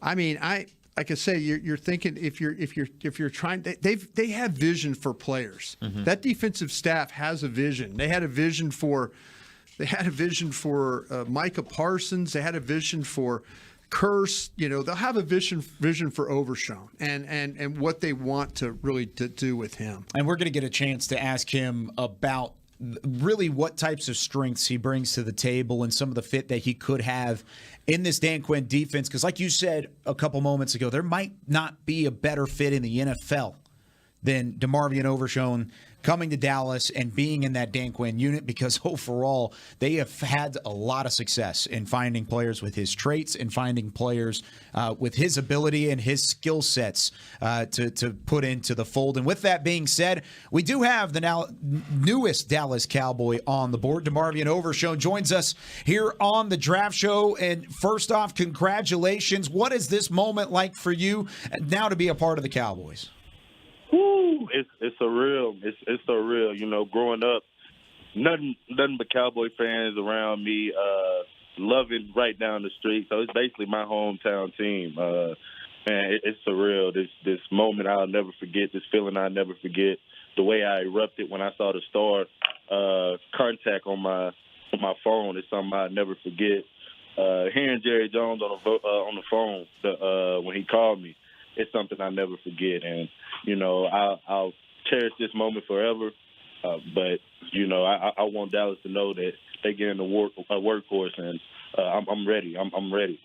I mean, like I say, you're thinking if you're trying, they have vision for players. Mm-hmm. That defensive staff has a vision. They had a vision for Micah Parsons. They had a vision for Curse. They'll have a vision for Overshown and what they want to really to do with him. And we're going to get a chance to ask him about really what types of strengths he brings to the table and some of the fit that he could have in this Dan Quinn defense. Because like you said a couple moments ago, there might not be a better fit in the NFL than DeMarvion Overshown coming to Dallas and being in that Dan Quinn unit, because overall they have had a lot of success in finding players with his traits and finding players with his ability and his skill sets to put into the fold. And with that being said, we do have the now newest Dallas Cowboy on the board. DeMarvion Overshown joins us here on the Draft Show. And first off, congratulations. What is this moment like for you now to be a part of the Cowboys? Woo, it's surreal. It's surreal. Growing up, nothing but Cowboy fans around me, loving right down the street. So it's basically my hometown team. Man, it's surreal. This moment I'll never forget. This feeling I'll never forget. The way I erupted when I saw the star contact on my phone is something I'll never forget. Hearing Jerry Jones on the phone when he called me, it's something I'll never forget. And I'll cherish this moment forever. But I want Dallas to know that they get in the workhorse, and I'm ready. I'm ready.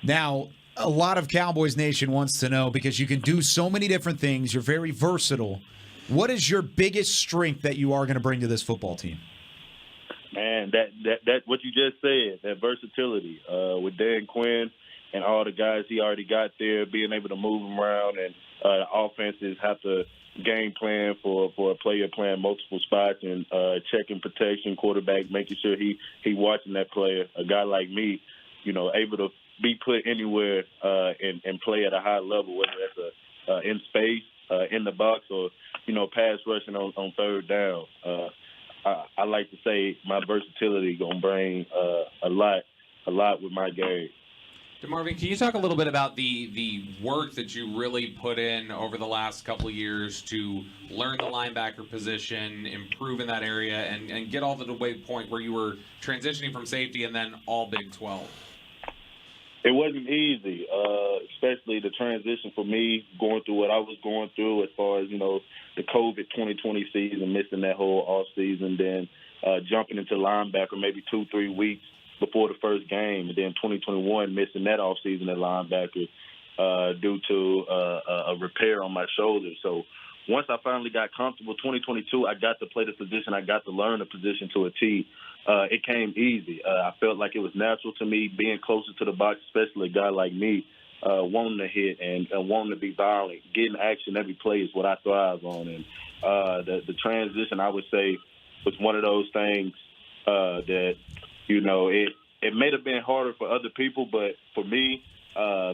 Now, a lot of Cowboys Nation wants to know, because you can do so many different things. You're very versatile. What is your biggest strength that you are going to bring to this football team? Man, that what you just said, that versatility with Dan Quinn and all the guys he already got there, being able to move them around, and the offenses have to game plan for a player playing multiple spots and checking protection, quarterback, making sure he watching that player. A guy like me, able to be put anywhere and play at a high level, whether that's in space, in the box, or pass rushing on third down. I like to say my versatility gonna bring a lot with my game. DeMarvion, can you talk a little bit about the work that you really put in over the last couple of years to learn the linebacker position, improve in that area, and get all to the point where you were transitioning from safety and then all Big 12? It wasn't easy, especially the transition for me, going through what I was going through as far as, the COVID 2020 season, missing that whole off season, then jumping into linebacker maybe 2-3 weeks before the first game, and then 2021 missing that offseason at linebacker due to a repair on my shoulder. So once I finally got comfortable, 2022, I got to play the position. I got to learn the position to a T. It came easy. I felt like it was natural to me, being closer to the box, especially a guy like me, wanting to hit and wanting to be violent. Getting action every play is what I thrive on. And the transition, I would say, was one of those things that, it may have been harder for other people, but for me,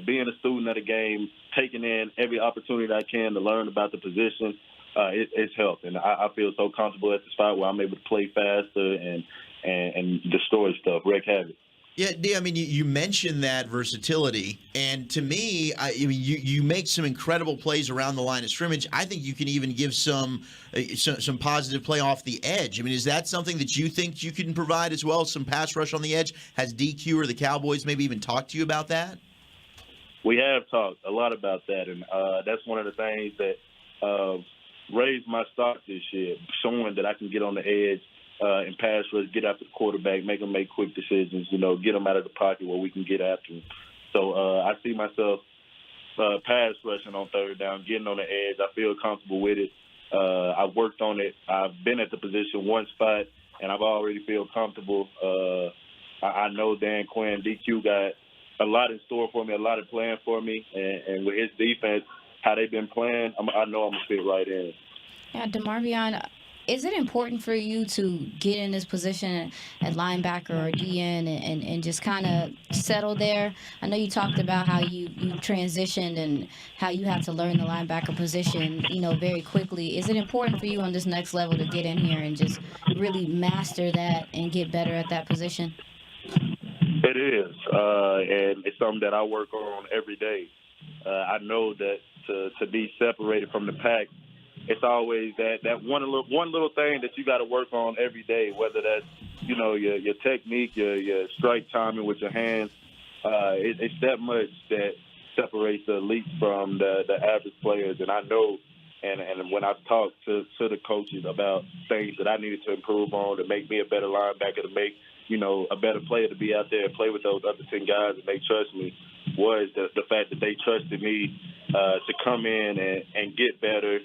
being a student of the game, taking in every opportunity I can to learn about the position, it's helped. And I feel so comfortable at the spot where I'm able to play faster and destroy stuff, wreak havoc. Yeah, D, I mean, you mentioned that versatility, and to me, you make some incredible plays around the line of scrimmage. I think you can even give some positive play off the edge. I mean, is that something that you think you can provide as well, some pass rush on the edge? Has DQ or the Cowboys maybe even talked to you about that? We have talked a lot about that, and that's one of the things that raised my stock this year, showing that I can get on the edge in pass rush, get after the quarterback, make them make quick decisions, get them out of the pocket where we can get after them. So I see myself pass rushing on third down, getting on the edge. I feel comfortable with it. I've worked on it. I've been at the position one spot, and I've already feel comfortable. I know Dan Quinn, DQ, got a lot in store for me, a lot of playing for me, and with his defense, how they've been playing, I know I'm going to fit right in. Yeah, DeMarvion, is it important for you to get in this position at linebacker or DN and just kind of settle there? I know you talked about how you transitioned and how you had to learn the linebacker position, very quickly. Is it important for you on this next level to get in here and just really master that and get better at that position? It is, and it's something that I work on every day. I know that to be separated from the pack, it's always that one little thing that you got to work on every day, whether that's your technique, your strike timing with your hands. It's that much that separates the elite from the average players, and I know. And when I've talked to the coaches about things that I needed to improve on to make me a better linebacker, to make a better player, to be out there and play with those other 10 guys and they trust me, was the fact that they trusted me to come in and get better.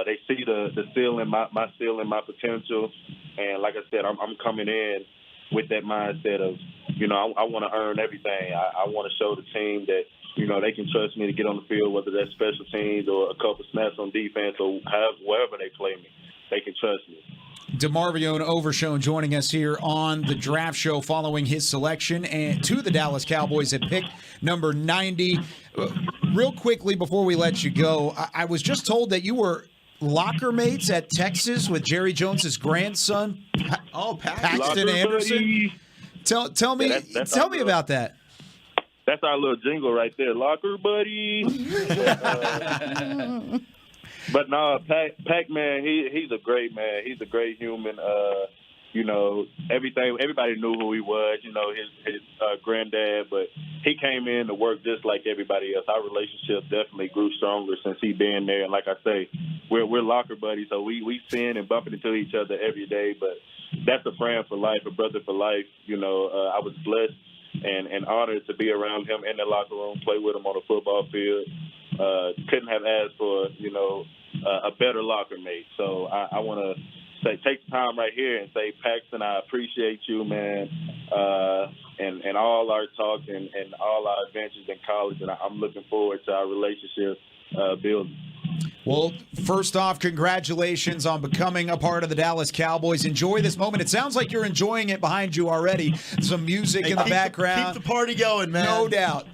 They see the ceiling, my ceiling, my potential. And like I said, I'm coming in with that mindset of, I want to earn everything. I want to show the team that, they can trust me to get on the field, whether that's special teams or a couple snaps on defense or wherever they play me. They can trust me. DeMarvion Overshown joining us here on the Draft Show following his selection and to the Dallas Cowboys at pick number 90. Real quickly before we let you go, I was just told that you were locker mates at Texas with Jerry Jones's grandson, Paxton Anderson. Tell me about that. That's our little jingle right there, locker buddy. But no, Pac-Man, he's a great man. He's a great human. Everybody knew who he was, his granddad, but he came in to work just like everybody else. Our relationship definitely grew stronger since he been there. And like I say, we're locker buddies, so we sin and bumping into each other every day, but that's a friend for life, a brother for life. I was blessed and honored to be around him in the locker room, play with him on the football field. Couldn't have asked for, a better locker mate. So I want to take the time right here and say, Paxton, I appreciate you, man, and all our talks and all our adventures in college, and I'm looking forward to our relationship building. Well, first off, congratulations on becoming a part of the Dallas Cowboys. Enjoy this moment. It sounds like you're enjoying it behind you already. Some music in the background. Keep the party going, man. No doubt.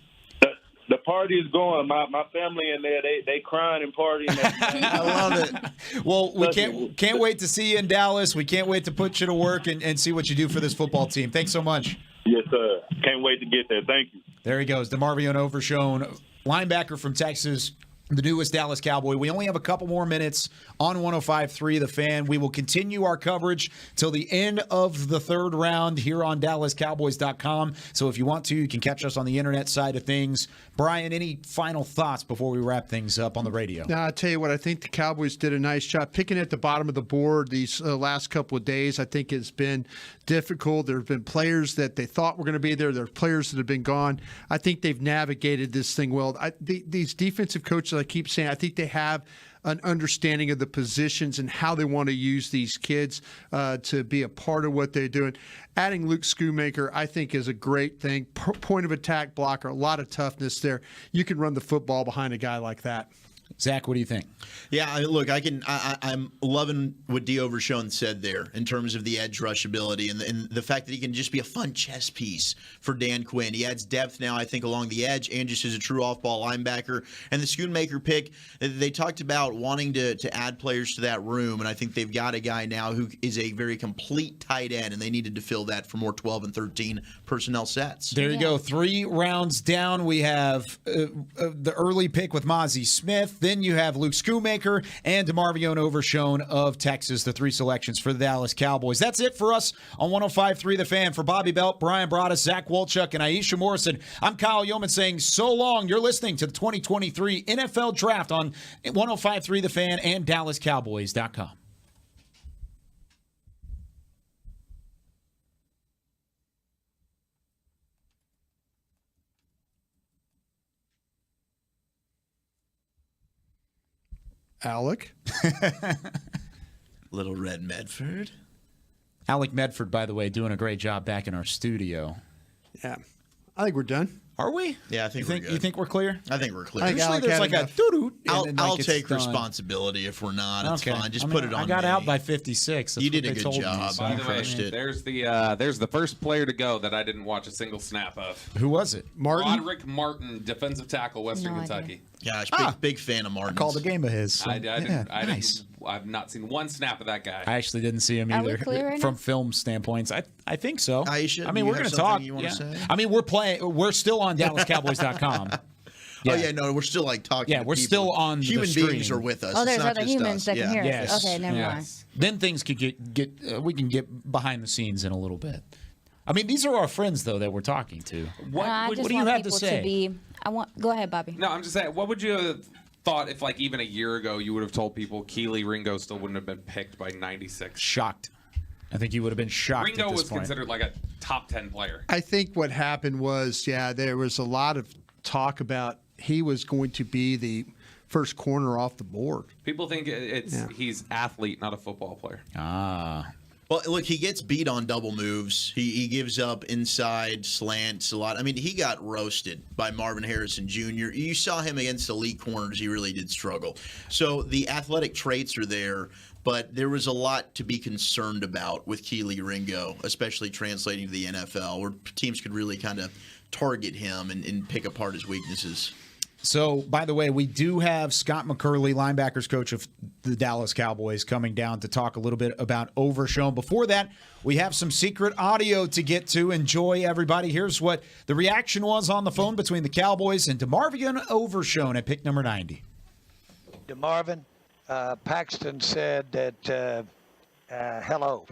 The party is going. My family in there, they crying and partying. I love it. Well, we can't wait to see you in Dallas. We can't wait to put you to work and see what you do for this football team. Thanks so much. Yes, sir. Can't wait to get there. Thank you. There he goes, DeMarvion Overshown, linebacker from Texas, the newest Dallas Cowboy. We only have a couple more minutes on 105.3 The Fan. We will continue our coverage till the end of the third round here on DallasCowboys.com. So if you want to, you can catch us on the internet side of things. Brian, any final thoughts before we wrap things up on the radio? Now, I'll tell you what, I think the Cowboys did a nice job picking at the bottom of the board these last couple of days. I think it's been difficult. There have been players that they thought were going to be there. There are players that have been gone. I think they've navigated this thing well. These defensive coaches, I keep saying, I think they have an understanding of the positions and how they want to use these kids to be a part of what they're doing. Adding Luke Schoonmaker, I think, is a great thing. Point of attack blocker, a lot of toughness there. You can run the football behind a guy like that. Zach, what do you think? Yeah, look, I'm loving what D. Overshown said there in terms of the edge rush ability and the fact that he can just be a fun chess piece for Dan Quinn. He adds depth now, I think, along the edge and just as a true off-ball linebacker. And the Schoonmaker pick, they talked about wanting to add players to that room, and I think they've got a guy now who is a very complete tight end, and they needed to fill that for more 12 and 13 personnel sets. There you go. 3 rounds down. We have the early pick with Mozzie Smith. Then you have Luke Schoonmaker and DeMarvion Overshown of Texas, the 3 selections for the Dallas Cowboys. That's it for us on 105.3 The Fan. For Bobby Belt, Brian Broaddus, Zach Wolchuk, and Aisha Morrison, I'm Kyle Yeoman saying so long. You're listening to the 2023 NFL Draft on 105.3 The Fan and DallasCowboys.com. Alec. Little Red Medford. Alec Medford, by the way, doing a great job back in our studio. Yeah. I think we're done. Are we? Yeah, I think we're good. You think we're clear? I think we're clear. Usually there's like a doo-doo. I'll take responsibility if we're not. It's fine. Just put it on I got me. out by 56. That's You what did a they good told me, job. so You I'm crushed it. There's the first player to go that I didn't watch a single snap of. Who was it? Martin? Roderick Martin, defensive tackle, Western Kentucky. Gosh, big fan of Martin. Called a game of his. So, I've not seen one snap of that guy. I actually didn't see him Are we either. clear right From now? film standpoints, I think so. Aisha, I mean, do you we're have going to something talk. you wanna say? I mean, we're still on DallasCowboys.com. Oh yeah, no, we're still like talking. Yeah, to we're people. still on Human the stream. beings are with us. Oh, It's there's not other just humans us. that can Yeah. hear us. Yes. Okay, never mind. Then things could get we can get behind the scenes in a little bit. I mean, these are our friends though that we're talking to. I just what do you want have to people say? Go ahead, Bobby. No, I'm just saying, what would you have thought if, like, even a year ago you would have told people Keely Ringo still wouldn't have been picked by 96? Shocked. I think you would have been shocked Ringo at this was point. considered like a top 10 player. I think what happened was, there was a lot of talk about he was going to be the first corner off the board. People think he's athlete, not a football player. Ah. Well, look, he gets beat on double moves. He gives up inside slants a lot. I mean, he got roasted by Marvin Harrison Jr. You saw him against elite corners. He really did struggle. So the athletic traits are there, but there was a lot to be concerned about with Keely Ringo, especially translating to the NFL, where teams could really kind of target him and pick apart his weaknesses. So, by the way, we do have Scott McCurley, linebackers coach of the Dallas Cowboys, coming down to talk a little bit about Overshown. Before that, we have some secret audio to get to. Enjoy, everybody. Here's what the reaction was on the phone between the Cowboys and DeMarvion Overshown at pick number 90. DeMarvin, Paxton said that hello.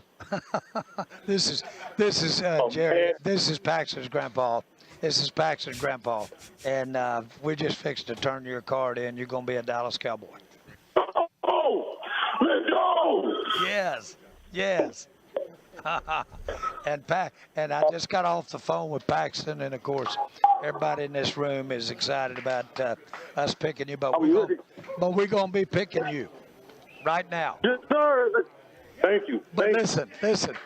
This is Jerry. This is Paxton's grandpa. This is Paxton's grandpa, and we're just fixing to turn your card in. You're going to be a Dallas Cowboy. Oh, let's go! Yes. And I just got off the phone with Paxton, and of course, everybody in this room is excited about us picking you, but we're going to be picking you right now. Yes, sir. Thank you. But listen.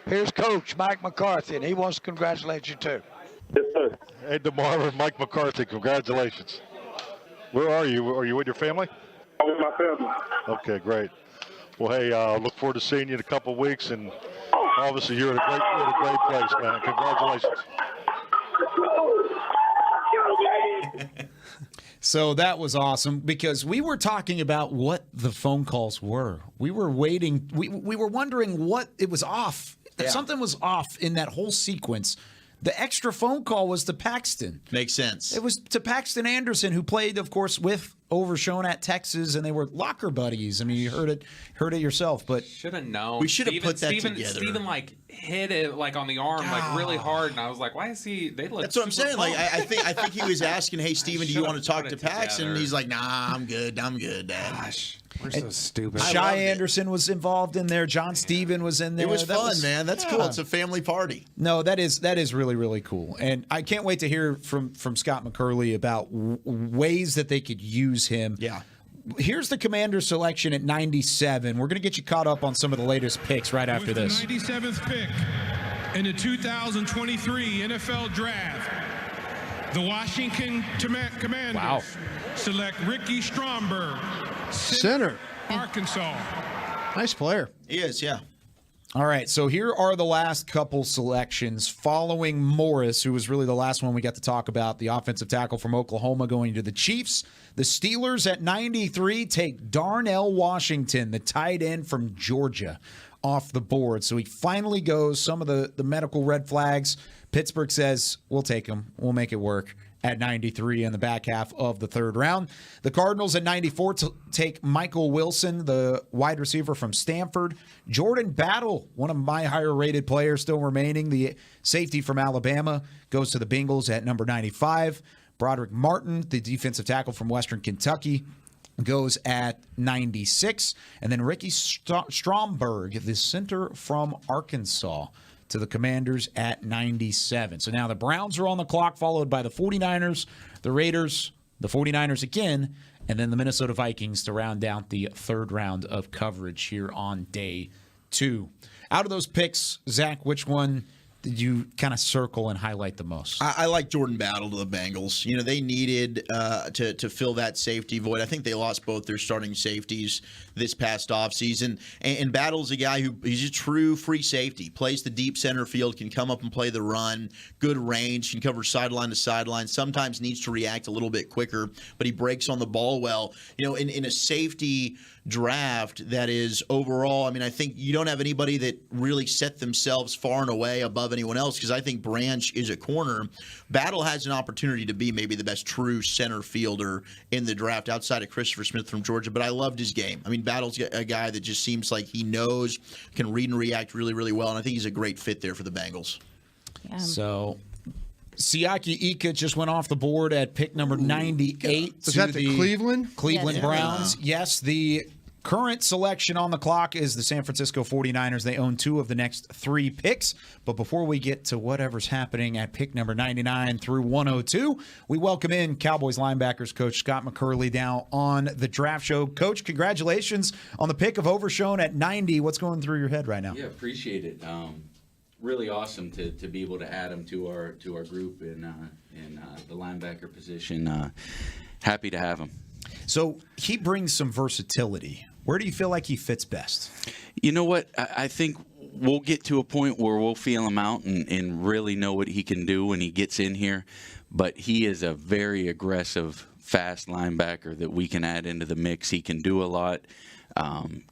Here's Coach Mike McCarthy, and he wants to congratulate you too. Yes, sir. Hey, DeMarvin, Mike McCarthy, congratulations. Where are you? Are you with your family? I'm with my family. Okay, great. Well, hey, look forward to seeing you in a couple of weeks, and obviously you're in a great place, man. Congratulations. So that was awesome because we were talking about what the phone calls were. We were waiting. We were wondering what it was off. Yeah. Something was off in that whole sequence. The extra phone call was to Paxton. Makes sense. It was to Paxton Anderson, who played, of course, with Overshown at Texas, and they were locker buddies. I mean, you heard it yourself, but should have known. We should have put that together. Steven hit it on the arm really hard, and I was like, why is he? They look. That's what I'm saying. pumped. I think he was asking, "Hey, Steven, do you want to talk to Paxton?" And he's like, "Nah, I'm good, Dad." Gosh, we're so stupid. Shy Anderson was involved in there. John Steven was in there. It was fun, man. That's cool. It's a family party. No, that is really, really cool. And I can't wait to hear from Scott McCurley about ways that they could use him. Yeah. Here's the Commander selection at 97. We're going to get you caught up on some of the latest picks right after this. The 97th pick in the 2023 NFL Draft, the Washington Commanders select Ricky Stromberg, center, Arkansas. Nice player. He is, yeah. All right, so here are the last couple selections following Morris, who was really the last one we got to talk about, the offensive tackle from Oklahoma going to the Chiefs. The Steelers at 93 take Darnell Washington, the tight end from Georgia, off the board. So he finally goes. Some of the medical red flags. Pittsburgh says, we'll take him. We'll make it work. At 93 in the back half of the third round. The Cardinals at 94 take Michael Wilson, the wide receiver from Stanford. Jordan Battle, one of my higher-rated players still remaining, the safety from Alabama, goes to the Bengals at number 95. Broderick Martin, the defensive tackle from Western Kentucky, goes at 96. And then Ricky Stromberg, the center from Arkansas, to the Commanders at 97. So now the Browns are on the clock, followed by the 49ers, the Raiders, the 49ers again, and then the Minnesota Vikings to round out the third round of coverage here on day 2. Out of those picks, Zach, which one did you kind of circle and highlight the most? I like Jordan Battle to the Bengals. You know, they needed to fill that safety void. I think they lost both their starting safeties this past offseason. And Battle's a guy he's a true free safety. Plays the deep center field, can come up and play the run, good range, can cover sideline to sideline, sometimes needs to react a little bit quicker, but he breaks on the ball well. You know, in a safety draft that is overall, I mean, I think you don't have anybody that really set themselves far and away above anyone else, because I think Branch is a corner. Battle has an opportunity to be maybe the best true center fielder in the draft outside of Christopher Smith from Georgia, but I loved his game. I mean, Battle's a guy that just seems like he knows, can read and react really, really well, and I think he's a great fit there for the Bengals. Yeah. So Siaki Ika just went off the board at pick number 98. Was that the Cleveland? Cleveland Yes. Browns. Yes, the current selection on the clock is the San Francisco 49ers. They own 2 of the next 3 picks. But before we get to whatever's happening at pick number 99 through 102, we welcome in Cowboys linebackers coach Scott McCurley down on the draft show. Coach, congratulations on the pick of Overshown at 90. What's going through your head right now? Yeah, appreciate it. Really awesome to be able to add him to our group in the linebacker position. Happy to have him. So he brings some versatility. Where do you feel like he fits best? You know what? I think we'll get to a point where we'll feel him out and really know what he can do when he gets in here. But he is a very aggressive, fast linebacker that we can add into the mix. He can do a lot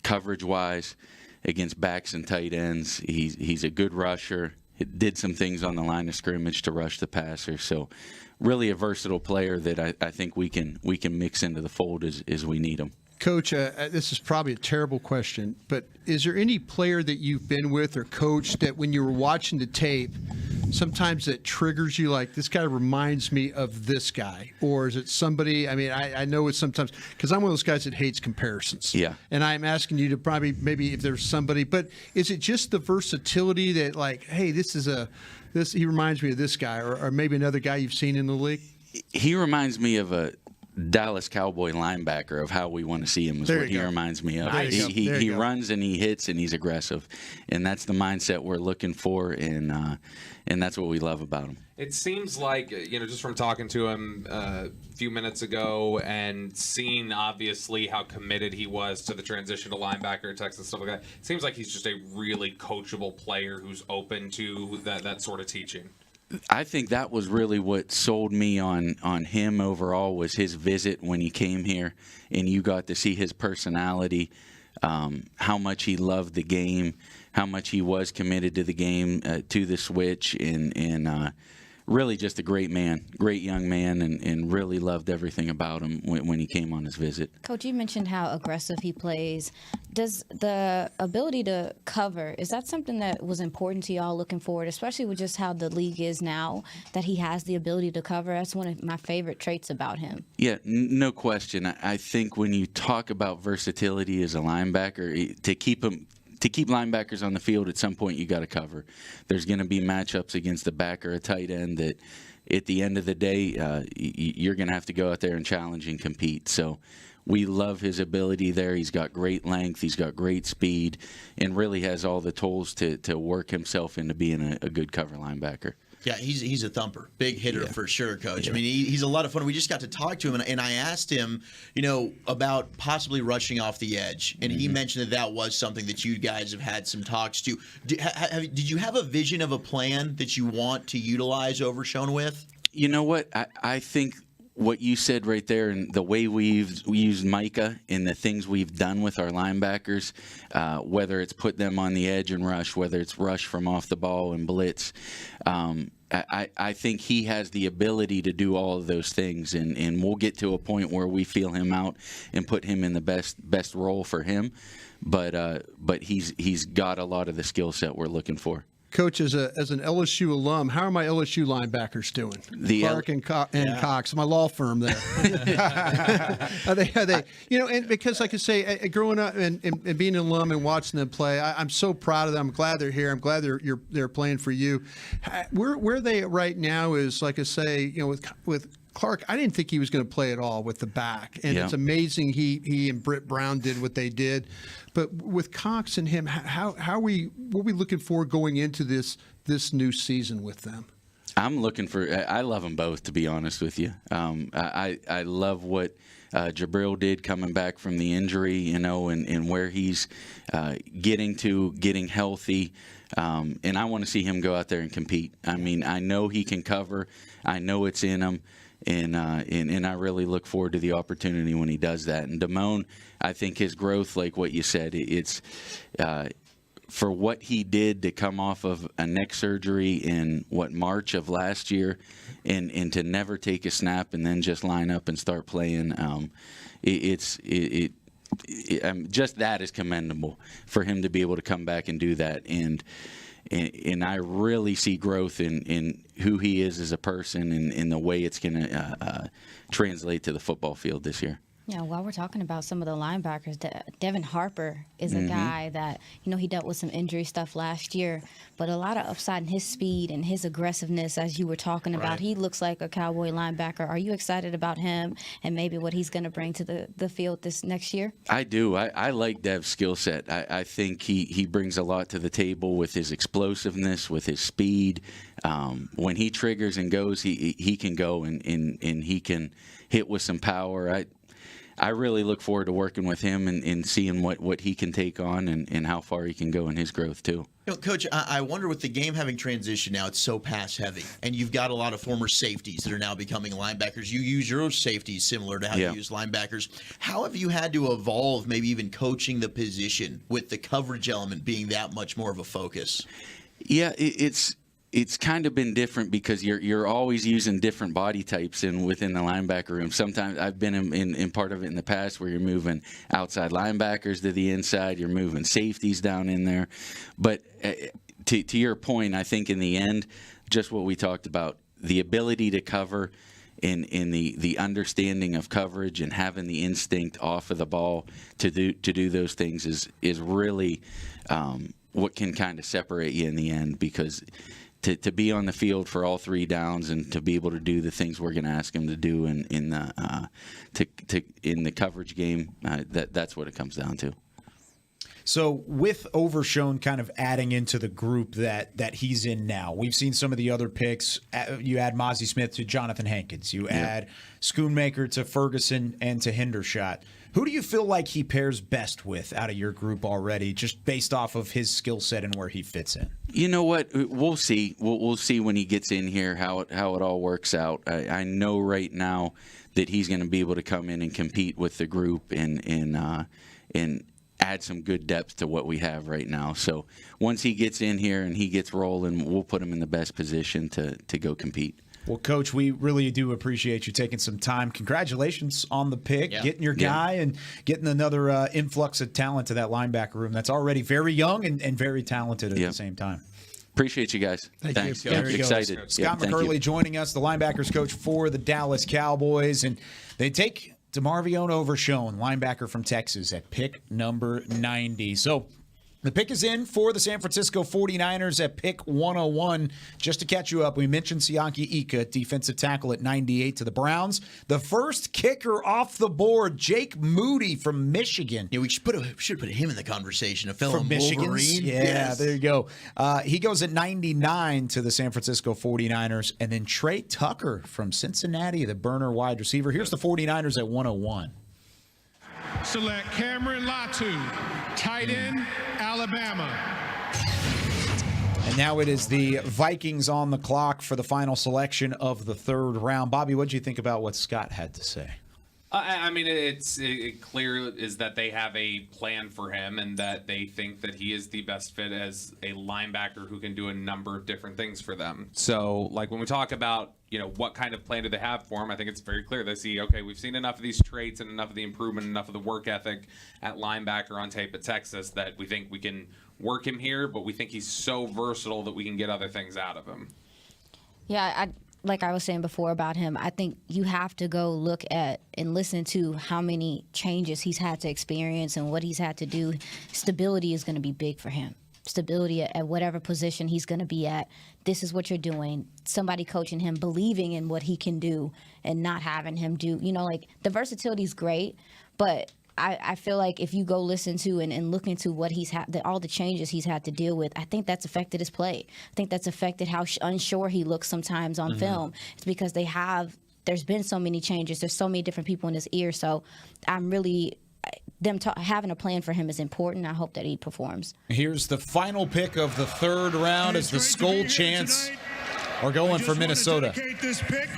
coverage-wise against backs and tight ends. He's a good rusher. He did some things on the line of scrimmage to rush the passer. So really a versatile player that I think we can mix into the fold as we need him. Coach, this is probably a terrible question, but is there any player that you've been with or coached that when you were watching the tape, sometimes that triggers you like, this guy reminds me of this guy? Or is it somebody, I mean, I know it's sometimes, because I'm one of those guys that hates comparisons. Yeah. And I'm asking you to probably, maybe if there's somebody, but is it just the versatility that like, hey, he reminds me of this guy, or maybe another guy you've seen in the league? He reminds me of a Dallas Cowboy linebacker of how we want to see him is what he reminds me of. He runs and he hits and he's aggressive, and that's the mindset we're looking for, and that's what we love about him. It seems like, just from talking to him a few minutes ago and seeing obviously how committed he was to the transition to linebacker at Texas, stuff like that, it seems like he's just a really coachable player who's open to that sort of teaching. I think that was really what sold me on him overall, was his visit when he came here, and you got to see his personality, how much he loved the game, how much he was committed to the game, to the switch, and really just a great man, great young man, and really loved everything about him when he came on his visit. Coach, you mentioned how aggressive he plays. Does the ability to cover, is that something that was important to y'all looking forward, especially with just how the league is now, that he has the ability to cover? That's one of my favorite traits about him. Yeah, no question. I think when you talk about versatility as a linebacker, to keep linebackers on the field, at some point you got to cover. There's going to be matchups against a back or a tight end that at the end of the day, you're going to have to go out there and challenge and compete. So we love his ability there. He's got great length. He's got great speed, and really has all the tools to work himself into being a good cover linebacker. Yeah, he's a thumper. Big hitter for sure, Coach. Yeah. I mean, he's a lot of fun. We just got to talk to him, and I asked him, about possibly rushing off the edge. And he mentioned that was something that you guys have had some talks to. Did you have a vision of a plan that you want to utilize Overshown with? You know what? I think what you said right there, and the way we used Micah and the things we've done with our linebackers, whether it's put them on the edge and rush, whether it's rush from off the ball and blitz, I think he has the ability to do all of those things, and we'll get to a point where we feel him out and put him in the best role for him. But he's got a lot of the skill set we're looking for. Coach, as an LSU alum, how are my LSU linebackers doing? Clark and Cox, my law firm there. Are they? And because like I say, growing up and being an alum and watching them play, I'm so proud of them. I'm glad they're here. I'm glad they're playing for you. Where they right now is, like I say, with Clark, I didn't think he was going to play at all with the back, and it's amazing he and Britt Brown did what they did. But with Cox and him, what are we looking for going into this new season with them? I'm looking for. I love them both, to be honest with you. I love what Jabril did coming back from the injury, and where he's getting healthy. And I want to see him go out there and compete. I mean, I know he can cover. I know it's in him. And I really look forward to the opportunity when he does that. And Damone, I think his growth, like what you said, it's for what he did to come off of a neck surgery in March of last year, and to never take a snap and then just line up and start playing. Just that is commendable for him to be able to come back and do that. And I really see growth in who he is as a person and in the way it's going to translate to the football field this year. Yeah, while we're talking about some of the linebackers, Devin Harper is a guy that, he dealt with some injury stuff last year, but a lot of upside in his speed and his aggressiveness, as you were talking about. Right. He looks like a Cowboy linebacker. Are you excited about him and maybe what he's going to bring to the field this next year? I do. I like Dev's skill set. I think he brings a lot to the table with his explosiveness, with his speed. When he triggers and goes, he can go and he can hit with some power. I really look forward to working with him and seeing what he can take on and how far he can go in his growth too. Coach, I wonder with the game having transition now, it's so pass heavy, and you've got a lot of former safeties that are now becoming linebackers. You use your safeties similar to how you use linebackers. How have you had to evolve, maybe even coaching the position with the coverage element being that much more of a focus? Yeah, it's kind of been different because you're always using different body types within the linebacker room. Sometimes I've been in part of it in the past where you're moving outside linebackers to the inside, you're moving safeties down in there. But to your point, I think in the end, just what we talked about, the ability to cover in the understanding of coverage and having the instinct off of the ball to do those things is really what can kind of separate you in the end, because to be on the field for all 3 downs and to be able to do the things we're going to ask him to do in the coverage game, that's what it comes down to. So with Overshown kind of adding into the group that he's in now, we've seen some of the other picks. You add Mozzie Smith to Jonathan Hankins. You add Schoonmaker to Ferguson and to Hendershot. Who do you feel like he pairs best with out of your group already, just based off of his skill set and where he fits in? You know what? We'll see. We'll see when he gets in here how it all works out. I know right now that he's going to be able to come in and compete with the group and add some good depth to what we have right now. So once he gets in here and he gets rolling, we'll put him in the best position to go compete. Well, Coach, we really do appreciate you taking some time. Congratulations on the pick, getting your guy, and getting another influx of talent to that linebacker room that's already very young and very talented at the same time. Appreciate you guys. Thanks. There he goes. Excited. Scott McCurley joining us, the linebackers coach for the Dallas Cowboys. And they take DeMarvion Overshown, linebacker from Texas, at pick number 90. So the pick is in for the San Francisco 49ers at pick 101. Just to catch you up, we mentioned Siaki Ika, defensive tackle at 98 to the Browns. The first kicker off the board, Jake Moody from Michigan. Yeah, we should put him in the conversation. A fellow from Michigan. Wolverine. Yeah, there you go. He goes at 99 to the San Francisco 49ers. And then Trey Tucker from Cincinnati, the burner wide receiver. Here's the 49ers at 101. Select Cameron Latu, tight end, Alabama. And now it is the Vikings on the clock for the final selection of the 3rd round. Bobby, what did you think about what Scott had to say? I mean, it clear is that they have a plan for him and that they think that he is the best fit as a linebacker who can do a number of different things for them. So, like when we talk about, what kind of plan do they have for him, I think it's very clear. They see, okay, we've seen enough of these traits and enough of the improvement, enough of the work ethic at linebacker on tape at Texas that we think we can work him here, but we think he's so versatile that we can get other things out of him. Yeah, like I was saying before about him, I think you have to go look at and listen to how many changes he's had to experience and what he's had to do. Stability is going to be big for him. stability at whatever position he's going to be at. This is what you're doing. Somebody coaching him, believing in what he can do, and not having him do. Like the versatility is great, but I feel like if you go listen to and look into what he's had, all the changes he's had to deal with, I think that's affected his play. I think that's affected how unsure he looks sometimes on film. It's because there's been so many changes. There's so many different people in his ear. So I'm really, having a plan for him is important. I hope that he performs. Here's the final pick of the third round as the Skull Chants are going for Minnesota. I just want to dedicate this pick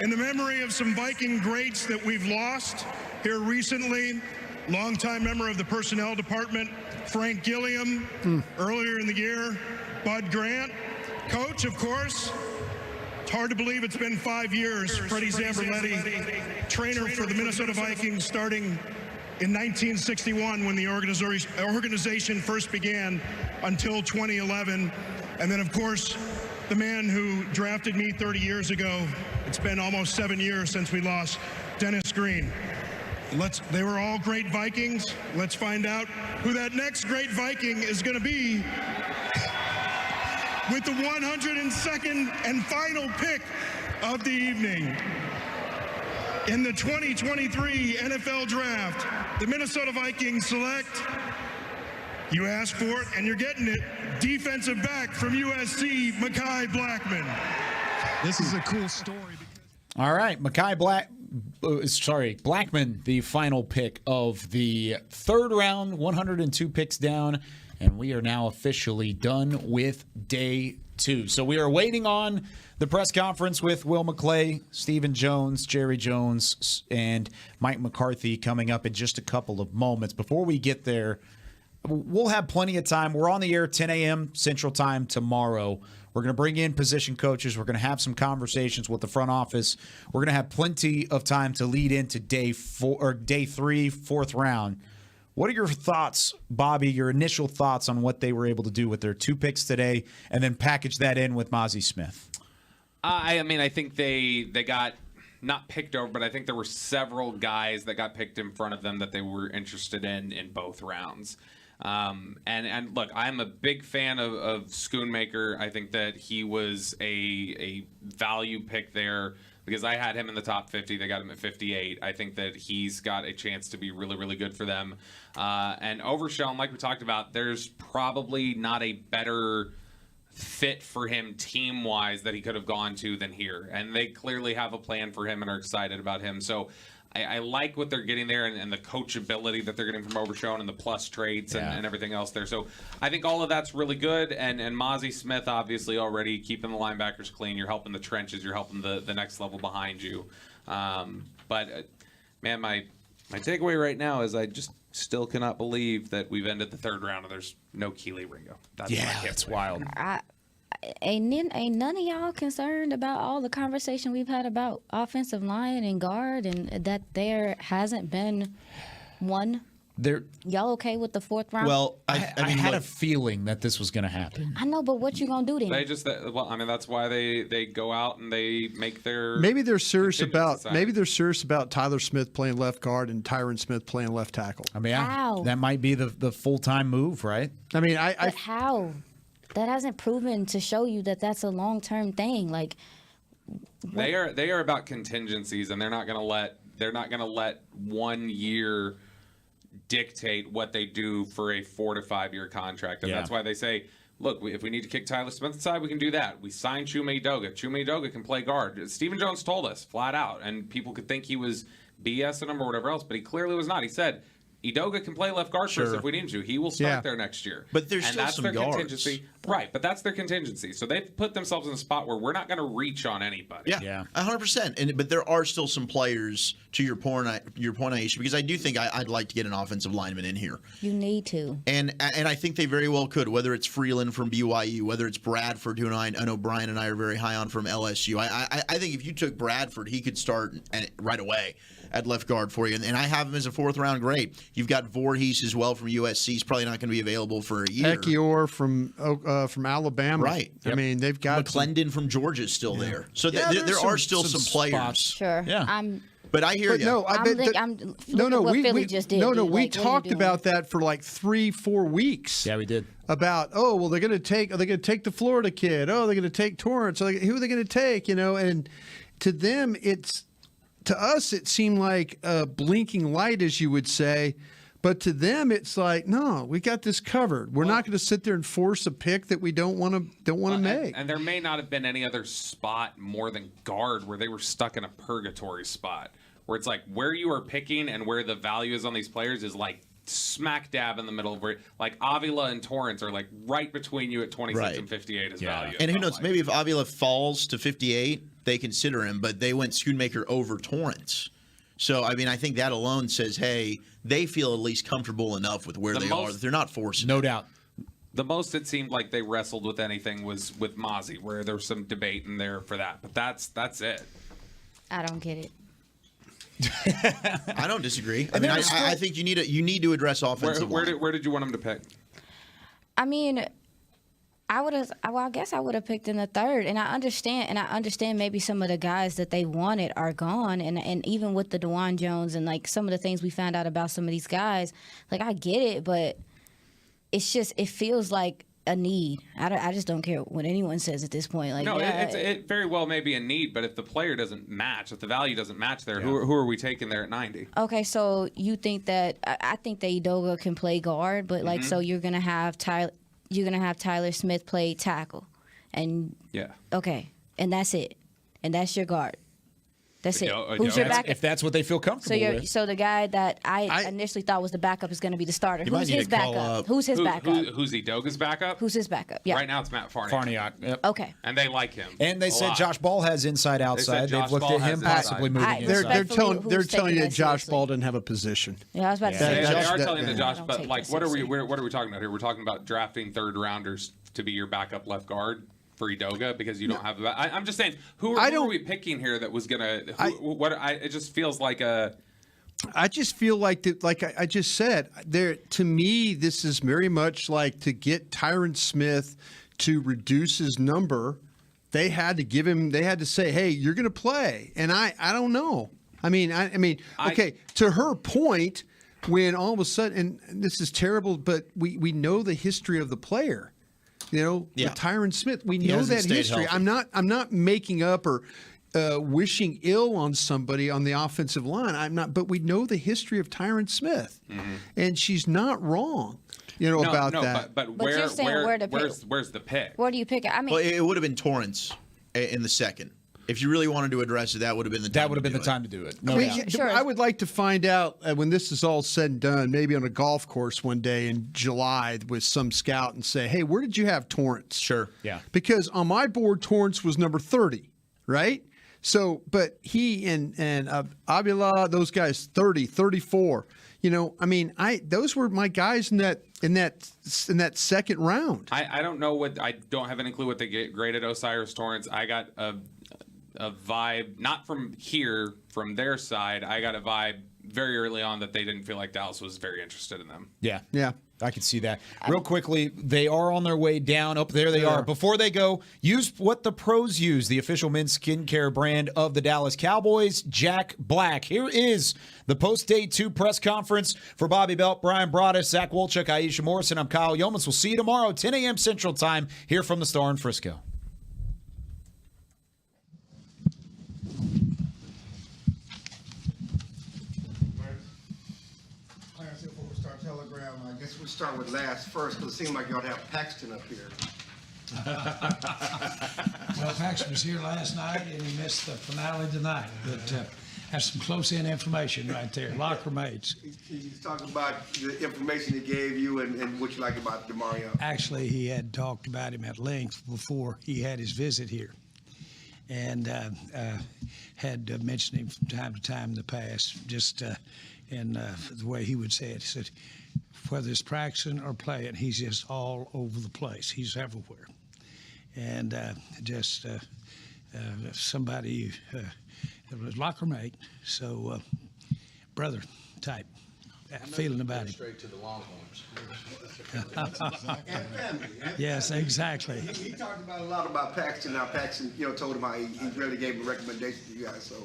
in the memory of some Viking greats that we've lost here recently. Longtime member of the personnel department, Frank Gilliam. Earlier in the year, Bud Grant. Coach, of course. It's hard to believe it's been 5 years. Freddie Zamberletti, trainer for the Minnesota Vikings, starting in 1961 when the organization first began until 2011. And then, of course, the man who drafted me 30 years ago. It's been almost 7 years since we lost Dennis Green. They were all great Vikings. Let's find out who that next great Viking is going to be with the 102nd and final pick of the evening. In the 2023 NFL Draft, the Minnesota Vikings select, you asked for it and you're getting it, defensive back from USC, Mekhi Blackman. This is a cool story. All right, Blackman, the final pick of the third round, 102 picks down, and we are now officially done with day 2. So we are waiting on the press conference with Will McClay, Stephen Jones, Jerry Jones, and Mike McCarthy coming up in just a couple of moments. Before we get there, we'll have plenty of time. We're on the air 10 a.m. Central Time tomorrow. We're going to bring in position coaches. We're going to have some conversations with the front office. We're going to have plenty of time to lead into day 3, fourth round. What are your thoughts, Bobby, your initial thoughts on what they were able to do with their 2 picks today, and then package that in with Mazi Smith? I think they got not picked over, but I think there were several guys that got picked in front of them that they were interested in both rounds. And look, I'm a big fan of Schoonmaker. I think that he was a value pick there because I had him in the top 50. They got him at 58. I think that he's got a chance to be really, really good for them. And Overshown, like we talked about, there's probably not a better fit for him team-wise that he could have gone to than here. And they clearly have a plan for him and are excited about him. So I like what they're getting there and the coachability that they're getting from Overshown and the plus traits and everything else there. So I think all of that's really good. And Mazi Smith, obviously, already keeping the linebackers clean. You're helping the trenches. You're helping the next level behind you. But man, my takeaway right now is I just still cannot believe that we've ended the third round and there's no Keely Ringo. That's wild. Ain't none of y'all concerned about all the conversation we've had about offensive line and guard, and that there hasn't been one? Y'all okay with the fourth round? Well, I had a feeling that this was going to happen. I know, but what you gonna do then? That's why they go out and they make their. Maybe they're serious about Tyler Smith playing left guard and Tyron Smith playing left tackle. I mean, that might be the full-time move, right? I mean, But how? That hasn't proven to show you that that's a long-term thing. Like they are about contingencies, and they're not going to let 1 year dictate what they do for a 4 to 5 year contract. And that's why they say, look, if we need to kick Tyler Smith aside, we can do that. We signed Chuma Edoga. Chuma Edoga can play guard. Stephen Jones told us flat out, and people could think he was BSing him or whatever else, but he clearly was not. He said, Edoga can play left guard for us if we need him to. He will start there next year. But there's still that's some their guards. Contingency. Right, but that's their contingency. So they've put themselves in a spot where we're not going to reach on anybody. Yeah, 100%. But there are still some players, to your point, Aisha, because I do think I'd like to get an offensive lineman in here. You need to. And I think they very well could, whether it's Freeland from BYU, whether it's Bradford, who I know Brian and I are very high on from LSU. I think if you took Bradford, he could start right away at left guard for you. And I have him as a fourth-round grade. You've got Voorhees as well from USC. He's probably not going to be available for a year. Ekior from Alabama. Right. I mean, they've got McClendon from Georgia is still there. So there are still some players. Sure. Yeah. I'm But I hear you. No, what Philly just did. We talked about that for like 3-4 weeks. Yeah, we did. About they're going to take the Florida kid. Oh, they're going to take Torrance. Who are they going to take? And to them, to us it seemed like a blinking light, as you would say. But to them, it's like, no, we got this covered. We're not going to sit there and force a pick that we don't want to make. And there may not have been any other spot more than guard where they were stuck in a purgatory spot, where it's like where you are picking and where the value is on these players is like smack dab in the middle, where like Avila and Torrance are like right between you at 26 and 58 as value. And who knows? Maybe if Avila falls to 58, they consider him. But they went Schoonmaker over Torrance. So, I mean, I think that alone says, hey, they feel at least comfortable enough with where they are that they're not forcing. No doubt. The most it seemed like they wrestled with anything was with Mozzie, where there was some debate in there for that. But that's it. I don't get it. I don't disagree. I mean, I think you need to address offensive line. Where did you want him to pick? I mean, I guess I would have picked in the third, and I understand maybe some of the guys that they wanted are gone, and even with the DeJuan Jones and like some of the things we found out about some of these guys, like I get it, but it's just it feels like a need. I just don't care what anyone says at this point. Like, no, it very well may be a need, but if the player doesn't match, if the value doesn't match there, who are we taking there at 90? Okay, so you think that I think that Udoka can play guard, but like so you're gonna have Tyler Smith play tackle, and okay, and that's it, and that's your guard. That's it. Who's your backup? If that's what they feel comfortable with. So the guy that I initially thought was the backup is going to be the starter. Who's his backup? Who's his backup? Who's Udoka's backup? Who's his backup? Yeah. Right now it's Matt Farniok. Farniok. Yep. Okay. And they like him. And they said Josh Ball has inside-outside. They've looked at him possibly moving inside. They're telling you that Josh Ball didn't have a position. Yeah, I was about to say. They are telling you that Josh, but like, what are we talking about here? We're talking about drafting third-rounders to be your backup left guard for Udoka because you don't have. I'm just saying, who are we picking here that was gonna? It just feels like a. I just feel like that. Like I just said, there to me, this is very much like to get Tyron Smith to reduce his number. They had to give him. They had to say, "Hey, you're going to play," and I don't know. I mean, okay. To her point, when all of a sudden, and this is terrible, but we know the history of the player. You know, with Tyron Smith, we know that history. Healthy. I'm not making up or wishing ill on somebody on the offensive line. I'm not, but we know the history of Tyron Smith, and she's not wrong. You know about that. But you're saying where's the pick? Where do you pick it? I mean, well, it would have been Torrance in the second. If you really wanted to address it, that would have been the time. to do it. No doubt. Sure. I would like to find out when this is all said and done, maybe on a golf course one day in July with some scout and say, "Hey, where did you have Torrance?" Sure. Yeah. Because on my board, Torrance was number 30, right? So, but he and Avila, those guys, 30, 34. You know, I mean, those were my guys in that second round. I don't know what I don't have any clue what they graded Osiris Torrance. I got a vibe, not from here, from their side. I got a vibe very early on that they didn't feel like Dallas was very interested in them. Yeah. I can see that. Real quickly, they are on their way down. Up there they are. Before they go, use what the pros use, the official men's skincare brand of the Dallas Cowboys, Jack Black. Here is the post-day 2 press conference for Bobby Belt, Brian Broaddus, Zach Wolchuk, Aisha Morrison. I'm Kyle Yeomans. We'll see you tomorrow, 10 a.m. Central Time, here from the Star in Frisco. We'll start with last first, because it seemed like you ought to have Paxton up here. Well, Paxton was here last night, and he missed the finale tonight. But that's some close-in information right there. Locker mates. He's talking about the information he gave you and what you like about DeMario. Actually, he had talked about him at length before he had his visit here, and had mentioned him from time to time in the past, just in the way he would say it. He said, whether it's practicing or playing, he's just all over the place. He's everywhere. And just somebody, locker mate, so brother type feeling about him. Straight to the Longhorns. And family. Yes, exactly. He talked about a lot about Paxton. Now Paxton, told him how he really gave him a recommendation to you guys. So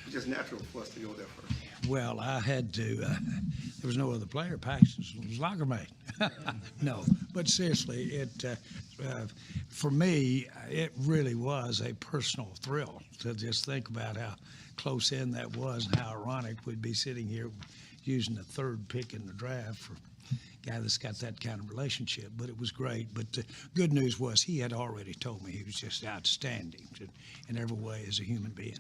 It's just natural for us to go there first. Well, I had to. There was no other player. Paxton was locker mate. No, but seriously, for me, it really was a personal thrill to just think about how close in that was and how ironic we'd be sitting here using the third pick in the draft for a guy that's got that kind of relationship. But it was great. But the good news was he had already told me he was just outstanding in every way as a human being.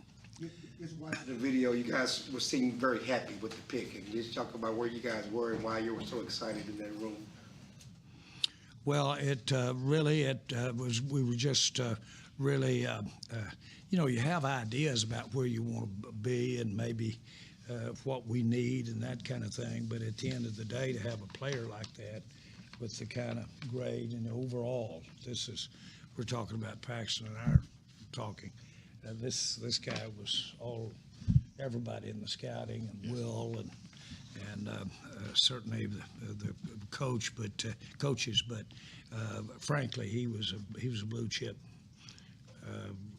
Just watching the video, you guys were seeming very happy with the pick. And just talk about where you guys were and why you were so excited in that room. Well, it really was. We were just really, you have ideas about where you want to be and maybe what we need and that kind of thing. But at the end of the day, to have a player like that with the kind of grade and overall, we're talking about Paxton and I are talking. This guy was everybody in the scouting and Will and certainly the coach, coaches. But frankly, he was a blue chip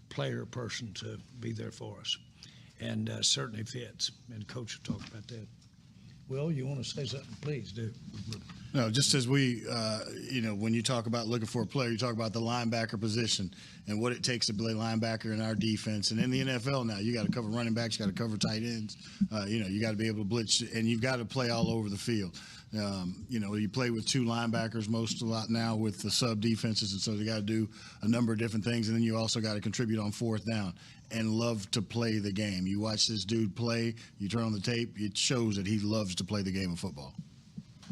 player person to be there for us, and certainly fits. And coach will talk about that. Will, you want to say something? Please do. No, just as we, when you talk about looking for a player, you talk about the linebacker position and what it takes to play linebacker in our defense. And in the NFL now, you got to cover running backs, you got to cover tight ends. You got to be able to blitz, and you've got to play all over the field. You play with two linebackers a lot now with the sub defenses, and so you got to do a number of different things. And then you also got to contribute on fourth down and love to play the game. You watch this dude play, you turn on the tape, it shows that he loves to play the game of football.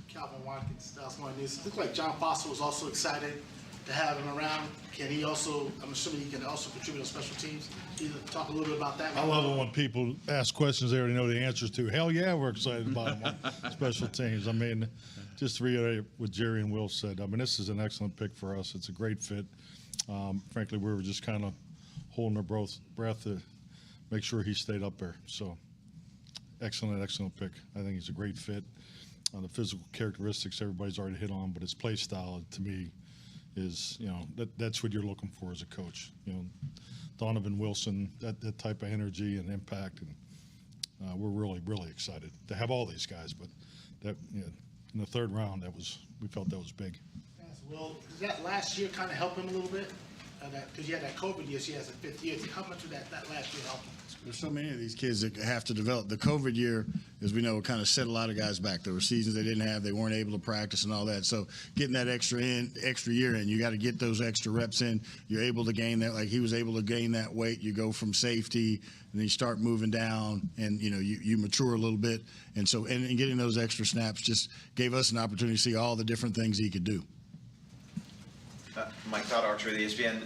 Calvin Watkins, Dallas Morning News. It looks like John Foster was also excited to have him around. Can he also, I'm assuming he can also contribute on special teams? Can you talk a little bit about that? I love it when people ask questions they already know the answers to. Hell yeah, we're excited about him on special teams. I mean, just to reiterate what Jerry and Will said, this is an excellent pick for us. It's a great fit. Frankly, we were just kind of holding our breath to make sure he stayed up there. So, excellent pick. I think he's a great fit. The physical characteristics everybody's already hit on, but his play style to me is, that's what you're looking for as a coach. Donovan Wilson, that type of energy and impact, and we're really, really excited to have all these guys. But that in the third round, we felt that was big. Yes, well, does that last year kind of help him a little bit? Because you had that COVID year, so he has a fifth year. How much of that last year helped him? There's so many of these kids that have to develop. The COVID year, as we know, kind of set a lot of guys back. There were seasons they didn't have, they weren't able to practice and all that. So getting that extra year in, you got to get those extra reps in. You're able to gain that, like he was able to gain that weight. You go from safety and then you start moving down, and you mature a little bit. And so and getting those extra snaps just gave us an opportunity to see all the different things he could do. Mike Todd, Archer of the ESPN.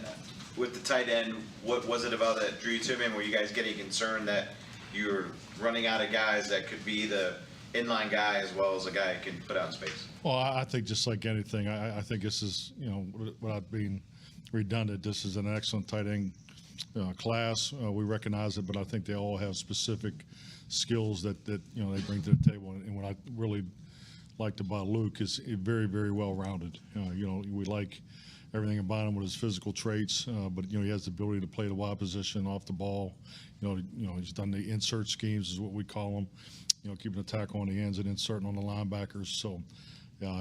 With the tight end, what was it about that drew you to him? Were you guys getting concerned that you were running out of guys that could be the inline guy as well as a guy who can put out in space? Well, I think just like anything, I think this is, without being redundant, this is an excellent tight end class. We recognize it, but I think they all have specific skills that they bring to the table. And what I really liked about Luke is very, very well-rounded. We like everything about him with his physical traits, but he has the ability to play the wide position off the ball. He's done the insert schemes, is what we call them. Keeping the tackle on the ends and inserting on the linebackers. So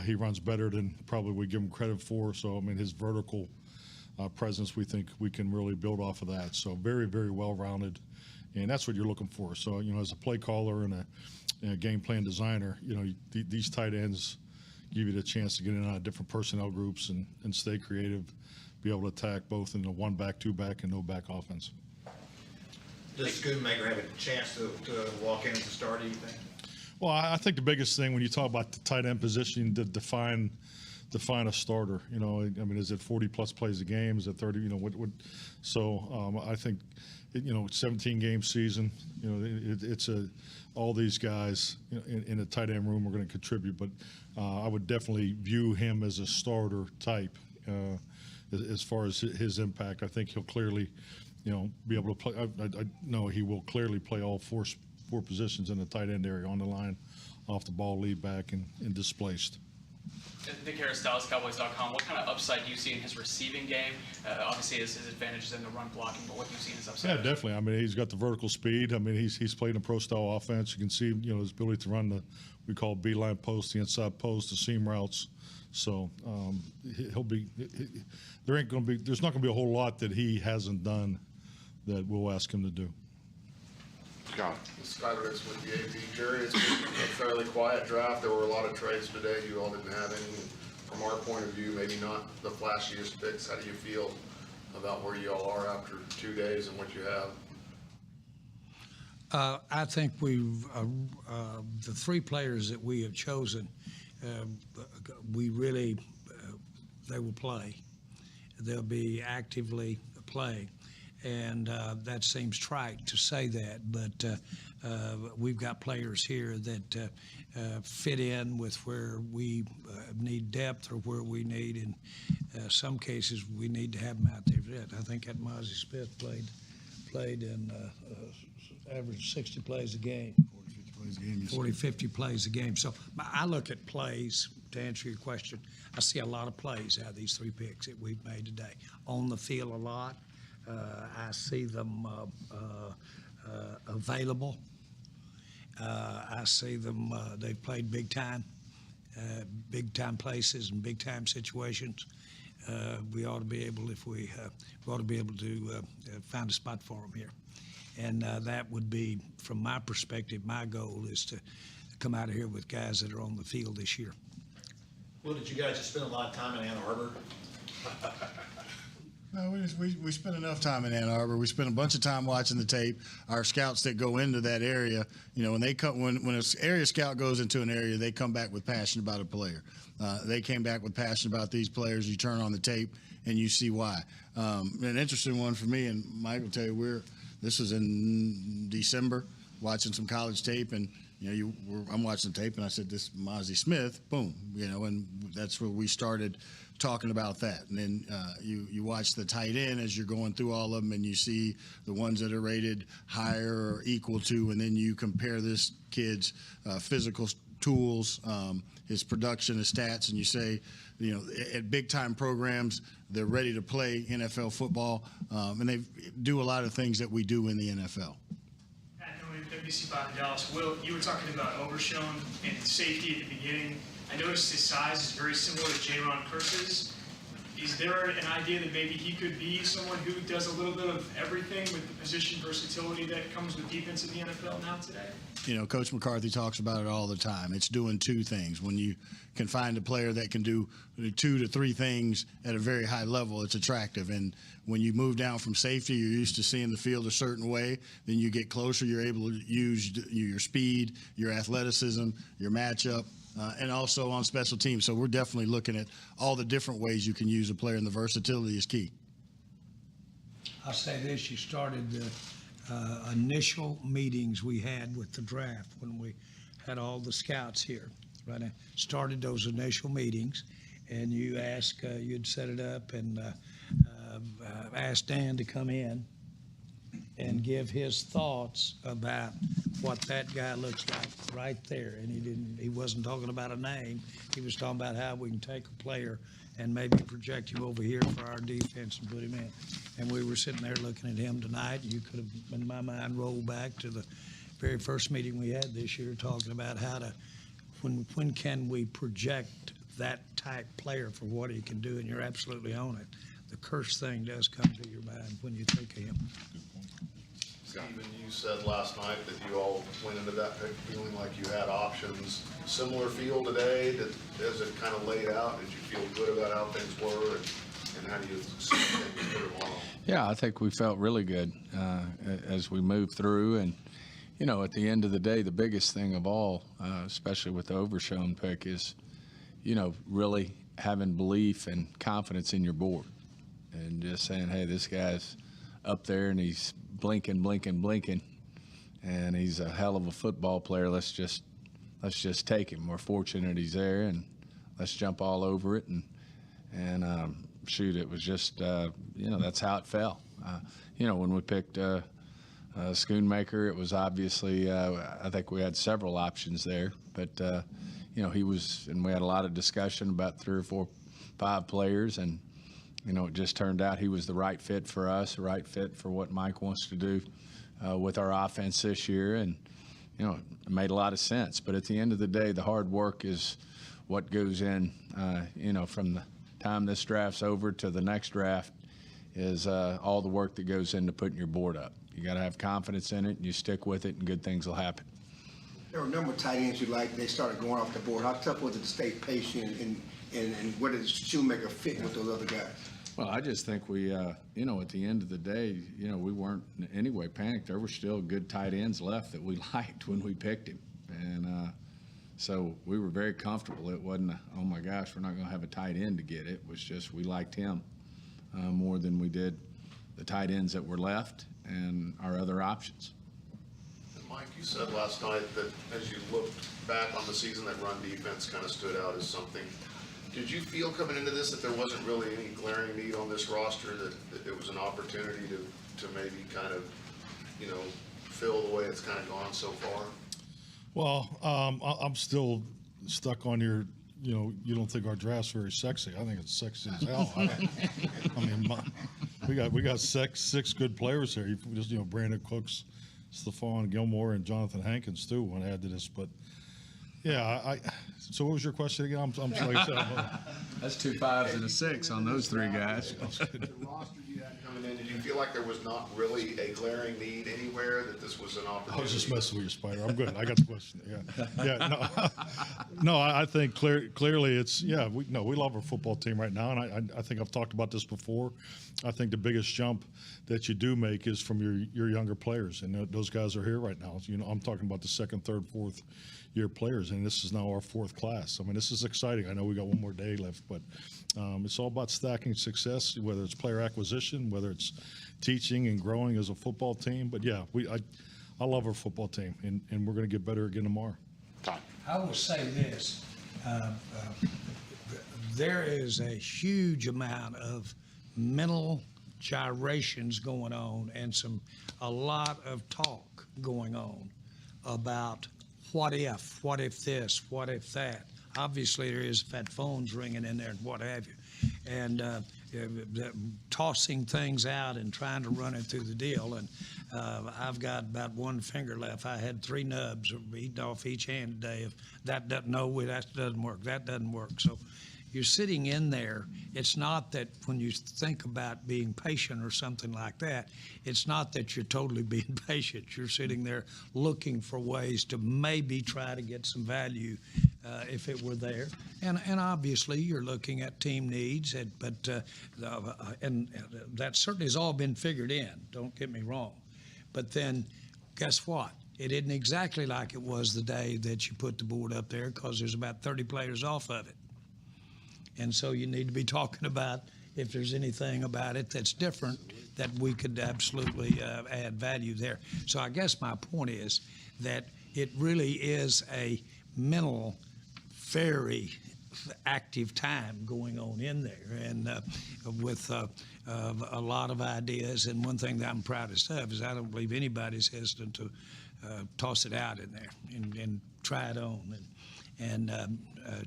he runs better than probably we give him credit for. So his vertical presence, we think we can really build off of that. So very, very well-rounded, and that's what you're looking for. So as a play caller and a game plan designer, these tight ends give you the chance to get in and out of different personnel groups and stay creative, be able to attack both in the one back, two back, and no back offense. Does Schoonmaker have a chance to walk in as a starter, you think? Well, I think the biggest thing when you talk about the tight end position, to define a starter, is it 40-plus plays a game? Is it 30? So I think, 17-game season, it's all these guys in the tight end room are going to contribute, but I would definitely view him as a starter type as far as his impact. I think he'll clearly, be able to play. I know he will clearly play all four positions in the tight end area, on the line, off the ball, lead back, and displaced. Nick Harris, DallasCowboys.com. What kind of upside do you see in his receiving game? Obviously, his advantage is in the run blocking, but what do you see in his upside? Yeah, definitely. I mean, he's got the vertical speed. I mean, he's played in pro-style offense. You can see, his ability to run the we call beeline post, the inside post, the seam routes. So he'll be. There's not going to be a whole lot that he hasn't done that we'll ask him to do. Scott. Skyler Ricks with the AP. Jerry, it's been a fairly quiet draft. There were a lot of trades today. You all didn't have any. From our point of view, maybe not the flashiest picks. How do you feel about where you all are after 2 days and what you have? I think we've the 3 players that we have chosen, we really they will play. They'll be actively playing. And that seems trite to say that, but we've got players here that fit in with where we need depth or where we need, in some cases, we need to have them out there. I think that Mozzie Smith played in average 60 plays a game. 40, 50 plays a game. So I look at plays, to answer your question, I see a lot of plays out of these 3 picks that we've made today. On the field a lot. I see them available. I see them, they've played big time places and big time situations. We ought to be able, we ought to be able to find a spot for them here. And that would be, from my perspective, my goal is to come out of here with guys that are on the field this year. Well, did you guys just spend a lot of time in Ann Arbor? No, we spent enough time in Ann Arbor. We spent a bunch of time watching the tape. Our scouts that go into that area, when they come, when an area scout goes into an area, they come back with passion about a player. They came back with passion about these players. You turn on the tape and you see why. An interesting one for me, and Mike will tell you, this was in December, watching some college tape, and I'm watching the tape, and I said, "This Mozzie Smith," boom, and that's where we started talking about that. And then you watch the tight end as you're going through all of them, and you see the ones that are rated higher or equal to, and then you compare this kid's physical tools, his production, his stats, and you say, at big time programs, they're ready to play NFL football, and they do a lot of things that we do in the NFL. WC5 in Dallas. Will, you were talking about Overshown and safety at the beginning. I noticed his size is very similar to Jaron Kearse's. Is there an idea that maybe he could be someone who does a little bit of everything with the position versatility that comes with defense in the NFL now today? Coach McCarthy talks about it all the time. It's doing 2 things. When you can find a player that can do 2 to 3 things at a very high level, it's attractive. And when you move down from safety, you're used to seeing the field a certain way. Then you get closer, you're able to use your speed, your athleticism, your matchup, and also on special teams. So we're definitely looking at all the different ways you can use a player, and the versatility is key. I'll say this, you started the initial meetings we had with the draft when we had all the scouts here, right? I started those initial meetings, and you asked, you'd set it up and asked Dan to come in and give his thoughts about what that guy looks like right there. And he wasn't talking about a name. He was talking about how we can take a player and maybe project him over here for our defense and put him in. And we were sitting there looking at him tonight. You could have, in my mind, rolled back to the very first meeting we had this year, talking about how to, when can we project that type player for what he can do, and you're absolutely on it. The Kearse thing does come to your mind when you think of him. Stephen, you said last night that you all went into that pick feeling like you had options. Similar feel today, as it kind of laid out, did you feel good about how things were, and how do you see things put along? Yeah, I think we felt really good as we moved through. And, at the end of the day, the biggest thing of all, especially with the Overshown pick, is, really having belief and confidence in your board. And just saying, hey, this guy's up there and he's blinking, and he's a hell of a football player. Let's just take him. We're fortunate he's there, and let's jump all over it. And shoot, it was just that's how it fell. When we picked Schoonmaker, it was obviously I think we had several options there, but he was, and we had a lot of discussion about 3 or 4, 5 players, and it just turned out he was the right fit for us, the right fit for what Mike wants to do with our offense this year, and it made a lot of sense. But at the end of the day, the hard work is what goes in, from the time this draft's over to the next draft is all the work that goes into putting your board up. You got to have confidence in it, and you stick with it, and good things will happen. There were a number of tight ends you liked. They started going off the board. How tough was it to stay patient, and where did Shoemaker fit with those other guys? Well, I just think we, at the end of the day, we weren't in any way panicked. There were still good tight ends left that we liked when we picked him. And so we were very comfortable. It wasn't, oh my gosh, we're not going to have a tight end to get. It was just we liked him more than we did the tight ends that were left and our other options. And Mike, you said last night that as you looked back on the season, that run defense kind of stood out as something. Did you feel coming into this that there wasn't really any glaring need on this roster, that it was an opportunity to maybe kind of, fill the way it's kind of gone so far? Well, I'm still stuck on your, you don't think our draft's very sexy. I think it's sexy as hell. I mean, we got six good players here. Just, Brandon Cooks, Stephon Gilmore, and Jonathan Hankins too. Want to add to this, but yeah, so what was your question again? I'm like I said, that's 2 5s and a 6 on those 3 guys. The roster you had coming in, did you feel like there was not really a glaring need anywhere, that this was an opportunity? I was just messing with you, Spider. I'm good. I got the question. No, I think clearly it's, we love our football team right now, and I think I've talked about this before. I think the biggest jump that you do make is from your younger players, and those guys are here right now. I'm talking about the 2nd, 3rd, 4th year players, and this is now our 4th class. I mean, this is exciting. I know we got one more day left, but it's all about stacking success, whether it's player acquisition, whether it's teaching and growing as a football team. But yeah, I love our football team, and we're going to get better again tomorrow. I will say this. There is a huge amount of mental gyrations going on and a lot of talk going on about what if this, what if that. Obviously, there is fat phones ringing in there and what have you. And tossing things out and trying to run it through the deal. And I've got about 1 finger left. I had 3 nubs eaten off each hand today. If that doesn't work, that doesn't work. So you're sitting in there. It's not that when you think about being patient or something like that, it's not that you're totally being patient. You're sitting there looking for ways to maybe try to get some value if it were there. And obviously you're looking at team needs, but that certainly has all been figured in, don't get me wrong. But then guess what? It isn't exactly like it was the day that you put the board up there, because there's about 30 players off of it. And so you need to be talking about if there's anything about it that's different that we could absolutely add value there. So I guess my point is that it really is a mental, very active time going on in there, and with a lot of ideas. And one thing that I'm proudest of is I don't believe anybody's hesitant to toss it out in there and try it on and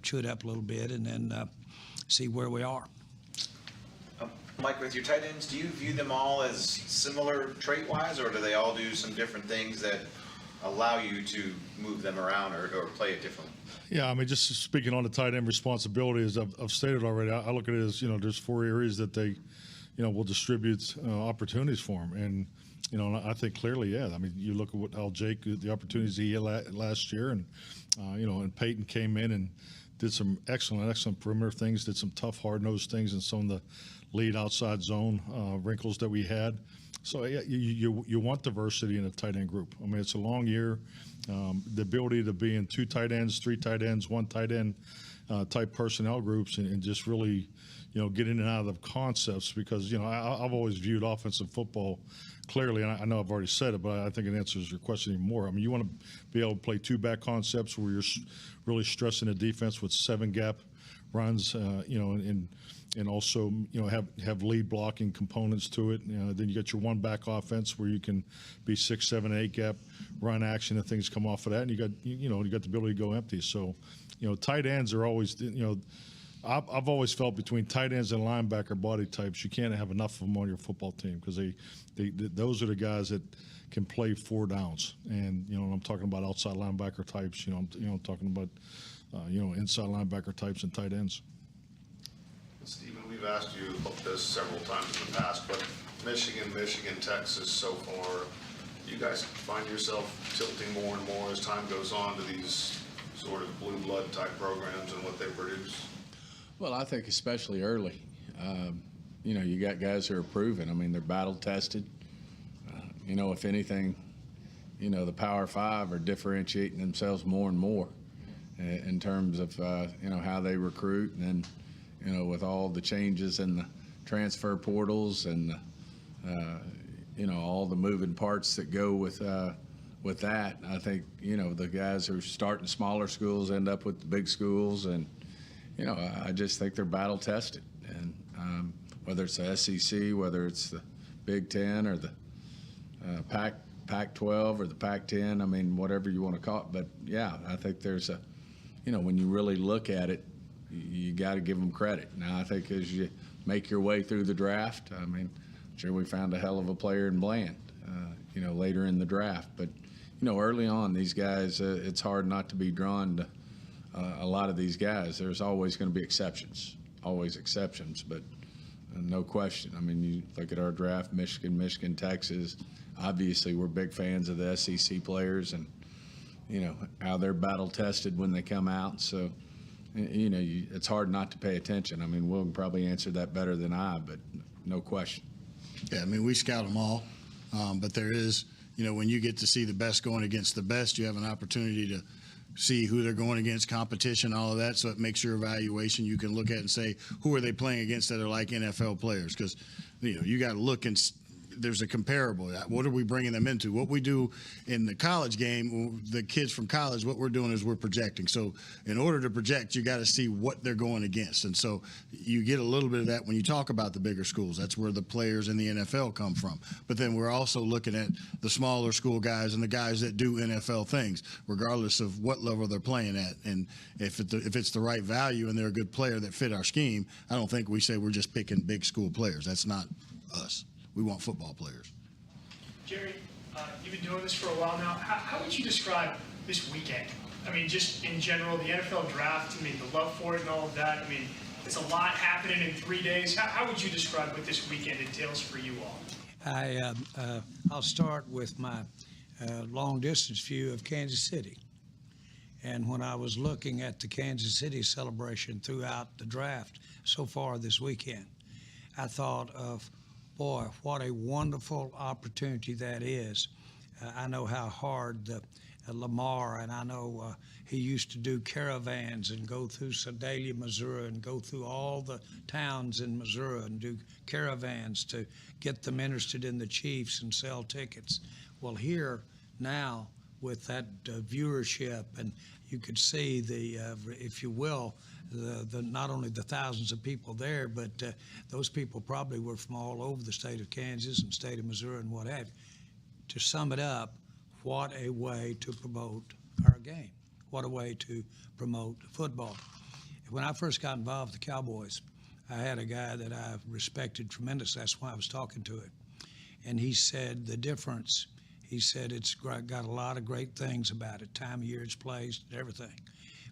chew it up a little bit, and then see where we are. Mike, with your tight ends, do you view them all as similar trait-wise, or do they all do some different things that allow you to move them around or play it differently? Yeah, I mean, just speaking on the tight end responsibilities, I've stated already, I look at it as, there's 4 areas that they, will distribute opportunities for them. And, I think clearly, yeah. I mean, you look at how Jake, the opportunities he had last year, and, and Peyton came in and did some excellent perimeter things, did some tough, hard-nosed things in some of the lead outside zone wrinkles that we had. So yeah, you want diversity in a tight end group. I mean, it's a long year. The ability to be in 2 tight ends, 3 tight ends, 1 tight end type personnel groups, and just really, get in and out of the concepts, because, I've always viewed offensive football clearly, and I know I've already said it, but I think it answers your question even more. I mean, you want to be able to play 2-back concepts where you're really stressing the defense with 7-gap runs, and also, have lead blocking components to it. Then you got your 1-back offense where you can be 6, 7, 8 gap run action, and things come off of that, and you got the ability to go empty. So, tight ends are always, I've always felt between tight ends and linebacker body types, you can't have enough of them on your football team because those are the guys that can play 4 downs. And, I'm talking about outside linebacker types, I'm talking about, inside linebacker types and tight ends. Stephen, we've asked you about this several times in the past, but Michigan, Texas so far, you guys find yourself tilting more and more as time goes on to these sort of blue blood type programs and what they produce? Well, I think especially early. You got guys who are proven. I mean, they're battle tested. If anything, the Power Five are differentiating themselves more and more in terms of, how they recruit. And then, with all the changes in the transfer portals and, all the moving parts that go with that, I think, the guys who start in smaller schools end up with the big schools. And, I just think they're battle tested. And whether it's the SEC, whether it's the Big Ten or the Pac-12 or the Pac-10, I mean, whatever you want to call it. But, yeah, I think there's when you really look at it, you got to give them credit. Now, I think as you make your way through the draft, I mean, sure we found a hell of a player in Bland, later in the draft. But, early on, these guys, it's hard not to be drawn to a lot of these guys. There's always going to be exceptions, but no question. I mean, you look at our draft, Michigan, Texas. Obviously, we're big fans of the SEC players and, how they're battle tested when they come out. So, it's hard not to pay attention. I mean, Will can probably answer that better than I, but no question. Yeah, I mean, we scout them all, but there is, when you get to see the best going against the best, you have an opportunity to see who they're going against, competition, all of that. So it makes your evaluation. You can look at and say, who are they playing against that are like NFL players? Because, you got to look and there's a comparable. What are we bringing them into? What we do in the college game, the kids from college, what we're doing is we're projecting. So in order to project, you got to see what they're going against. And so you get a little bit of that when you talk about the bigger schools. That's where the players in the NFL come from. But then we're also looking at the smaller school guys and the guys that do NFL things, regardless of what level they're playing at. And if it's the right value and they're a good player that fit our scheme, I don't think we say we're just picking big school players. That's not us. We want football players. Jerry, you've been doing this for a while now. How would you describe this weekend? I mean, just in general, the NFL draft, I mean, the love for it and all of that. I mean, it's a lot happening in 3 days. How would you describe what this weekend entails for you all? I'll start with my long-distance view of Kansas City. And when I was looking at the Kansas City celebration throughout the draft so far this weekend, I thought of, boy, what a wonderful opportunity that is. I know how hard Lamar, and I know he used to do caravans and go through Sedalia, Missouri, and go through all the towns in Missouri and do caravans to get them interested in the Chiefs and sell tickets. Well, here now with that viewership, and you could see the, if you will, the not only the thousands of people there, but those people probably were from all over the state of Kansas and state of Missouri and what have you. To sum it up, what a way to promote our game. What a way to promote football. When I first got involved with the Cowboys, I had a guy that I respected tremendously. That's why I was talking to him. And he said the difference, he said it's got a lot of great things about it, time of year it's placed, everything.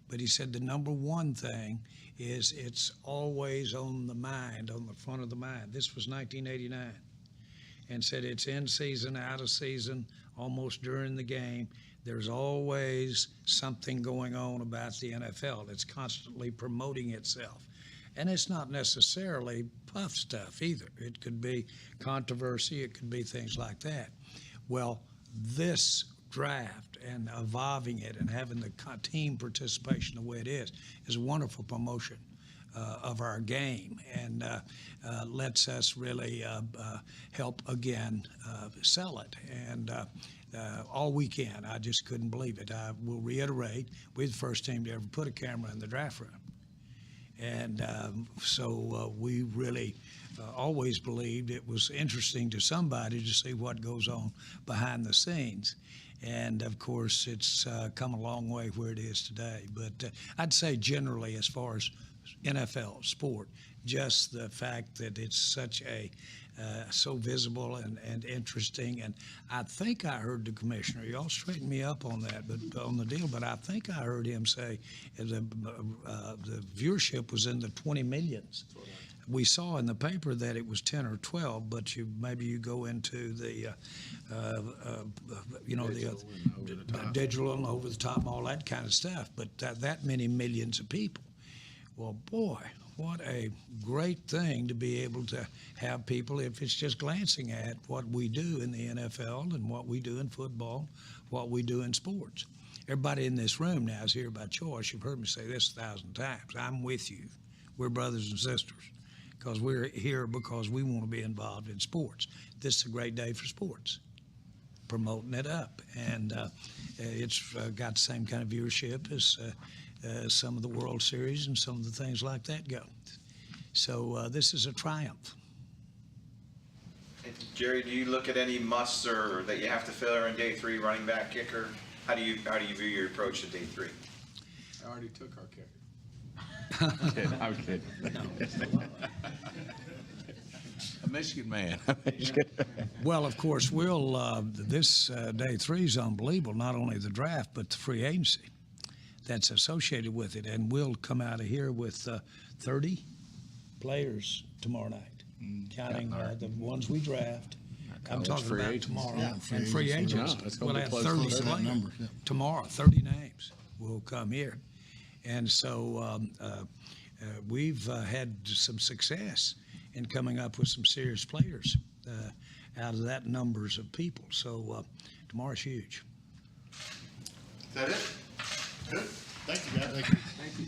But he said the number one thing is it's always on the mind, on the front of the mind. This was 1989. And said it's in season, out of season, almost during the game. There's always something going on about the NFL. It's constantly promoting itself. And it's not necessarily puff stuff either. It could be controversy. It could be things like that. Well, this draft and evolving it and having the team participation the way it is a wonderful promotion of our game and lets us really help again sell it. And all weekend, I just couldn't believe it. I will reiterate, we're the first team to ever put a camera in the draft room. And so we really always believed it was interesting to somebody to see what goes on behind the scenes. And of course, it's come a long way where it is today. But I'd say generally, as far as NFL sport, just the fact that it's such a so visible and interesting. And I think I heard the commissioner, y'all straighten me up on that, but on the deal, but I think I heard him say the viewership was in the 20 millions. We saw in the paper that it was 10 or 12, but maybe you go into the, digital and over the top and all that kind of stuff, but that many millions of people. Well, boy, what a great thing to be able to have people, if it's just glancing at what we do in the NFL and what we do in football, what we do in sports. Everybody in this room now is here by choice. You've heard me say this 1,000 times. I'm with you. We're brothers and sisters because we're here because we want to be involved in sports. This is a great day for sports, promoting it up. And it's got the same kind of viewership as some of the World Series and some of the things like that go. So this is a triumph. Jerry, do you look at any musts or that you have to fill in day 3, running back, kicker? How do you view your approach to day 3? I already took our kicker. I'm kidding. A Michigan man. Well, of course, we'll this day 3 is unbelievable. Not only the draft, but the free agency that's associated with it, and we'll come out of here with 30 players tomorrow night, counting the ones we draft. I'm talking about agents. Tomorrow. Yeah, and free agents. We'll have 30 players tomorrow. 30 names will come here, and so we've had some success in coming up with some serious players out of that numbers of people. So tomorrow's huge. Is that it? Good. Thank you, guys. Thank you.